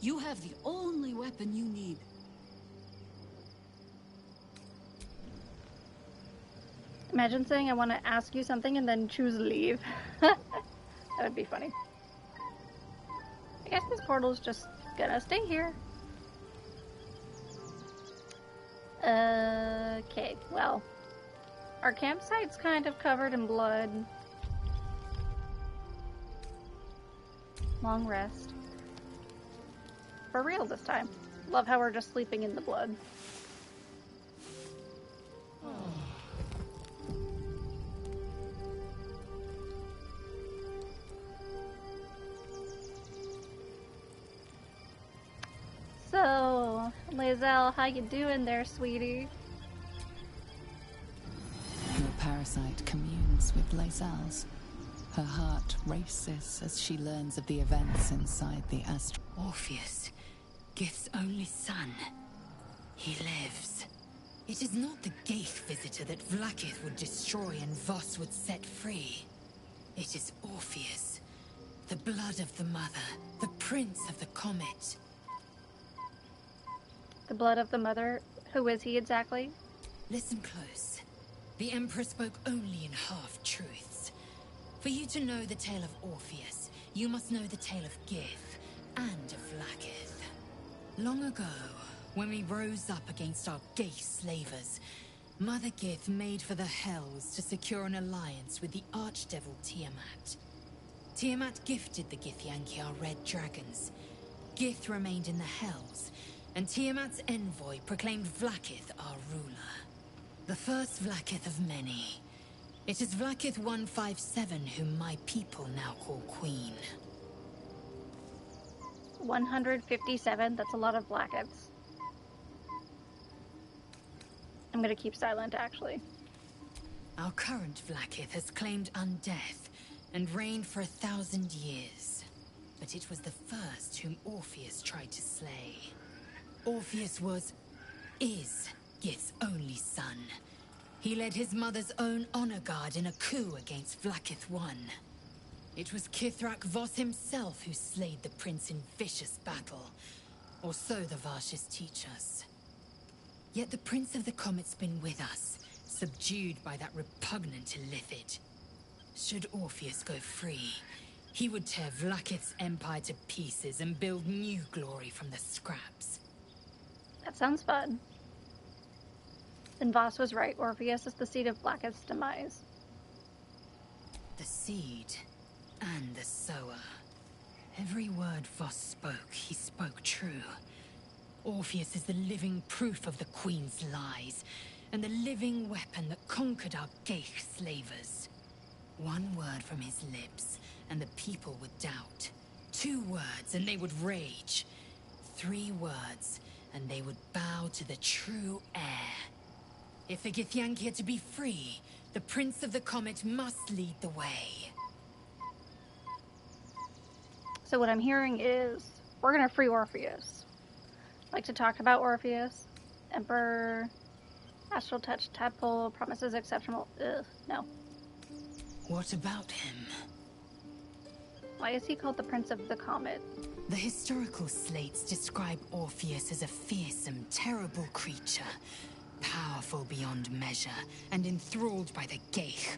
[SPEAKER 16] you have the only weapon you need.
[SPEAKER 1] Imagine saying I want to ask you something and then choose leave. That would be funny. I guess this portal's just gonna stay here. Okay, well. Our campsite's kind of covered in blood. Long rest. For real this time. Love how we're just sleeping in the blood. So, Lae'zel, how you doing there, sweetie?
[SPEAKER 6] Your parasite communes with Lae'zel's. Her heart races as she learns of the events inside the astral.
[SPEAKER 9] Orpheus, Gith's only son. He lives. It is not the Gaith visitor that Vlaakith would destroy and Voss would set free. It is Orpheus, the blood of the mother, the prince of the comet.
[SPEAKER 1] The blood of the mother? Who is he exactly?
[SPEAKER 9] Listen close. The Emperor spoke only in half-truths. For you to know the tale of Orpheus, you must know the tale of Gith and of Vlaakith. Long ago, when we rose up against our Gaith slavers, Mother Gith made for the Hells to secure an alliance with the Archdevil Tiamat. Tiamat gifted the Githyanki our red dragons. Gith remained in the Hells, and Tiamat's envoy proclaimed Vlaakith our ruler. The first Vlaakith of many. It is Vlaakith 157 whom my people now call Queen.
[SPEAKER 1] 157, that's a lot of Vlaakiths. I'm gonna keep silent, actually.
[SPEAKER 9] Our current Vlaakith has claimed undeath and reigned for 1,000 years. But it was the first whom Orpheus tried to slay. Orpheus is Gith's only son. He led his mother's own honor guard in a coup against Vlaakith I. It was Kithrak Voss himself who slayed the prince in vicious battle, or so the Varshas teach us. Yet the Prince of the Comet's been with us, subdued by that repugnant Illithid. Should Orpheus go free, he would tear Vlaakith's empire to pieces and build new glory from the scraps.
[SPEAKER 1] That sounds fun. Then Voss was right. Orpheus is the seed of Vlaakith's demise.
[SPEAKER 9] The seed and the sower. Every word Voss spoke, he spoke true. Orpheus is the living proof of the Queen's lies, and the living weapon that conquered our Geich slavers. One word from his lips, and the people would doubt. 2 words, and they would rage. 3 words, and they would bow to the true heir. If the Githyanki are to be free, the Prince of the Comet must lead the way.
[SPEAKER 1] So what I'm hearing is, we're gonna free Orpheus. Like to talk about Orpheus. Emperor, Astral Touch, Tadpole, promises exceptional. Ugh, no.
[SPEAKER 9] What about him?
[SPEAKER 1] Why is he called the Prince of the Comet?
[SPEAKER 9] The historical slates describe Orpheus as a fearsome, terrible creature. Powerful beyond measure, and enthralled by the Geich.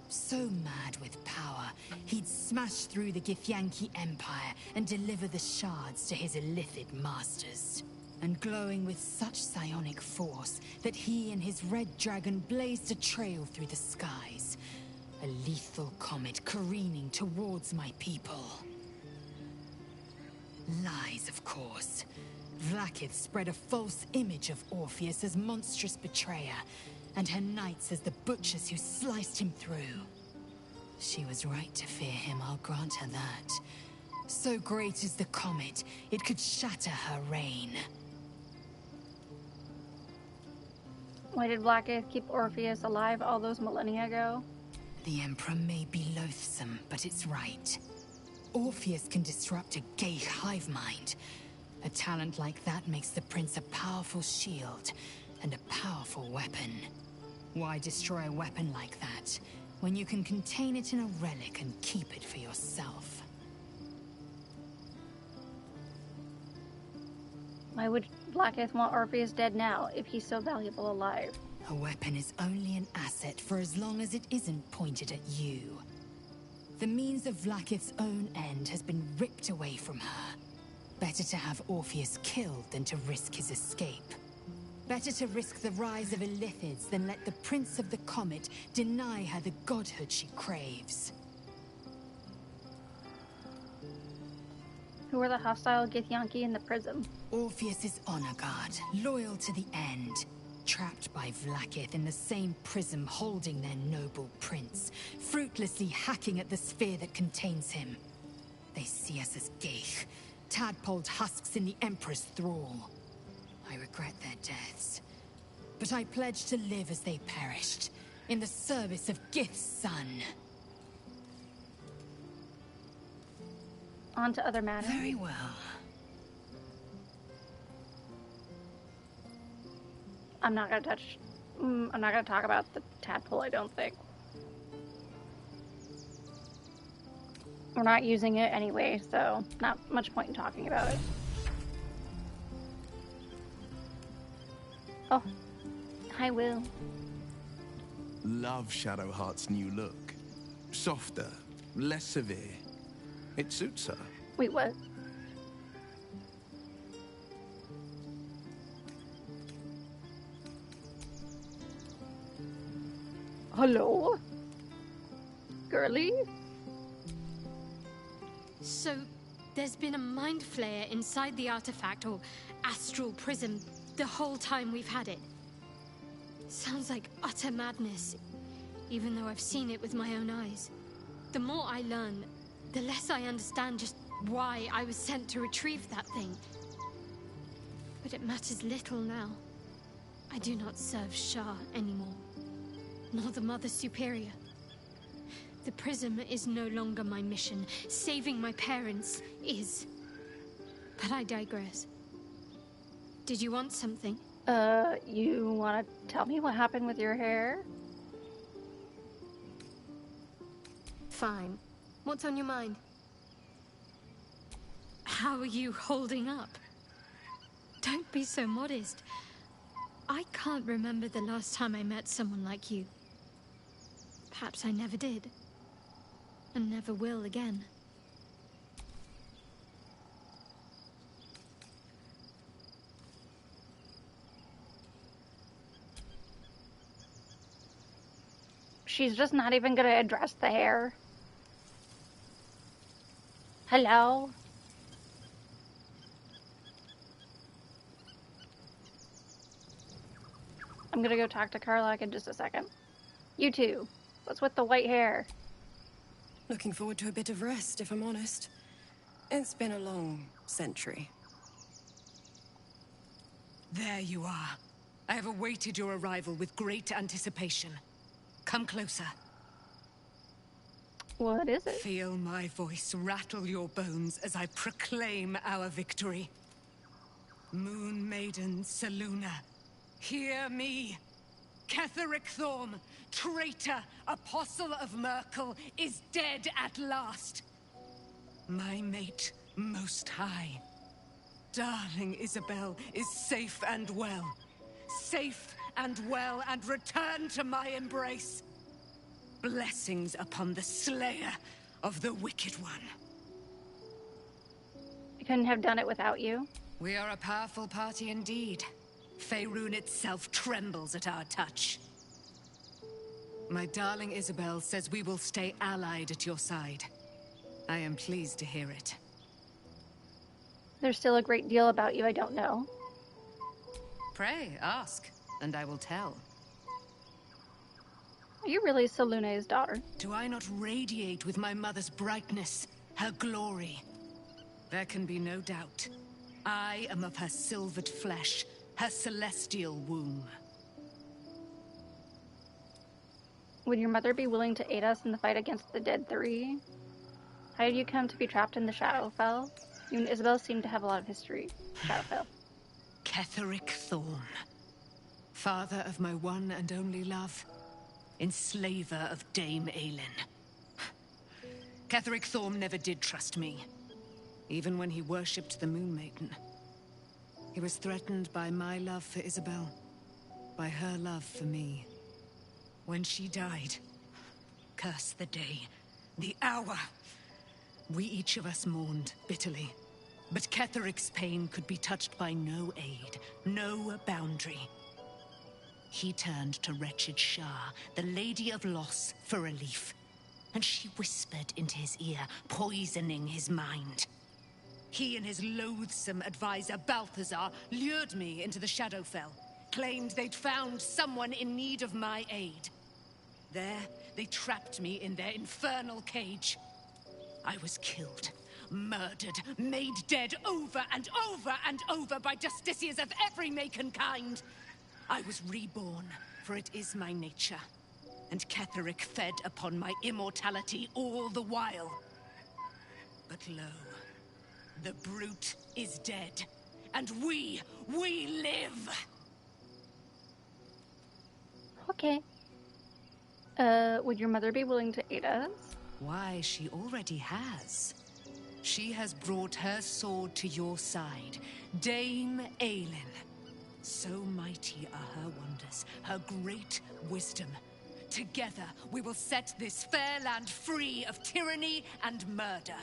[SPEAKER 9] So mad with power, he'd smash through the Githyanki Empire and deliver the shards to his Illithid masters. And glowing with such psionic force that he and his red dragon blazed a trail through the skies. A lethal comet careening towards my people. Lies, of course. Vlaakith spread a false image of Orpheus as monstrous betrayer, and her knights as the butchers who sliced him through. She was right to fear him, I'll grant her that. So great is the comet, it could shatter her reign.
[SPEAKER 1] Why did Vlaakith keep Orpheus alive all those millennia ago?
[SPEAKER 9] The Emperor may be loathsome, but it's right. Orpheus can disrupt a Geich hive mind. A talent like that makes the Prince a powerful shield and a powerful weapon. Why destroy a weapon like that when you can contain it in a relic and keep it for yourself?
[SPEAKER 1] Why would Vlaakith want Orpheus dead now if he's so valuable alive?
[SPEAKER 9] A weapon is only an asset for as long as it isn't pointed at you. The means of Vlaakith's own end has been ripped away from her. Better to have Orpheus killed than to risk his escape. Better to risk the rise of Illithids than let the Prince of the Comet deny her the godhood she craves.
[SPEAKER 1] Who are the hostile Githyanki in the prism?
[SPEAKER 9] Orpheus's honor guard, loyal to the end. Trapped by Vlaakith in the same prism holding their noble prince, fruitlessly hacking at the sphere that contains him. They see us as Geich, tadpoled husks in the Emperor's thrall. I regret their deaths, but I pledge to live as they perished, in the service of Gith's son.
[SPEAKER 1] On to other matters.
[SPEAKER 9] Very well.
[SPEAKER 1] I'm not gonna talk about the tadpole, I don't think. We're not using it anyway, so not much point in talking about it. Oh, hi, Will.
[SPEAKER 17] Love Shadowheart's new look. Softer, less severe. It suits her.
[SPEAKER 1] Wait, what? Hello? Girly?
[SPEAKER 18] So, there's been a mind flayer inside the artifact, or astral prism, the whole time we've had it. Sounds like utter madness, even though I've seen it with my own eyes. The more I learn, the less I understand just why I was sent to retrieve that thing. But it matters little now. I do not serve Shah anymore, nor the Mother Superior. The prism is no longer my mission. Saving my parents is. But I digress. Did you want something?
[SPEAKER 1] You want to tell me what happened with your hair?
[SPEAKER 18] Fine. What's on your mind? How are you holding up? Don't be so modest. I can't remember the last time I met someone like you. Perhaps I never did. And never will again.
[SPEAKER 1] She's just not even gonna address the hair. Hello? I'm gonna go talk to Karlach in just a second. You two, what's with the white hair?
[SPEAKER 5] Looking forward to a bit of rest, if I'm honest. It's been a long century.
[SPEAKER 9] There you are. I have awaited your arrival with great anticipation. Come closer.
[SPEAKER 1] What is it?
[SPEAKER 9] Feel my voice rattle your bones as I proclaim our victory. Moon Maiden Selûne, hear me. Ketheric Thorm, traitor, apostle of Merkel, is dead at last. My mate, Most High. Darling Isabel is safe and well. Safe and well, and return to my embrace. Blessings upon the slayer of the Wicked One.
[SPEAKER 1] I couldn't have done it without you.
[SPEAKER 9] We are a powerful party indeed. Faerun itself trembles at our touch. My darling Isabel says we will stay allied at your side. I am pleased to hear it.
[SPEAKER 1] There's still a great deal about you I don't know.
[SPEAKER 9] Pray, ask, and I will tell.
[SPEAKER 1] Are you really Selûne's daughter?
[SPEAKER 9] Do I not radiate with my mother's brightness, her glory? There can be no doubt. I am of her silvered flesh, her celestial womb.
[SPEAKER 1] Would your mother be willing to aid us in the fight against the Dead Three? How did you come to be trapped in the Shadowfell? You and Isabel seem to have a lot of history. Shadowfell.
[SPEAKER 9] Ketheric Thorm. Father of my one and only love. Enslaver of Dame Aelin. Ketheric Thorm never did trust me. Even when he worshipped the Moon Maiden. He was threatened by my love for Isabel. By her love for me. When she died, curse the day, the hour. We each of us mourned bitterly. But Ketheric's pain could be touched by no aid, no boundary. He turned to wretched Shah, the Lady of Loss, for relief. And she whispered into his ear, poisoning his mind. He and his loathsome advisor, Balthazar, lured me into the Shadowfell. Claimed they'd found someone in need of my aid. There, they trapped me in their infernal cage. I was killed, murdered, made dead over and over and over by justiciars of every make and kind. I was reborn, for it is my nature. And Ketheric fed upon my immortality all the while. But lo, the brute is dead, and we live!
[SPEAKER 1] Okay. Would your mother be willing to aid us?
[SPEAKER 9] Why, she already has. She has brought her sword to your side, Dame Aelin. So mighty are her wonders, her great wisdom. Together, we will set this fair land free of tyranny and murder.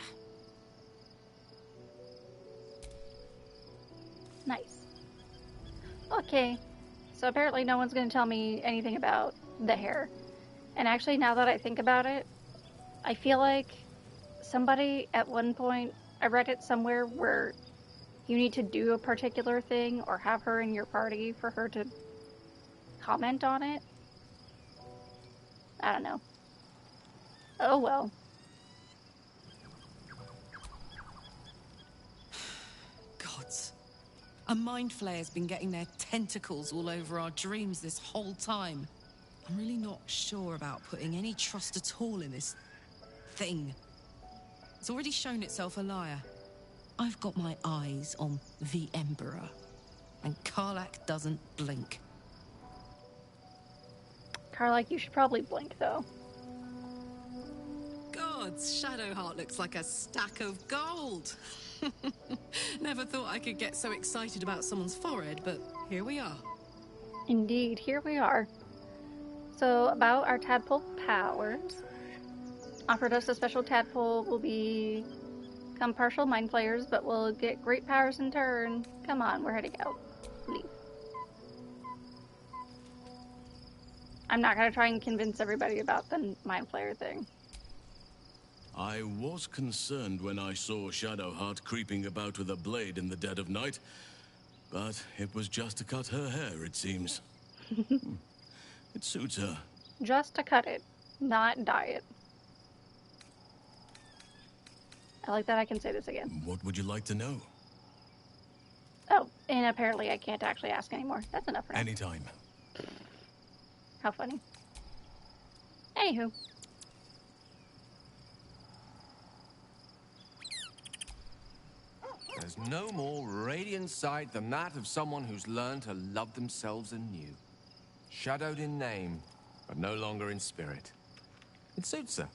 [SPEAKER 1] Nice. Okay. So apparently no one's going to tell me anything about the hair. And actually, now that I think about it, I feel like somebody at one point, I read it somewhere where you need to do a particular thing or have her in your party for her to comment on it. I don't know. Oh well.
[SPEAKER 7] Gods. A mind flayer's been getting their tentacles all over our dreams this whole time. I'm really not sure about putting any trust at all in this thing. It's already shown itself a liar. I've got my eyes on the Emperor, and Karlach doesn't blink.
[SPEAKER 1] Karlach, you should probably blink, though.
[SPEAKER 7] Gods, Shadowheart looks like a stack of gold. Never thought I could get so excited about someone's forehead, but here we are.
[SPEAKER 1] Indeed, here we are. So, about our tadpole powers. Offered us a special tadpole will become partial mind flayers, but will get great powers in turn. Come on, we're heading out. Leave. I'm not going to try and convince everybody about the mind flayer thing.
[SPEAKER 15] I was concerned when I saw Shadowheart creeping about with a blade in the dead of night, but it was just to cut her hair, it seems. It suits her.
[SPEAKER 1] Just to cut it, not dye it. I like that I can say this again.
[SPEAKER 15] What would you like to know?
[SPEAKER 1] Oh, and apparently I can't actually ask anymore. That's enough for now.
[SPEAKER 15] Anytime.
[SPEAKER 1] How funny. Anywho.
[SPEAKER 19] There's no more radiant sight than that of someone who's learned to love themselves anew. Shadowed in name, but no longer in spirit. It suits her.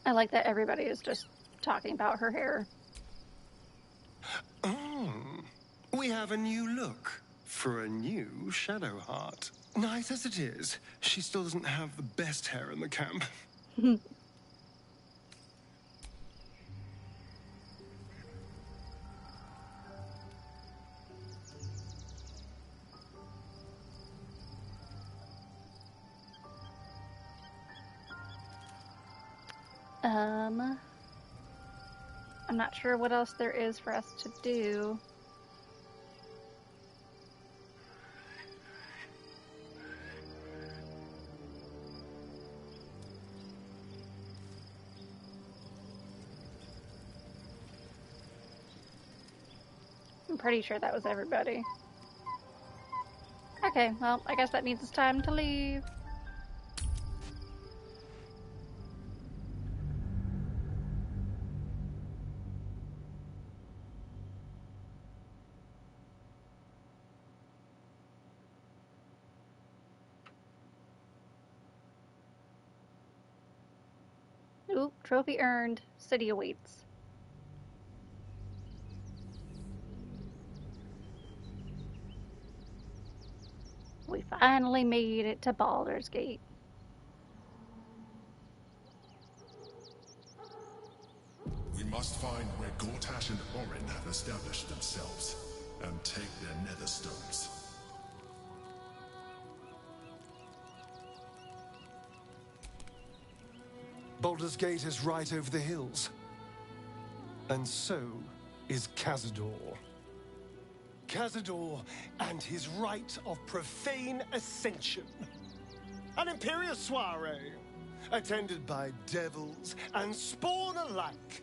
[SPEAKER 1] I like that everybody is just talking about her hair.
[SPEAKER 4] Oh, we have a new look for a new Shadowheart. Nice as it is, she still doesn't have the best hair in the camp.
[SPEAKER 1] I'm not sure what else there is for us to do. I'm pretty sure that was everybody. Okay, well, I guess that means it's time to leave. Oop, trophy earned. City awaits. We finally made it to Baldur's Gate.
[SPEAKER 2] We must find where Gortash and Orin have established themselves, and take their nether stones.
[SPEAKER 4] Baldur's Gate is right over the hills. And so is Cazador. Cazador and his rite of profane ascension. An imperial soiree, attended by devils and spawn alike.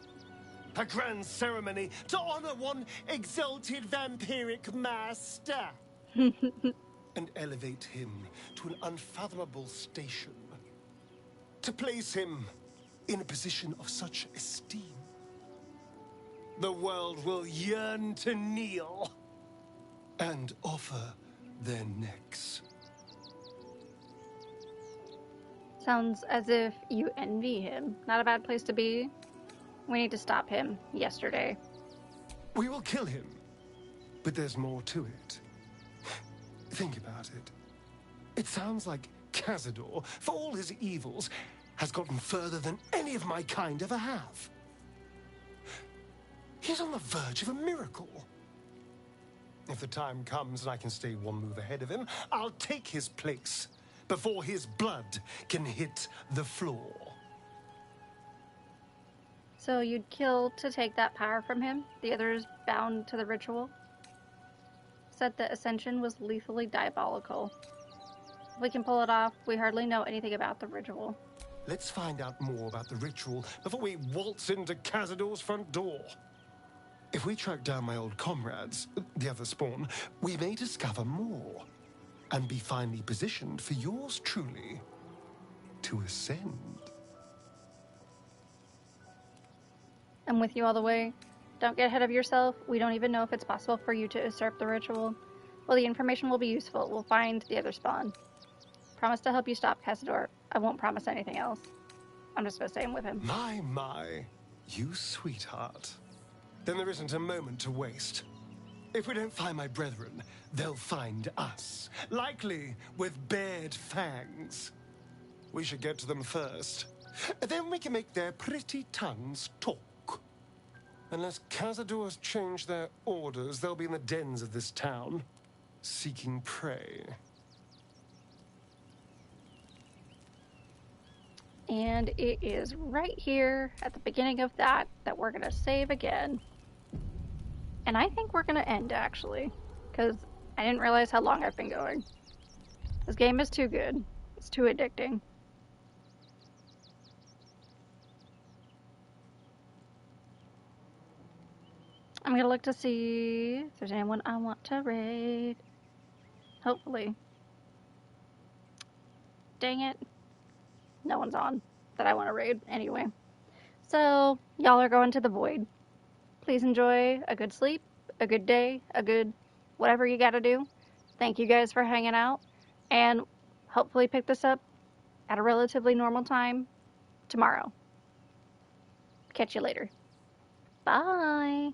[SPEAKER 4] A grand ceremony to honor one exalted vampiric master. And elevate him to an unfathomable station. To place him in a position of such esteem, the world will yearn to kneel and offer their necks.
[SPEAKER 1] Sounds as if you envy him. Not a bad place to be. We need to stop him yesterday.
[SPEAKER 4] We will kill him, but there's more to it. Think about it. It sounds like Cazador, for all his evils, has gotten further than any of my kind ever have. He's on the verge of a miracle. If the time comes and I can stay one move ahead of him, I'll take his place before his blood can hit the floor.
[SPEAKER 1] So you'd kill to take that power from him? The others bound to the ritual? Said that Ascension was lethally diabolical. If we can pull it off, we hardly know anything about the ritual.
[SPEAKER 4] Let's find out more about the ritual before we waltz into Cazador's front door. If we track down my old comrades, the other spawn, we may discover more and be finally positioned for yours truly to ascend.
[SPEAKER 1] I'm with you all the way. Don't get ahead of yourself. We don't even know if it's possible for you to usurp the ritual. Well, the information will be useful. We'll find the other spawn. Promise to help you stop Cazador. I won't promise anything else. I'm just gonna stay with him.
[SPEAKER 4] My, you sweetheart. Then there isn't a moment to waste. If we don't find my brethren, they'll find us, likely with bared fangs. We should get to them first. Then we can make their pretty tongues talk. Unless Cazador has changed their orders, they'll be in the dens of this town, seeking prey.
[SPEAKER 1] And it is right here at the beginning of that we're gonna save again. And I think we're gonna end, actually, because I didn't realize how long I've been going. This game is too good. It's too addicting. I'm gonna look to see if there's anyone I want to raid. Hopefully. Dang it. No one's on that I want to raid anyway. So, y'all are going to the void. Please enjoy a good sleep, a good day, a good whatever you gotta do. Thank you guys for hanging out, and hopefully pick this up at a relatively normal time tomorrow. Catch you later. Bye.